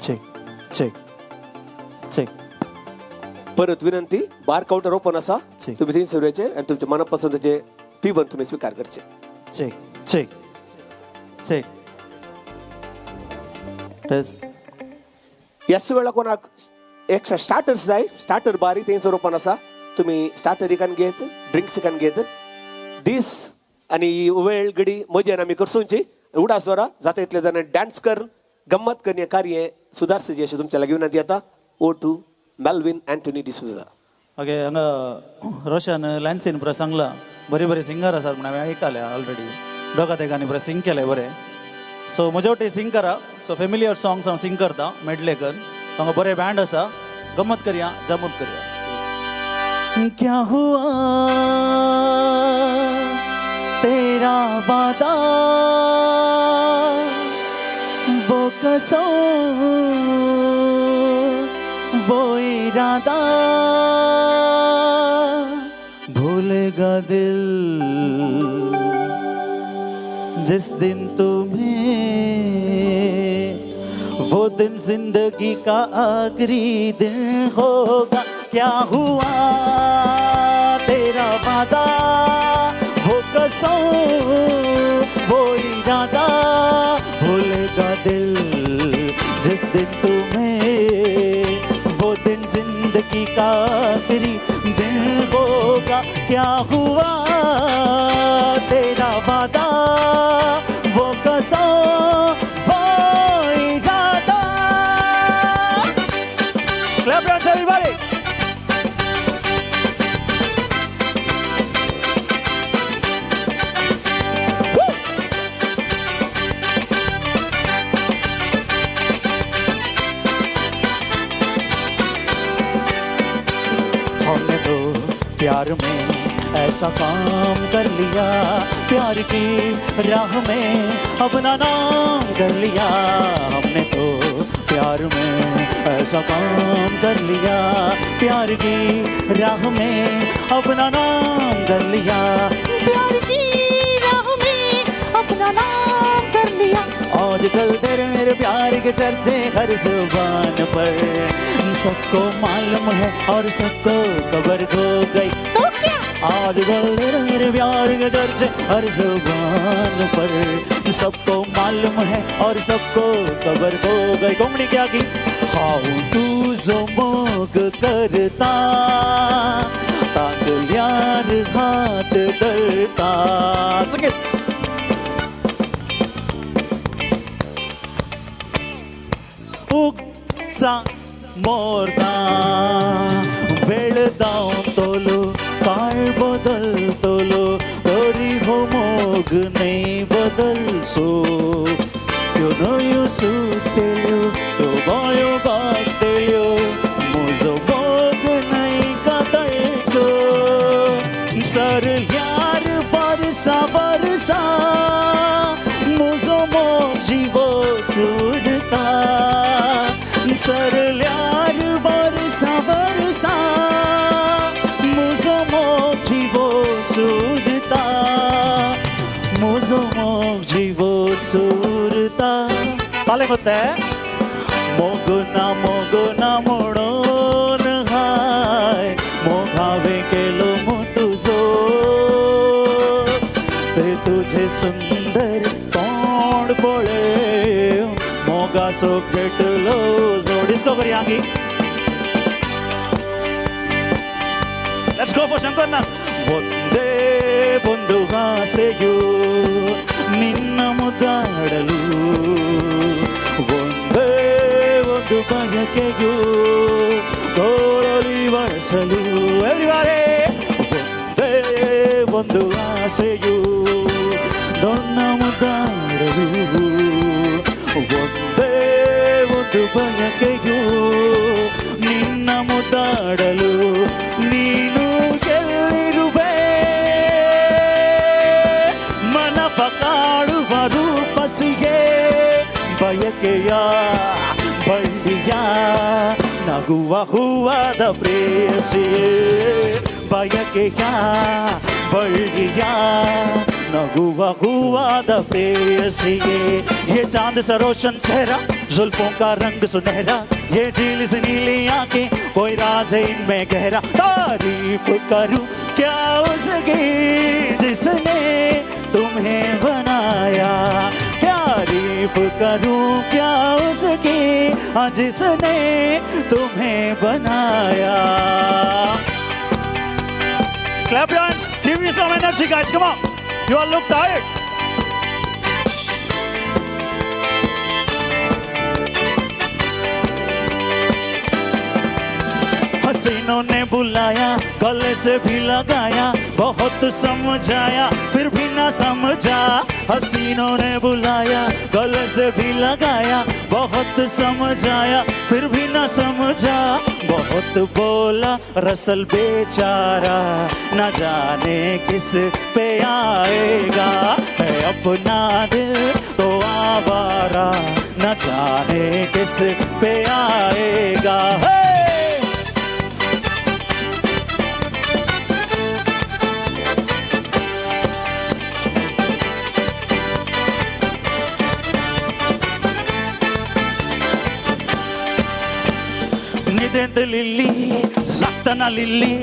Speaker 12: Check check check.
Speaker 17: परत विनंती, बार काउंटर ओपन असा. तुम्ही 300 रुपयाचे आणि तुमच्या मनपसंतचे फी पण तुम्ही स्वीकार करचे.
Speaker 12: Check check check.
Speaker 17: याच वेळा कोणाक एक्स्ट्रा स्टार्टर्स जाय, स्टार्टर बारी 300 रुपयान असा. तुम्ही स्टार्टर इकान घेत, ड्रिंक्स इकान घेत. दीस आणि ही वेळ घडी मजेन आम्ही करसूंची. उडा स्वरा जाता इतले जण डान्स कर, गंमत करणे कार्य सुधारचे असे तुमच्या घेऊन येता. ओ टू मेल्विन अँटनी डिसोजा.
Speaker 12: ओके. हांगा रोशन लॅन्सीन बरें सांगला. बरे बरे सिंगर आसात म्हणून हांवें आयकले ऑलरेडी. दोगा तेगांनी बरें सिंग केलें बरें. सो म्हजे वटेन सिंग करा. सो फॅमिलियर सॉंग्स हांव सिंग करता मेडलेकर. हांगा बरें बँड आसा. गंमत करया, जमूत करया. क्या हुआ तेरा वादा, वो कसम, वो इरादा, भूलेगा दिल जिस दिन तुम्हें, वो दिन जिंदगी का आखिरी दिन होगा. क्या हुआ तेरा वादा, वो कसम, वो इरादा, भूलेगा दिल जिस दिन तुम्हें, वो दिन जिंदगी का आखिरी दिन होगा. क्या हुआ तेरा वादा, वो कसम, वो इरादा. Clap your hands everybody. हमने तो प्यार में ऐसा काम कर लिया, प्यार की राह में अपना नाम कर लिया. हमने तो प्यार में ऐसा काम कर लिया, प्यार की राह में अपना नाम कर लिया. प्यार की राह में अपना नाम कर लिया. आजकल तेरे मेरे प्यार के चर्चे हर जुबान पर, सबको मालूम है और सबको खबर खो गई. तो क्या आजकल तेरे मेरे प्यार के चर्चे हर जुबान पर, सबको मालूम है और सबको खबर खो गई. कोमड़ी क्या की? हाउ तू जो मोग करता, ताकल्यार हात धरता. उगचा मोरता वेळ जावन तोलो, काळ बदलतलो, तरी हो मोग नाही बदलसो. त्यो नयो सुटल्यो, त्यो बायो बागतल्यो, म्हजो मोग नाही कातळचो. सरल्यार वर्सा वर्सा म्हजो मोग जिवो सोडता. सर बरें कोत्तें मोगना म्हणून हाय मोग हांवें केलो मू तुजो ते तुझे सुंदर तोंड पळय मोगाचो घेतलो जो डिस्को करुया आंगी Let's go for Shankar ಒಂದೇ ಒಂದು ಆಸೆಯು ನಿನ್ನ ಮುದ್ದಾಡಲು ಒಂದೇ ಒಂದು ಬಯಕೆಯು ತೋರಲಿ ಬಳಸಲು ಎವ್ರಿಬಾಡಿ ಒಂದೇ ಒಂದು ಆಸೆಯು ನನ್ನ ಮುದ್ದಾಡಲು ಒಂದೇ ಒಂದು ಬಯಕೆಯು ನಿನ್ನ ಮುದ್ದಾಡಲು ನೀನು ಎಲ್ಲಿರುವೆ ಮನವ ಕಾಡುವ ರೂಪಸಿಗೆ ಬಯಕೆಯ ಬಳ್ಳಿಯ ನಗುವ ಹೂವಾದ ಪ್ರೇಯಸಿಯೇ ಬಯಕೆಯ ಬಳ್ಳಿಯ नगुआ हुआद प्रेयसिए ये चांद सा रोशन चेहरा जुल्फों का रंग सुनहरा ये झील से नीली आंखें कोई राज है इनमें गहरा तारीफ करूं क्या उसकी जिसने तुम्हें बनाया तारीफ करूं क्या उसकी जिसने तुम्हें बनाया Clap your hands, give me some energy guys, come on. You all look tired. हसीनों ने बुलाया गले से भी लगाया बहुत समझाया फिर भी ना समझा हसीनों ने बुलाया गले से भी लगाया बहुत समझाया फिर भी ना समझा बहुत बोला रसल बेचारा न जाने किस पे आएगा है अपना दिल तो आवारा न जाने किस पे आएगा लिल्ली जागतना लिल्ली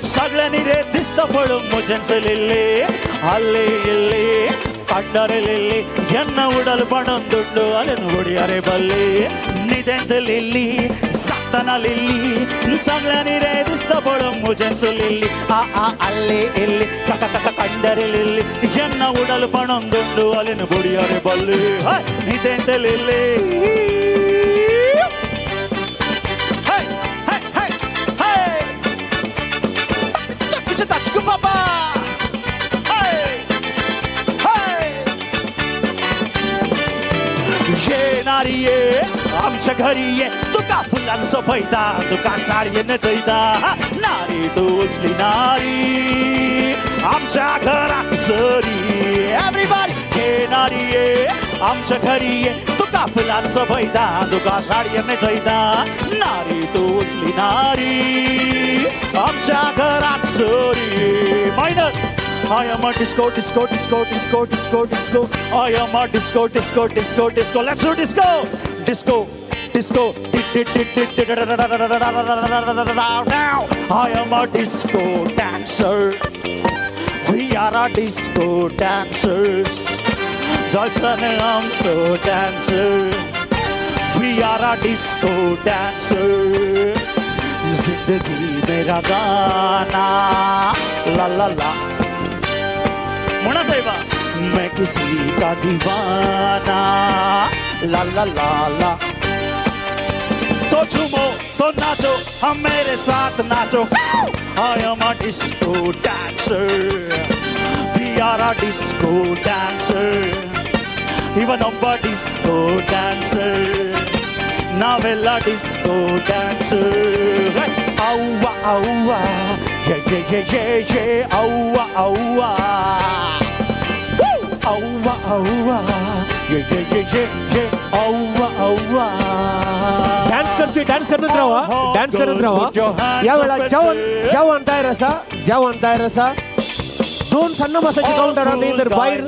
Speaker 12: सगळ्यांनी रे दिसता पळून मुझेंस लिल्ली ಅಲ್ಲಿ ಇಲ್ಲಿ ಕಂಡರೆ ಲಿಲ್ಲಿ ಎನ್ನ ಉಡಲು ಪಡೊಂದುಂಡು ಅಲೆನು ಹೊಡಿಯರೆ ಬಲ್ಲಿ ನಿದೆಂತ ಲಿಲ್ಲಿ ಸಾಕ್ತನ ಲಿಲ್ಲಿ ಸಗळ्यांनी रे दिसता पळून मुझेंस लिल्ली ಅಲ್ಲಿ ಇಲ್ಲಿ ಕಂಡರೆ ಲಿಲ್ಲಿ ಎನ್ನ ಉಡಲು ಪಡೊಂದುಂಡು ಅಲೆನು ಹೊಡಿಯರೆ ಬಲ್ಲಿ ನಿದೆಂತ ಲಿಲ್ಲಿ Papa! Hey! Hey! ये नारी ये आमच्या घरी ये तुका फुलांचं पैदा तुका साडीन दैदा नारी तू उचली नारी आमच्या घरात सरी एव्हरीबॉडी ये नारी ये आमच्या घरी ये तुका फुलांचं पैदा तुका साडीन दैदा नारी तू उचली नारी आमच्या घरात सरी minor I am a disco, disco, disco, disco, disco, disco. I am a disco, disco, disco, disco. Let's do disco, disco, disco. Now I am a disco dancer. We are a disco dancers. Joycelyn and I'm so dancer. We are a disco dancer. जिंदगी मेरा गाना ला ला ला मुना साहिबा मैं किसी का दीवाना ला ला ला ला तो झूमो तो नाचो हम मेरे साथ nacho I am a disco dancer we are a disco dancer even I'm a disco dancer Navella disco dancer Aua aua Yeah yeah yeah yeah yeah Aua aua Aua aua Yeah yeah yeah yeah yeah Aua aua
Speaker 13: dance करत राहा या वेळा जेवण तयार असा दोन सन्न मासाचे counter आहा थंयसर भायर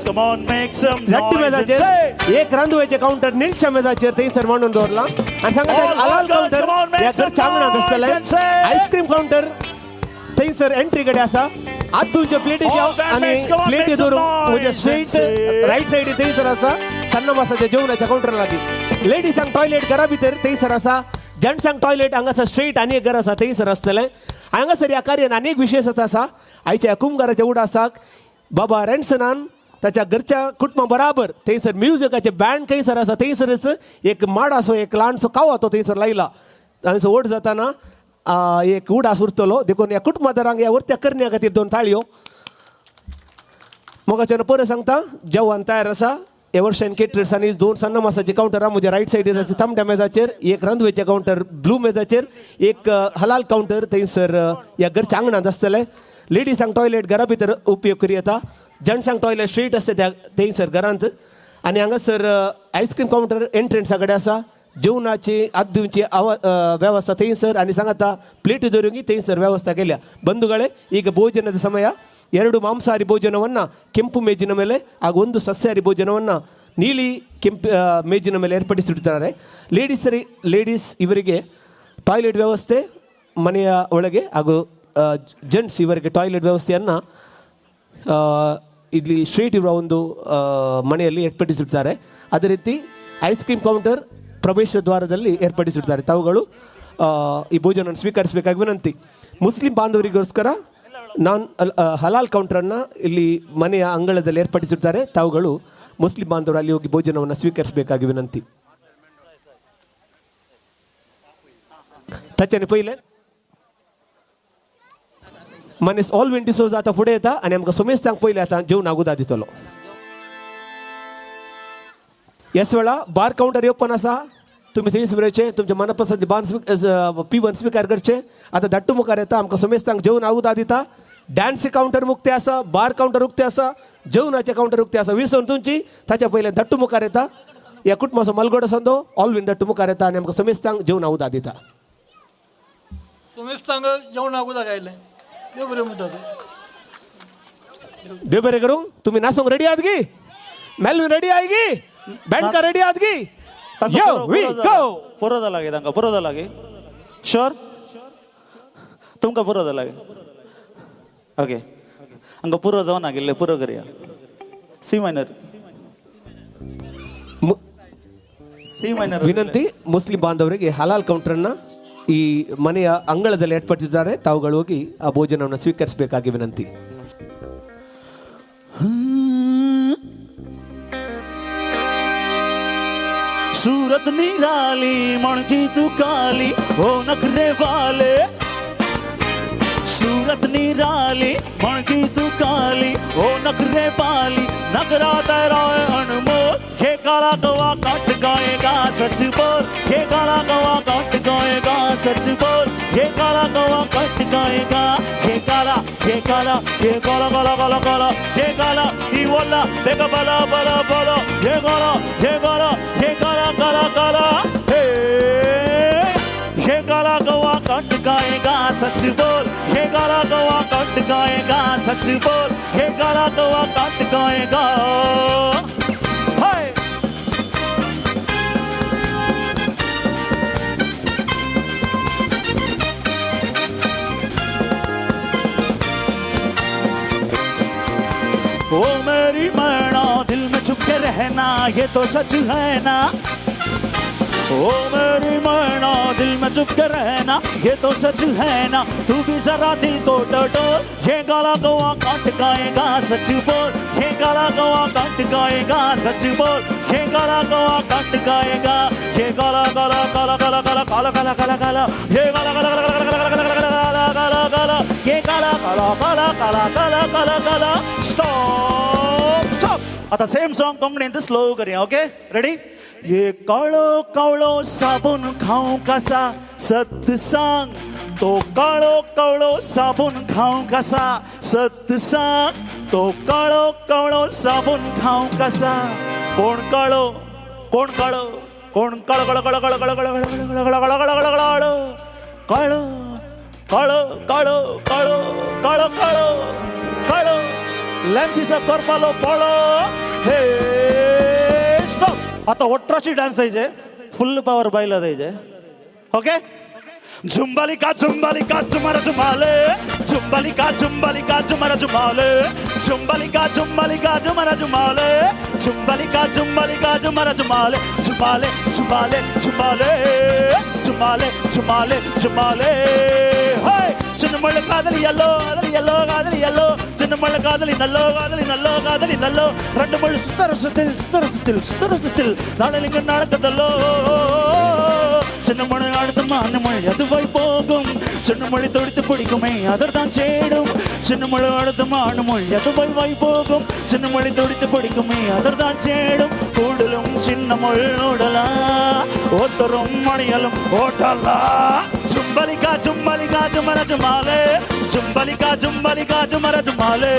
Speaker 13: रट्टी मेजाचेर एक रांदुवेचे काउंटर निळच्या मेजाचेर थंयसर मांडून दवरला आनी सांगा हलाल काउंटर ह्या घरच्या आंगणांत आसतलें आयस्क्रीम काउंटर थंयसर एंट्री कडेन आसा आदूच्या प्लेटीच्या आनी प्लेटी दवरून म्हणजे स्ट्रेट रायट सायडीक थंयसर आसा सन्न मासाच्या जेवणाच्या काउंटरा लागीं लेडीजांक टॉयलेट घरा भितर थंयसर आसा जेंट्सांक टॉयलेट हांगासर स्ट्रेट आनी एक घर आसा थंयसर आसतलें हांगासर ह्या कार्यान आनीक विशेशता आसा आयच्या ह्या कुंभकाराच्या उडासाक बाबा रॅन्सनान ताच्या घरच्या कुटुंबा बराबर थंयसर म्युजिकाचे बँड थंयसर आसा थंयसरच एक माडासो एक ल्हानसो कावो तो थंयसर लायला थंयसर ओट जाताना एक उडास उरतलो देखून ह्या कुटुंबादारांक ह्या उरत्या करण्या खातीर 2 ताळयो मोगाच्यान परत सांगता जेवण तयार आसा ह्या वर्षान केटरर्स आनी 2 सन्न मासाचे काउंटरां म्हज्या रायट सायडीर आसा तांबड्या मेजाचेर एक रांदवेचे काउंटर ब्लू मेजाचेर एक हलाल काउंटर थंयसर ह्या घरच्या आंगणांत आसतलें लेडीजांक टॉयलेट घरा भितर उपयोग करी येता जेंट्सांक टॉयलेट स्ट्रेट आसता त्या थंयसर घरांत आनी हांगासर आयस्क्रीम काउंटर एंट्रन्सा कडेन आसा जेवणाची आदूची ವ್ಯವಸ್ಥೆ ಥೈಸರ್ आणि सांगता ಪ್ಲೇಟ್ ದೊರೆಯುಂಗಿ ಥೈಸರ್ ವ್ಯವಸ್ಥೆ केल्या ಬಂಧುಗಳೇ ಈಗ ಭೋಜನದ ಸಮಯ 2 ಮಾಂಸಾಹಾರಿ ಭೋಜನವನ್ನು ಕೆಂಪು ಮೇಜಿನ ಮೇಲೆ ಹಾಗೂ 1 ಸಸ್ಯಾಹಾರಿ ಭೋಜನವನ್ನು ನೀಲಿ ಕೆಂಪು ಮೇಜಿನ ಮೇಲೆ ಏರ್ಪಡಿಸಿರ್ತಾರೆ ಲೇಡೀಸ್ ಇವರಿಗೆ ಟಾಯ್ಲೆಟ್ ವ್ಯವಸ್ಥೆ ಮನೆಯ ಒಳಗೆ ಹಾಗೂ ಜೆಂಟ್ಸ್ ಇವರಿಗೆ ಟಾಯ್ಲೆಟ್ ವ್ಯವಸ್ಥೆಯನ್ನು ಇಲ್ಲಿ ಸ್ಟ್ರೀಟ್ ಇರುವ ಒಂದು ಮನೆಯಲ್ಲಿ ಏರ್ಪಡಿಸಿರ್ತಾರೆ ಅದೇ ರೀತಿ ಐಸ್ ಕ್ರೀಮ್ ಕೌಂಟರ್ ಪ್ರವೇಶ ದ್ವಾರದಲ್ಲಿ ಏರ್ಪಡಿಸಿರ್ತಾರೆ ತಾವುಗಳು ಈ ಭೋಜನವನ್ನು ಸ್ವೀಕರಿಸಬೇಕಾಗಿ ವಿನಂತಿ ಮುಸ್ಲಿಂ ಬಾಂಧವರಿಗೋಸ್ಕರ ಹಲಾಲ್ ಕೌಂಟರನ್ನು ಇಲ್ಲಿ ಮನೆಯ ಅಂಗಳದಲ್ಲಿ ಏರ್ಪಡಿಸಿರ್ತಾರೆ ತಾವುಗಳು ಮುಸ್ಲಿಂ ಬಾಂಧವರು ಅಲ್ಲಿ ಹೋಗಿ ಭೋಜನವನ್ನು ಸ್ವೀಕರಿಸಬೇಕಾಗಿ ವಿನಂತಿ ताच्यानी पहिले मनीस ऑल विंडिसोज आता फुडें येता आनी आमकां सोमेस्तांक पयले आतां जेवण आगोदा दितलो ह्याच वेळा बार काउंटर ओपन आसा तुम्ही थंय सुरयचे तुमच्या मनपसंत पिवन स्वीकार करचे आता धाट्टू मुखार येता आमकां सोमेस्तांक जेवण आगोदा दिता डान्स काउंटर उक्ते आसा बार काउंटर उक्ते आसा जेवणाचे काउंटर उक्ते आसा विसरून तुमची ताच्या पयले धाट्टू मुखार येता ह्या कुटुंबाचो मलगडो संदो ऑल विन धाट्टू मुखार येता आनी आमकां सोमेस्तांक जेवण आगोदा दिता
Speaker 10: सोमेस्तांक जेवण आगोदा गायलें देव बरें म्हणटा
Speaker 13: देव बरें करूं तुम्ही नाचोंक रेडी आहात गी मेलवीन रेडी आहात गी बँडका रेडी आहात गी यो वी गो
Speaker 12: पुरो जाला गे तांकां पुरो जाला गे श्योर तुमकां पुरो जाला गे ओके हांगा पुरो जावन गेल्ले पुरो करया सी मायनर
Speaker 13: ವಿನಂತಿ ಮುಸ್ಲಿಂ ಬಾಂಧವರಿಗೆ ಹಲಾಲ್ ಕೌಂಟರ್ನ ಈ ಮನೆಯ ಅಂಗಳದಲ್ಲಿ ಏರ್ಪಡಿಸಿದ್ದಾರೆ ತಾವುಗಳು ಹೋಗಿ ಆ ಭೋಜನವನ್ನು ಸ್ವೀಕರಿಸಬೇಕಾಗಿ ವಿನಂತಿ
Speaker 12: सूरत निराली मणकी तू काली हो नखरे वाले सूरत निराली मणकी तू काली हो नखरे वाली नखरा तेरा अनमोल ये काला गवा कट गाएगा सच बोल ये काला गवा कट गाएगा सच बोल ये काला गवा कट गाएगा ये काला ये काला ये काला काला काला काला ये काला ये वाला देखा बला बला बला ये काला ये काला ये काला काला काला ये काला गवा कट गाएगा सच बोल ये काला गवा कट गाएगा सच बोल ये काला गवा कट गाएगा हाय ओ मेरी मैना दिल में छुप के रहना ये तो सच है ना ओ मेरी मैना दिल में चुप के रहना ये तो सच है ना तू भी जरा दिल को टटोल ये गाला गवा काट गाएगा सच बोल ये गाला गवा काट गाएगा सच बोल ये गाला गवा काट गाएगा ये गाला गाला गाला गाला गाला काला काला काला काला ये गाला गाला गाला गाला गाला गाला गाला गाला ये गाला गाला गाला गाला गाला गाला गाला स्टॉप स्टॉप आता सेम सॉन्ग कोंकणींत स्लो करूया ओके रेडी ये काळो कावळो साबून खाऊं कसा सत सांग तो काळो कावळो साबून खाऊं कसा सत सांग तो काळो कावळो साबून खाऊं कसा कोण काळो कोण काळो कोण काळो काळो काळो काळो काळो काळो काळो काळो काळो काळो काळो काळो काळो काळो काळो काळो काळो लॅन्सीचा करपालो पळो हे स्टॉप आता ಒಟ್ರಾಶಿ ಡ್ಯಾನ್ಸ್ ಐಜೆ ಫುಲ್ ಪವರ್ ಬೈಲದ ಐಜೆ ಓಕೆ झुंबालिका झुंबालिका झुमर झुमाले झुंबालिका झुंबालिका झुमर झुमाले झुंबालिका झुंबालिका झुमर झुमाले झुंबालिका झुंबालिका झुमर झुमाले झुमाले झुमाले झुमाले झुमाले झुमाले झुमाले हाय చిన్నమళ్ళ కాదలి ఎల్లో కాదలి ఎల్లో చిన్నమళ్ళ కాదలి నల్లో కాదలి నల్లో రెండు మళ్ళు సుత్తర సుత్తిల్ నాడలింగ నాడకదల్లో சின்னமொழி அடுத்தமா அந்த மொழி அது போய் போகும் சின்னமொழி தொடுத்து பிடிக்குமே அதர்தான் சேடும் சின்னமொழி அடுத்தமா அந்த மொழி அது போய் போகும் சின்னமொழி தொடுத்து பிடிக்குமே அதர்தான் சேடும் கூடலும் சின்னமொழி ஓடலா ஒத்தரும் மணியலும் ஓட்டலா झुंबलिका झुंबलिका झुमर झुमाले झुंबलिका झुंबलिका झुमर झुमाले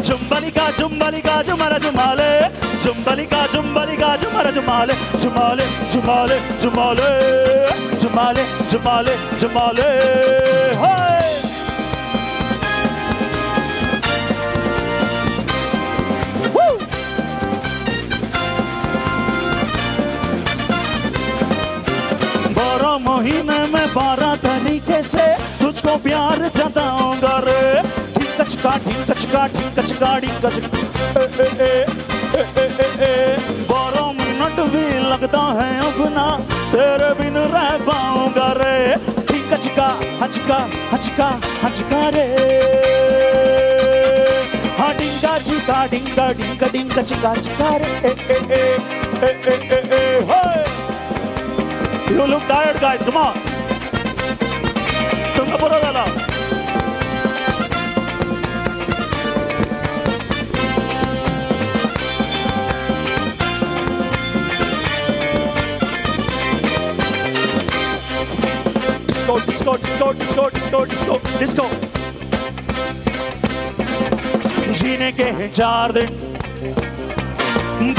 Speaker 12: झुंबलिका झुंबलिका झुमर झुमाले झुंबलिका झुंबलिका झुमर झुमाले झुमाले झुमाले झुमाले झुमाले झुमाले झुमाले हाय महीने में 12 तरीके से तुझको प्यार जताऊंगा रे ढिंकचका ढिंकचका ढिंकचका ढिंकचका 12 मिनट भी लगता है अब ना तेरे बिन रह पाऊंगा रे ढिंकचका हचका हचका हचका रे हाँ डिंका चिका डिंका डिंका डिंका चिका चिका रे You look tired, guys. Come on. तुमका बरं झाला. Disco, disco, disco, disco, disco, disco, disco. जीने के हैं 4 दिन,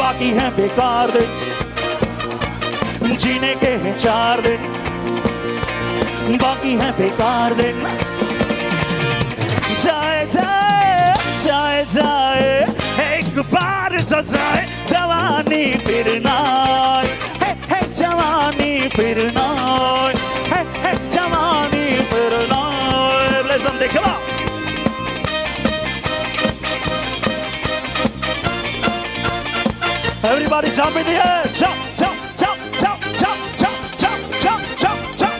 Speaker 12: बाकी हैं बेकार दिन. जीने के हैं 4 दिन बाकी हैं बेकार दिन जाए जाए जाए जाए एक बार जो जाए जवानी फिर ना है जवानी फिर ना है जवानी फिर ना लेसन देखा Everybody jump in the air, jump, jump, jump, jump, jump, jump, jump, jump, jump, jump.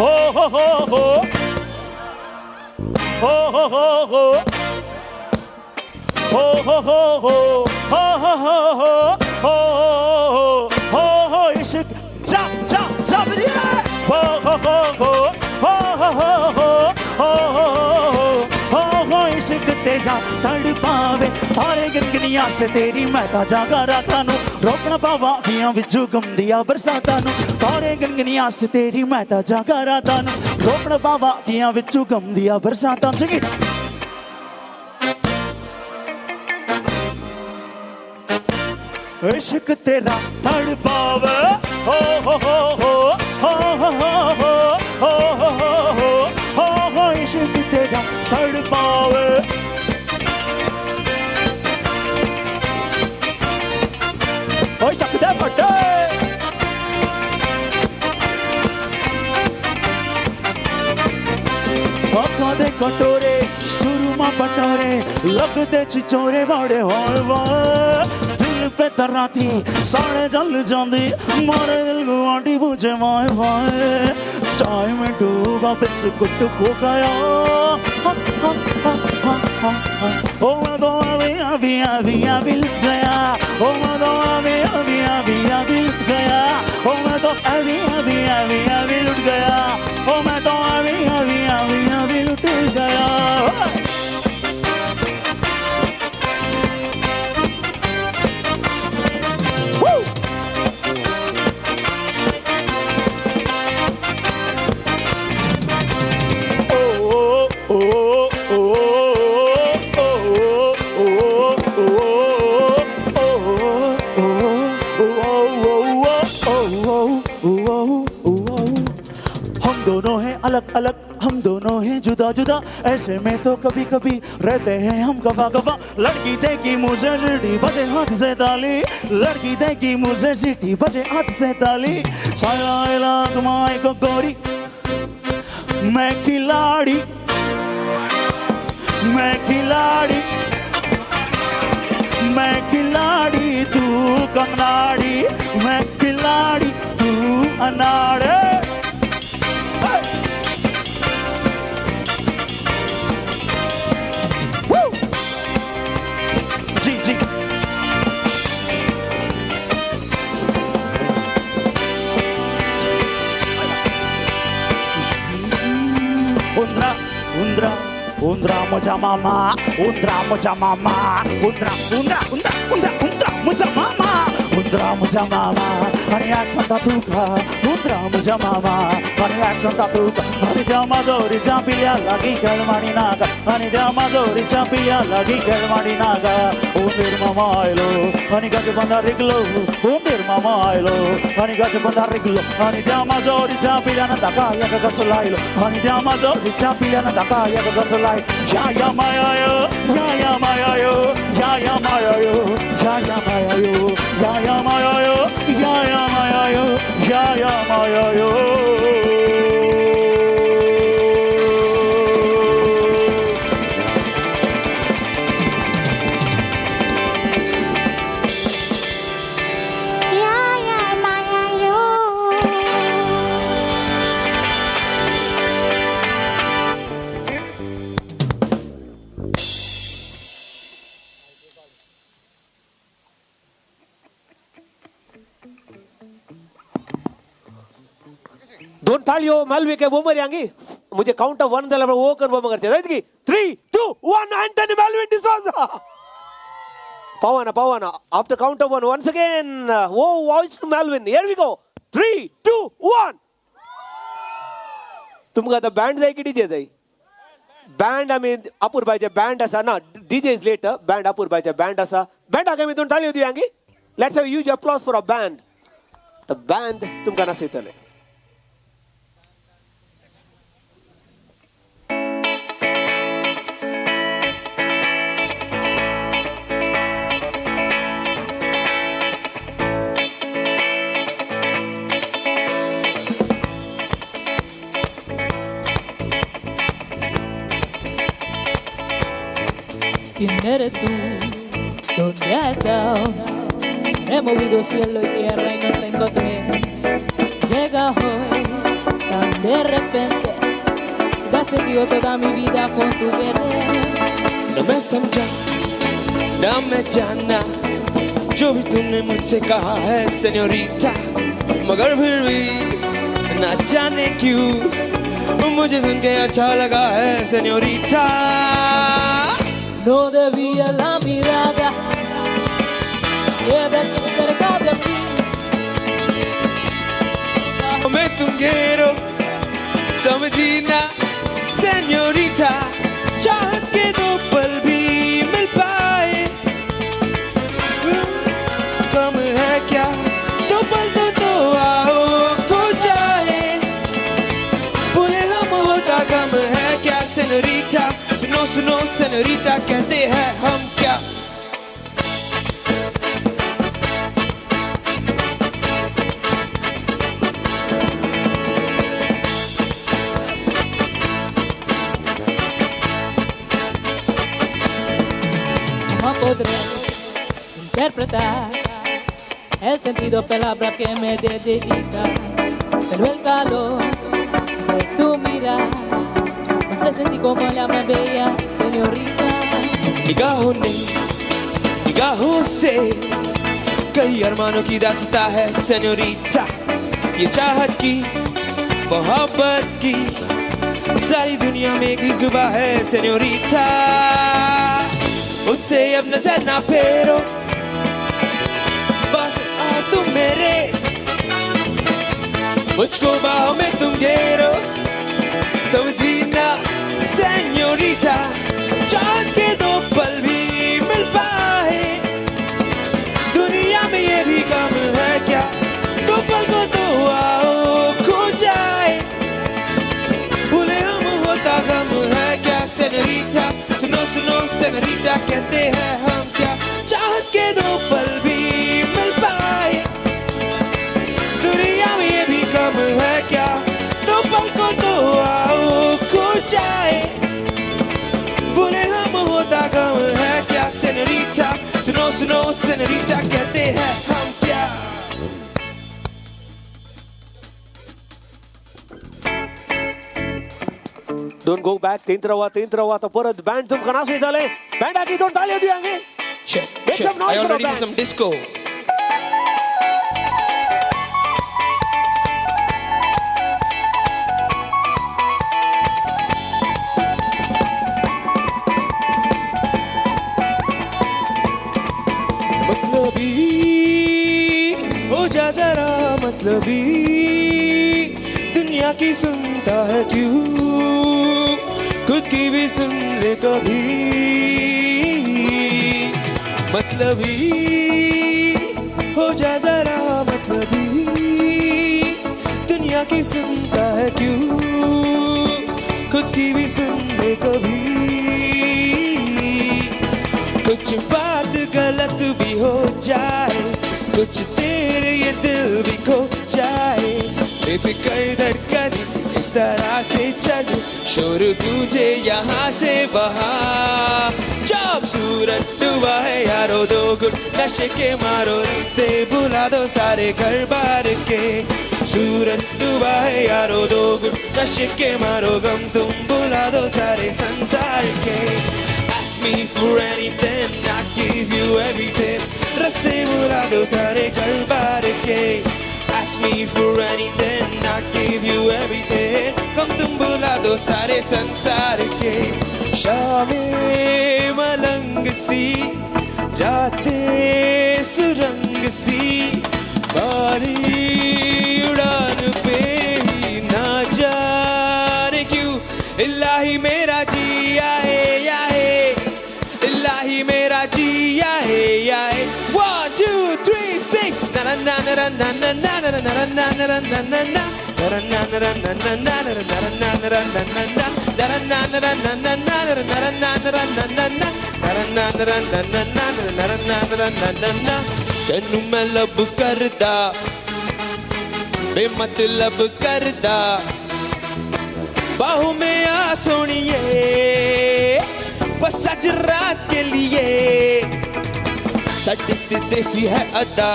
Speaker 12: Oh ho ho ho, oh ho ho ho, oh ho ho ho, oh ho ho ho, oh ho ho, ishq, jump, jump, jump in the air. Oh ho ho ho, oh ho ho ho, oh ho ho, ishq तेरा तड़पावे थारे गनगनिया से तेरी महता जागा राता नु रोकना पावा पियां विचू गम दिया बरसाता नु थारे गनगनिया से तेरी महता जागा राता नु रोकना पावा पियां विचू गम दिया बरसाता सिंगी इश्क तेरा तड़पावे हो हो हो हो हो हो हो हो हो हो इश्क तेरा तड़पावे Oi, sakda pade. Paka de katore, suruma patore, lagde chichore bade holwa. Dil pe tarati, saade jal jandi, mare dil guandi bujhe mai vai. Chai mein dooba biscuit kho gaya. Oh मैं तो अभी लुट गया oh मैं तो अभी लुट गया oh मैं तो अभी लुट गया oh मैं तो अभी लुट गया oh जुदा ऐसे में तो कभी कभी रहते हैं हम गवा गवा लड़की देगी मुझे सीटी बजे हाथ से ताली लड़की देगी मुझे सीटी बजे हाथ से ताली साया तुम्हारे को गोरी मैं खिलाड़ी मैं खिलाड़ी मैं खिलाड़ी तू कनाड़ी मैं खिलाड़ी तू अनाड़े जी जी उंदरा उंदरा उंदरा मुझा मामा उंदरा मुझा मामा उंदरा उंदरा उंदरा उंदरा उंदरा मुझा मामा उंदरा मुझा मामा आणि ऍक्शन तुका उंदरा मुझा मामा आणि ऍक्शन तुका आणि त्या माजोरीच्या पिल्याला गिकळमाणी नागा आणि त्या माजोरीच्या पिल्याला गिकळमाणी नागा उंदीर मामा आयलो आणि गजबंदा रिगलो उंदीर मामा आयलो आणि गजबंदा रिगलो आणि त्या माजोरीच्या पिल्यानं दाका या कसलायलो आणि त्या माजोरीच्या पिल्यानं दाका या कसलाय या मायायो या मायायो या मायायो या मायायो या मायायो या मायायो या मायायो
Speaker 17: दोन थाळी हो मालवी काय बोमर यांगी मुझे काउंट ऑफ 1 दिला वो कर बोम करते राइट की 3 2 1 एंटनी मेलविन डिसोजा पावाना after count of 1 once again वो voice to Melvin here we go 3 2 1 तुमका आता बँड जाय की डीजे जाय बँड आम्ही अपूर्बाचे बँड असा ना डीजे इज लेटर बँड अपूर्बाचे बँड असा बँड आगे मी दोन थाळी होती यांगी let's have huge applause for a band the band तुमका नसयतले
Speaker 15: ¿Quién eres tú? ¿Dónde has estado? He movido cielo y tierra y no te encontré. Llegas hoy tan de repente, da sentido toda mi vida con tu querer.
Speaker 16: न मैं समझा न मैं जाना जो भी तुमने मुझसे कहा है सेन्योरिटा मगर फिर भी ना जाने क्यों मुझे सुन के अच्छा लगा है senorita
Speaker 15: No debía la mirada de verte cerca de ti.
Speaker 16: मैं तुम घेरो समझी ना सेन्योरिटा चाह के दो पल भी मिल पाए कम है क्या तो पल तो आओ खो जाए बुरे हम होता कम है क्या सेन्योरिटा सुनो सुनो सेन्योरिटा कहते हैं हम क्या
Speaker 15: No podré interpretar el sentido palabra que me dedica, pero el calor de tu mirar me hace sentir como la más bella señorita.
Speaker 16: निगाहों से कई अरमानों की दास्तां है सेन्योरिटा ये चाहत की मोहब्बत की सारी दुनिया में एक ही जुबान है सेन्योरिटा मुझसे अब नजर ना फेरो बस आ तुम मेरे मुझको बाहों में तुम घेरो समझी ना सेन्योरिटा चांद के दो पल भी मिल पाए दुनिया में ये भी कम है क्या दो पल को तो आओ खो जाए भूले हम होता गम है सेनोरिटा कहते हैं हम क्या
Speaker 17: Don't go back. तीन रवा आता परत बँड तुमका नाच झाले बँड आगी दोन टाळ्या दिया अंगे
Speaker 16: Check. Are you all ready for some disco? मतलबी हो जा जरा मतलबी दुनिया की सुनता है क्यों खुद की भी सुन ले कभी मतलबी हो जा जरा मतलबी दुनिया की सुनता है क्यों खुद की भी सुन ले कभी कुछ बात गलत भी हो जाए कुछ देर ये दिल भी खो जाए बेफिक्र धड़कन इस तरह से चल शोर गूंजे यहाँ से वहाँ जब सूरज डूबा है यारो दो गुट नशे के मारो रिश्ते भुला दो सारे घर बार के सूरज डूबा है यारो दो गुट नशे के मारो गम तुम भुला दो सारे संसार के Ask me for anything I give you everything रास्ते भुला दो सारे घर बार के Ask me for anything I give you everything गम तुम भुला दो सारे संसार के शामें मलंग सी रातें सुरंग सी बारी उड़ान पे ही ना जाने क्यों इल्लाही मेरा जिया है इल्लाही मेरा जिया है 1 2 3 sing na na na na na na na na na na na na na na na na तेनू मैं लब करदा बेमतलब करदा बाहों में आ सोनिए बस आज रात के लिए साडे ते देसी है अदा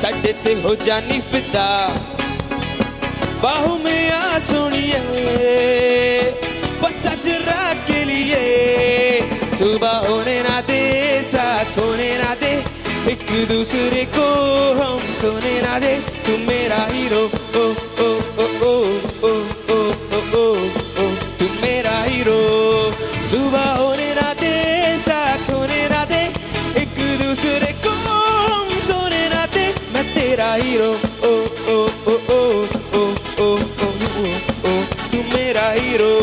Speaker 16: साडे ते हो जानी फिदा बाहों में आ सोनिए बस आज रात के लिए सुबह होने ना दे साथ होने ना दे एक दूसरे को हम सोने ना दे तुम मेरा हीरो ओ ओ ओ ओ ओ ओ ओ ओ ओ तुम मेरा हीरो सुबह होने ना दे साथ होने ना दे एक दूसरे को हम सोने ना दे मैं तेरा हीरो ओ ओ ओ ओ ओ ओ ओ ओ तुम मेरा हीरो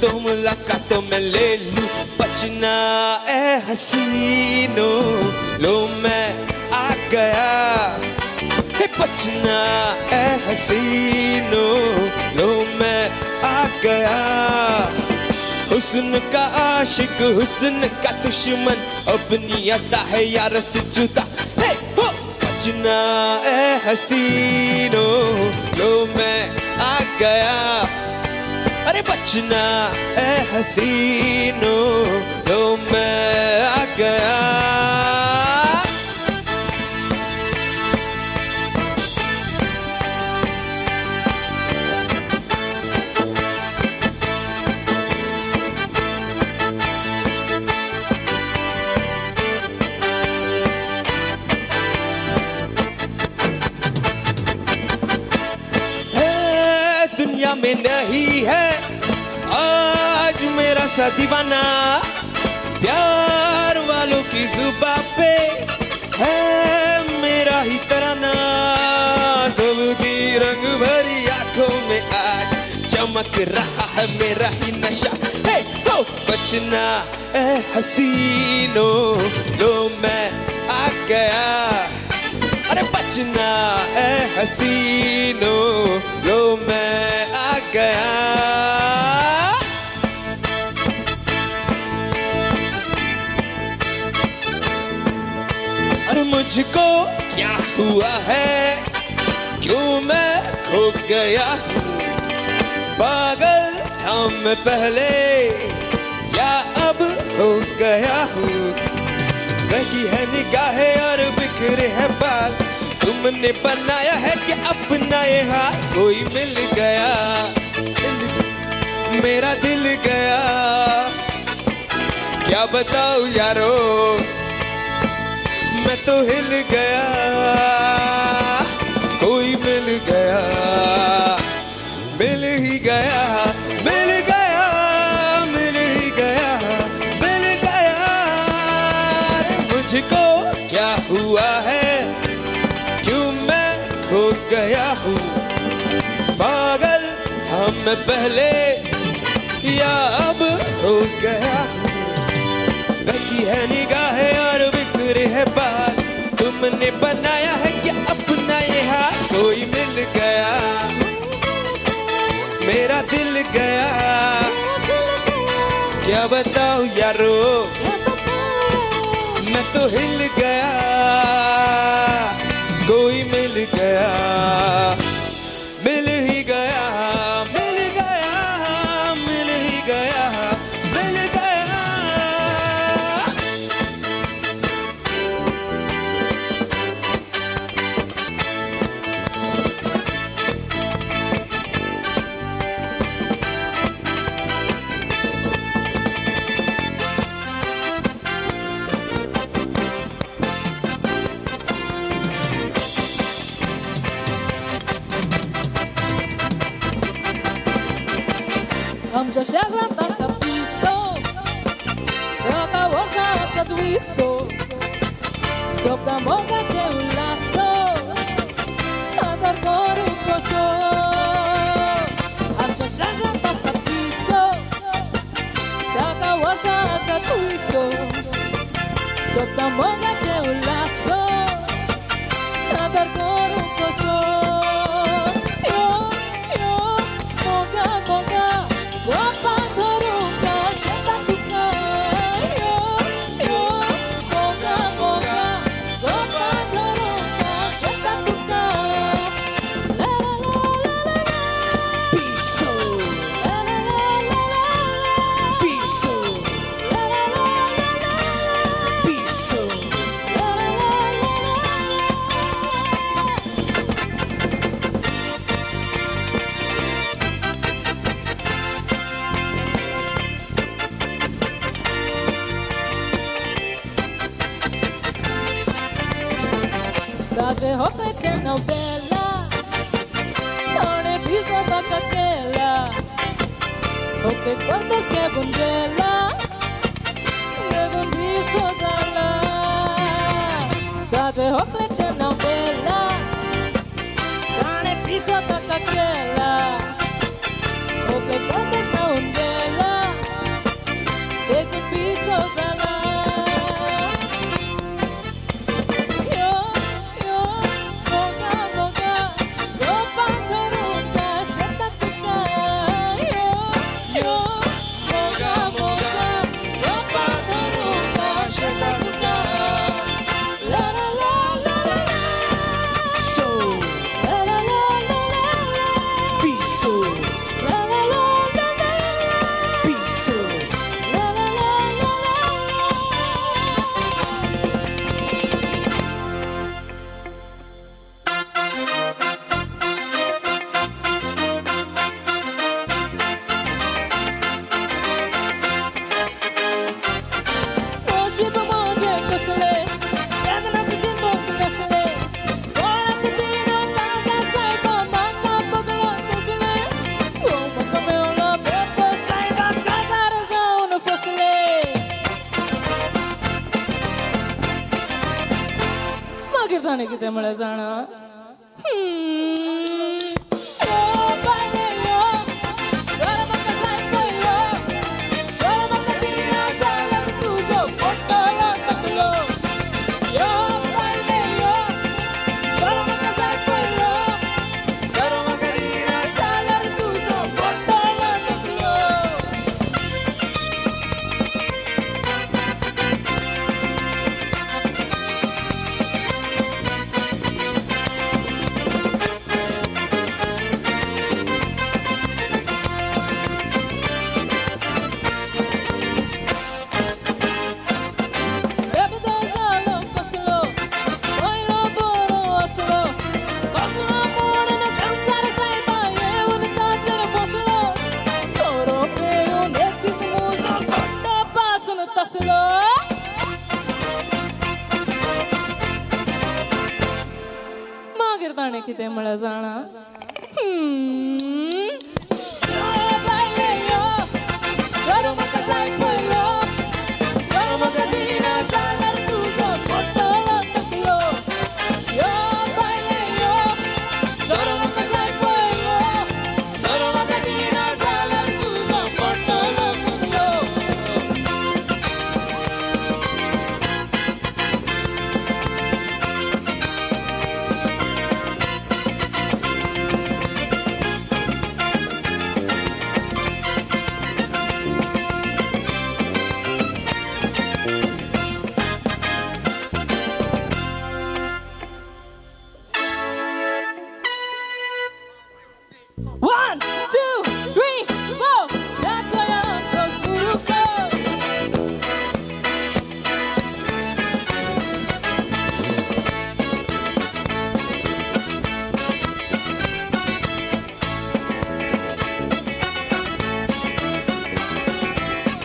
Speaker 16: तो मुलाकातों में ले लूं बचना ए हसीनो लो मैं आ गया हे बचना ए हसीनो लो मैं आ गया हुस्न का आशिक हुस्न का दुश्मन अपनी अदा है यार से जुदा हे हो बचना ए हसीनो लो मैं आ गया अरे बचना ए हसीनो लो मैं आ गया दुनिया में नहीं है आज मेरा सा दीवाना प्यार वालों की जुबान पे है मेरा ही तराना सबकी रंग भरी आंखों में आज चमक रहा है मेरा ही नशा हे हो बचना ए हसीनो लो मैं आ गया अरे बचना ए हसीनो लो मैं आ गया अरे मुझको क्या हुआ है क्यों मैं खो गया पागल था मैं पहले या अब हो गया हूँ रही है निगाहें और बिखरे है बाल तुमने बनाया है कि अपना ये हाल कोई मिल गया मेरा दिल गया क्या बताऊं यारो मैं तो हिल गया कोई मिल गया मिल ही गया मिल गया मिल ही गया मिल गया मुझको क्या हुआ है क्यों मैं खो गया हूँ पागल था मैं पहले या अब हो गया हूँ रखी है निगाहें और बिखरे है बाल तुमने बनाया है कि अपना ये हाल कोई मिल गया मेरा दिल गया क्या बताऊं यारो मैं तो हिल गया कोई मिल गया मिल ही गया मिल गया मिल ही गया मिल गया
Speaker 15: Amcia sierra sapiso Droga łosa sadwiso Sopra moga c'è un lasso Adar coru coso Amcia sierra sapiso Droga łosa sadwiso Sopra moga c'è un lasso Adar coru coso Daže hoteče novela Non è piso da cacchella Hote quanto che bundella Devo un piso dalla Daže hoteče novela Non è piso da cacchella Hote quanto che bundella Devo un piso dalla कीर्तन किती मला जाणं म्हळ्या जाणा One, two, three, four. That's why I'm so surukan.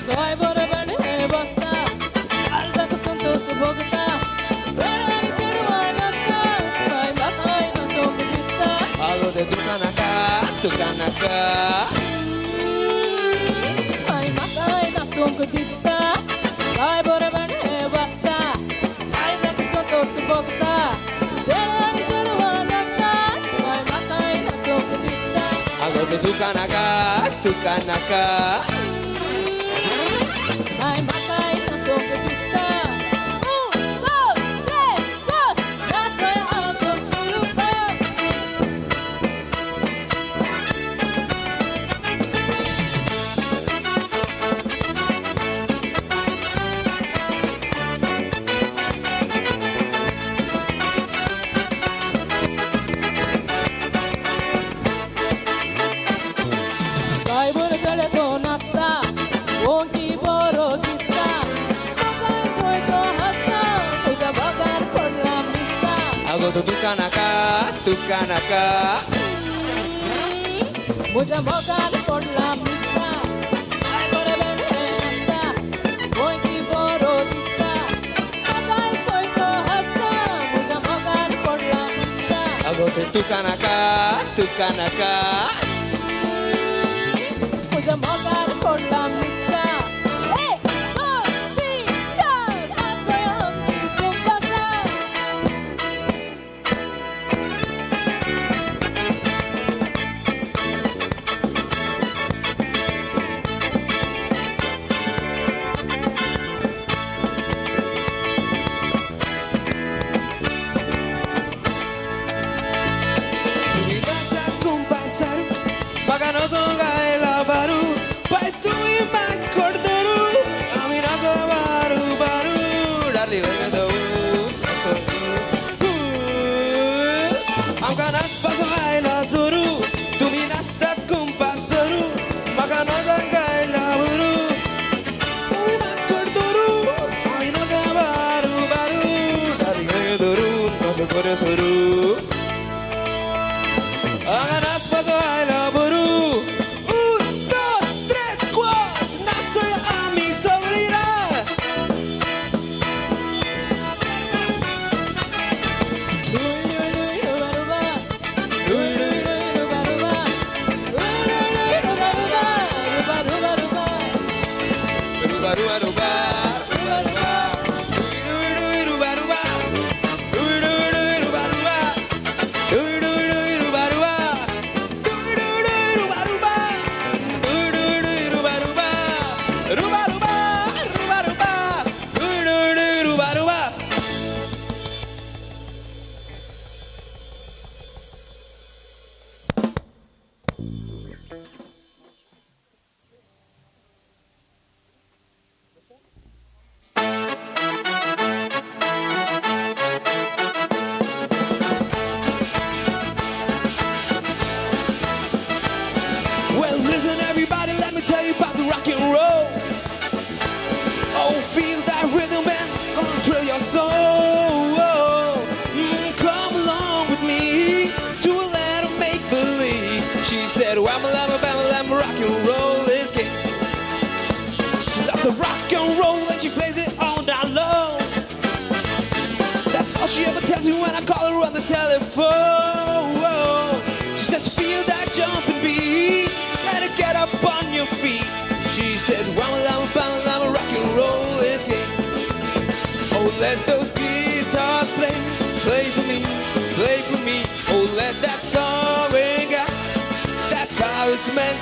Speaker 15: Kawai borobar he basta, alza ko santosh bhogta. Chorani chadwa nasta, kai matai na chok dista.
Speaker 6: Alo de dukanaka, dukanaka.
Speaker 15: Kai matai na chok dista. Kawai borobar he basta, alza ko santosh bhogta. Chorani chadwa nasta, kai matai na chok dista.
Speaker 6: Alo de dukanaka, dukanaka.
Speaker 15: Kai matai na chok dista. 1, 2, 3, 4. That's why I'm so surukan. Kai bor jale to naचता, ओंकी बरो दिसता. बघार पळतो हसता, तुझ्या बघार पडला दिसता.
Speaker 6: Alo de dukanaka, dukanaka.
Speaker 15: तुझ्या बघार पडला दिसता. काय बरोबर हे नसता, ओंकी बरो दिसता. बघार पळतो हसता, तुझ्या बघार पडला दिसता.
Speaker 6: Alo de dukanaka, dukanaka.
Speaker 15: तुझ्या बघार पडला दिसता. 1, 2, 3, 4. That's why I'm so surukan.
Speaker 16: Mi vas a compasar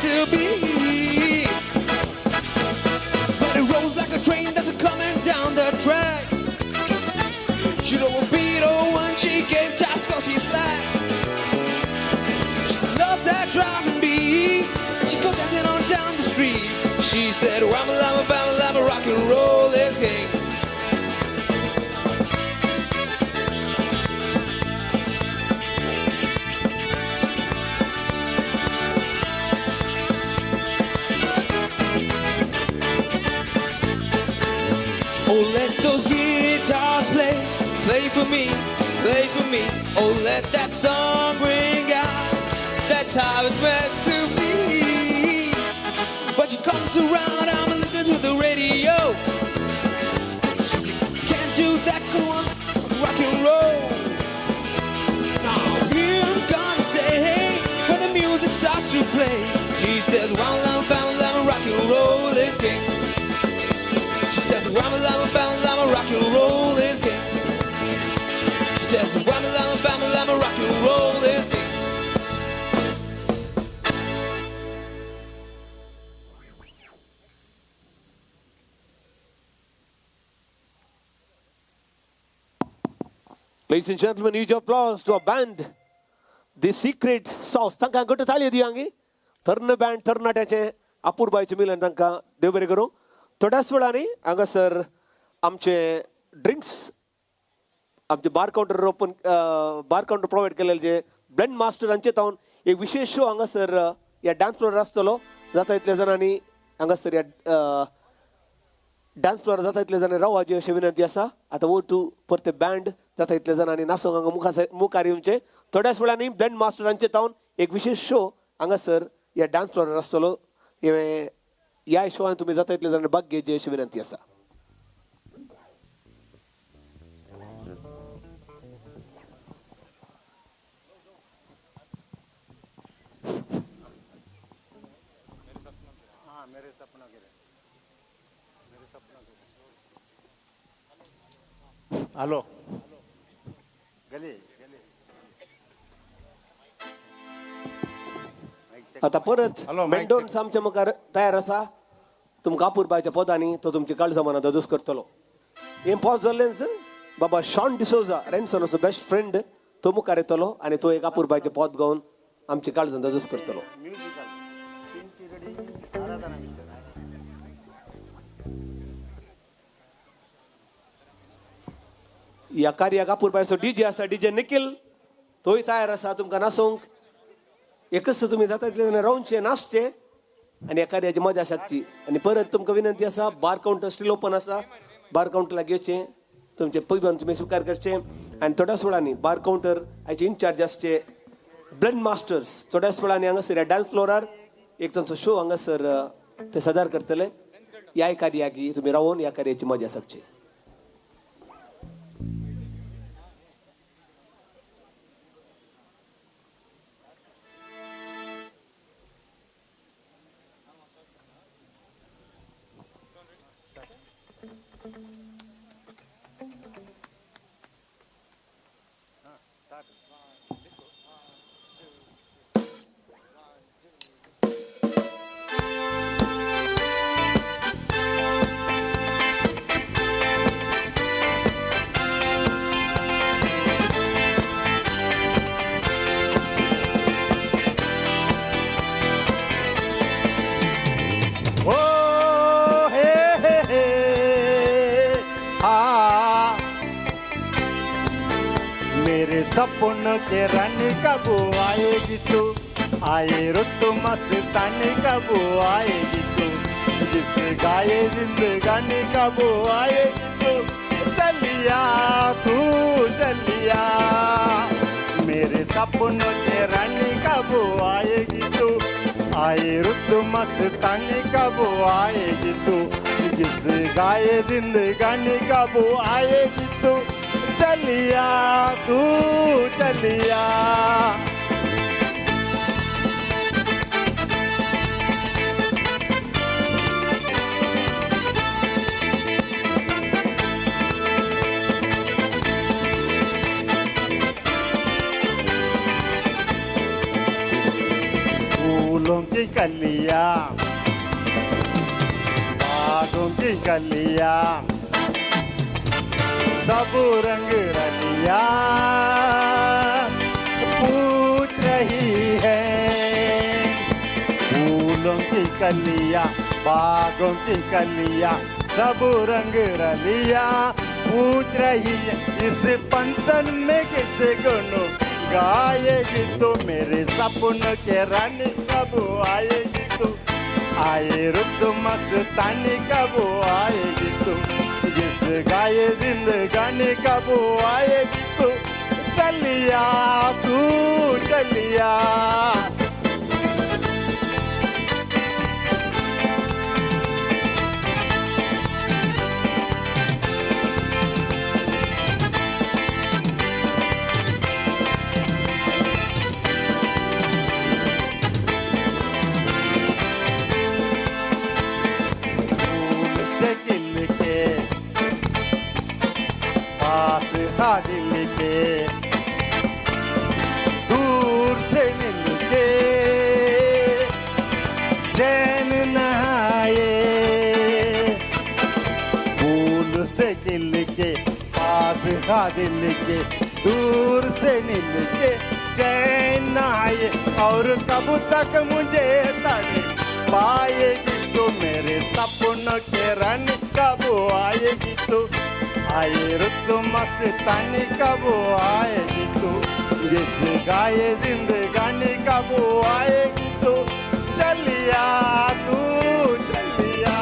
Speaker 16: to be. But it rolls like a train that's coming down the track. She don't repeat when she gave just cause she's slack. She loves that driving beat. She goes dancing on down the street. She said, Rama lama bama lama, rock and roll is king. Oh, let those guitars play, play for me, play for me. Oh, let that song ring out, that's how it's meant to be. But she comes around, I'm listening to the radio. She said, can't do that, go on, rock and roll. Now, we're gonna stay when the music starts to play. She says, wow, lama, rock and roll is king. She says, wama lama bama lama, rock and roll is king. She says, wama lama bama lama, rock and roll is king.
Speaker 17: Ladies and gentlemen, huge applause to our band, The Secret Sauce. तांकां घट्ट थाळी दियांगी. तर्ण band तरणाट्याचे अपूर्बायचे मिलन तांकां देव बरें करूं. थोड्याच वेळांनी हांगासर आमचे drinks आमचे बार counter open bar counter provide केलेले जे ब्लेंड मास्टरांचे तावन एक विशेष शो हांगासर ह्या डान्स फ्लोर आसतलो. जाता इतल्या जाणांनी हांगासर ह्या डान्स फ्लोर जाता इतले जाणांनी रावपाची अशी विनंती आसा. आतां वो टू परते बँड जाता इतले जाणांनी नाचोंक हांगा मुखार येवचे. थोड्याच वेळांनी ब्लेंड मास्टरांचे तावन एक विशेष शो हांगासर ह्या डान्स फ्लोर आसतलो. ह्या शोआन तुम्ही जाता इतले जाणांनी भाग घेवचे अशी विनंती आसा.
Speaker 5: हॅलो गली
Speaker 17: आता परत मेंडोन्स आमच्या मुखार तयार आसा. तुमकां अपूर्बाच्या पदांनी तो तुमची काळजमाना दोदूस करतलो. हें पॉज जाल्लेंच बाबा शॉन डिसोजा रेन्सोनाचो बेस्ट फ्रेंड तो मुखार येतलो आनी तो एक अपूर्बाचें पद गावन आमची काळजां दोदूस करतलो. ह्या कार्याक अपूर्बाचो डीजे आसा डीजे निखिल तोय तयार आसा तुमकां नाचोवंक. एकच तुम्ही जाता तितले रावनचे नाचचे आनी ह्या कार्याची मजा शकची. आनी परत तुमकां विनंती आसा बार काउंटर स्टील ओपन आसा. बार काउंटरला घेवचें तुमचे पैबंद तुमी स्विकार करचे. आनी थोड्याच वेळांनी बार काउंटर हाचे इन्चार्ज आसचे ब्लेंड मास्टर्स थोड्याच वेळांनी हांगासर ह्या डान्स फ्लोरार एक तांचो शो हांगासर ते सादर करतले. ह्या कार्याक तुमी रावून ह्या कार्याची मजा शकची.
Speaker 5: सपनों के रानी कब आएगी तू, आए रुत मस्तानी कब आएगी तू, जिस गाए जिंदगानी कब आएगी तू, चलिया तू चलिया, मेरे सपनों के रानी कब आएगी तू, आए रुत मस्तानी कब आएगी तू, जिस गाए जिंदगानी कब आएगी तू, चलिया तू चलिया. फूलों की कली बागों की गलियां सब रंग रलिया पूछ रही है फूलों की कलियां बागों की कलियां सब रंग रलिया पूछ रही है इस पंतन में किसे गुनो गाएगी तो मेरे सपनों के रानी कब आएगी तू आए रुत मस्तानी कब आएगी तू जिस गाए जिंदगानी कब आएगी तू चलिया तू चलिया दिल के दूर से मिल के चैन नहाए फूल से खिल के पास हा दिल के दूर से मिल के चैन नहाए और कब तक मुझे तड़े पाएगी तो मेरे सपनों के रानी कब आएगी तो आए रुत मस्तानी कब आएगी तू जिस गाए जिंदगानी कब आएगी तू चलिया तू चलिया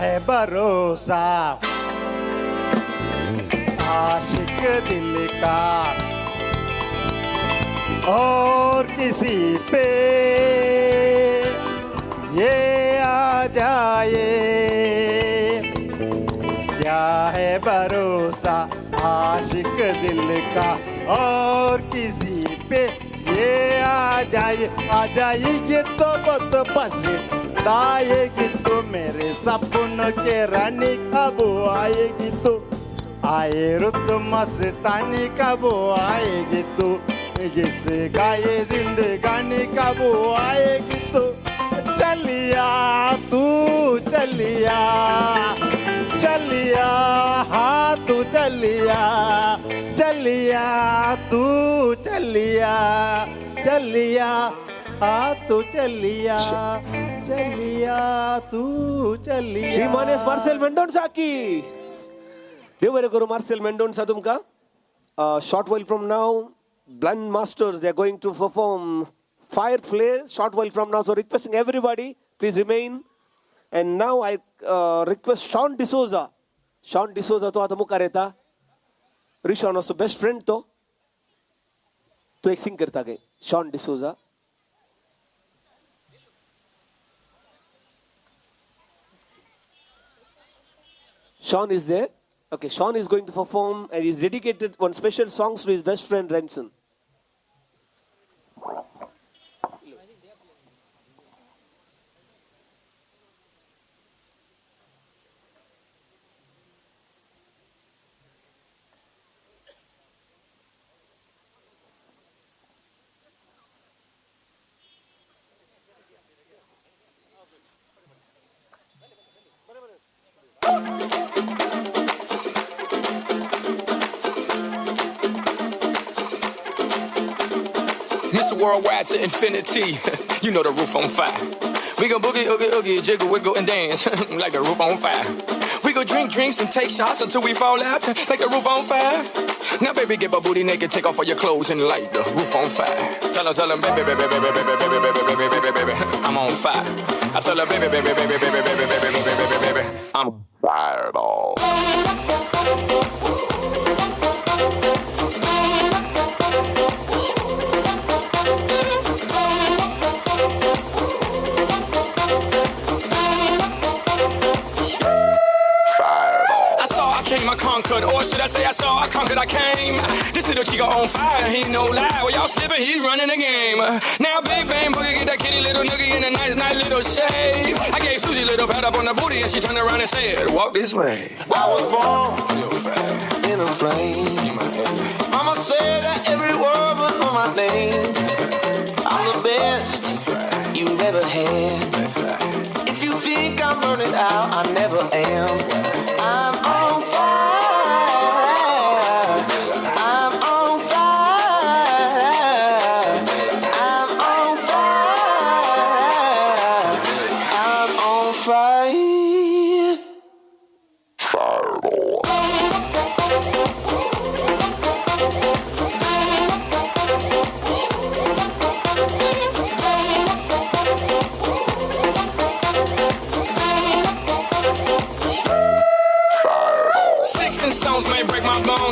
Speaker 5: है भरोसा आशिक दिल का और किसी पे ये आ जाए क्या है भरोसा आशिक दिल का और किसी पे ये आ जाएगी तो बहुत पछताएगी तो मेरे सपनों के रानी कब आएगी तो आए रुत मस्तानी कब आएगी तो जिस गाए जिंदगानी कब आएगी तो चलिया तू चलिया चलिया हाँ तू चलिया चलिया तू चलिया चलिया हाँ तू चलिया चलिया तू चलिया
Speaker 17: श्रीमानेस मार्सेल मेंडोन्सा की देव बरें करूं मार्सेल मेंडोन्सा तुमकां short while from now blind masters they are going to perform fire flare short while from now so requesting everybody please remain and now I request Sean D'Souza तो आता मुखार येता रिशॉन असो बेस्ट फ्रेंड तो एक सिंग करता गे Sean D'Souza Sean is there. Okay, Sean is going to perform and he's dedicated one special songs to his best friend Renson.
Speaker 11: Mr. Worldwide to infinity. You know the roof on fire. We go boogie, oogie, oogie, jiggle, wiggle, and dance like the roof on fire. We go drink drinks and take shots until we fall out like the roof on fire. Now, baby, get my booty naked, take off all your clothes and light the roof on fire. Tell him, baby, baby, baby, baby, baby, baby, baby, baby, baby, baby, I'm on fire. I tell her, baby, baby, baby, baby, baby, baby, baby, baby, baby, baby, I'm fireball. I conquered, or should I say I saw I conquered, I came. This little chico on fire, he ain't no lie. Well, y'all slipping, he's running the game. Now Big Bang Boogie get that kitty little noogie in a nice little shave. I gave Susie a little pat up on the booty and she turned around and said, walk this way.
Speaker 16: I was born in a flame. Mama said that every word was on my name. I'm the best you've ever had. If you think I'm burning out, I never am. I'm on fire. I'm on fire. I'm on fire. I'm on fire.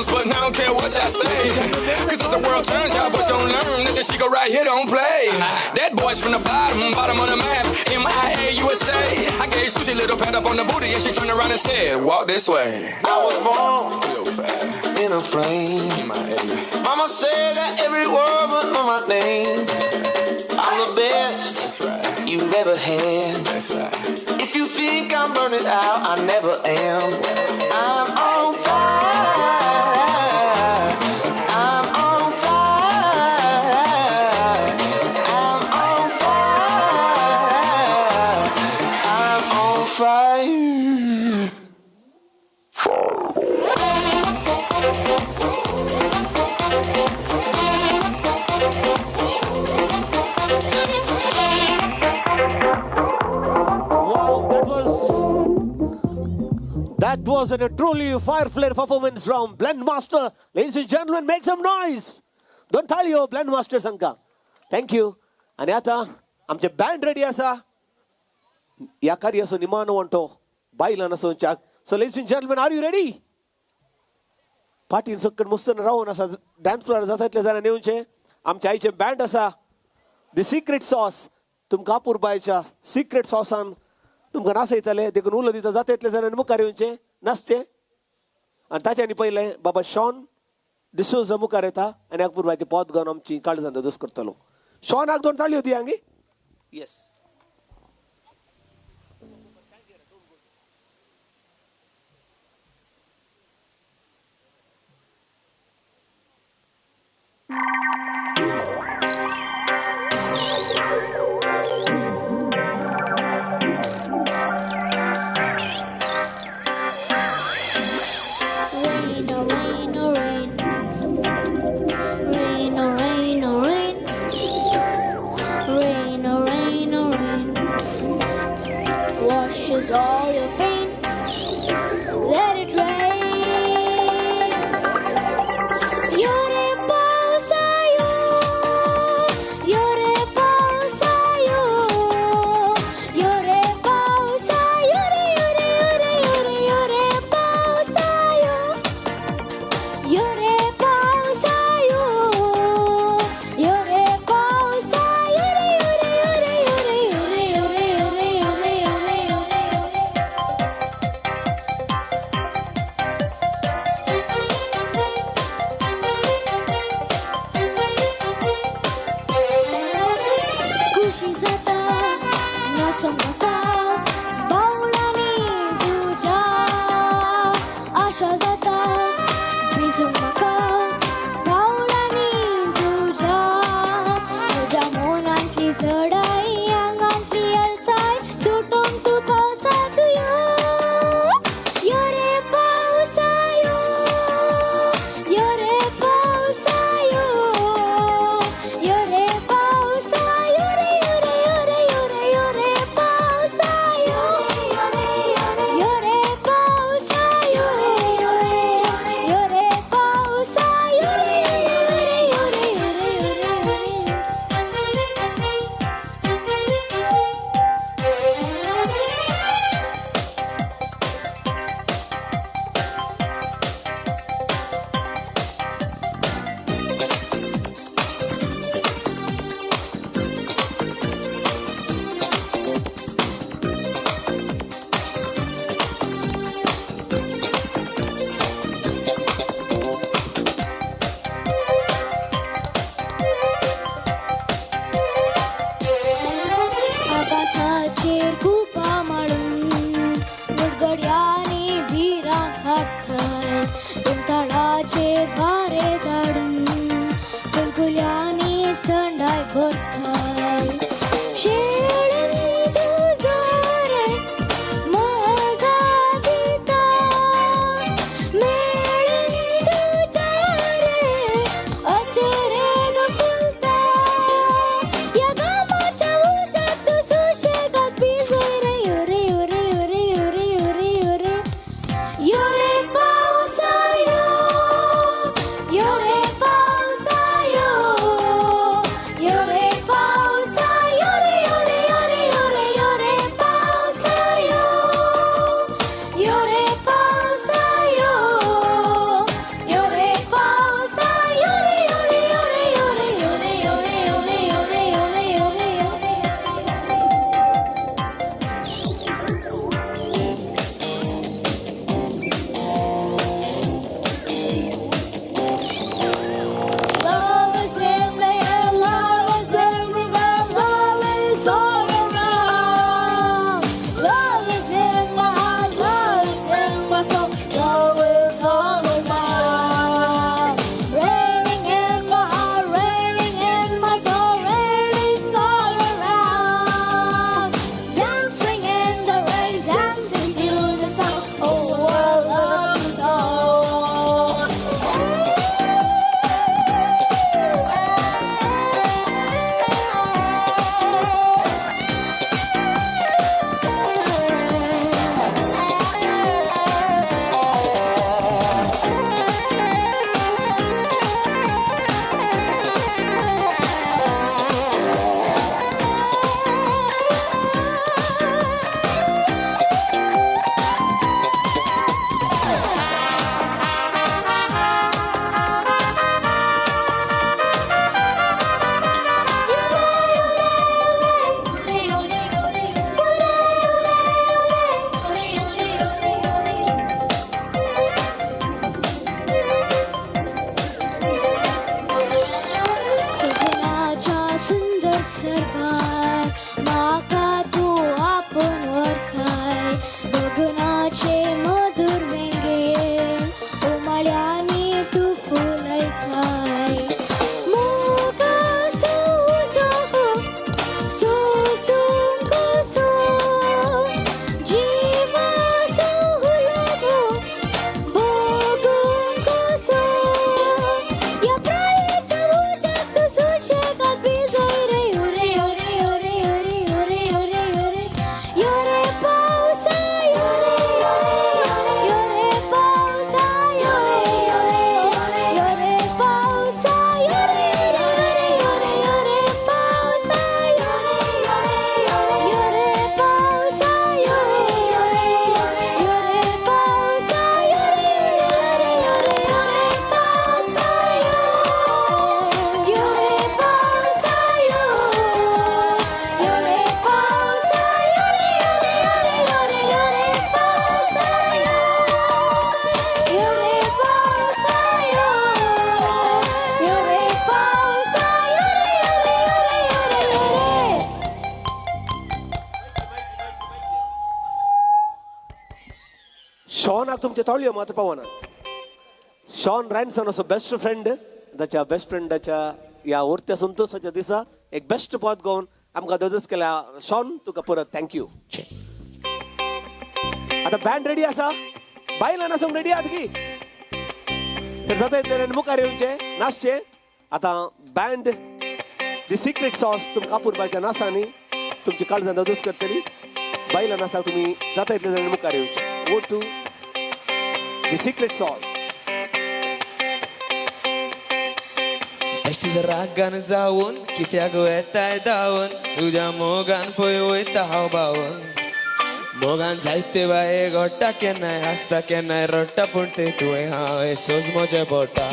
Speaker 11: But I don't care what y'all say. Cause as the world turns, y'all boys gon' learn that this Chico right here don't play. That boy's from the bottom of the map, MIA USA. I gave Susie a little pat up on the booty and she turned around and said, walk this way.
Speaker 16: I was born in a flame. Mama said that every word was on my name. I'm the best you've ever had. If you think I'm burning out, I never am. I'm on fire. I'm on fire. I'm on fire. I'm on fire.
Speaker 13: That was a truly fire flare performance from Blendmaster. Ladies and gentlemen, make some noise. Don't tell you, Blendmaster Sanka. Thank you. आणि आता आमचे band ready असा या कार्य असो निमानो म्हणतो बाईला नसो चाक. So ladies and gentleman, are you ready? पाटीन सकट मस्त राहून असा डान्स फ्लोर जातातले जाणा नेऊनचे आमच्या आईचे बँड असा द सिक्रेट सॉस. तुमकां कापूर बायच्या सिक्रेट सॉसान तुमकां नाचयतले देखून उलो दिता जातेतले जाणांनी मुखार येवचे नाचचे. आनी ताच्यानी पयले बाबा शॉन डिसोजा मुखार येता आनी कापूर बायचे पोत गावन आमची काळजांत दोस करतलो. शॉनाक दोन ताळयो दी हांगी. Yes.
Speaker 14: All your pain, let it rain. Yore pausayo, yore pausayo, yore pausayo, yore pausayo, yore pausayo, yore pausayo,
Speaker 18: भरताय शेळीन तुझोरे माझा दिता मेळीन तुझ्यारे अतिरेक फुलता या गामाच्या उजात सुशेगात भिजोय रे योरे योरे योरे योरे योरे योरे योरे पावसायो योरे पावसायो योरे पावसायो रे योरे योरे योरे योरे पावसायो योरे पावसायो योरे पावसायो रे योरे योरे योरे योरे योरे योरे योरे योरे योरे Love is in the air, love is everywhere, love is all around. Love is in my heart, love is in my soul, love is all around. Raining in my heart, raining in my soul, raining all around. Dancing in the rain, dancing to the sound. Oh, I love you so. सुजनाच्या सुंदर सरकार माका तू आपण वरखाय गगनाचे मधुर वेंगेन उमाळ्यानी तू फुलयताय मोगा सोजो सोसूंक so जीवा सोहुलगो भोगूंक so या प्रायाच्या उजात सुशेगात भिजोय रे योरे योरे योरे योरे योरे योरे योरे योरे पावसायो योरे पावसायो योरे पावसायो रे योरे योरे योरे पावसायो योरे पावसायो योरे पावसायो रे योरे योरे योरे पावसायो योरे पावसायो योरे पावसायो रे योरे योरे योरे पावसायो योरे पावसायो योरे पावसायो
Speaker 17: शॉनाक तुमचे ताळयो मात्र पवनात Shawn रॅन्सन असो best friend त्याच्या बेस्ट फ्रेंडाच्या या उरत्या संतोषाच्या दिसा एक बेस्ट पद गावन आमकां दोदोस केल्या शॉन तुका परत थँक्यू आता बँड रेडी आसा बायलां नाचूंक रेडी आहात की तर जाता इतले मुखार येवचे नाचचे आता बँड दी सिक्रेट सॉस तुमकां कापूरबाच्या नाचांनी तुमची काळजां दोदोस करतली बायलां नाचाक तुमी जाता इतले मुखार येवचे go to the secret sauce
Speaker 19: बेश्टी रागान जावन कित्याक येताय धांवन तुज्या मोगान पळय वयता हांव भावन मोगान जायते बाये घडटा केन्नाय हांसता केन्नाय रडटा पूण ते तुवें हांव हे सोज म्हजे बोटा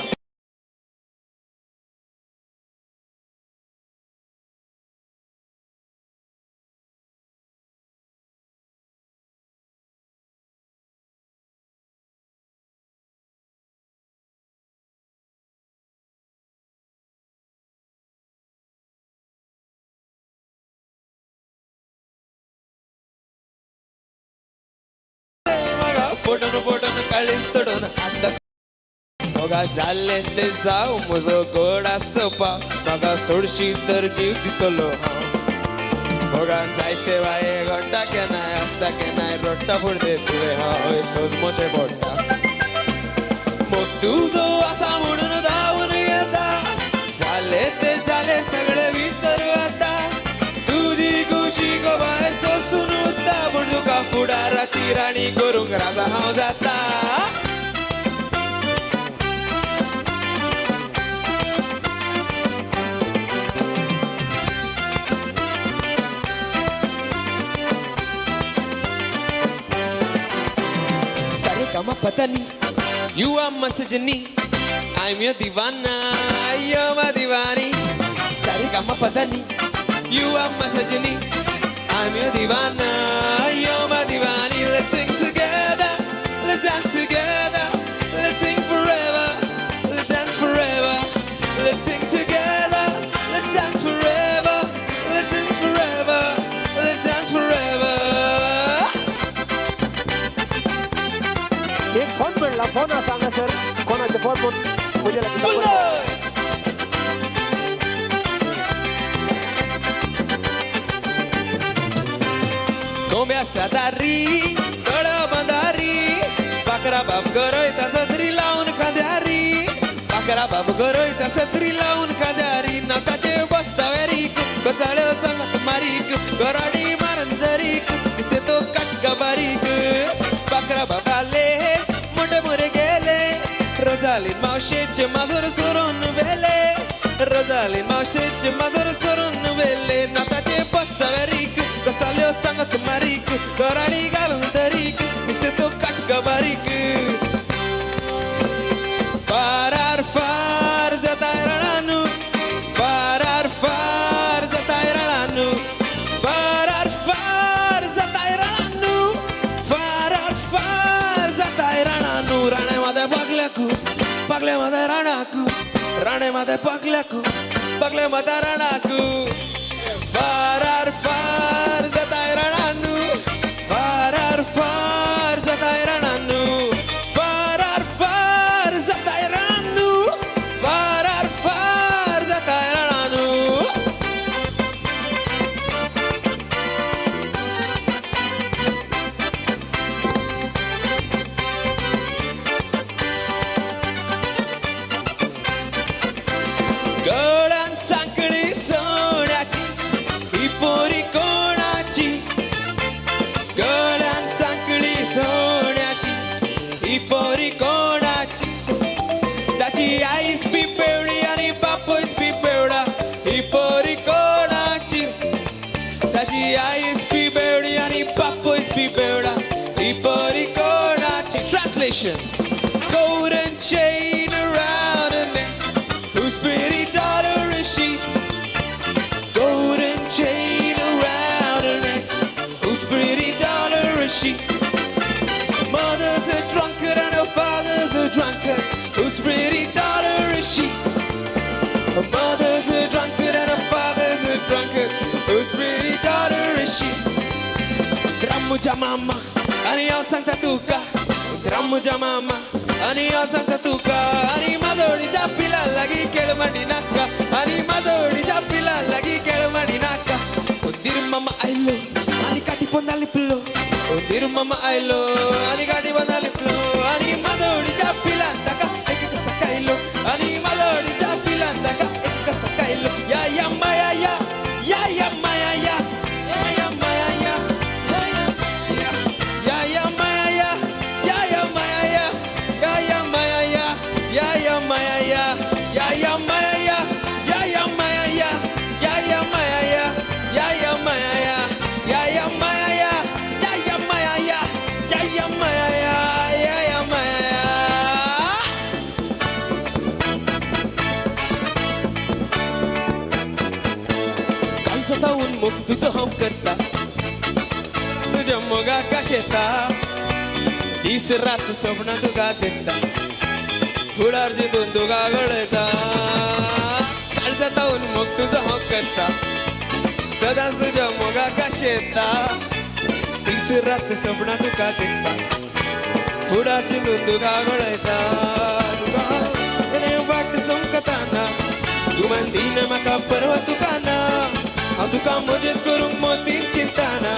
Speaker 19: फोटोन फोटोन काळीज तडून आता मोगा जाल्ले ते जाऊ म्हजो गोडा सोपा म्हाका सोडशी तर जीव दितलो हांव मोगान जायते वाये घडटा केन्नाय आसता केन्नाय रडटा पडते तुवें हांव सोद मोचे पडटा मोग तुजो आसा म्हणून धांवून येता जाले ते जाले सगळे विसरू आता तुजी खुशी गो बाय सोसून वता पूण तुका फुडाराची राणी करूंक राजा हांव जाता Kama patani, you are my sajani, I'm your divana, you're my divani. Sare kama patani, you are my sajani, I'm your divana, you're my divani. Let's sing together, let's dance together, let's sing forever, let's dance forever, let's sing together, let's dance forever, let's dance forever, let's dance forever.
Speaker 17: एक phone पडला phone सांगा sir कोणाचे phone म्हणजे
Speaker 19: कोंब्याच्या दारी गळा बांधारी पाकरा बाप गरोयता सत्री लावून खांद्यारी पाकरा बाप गरोयता सत्री लावून खांद्यारी नाताचे बसतावेरीक गसाळ्यो सांगत मारीक गराडी मारन जरीक दिसते तो काटका बारीक पाकरा बाप आले मोठे मोरे गेले रोजालीन मावशेचे माजूर सोडून वेले रोजालीन मावशेचे माजूर सोडून वेले नाताचे बसतावेरीक गसाळ्यो सांगत मारीक गराडी घालून तरीक दिसते तो काटका बारीक फारार फार जाताय रणानू फारार फार जाताय रणानू फारार फार जाताय रणानू फारार फार जाताय रणानू राणे मध्ये पगल्याकू पगले मध्ये राणाकू राणे मध्ये पगल्याकू पगले मध्ये राणाकू फारार फार जाताय रणानू फारार फार जाताय रणानू फारार फार जाताय रणानू फारार फार जाताय रणानू गळ्यान सांकळी सोन्याची ही पोरी कोणाची गळ्यान सांकळी सोन्याची ही पोरी कोणाची ताची आईच पिपेवडी आणि बापूच पिपेवडा ही पोरी कोणाची ताची आईच पिपेवडी आणि बापूच पिपेवडा ही पोरी कोणाची translation golden chain around her neck whose pretty daughter is she golden chain around her neck whose pretty daughter is she mother's a drunkard and her father's a drunkard whose pretty daughter is she her mother's a drunkard and her father's a drunkard whose pretty daughter is she Dramuja mama ani haंव सांगता तुका Dramuja mama ani haंव सांगता तुका ani माजोडीच्या पिला लागी केळमणी नाका ani माजोडीच्या पिला लागी केळमणी नाका उंदीर मामा आयलो आणि काठी पोंदा लिपलो उंदीर मामा आयलो आणि काठी पोंदा लिपलो आणि माजोडीच्या पिला ताका एक सकायलो आणि माजोडीच्या पिला ताका एक सकायलो या या माया या या या माया या या या माया या या या माया या या या माया या या या माया या या या माया या या या माया या या या माया या या या माया या या या माया या या या माया या या या माया या या या माया या या या माया या कालचा ताऊन मग तुझं हांव करता तुझ्या मोगा काशेता तीस रात स्वप्न तुका देखता फुडार जितून तुका गळयता कालचा ताऊन मग तुझं हांव करता सदांच तुझ्या मोगा काशेता तीस रात स्वप्न तुका देखता फुडार जितून तुका गळयता म्हाका परवा तुका ना हांव तुका मजेच करूंक मोतीन चिंताना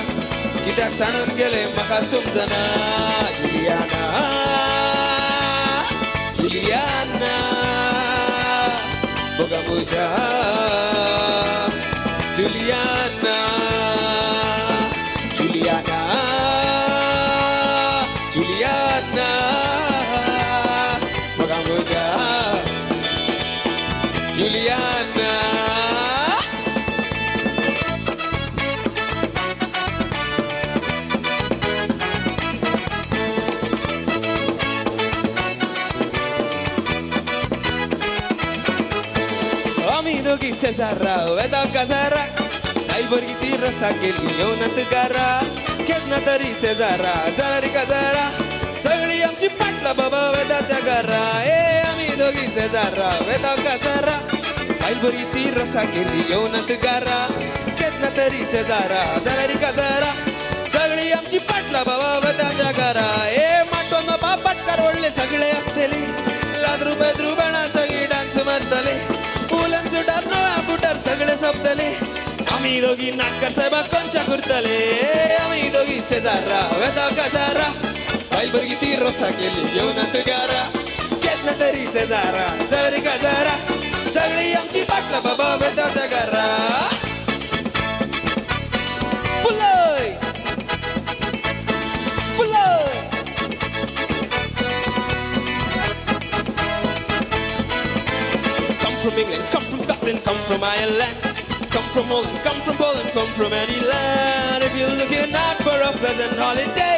Speaker 19: कित्याक सांडून गेले म्हाका समजना जुलियाना जुलियाना बोगा मुजा जुलियाना जुलियाना जुलियाना बोगा मुजा जुलियाना आम्ही दोघी शेजारा वेदा काजारा आई बरी ती रसा गेली येऊनत गारा केतना तरी शेजारा जरा रे काजारा सगळी आमची पाटला बाबा वेदा त्या गारा ए आम्ही दोघी शेजारा वेदा काजारा आई बरी ती रसा गेली येऊनत गारा केतना तरी शेजारा जरा रे काजारा सगळी आमची पाटला बाबा वेदा त्या गारा ए माटोन बाबा पाटकार ओढले सगळे असतेले लादरू बेदरू बणा सगळी डान्स मारतले फुलां सुटार नव्या बुटार सगळे सोपतले आम्ही दोघी नाटकर साहेबा कोणच्या करतले आम्ही दोघी शेजारा वेदा काजारा आई बरगी ती रोसा केली येऊन गारा केतना तरी शेजारा जरी काजारा सगळी आमची पाटला बाबा वेदा त्या गारा फुलय फुलय from England, come from Scotland, come from Ireland, come from Holland, come from Poland, come from any land. If you're looking out for a pleasant holiday,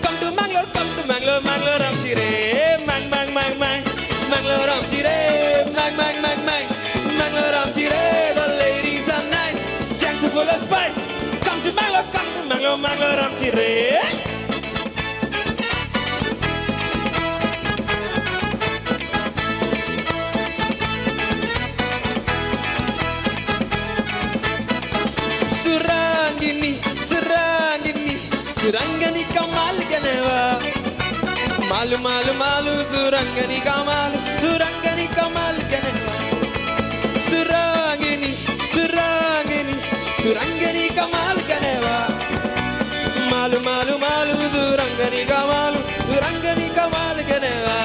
Speaker 19: come to Mangalore, Mangalore, Ramchire, mang, mang, mang, mang, Mangalore, Ramchire, mang, mang, mang, mang, Mangalore, Ramchire. The ladies are nice, jacks are full of spice. Come to Mangalore, Mangalore, Ramchire. Surangini, Surangini, Surangani Kamal Ganeva. Malu, Malu, Malu, Surangani Kamal, Surangani Kamal Ganeva. Surangini, Surangini, Surangani Kamal Ganeva. Malu, Malu, Malu, Surangani Kamal, Surangani Kamal Ganeva.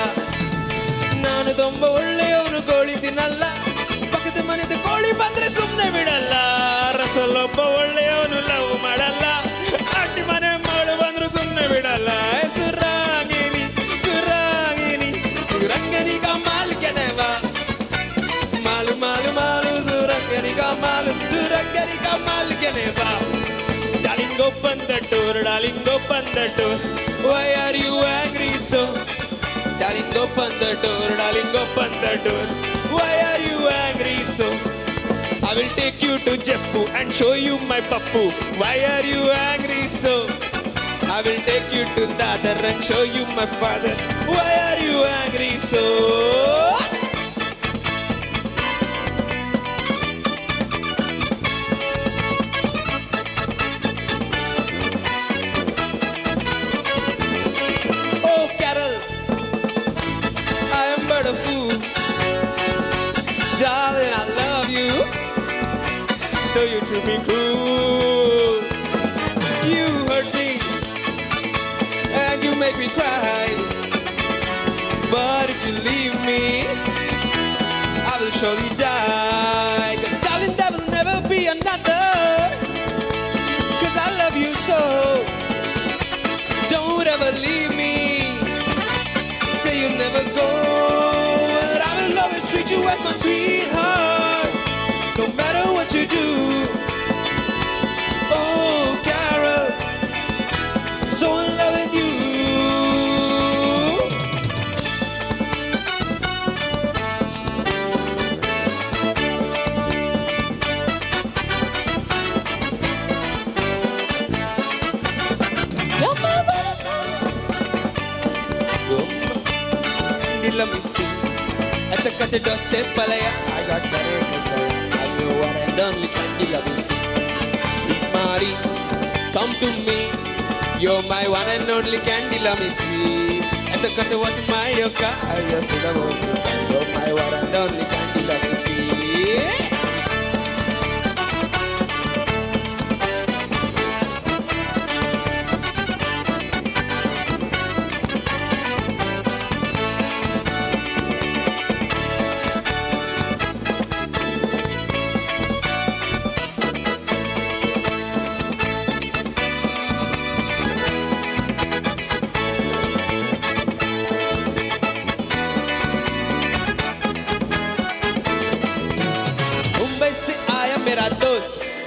Speaker 19: Nanu Tomba Ulle, Goli Dinalla. ಪಕ್ಕದ ಮನೆದು ಕೋಳಿ ಬಂದ್ರೆ ಸುಮ್ಮನೆ ಬಿಡಲ್ಲ ರಸಲೊಬ್ಬ ಒಳ್ಳೆಯವನು love ಮಾಡಲ್ಲ ಅಡ್ಡಿ ಮನೆ ಮಾಡು ಬಂದ್ರು ಸುಮ್ಮನೆ ಬಿಡಲ್ಲ ಸುರಾಗಿನಿ ಸುರಾಗಿನಿ ಸುರಂಗನಿ ಕಮಾಲ್ ಕೆನೆವಾ ಮಾಲು ಮಾಲು ಮಾಲು ಸುರಂಗನಿ ಕಮಾಲು ಸುರಂಗನಿ ಕಮಾಲ್ ಕೆನೆವಾ Darling open the door, darling open the door. Why are you angry so? Darling open the door, darling open the door. Why are you angry so? I will take you to Jeppu and show you my pappu. Why are you angry so? I will take you to Dadar and show you my father. Why are you angry so? Oh Carol, I am but a fool. Darling, I love you, though you treat me cruel. You hurt me, and you make me cry. But if you leave me, I will surely die. 'Cause darling, there will never be another. 'Cause I love you so. Don't ever leave me. Say you'll never go. I will always treat you as my sweetheart, no matter what you do. Oh, Carol, I'm so in love with you. Let me see. At the cut door say palaya, I got the I know what I done, we can't love you. Sweet Mari, come to me. You're my one and only candy, love me see. At the cut what my yoga, I just love you. You're my one and only candy, love me see.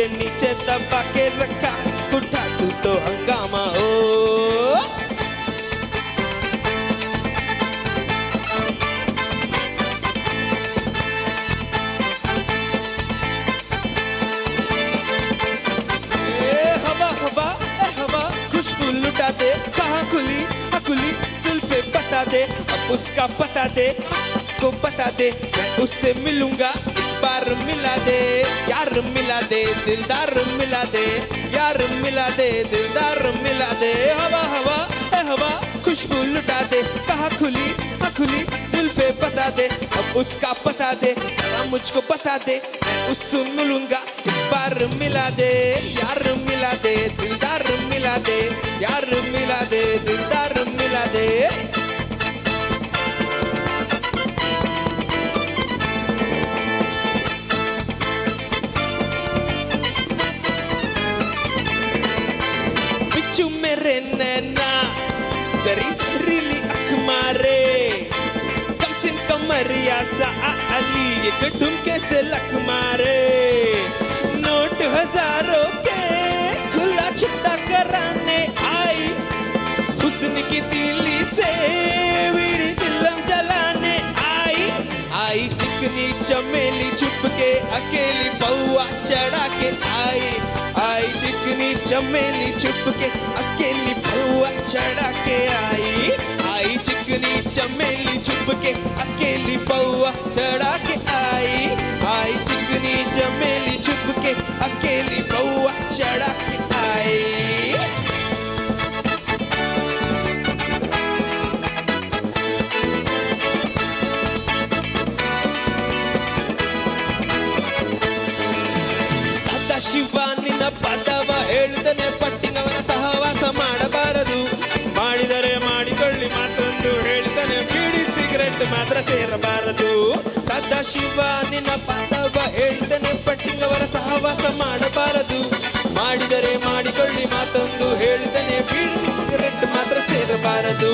Speaker 19: के नीचे दबा के रखा, उठा तू तो हंगामा ओ। हवा खुशबू लुटा दे, कहाँ खुली खुली जुल्फे बता दे, अब उसका पता दे को बता दे, मैं उससे मिलूंगा एक बार मिला दे, यार मिला दे दिलदार मिला दे, यार मिला दे दिलदार मिला दे। हवा हवा हवा खुशबू लुटा दे, कहाँ खुली खुली जुल्फे बता दे, अब उसका पता दे, जरा मुझको बता दे, मैं उससे मिलूंगा एक बार मिला दे, यार मिला दे दिलदार मिला दे, यार मिला दे दिलदार मिला दे। बिच्छू मेरे नैना जरी जरीली अख मारे, कम सिन कमरिया सा अली एक ढुमके से लख मारे, नोट हजारों के खुला छुट्टा कराने आई, हुस्न की तीली से बीड़ी दिलम जलाने आई, आई चिकनी चमेली छुप के अकेली पौआ चढ़ा के आई, आई चिकनी चमेली छुप के अकेली पौआ चढ़ा के आई, आई चिकनी चमेली छुप के अकेली पौआ चढ़ा के आई, आई चिकनी चमेली छुप के अकेली पौआ चढ़ा के आई। ಶಿವಾನಿನ ಪದವ ಹೇಳ್ದನೆ ಪಟ್ಟಿಗವನ ಸಹವಾಸ ಮಾಡಬಾರದು, ಮಾಡಿದರೆ ಮಾಡಿಕೊಳ್ಳಿ ಮಾತೊಂದು ಹೇಳ್ತಾನೆ ಬೀಡಿ ಸಿಗರೆಟ್ ಮಾತ್ರ ಸೇರಬಾರದು, ಸದಾ ಶಿವಾನಿನ ಪದವ ಹೇಳ್ದನೆ ಪಟ್ಟಿಗವನ ಸಹವಾಸ ಮಾಡಬಾರದು, ಮಾಡಿದರೆ ಮಾಡಿಕೊಳ್ಳಿ ಮಾತೊಂದು ಹೇಳ್ತಾನೆ ಬೀಡಿ ಸಿಗರೆಟ್ ಮಾತ್ರ ಸೇರಬಾರದು,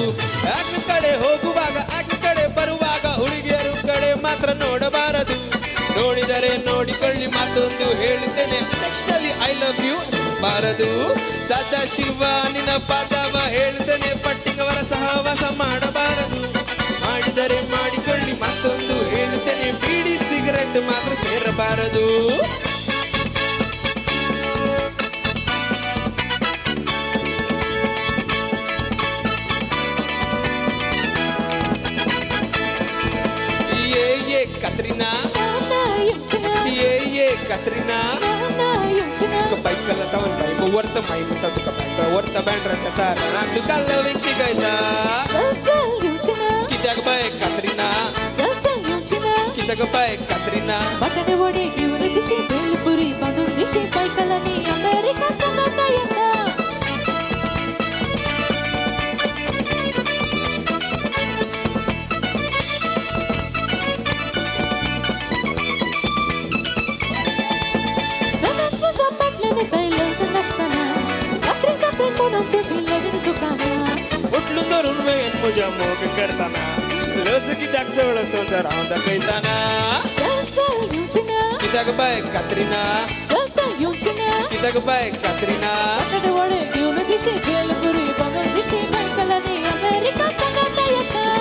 Speaker 19: ಆಗ ಕಡೆ ಹೋಗುವಾಗ ಆಗ ಕಡೆ ಬರುವಾಗ ಹುಡುಗಿಯರು ಕಡೆ ಮಾತ್ರ ನೋಡಬಾರದು, ನೋಡಿದರೆ ನೋಡಿಕೊಳ್ಳಿ ಮಾತೊಂದು ಹೇಳುತ್ತೇನೆ ನೆಕ್ಸ್ಟ್ ಅಲ್ಲಿ ಐ ಲವ್ ಯು ಬಾರದು, ಸದಾ ಶಿವ ನಿನ್ನ ಪದವ ಹೇಳ್ತೇನೆ ಪಟ್ಟಿಗವರ ಸಹವಾಸ ಮಾಡಬಾರದು, ಮಾಡಿದರೆ ಮಾಡಿಕೊಳ್ಳಿ ಮತ್ತೊಂದು ಹೇಳುತ್ತೇನೆ ಬೀಡಿ ಸಿಗರೆಟ್ ಮಾತ್ರ ಸೇರಬಾರದು. ये कतरीना ये Katrina baikala tawan tayo ko warta may muta to ka warta bandra chatara na to kalawin shigaita kita ka bay Katrina kita ka bay Katrina
Speaker 15: bakane wode giwne dishi belpuri banun dishi baikala ni America sangatayana
Speaker 19: उठलून धरून Wien मुझ्या मोग करताना लज कित्याक सवळ संसार हांव दाखयताना कित्याक bye कात्रिना कित्याक bye कात्रिना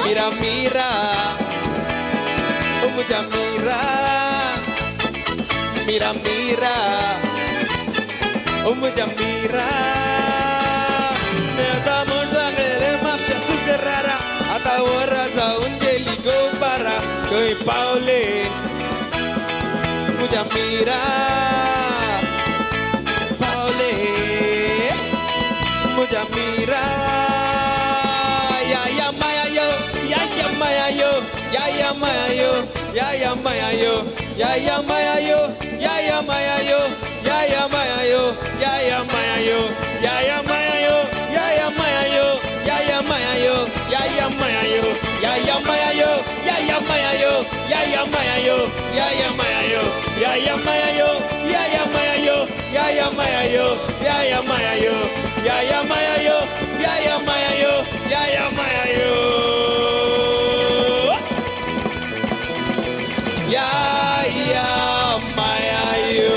Speaker 19: Mira Mira ओ मुझ्या मीरा मीरा मीरा ओ मुझ्या मीरा आता मोठा गेले मापशा सुकरारा आता वरा जाऊन गेली गोपारा काही पावले मुझ्या मीरा पावले मुझ्या मीरा या माया यो या माया यो या माया यो या माया यो या माया यो या माया यो या माया यो या माया यो या माया यो ya maya yo ya maya yo ya maya yo ya maya yo ya maya yo ya maya yo ya maya yo ya maya yo ya maya yo ya maya yo ya maya yo ya maya yo ya maya yo ya maya yo ya maya yo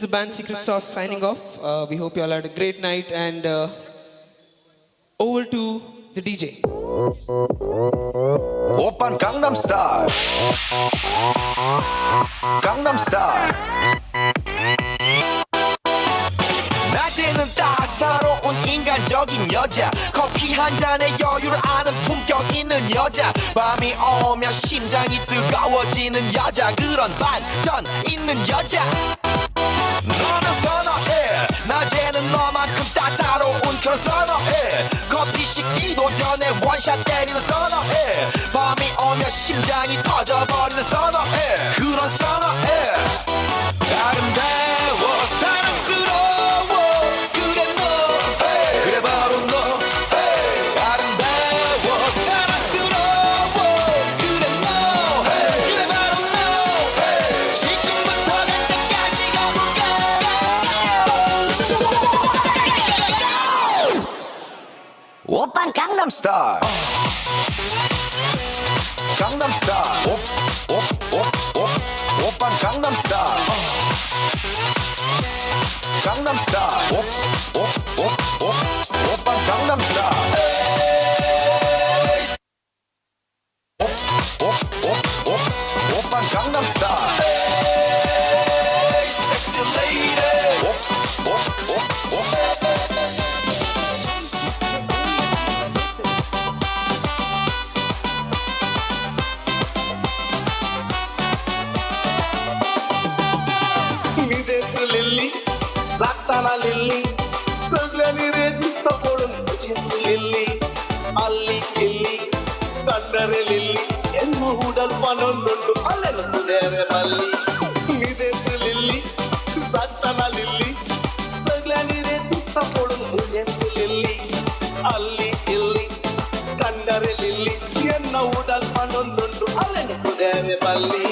Speaker 19: the band Secret Sauce signing off. We hope you all had a great night, and over to the DJ.
Speaker 2: Open Gangnam Style. Gangnam Style. 낮에는 따사로운 인간적인 여자, 커피 한 잔에 여유를 아는 품격 있는 여자, 밤이 오면 심장이 뜨거워지는 여자, 그런 반전 있는 여자. 너는 선어해, 낮에는 너만큼 따사로운 그런 선어해, 커피 식기도 전에 원샷 때리는 선어해, 밤이 오면 심장이 터져버리는 선어해, 그런 선어해. 아름다워 사랑스러워 그래 너, hey. 그래 바로 너, hey. 아름다워 사랑스러워 그래 너, hey. 그래 바로 너, hey. 지금부터 갈 때까지 가볼까. 오빤 강남스타일. 강남스타일. 오빤 강남스타일. 강남스타일. 오빤 강남스타일. 오빤 강남스타일. Sexy lady.
Speaker 3: Lillie जाताना Lillie सगळ्यांनी रे दिसतं पडून तुझीच Lillie अल्ली किल्ली Kandare Lillie ಎನ್ನು ಹೂಡಲ್ ಪನೊಂದುಂಟು ಅಲ್ಲೆಲ್ಲ ತುಡೇರೆ ಮಲ್ಲಿ ನಿದೆತ್ Lillie जाताना लिल्ली सगळ्यांनी रे दिसतं पडून तुझीच लिल्ली अल्ली किल्ली कंडरे लिल्ली ಎನ್ನು ಹೂಡಲ್ ಪನೊಂದುಂಟು ಅಲ್ಲೆಲ್ಲ ತುಡೇರೆ ಮಲ್ಲಿ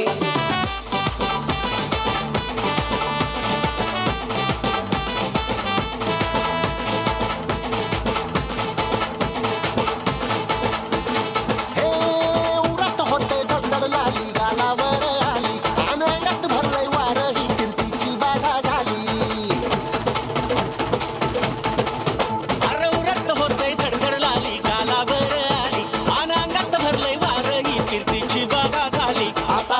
Speaker 20: आता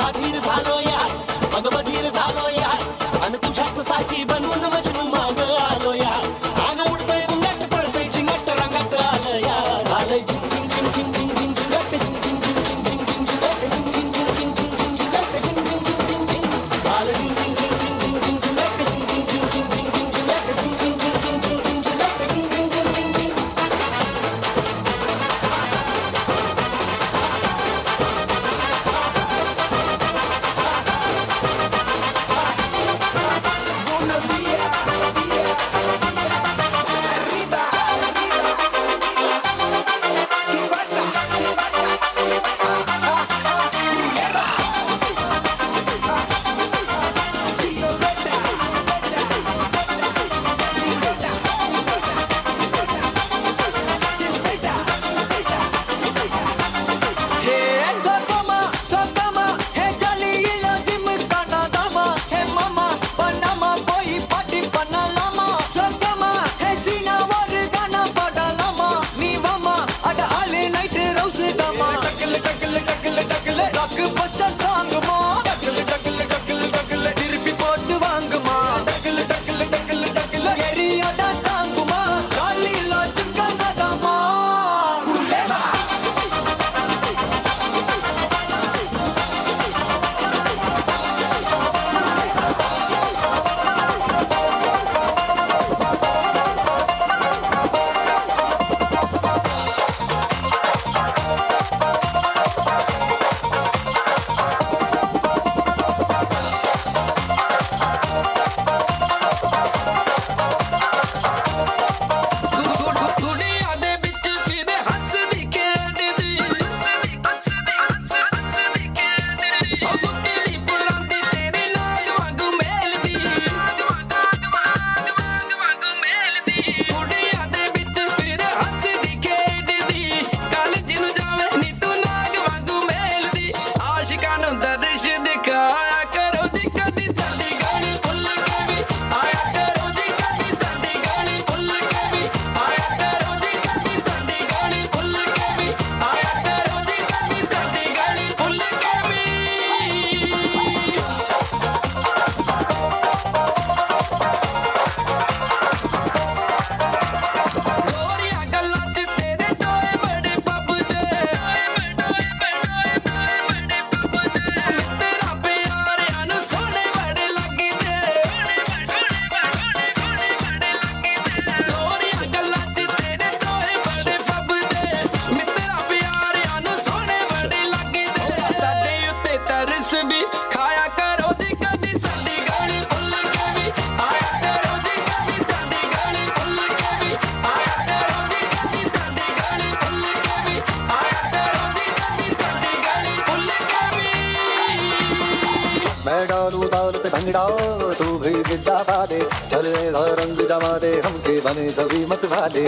Speaker 2: मेरा वाले चलेगा रंग जमा दे हमके बने सभी मत वाले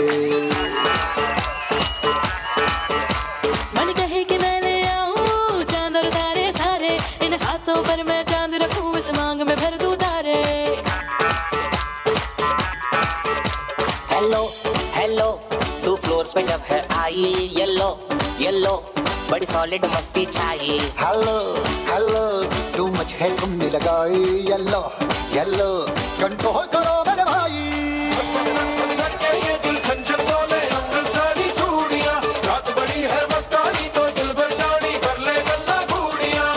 Speaker 15: मन कहे कि मैं ले आऊं चांद और तारे सारे इन हाथों पर मैं चांद रखूं इस मांग में भर दूं तारे
Speaker 20: हेलो हेलो तू फ्लोर्स पे जब है आई येलो येलो बड़ी सॉलिड मस्ती छाई
Speaker 2: हेलो हेलो तू मच है तुमने लगाई येलो येलो कंट्रोल करो मेरे भाई ये दिल छन छन बोले अमृतसरी चूड़ियां रात बड़ी है मस्तानी तो दिल भर जानी कर ले गल्ला घूड़ियां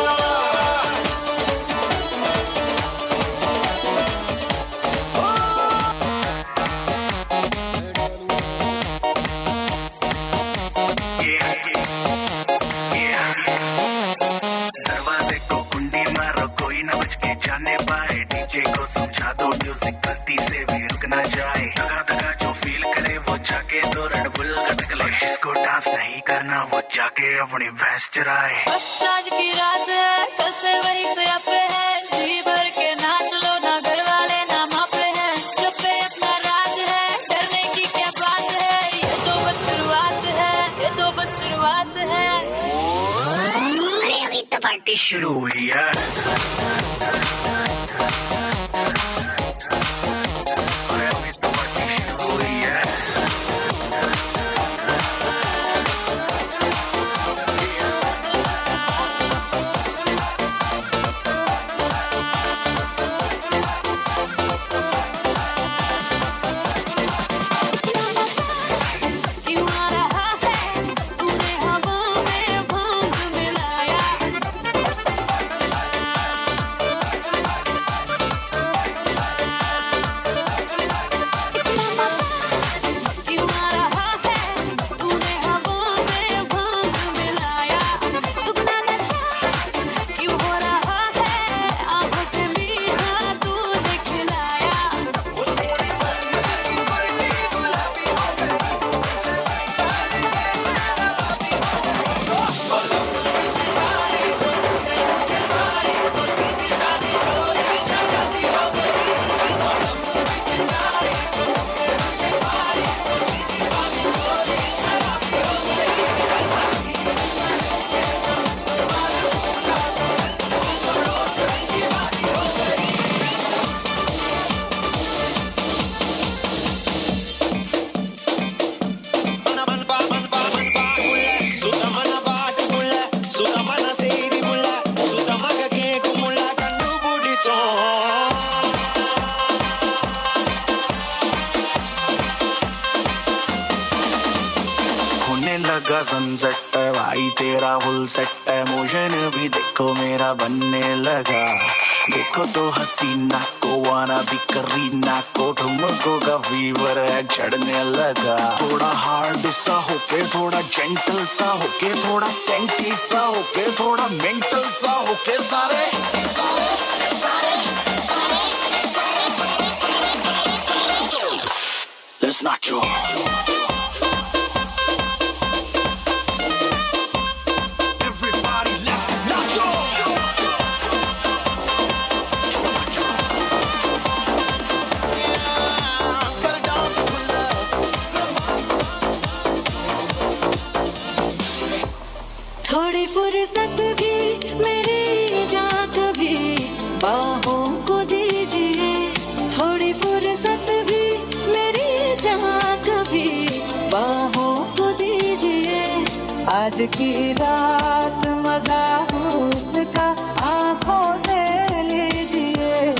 Speaker 21: दरवाजे को कुंडी मारो कोई न बच के जाने पाए डीजे को समझा दो म्यूजिक गलती से भी रुक ना जाए धगा धगा जो फील करे वो जाके दो रेड बुल गटक ले जिसको डांस नहीं करना वो जाके अपनी भैंस चराए
Speaker 15: बस आज की रात है कल से वही से अपे है जी भर के नाच लो ना घर वाले ना मापे हैं जब पे अपना राज है डरने की क्या बात है ये तो बस शुरुआत है ये तो बस शुरुआत है
Speaker 21: अरे अभी तो पार्टी शुरू हुई है अरे अभी तो पार्टी शुरू हुई है
Speaker 15: क्यों आ रहा है तूने हवा में भांग मिलाया क्यों आ रहा है तूने हवा में भांग मिलाया दुगना नशा क्यों हो रहा है आंखों से मीठा दूध खिलाया
Speaker 21: होने लगा सनसेट भाई तेरा फुल सेट है मोशन भी देखो मेरा बनने लगा देखो तो हसीना को वाना भी करीना को ठुमको का फीवर है चढ़ने लगा थोड़ा हार्ड सा होके थोड़ा जेंटल सा होके थोड़ा सेंटी सा होके थोड़ा मेंटल सा होके सारे सारे सारे सारे सारे सारे सारे सारे Let's not joke.
Speaker 15: थोड़ी फुर्सत भी मेरी जा कभी बाहों को दीजिए थोड़ी फुर्सत भी मेरी जा कभी बाहों को दीजिए आज की रात मजा हुस्न का आंखों से लीजिए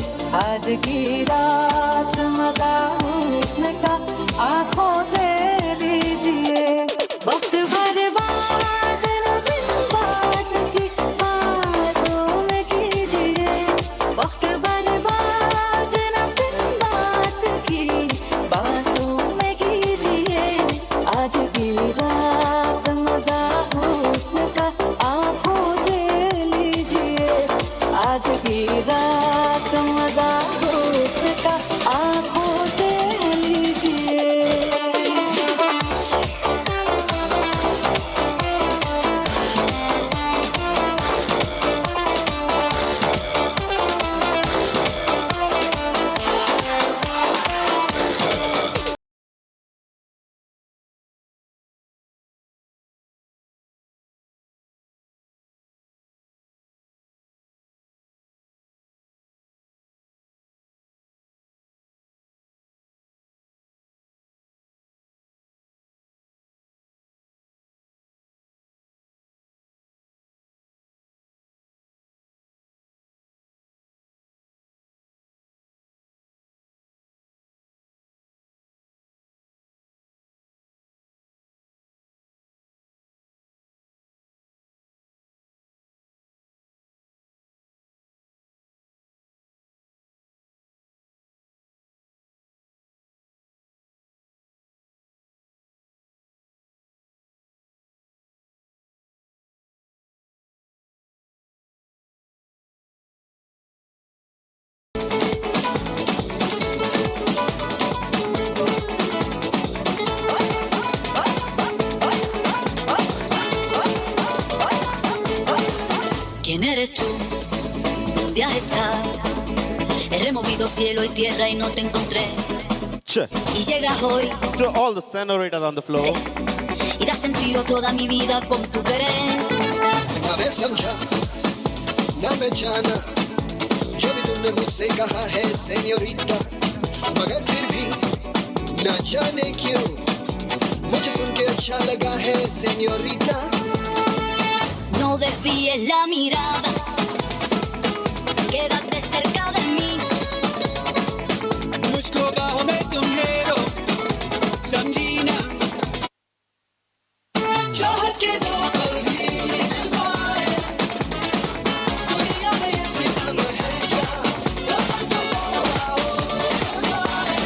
Speaker 15: आज की रात मजा हुस्न का आंखों से लीजिए वक्त बर्बाद न बिन बात की बातों में कीजिए वक्त बर्बाद न बिन बात की बातों में कीजिए आज की रात मजा हुस्न का आंखों से लीजिए आज की रात मजा हुस्न का
Speaker 7: movido cielo y tierra y no te encontré.
Speaker 5: Che.
Speaker 7: Y llegas hoy
Speaker 5: To all the senoritas on the floor.
Speaker 7: y das sentido a toda mi vida con tu querer.
Speaker 2: ना मैं समझा ना मैं जाना जो भी तुमने मुझसे कहा है सेन्योरिटा, मगर फिर भी ना जाने क्यों मुझे सुन के अच्छा लगा है senorita.
Speaker 7: No desvíes la mirada, quédate cerca de mí.
Speaker 16: मुझको बाहों में तुम ले लो, समझी ना. चाहत के दो पल भी दिल पाए, दुनिया में ये भी दम है क्या? रहा तो आओ, जाए.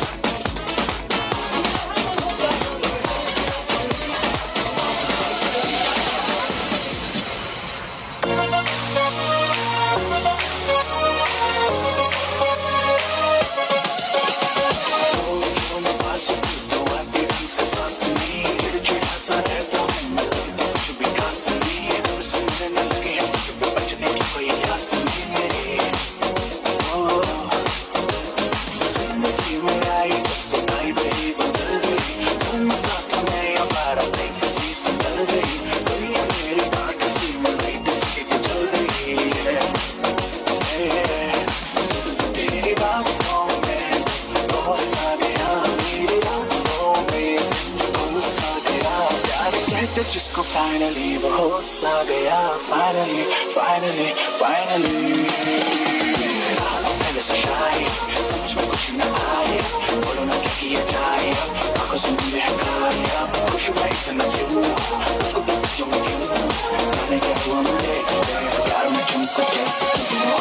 Speaker 21: जिसको फाइनली वो हो सा गया, फाइनली फाइनली फाइनली. पहले से शाये समझ में कुछ न आए, बोलो ना क्या किया जाए, आंखों से मुझे हकाया, खुश हुआ इतना क्यों, मुझको तो जो मैं क्यों, मैंने क्या हुआ मुझे, तेरा प्यार में तुमको कैसे दूँ.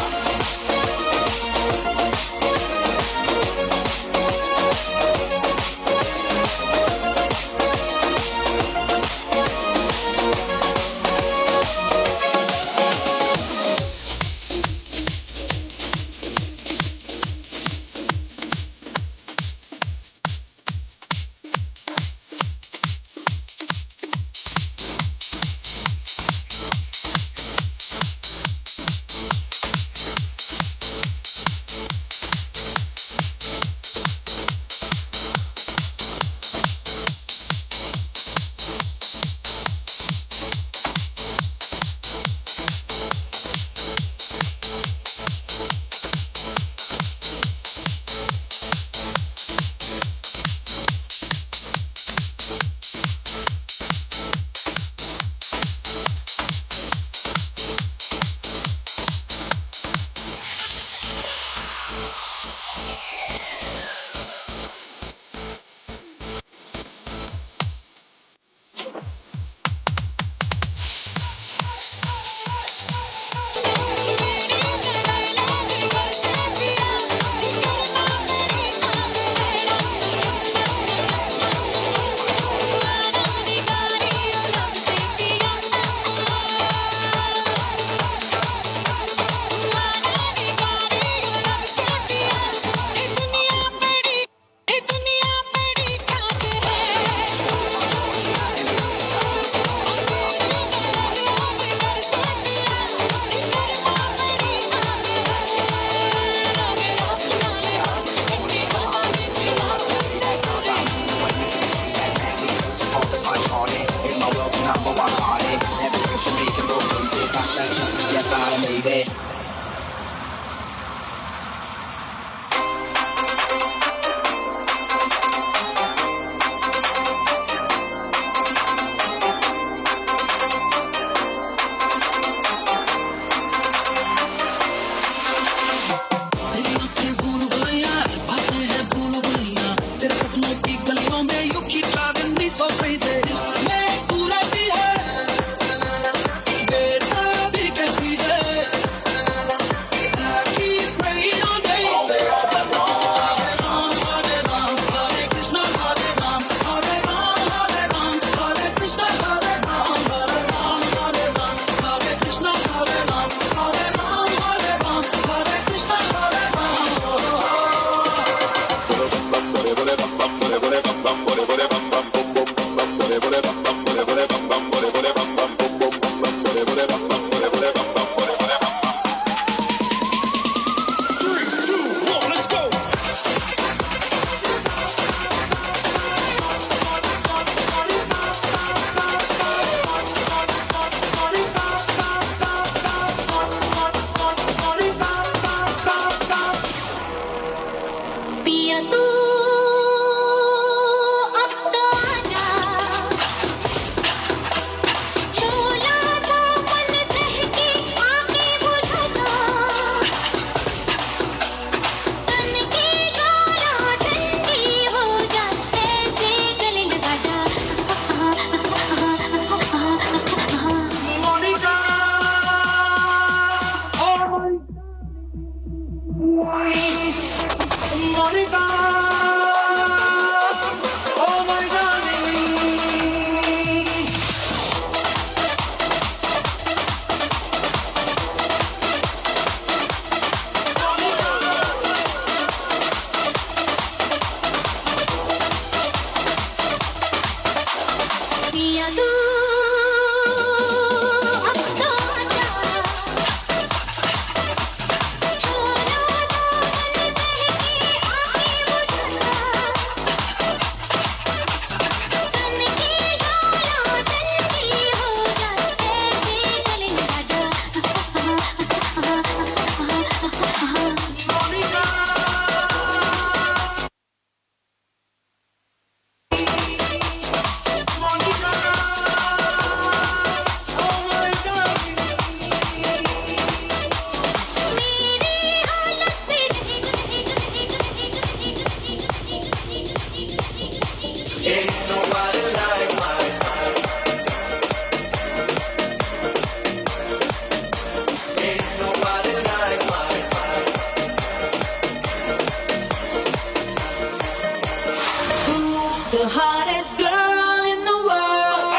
Speaker 18: the hottest girl in the world.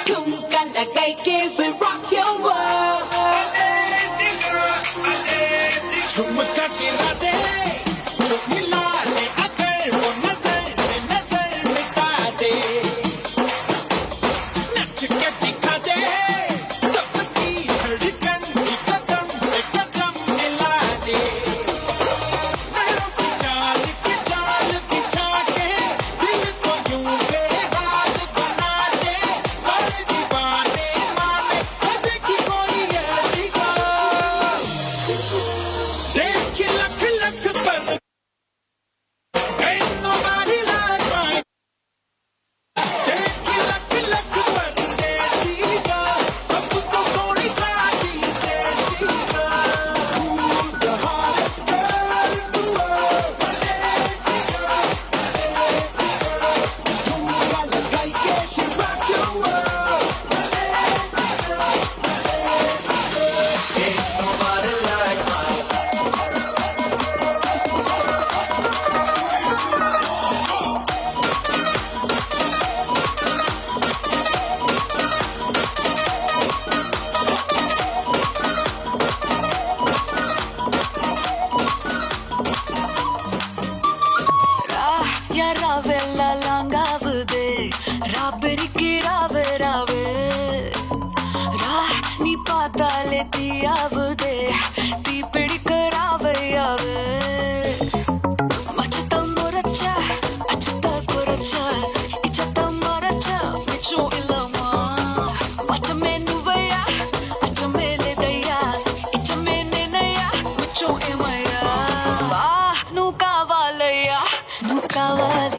Speaker 18: ठुमका लगाई के we rock your world.
Speaker 16: झुमका गिरा दे जो मिला ले अगर वो नजर मिटा दे नच के दिखा दे सबकी धड़कन की कदम से कदम मिला दे नहरों की चाल बिछा के दिल को यूं बेहाल बना दे सारे दीवाने माने कभी की कोई ऐसी बात देख लख लख पर ain't nobody like mine देख लख लख पर देसी का सब तो सोनी साथी देसी का who's the hottest girl in the world झुमका लगाई के she rock your world ain't nobody like mine
Speaker 18: या रावेला लांगावदे राबरिकी रावे रावे रा नी पाताले तीयावदे ती पिडिकरावे यावे मचता मोरचा अचता कोरचा इचता मोरचा मिचो इलमा मच मेनुवया अच मेले दया इच मेनेनया मिचो इमया वा नु कावालया नु कावालया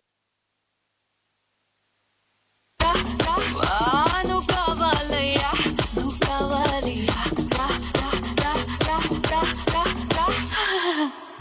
Speaker 18: नु कावालया नु कावालया ra ra ra ra ra ra ra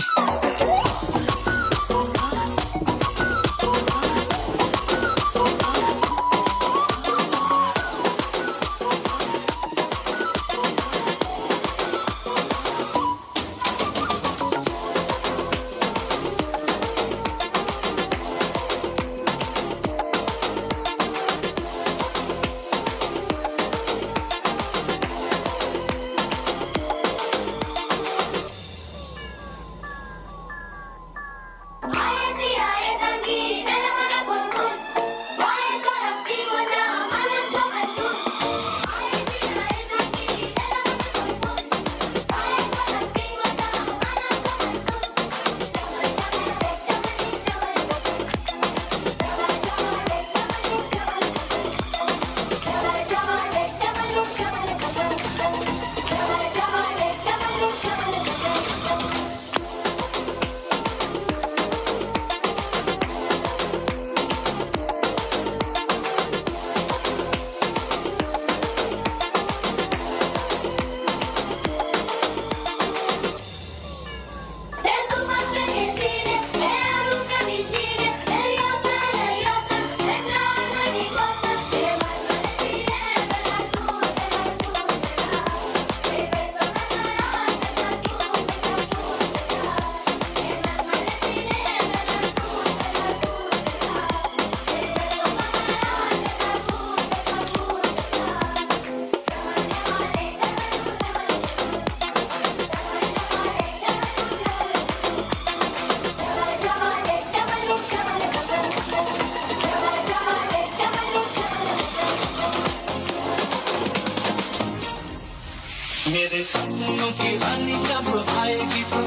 Speaker 16: मेरे सपनों की रानी कब आएगी तू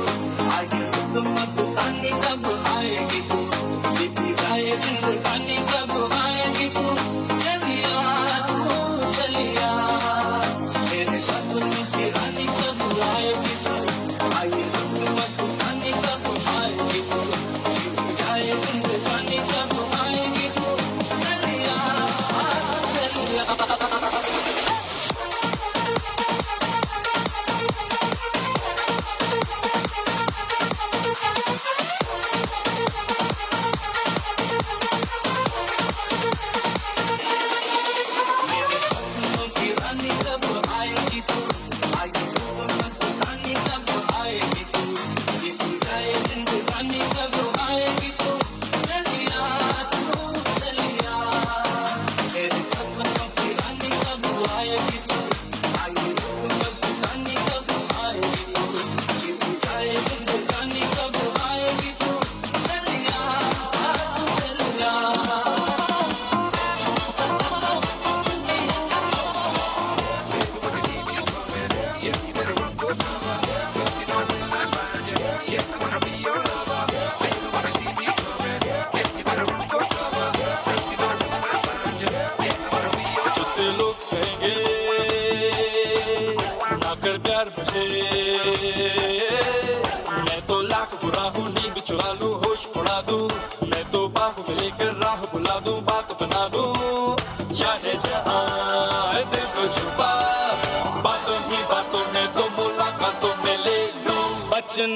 Speaker 16: आगे तो मस्तानी कब आएगी तू बीती जाए जिंदगानी कब आएगी तू चलिया ओ चलिया मेरे सपनों की रानी कब आएगी तू आगे तो मस्तानी कब आएगी तू बीती जाए जिंदगानी कब आएगी तू चलिया चलिया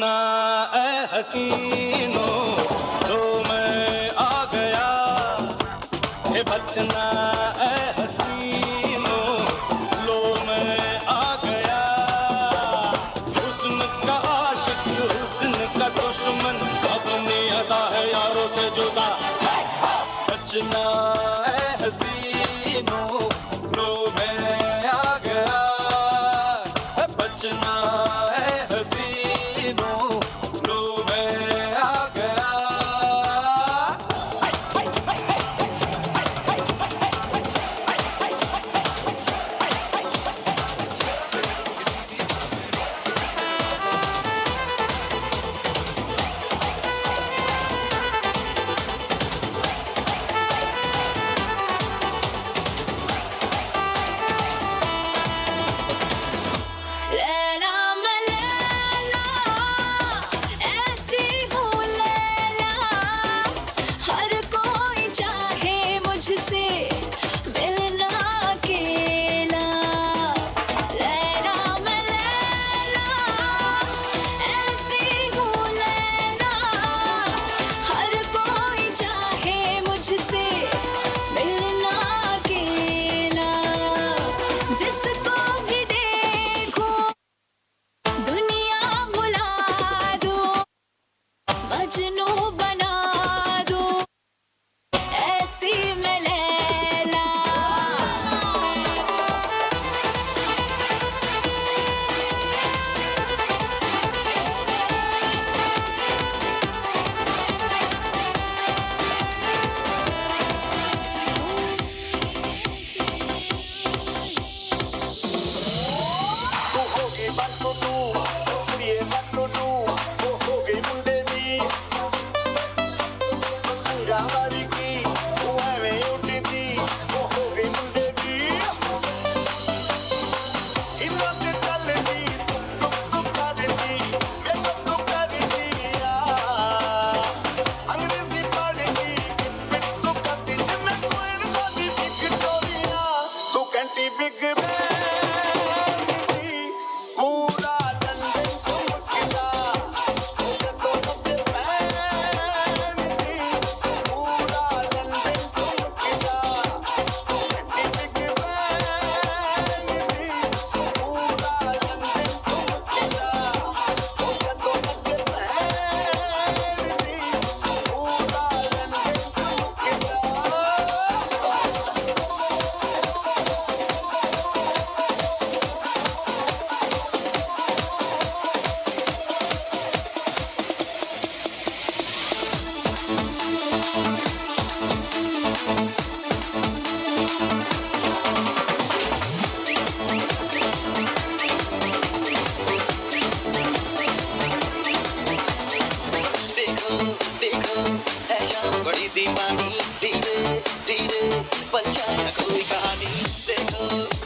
Speaker 3: बचना ए हसीनो लो मैं आ गया ए बचना ए हसीनो लो मैं आ गया हुस्न का आशिक हुस्न का दुश्मन अपनी अदा है यारों से जुदा बचना ए हसीनो लो मैं आ गया बचना है हसीनों लो मैं आ गया
Speaker 7: लैला मैं लैला ऐसी हूँ लैला हर कोई चाहे मुझसे मिलना अकेला लैला मैं लैला ऐसी हूँ लैला हर कोई चाहे मुझसे मिलना अकेला जिसको भी देखो दुनिया भुला दो मजनू बना दो ऐसी मैं लैला
Speaker 3: तू होगी बन्नू तू कुड़िए बन्नू तू वो हो गई मुंडे दी अंगावारी की तू एवें उठी थी वो हो गई मुंडे दी इन्हों ते चल दी तुक कर दी मैं तुक कर दिया अंग्रेजी पढ़ दी पिट तुक कर दी जिन्हें कोई न सादी विक्टोरिया तू कैंटी बिग पूरा लंदन चमकदा मुझे तो मुझे पहन दी पूरा लंदन चमकदा कैंटी बिग पहन दी पूरा लंदन चमकदा मुझे तो मुझे पहन दी पूरा लंदन चमकदा
Speaker 21: देखो देखो ऐशा बड़ी दीवानी धीरे धीरे बन जाए कोई कहानी देखो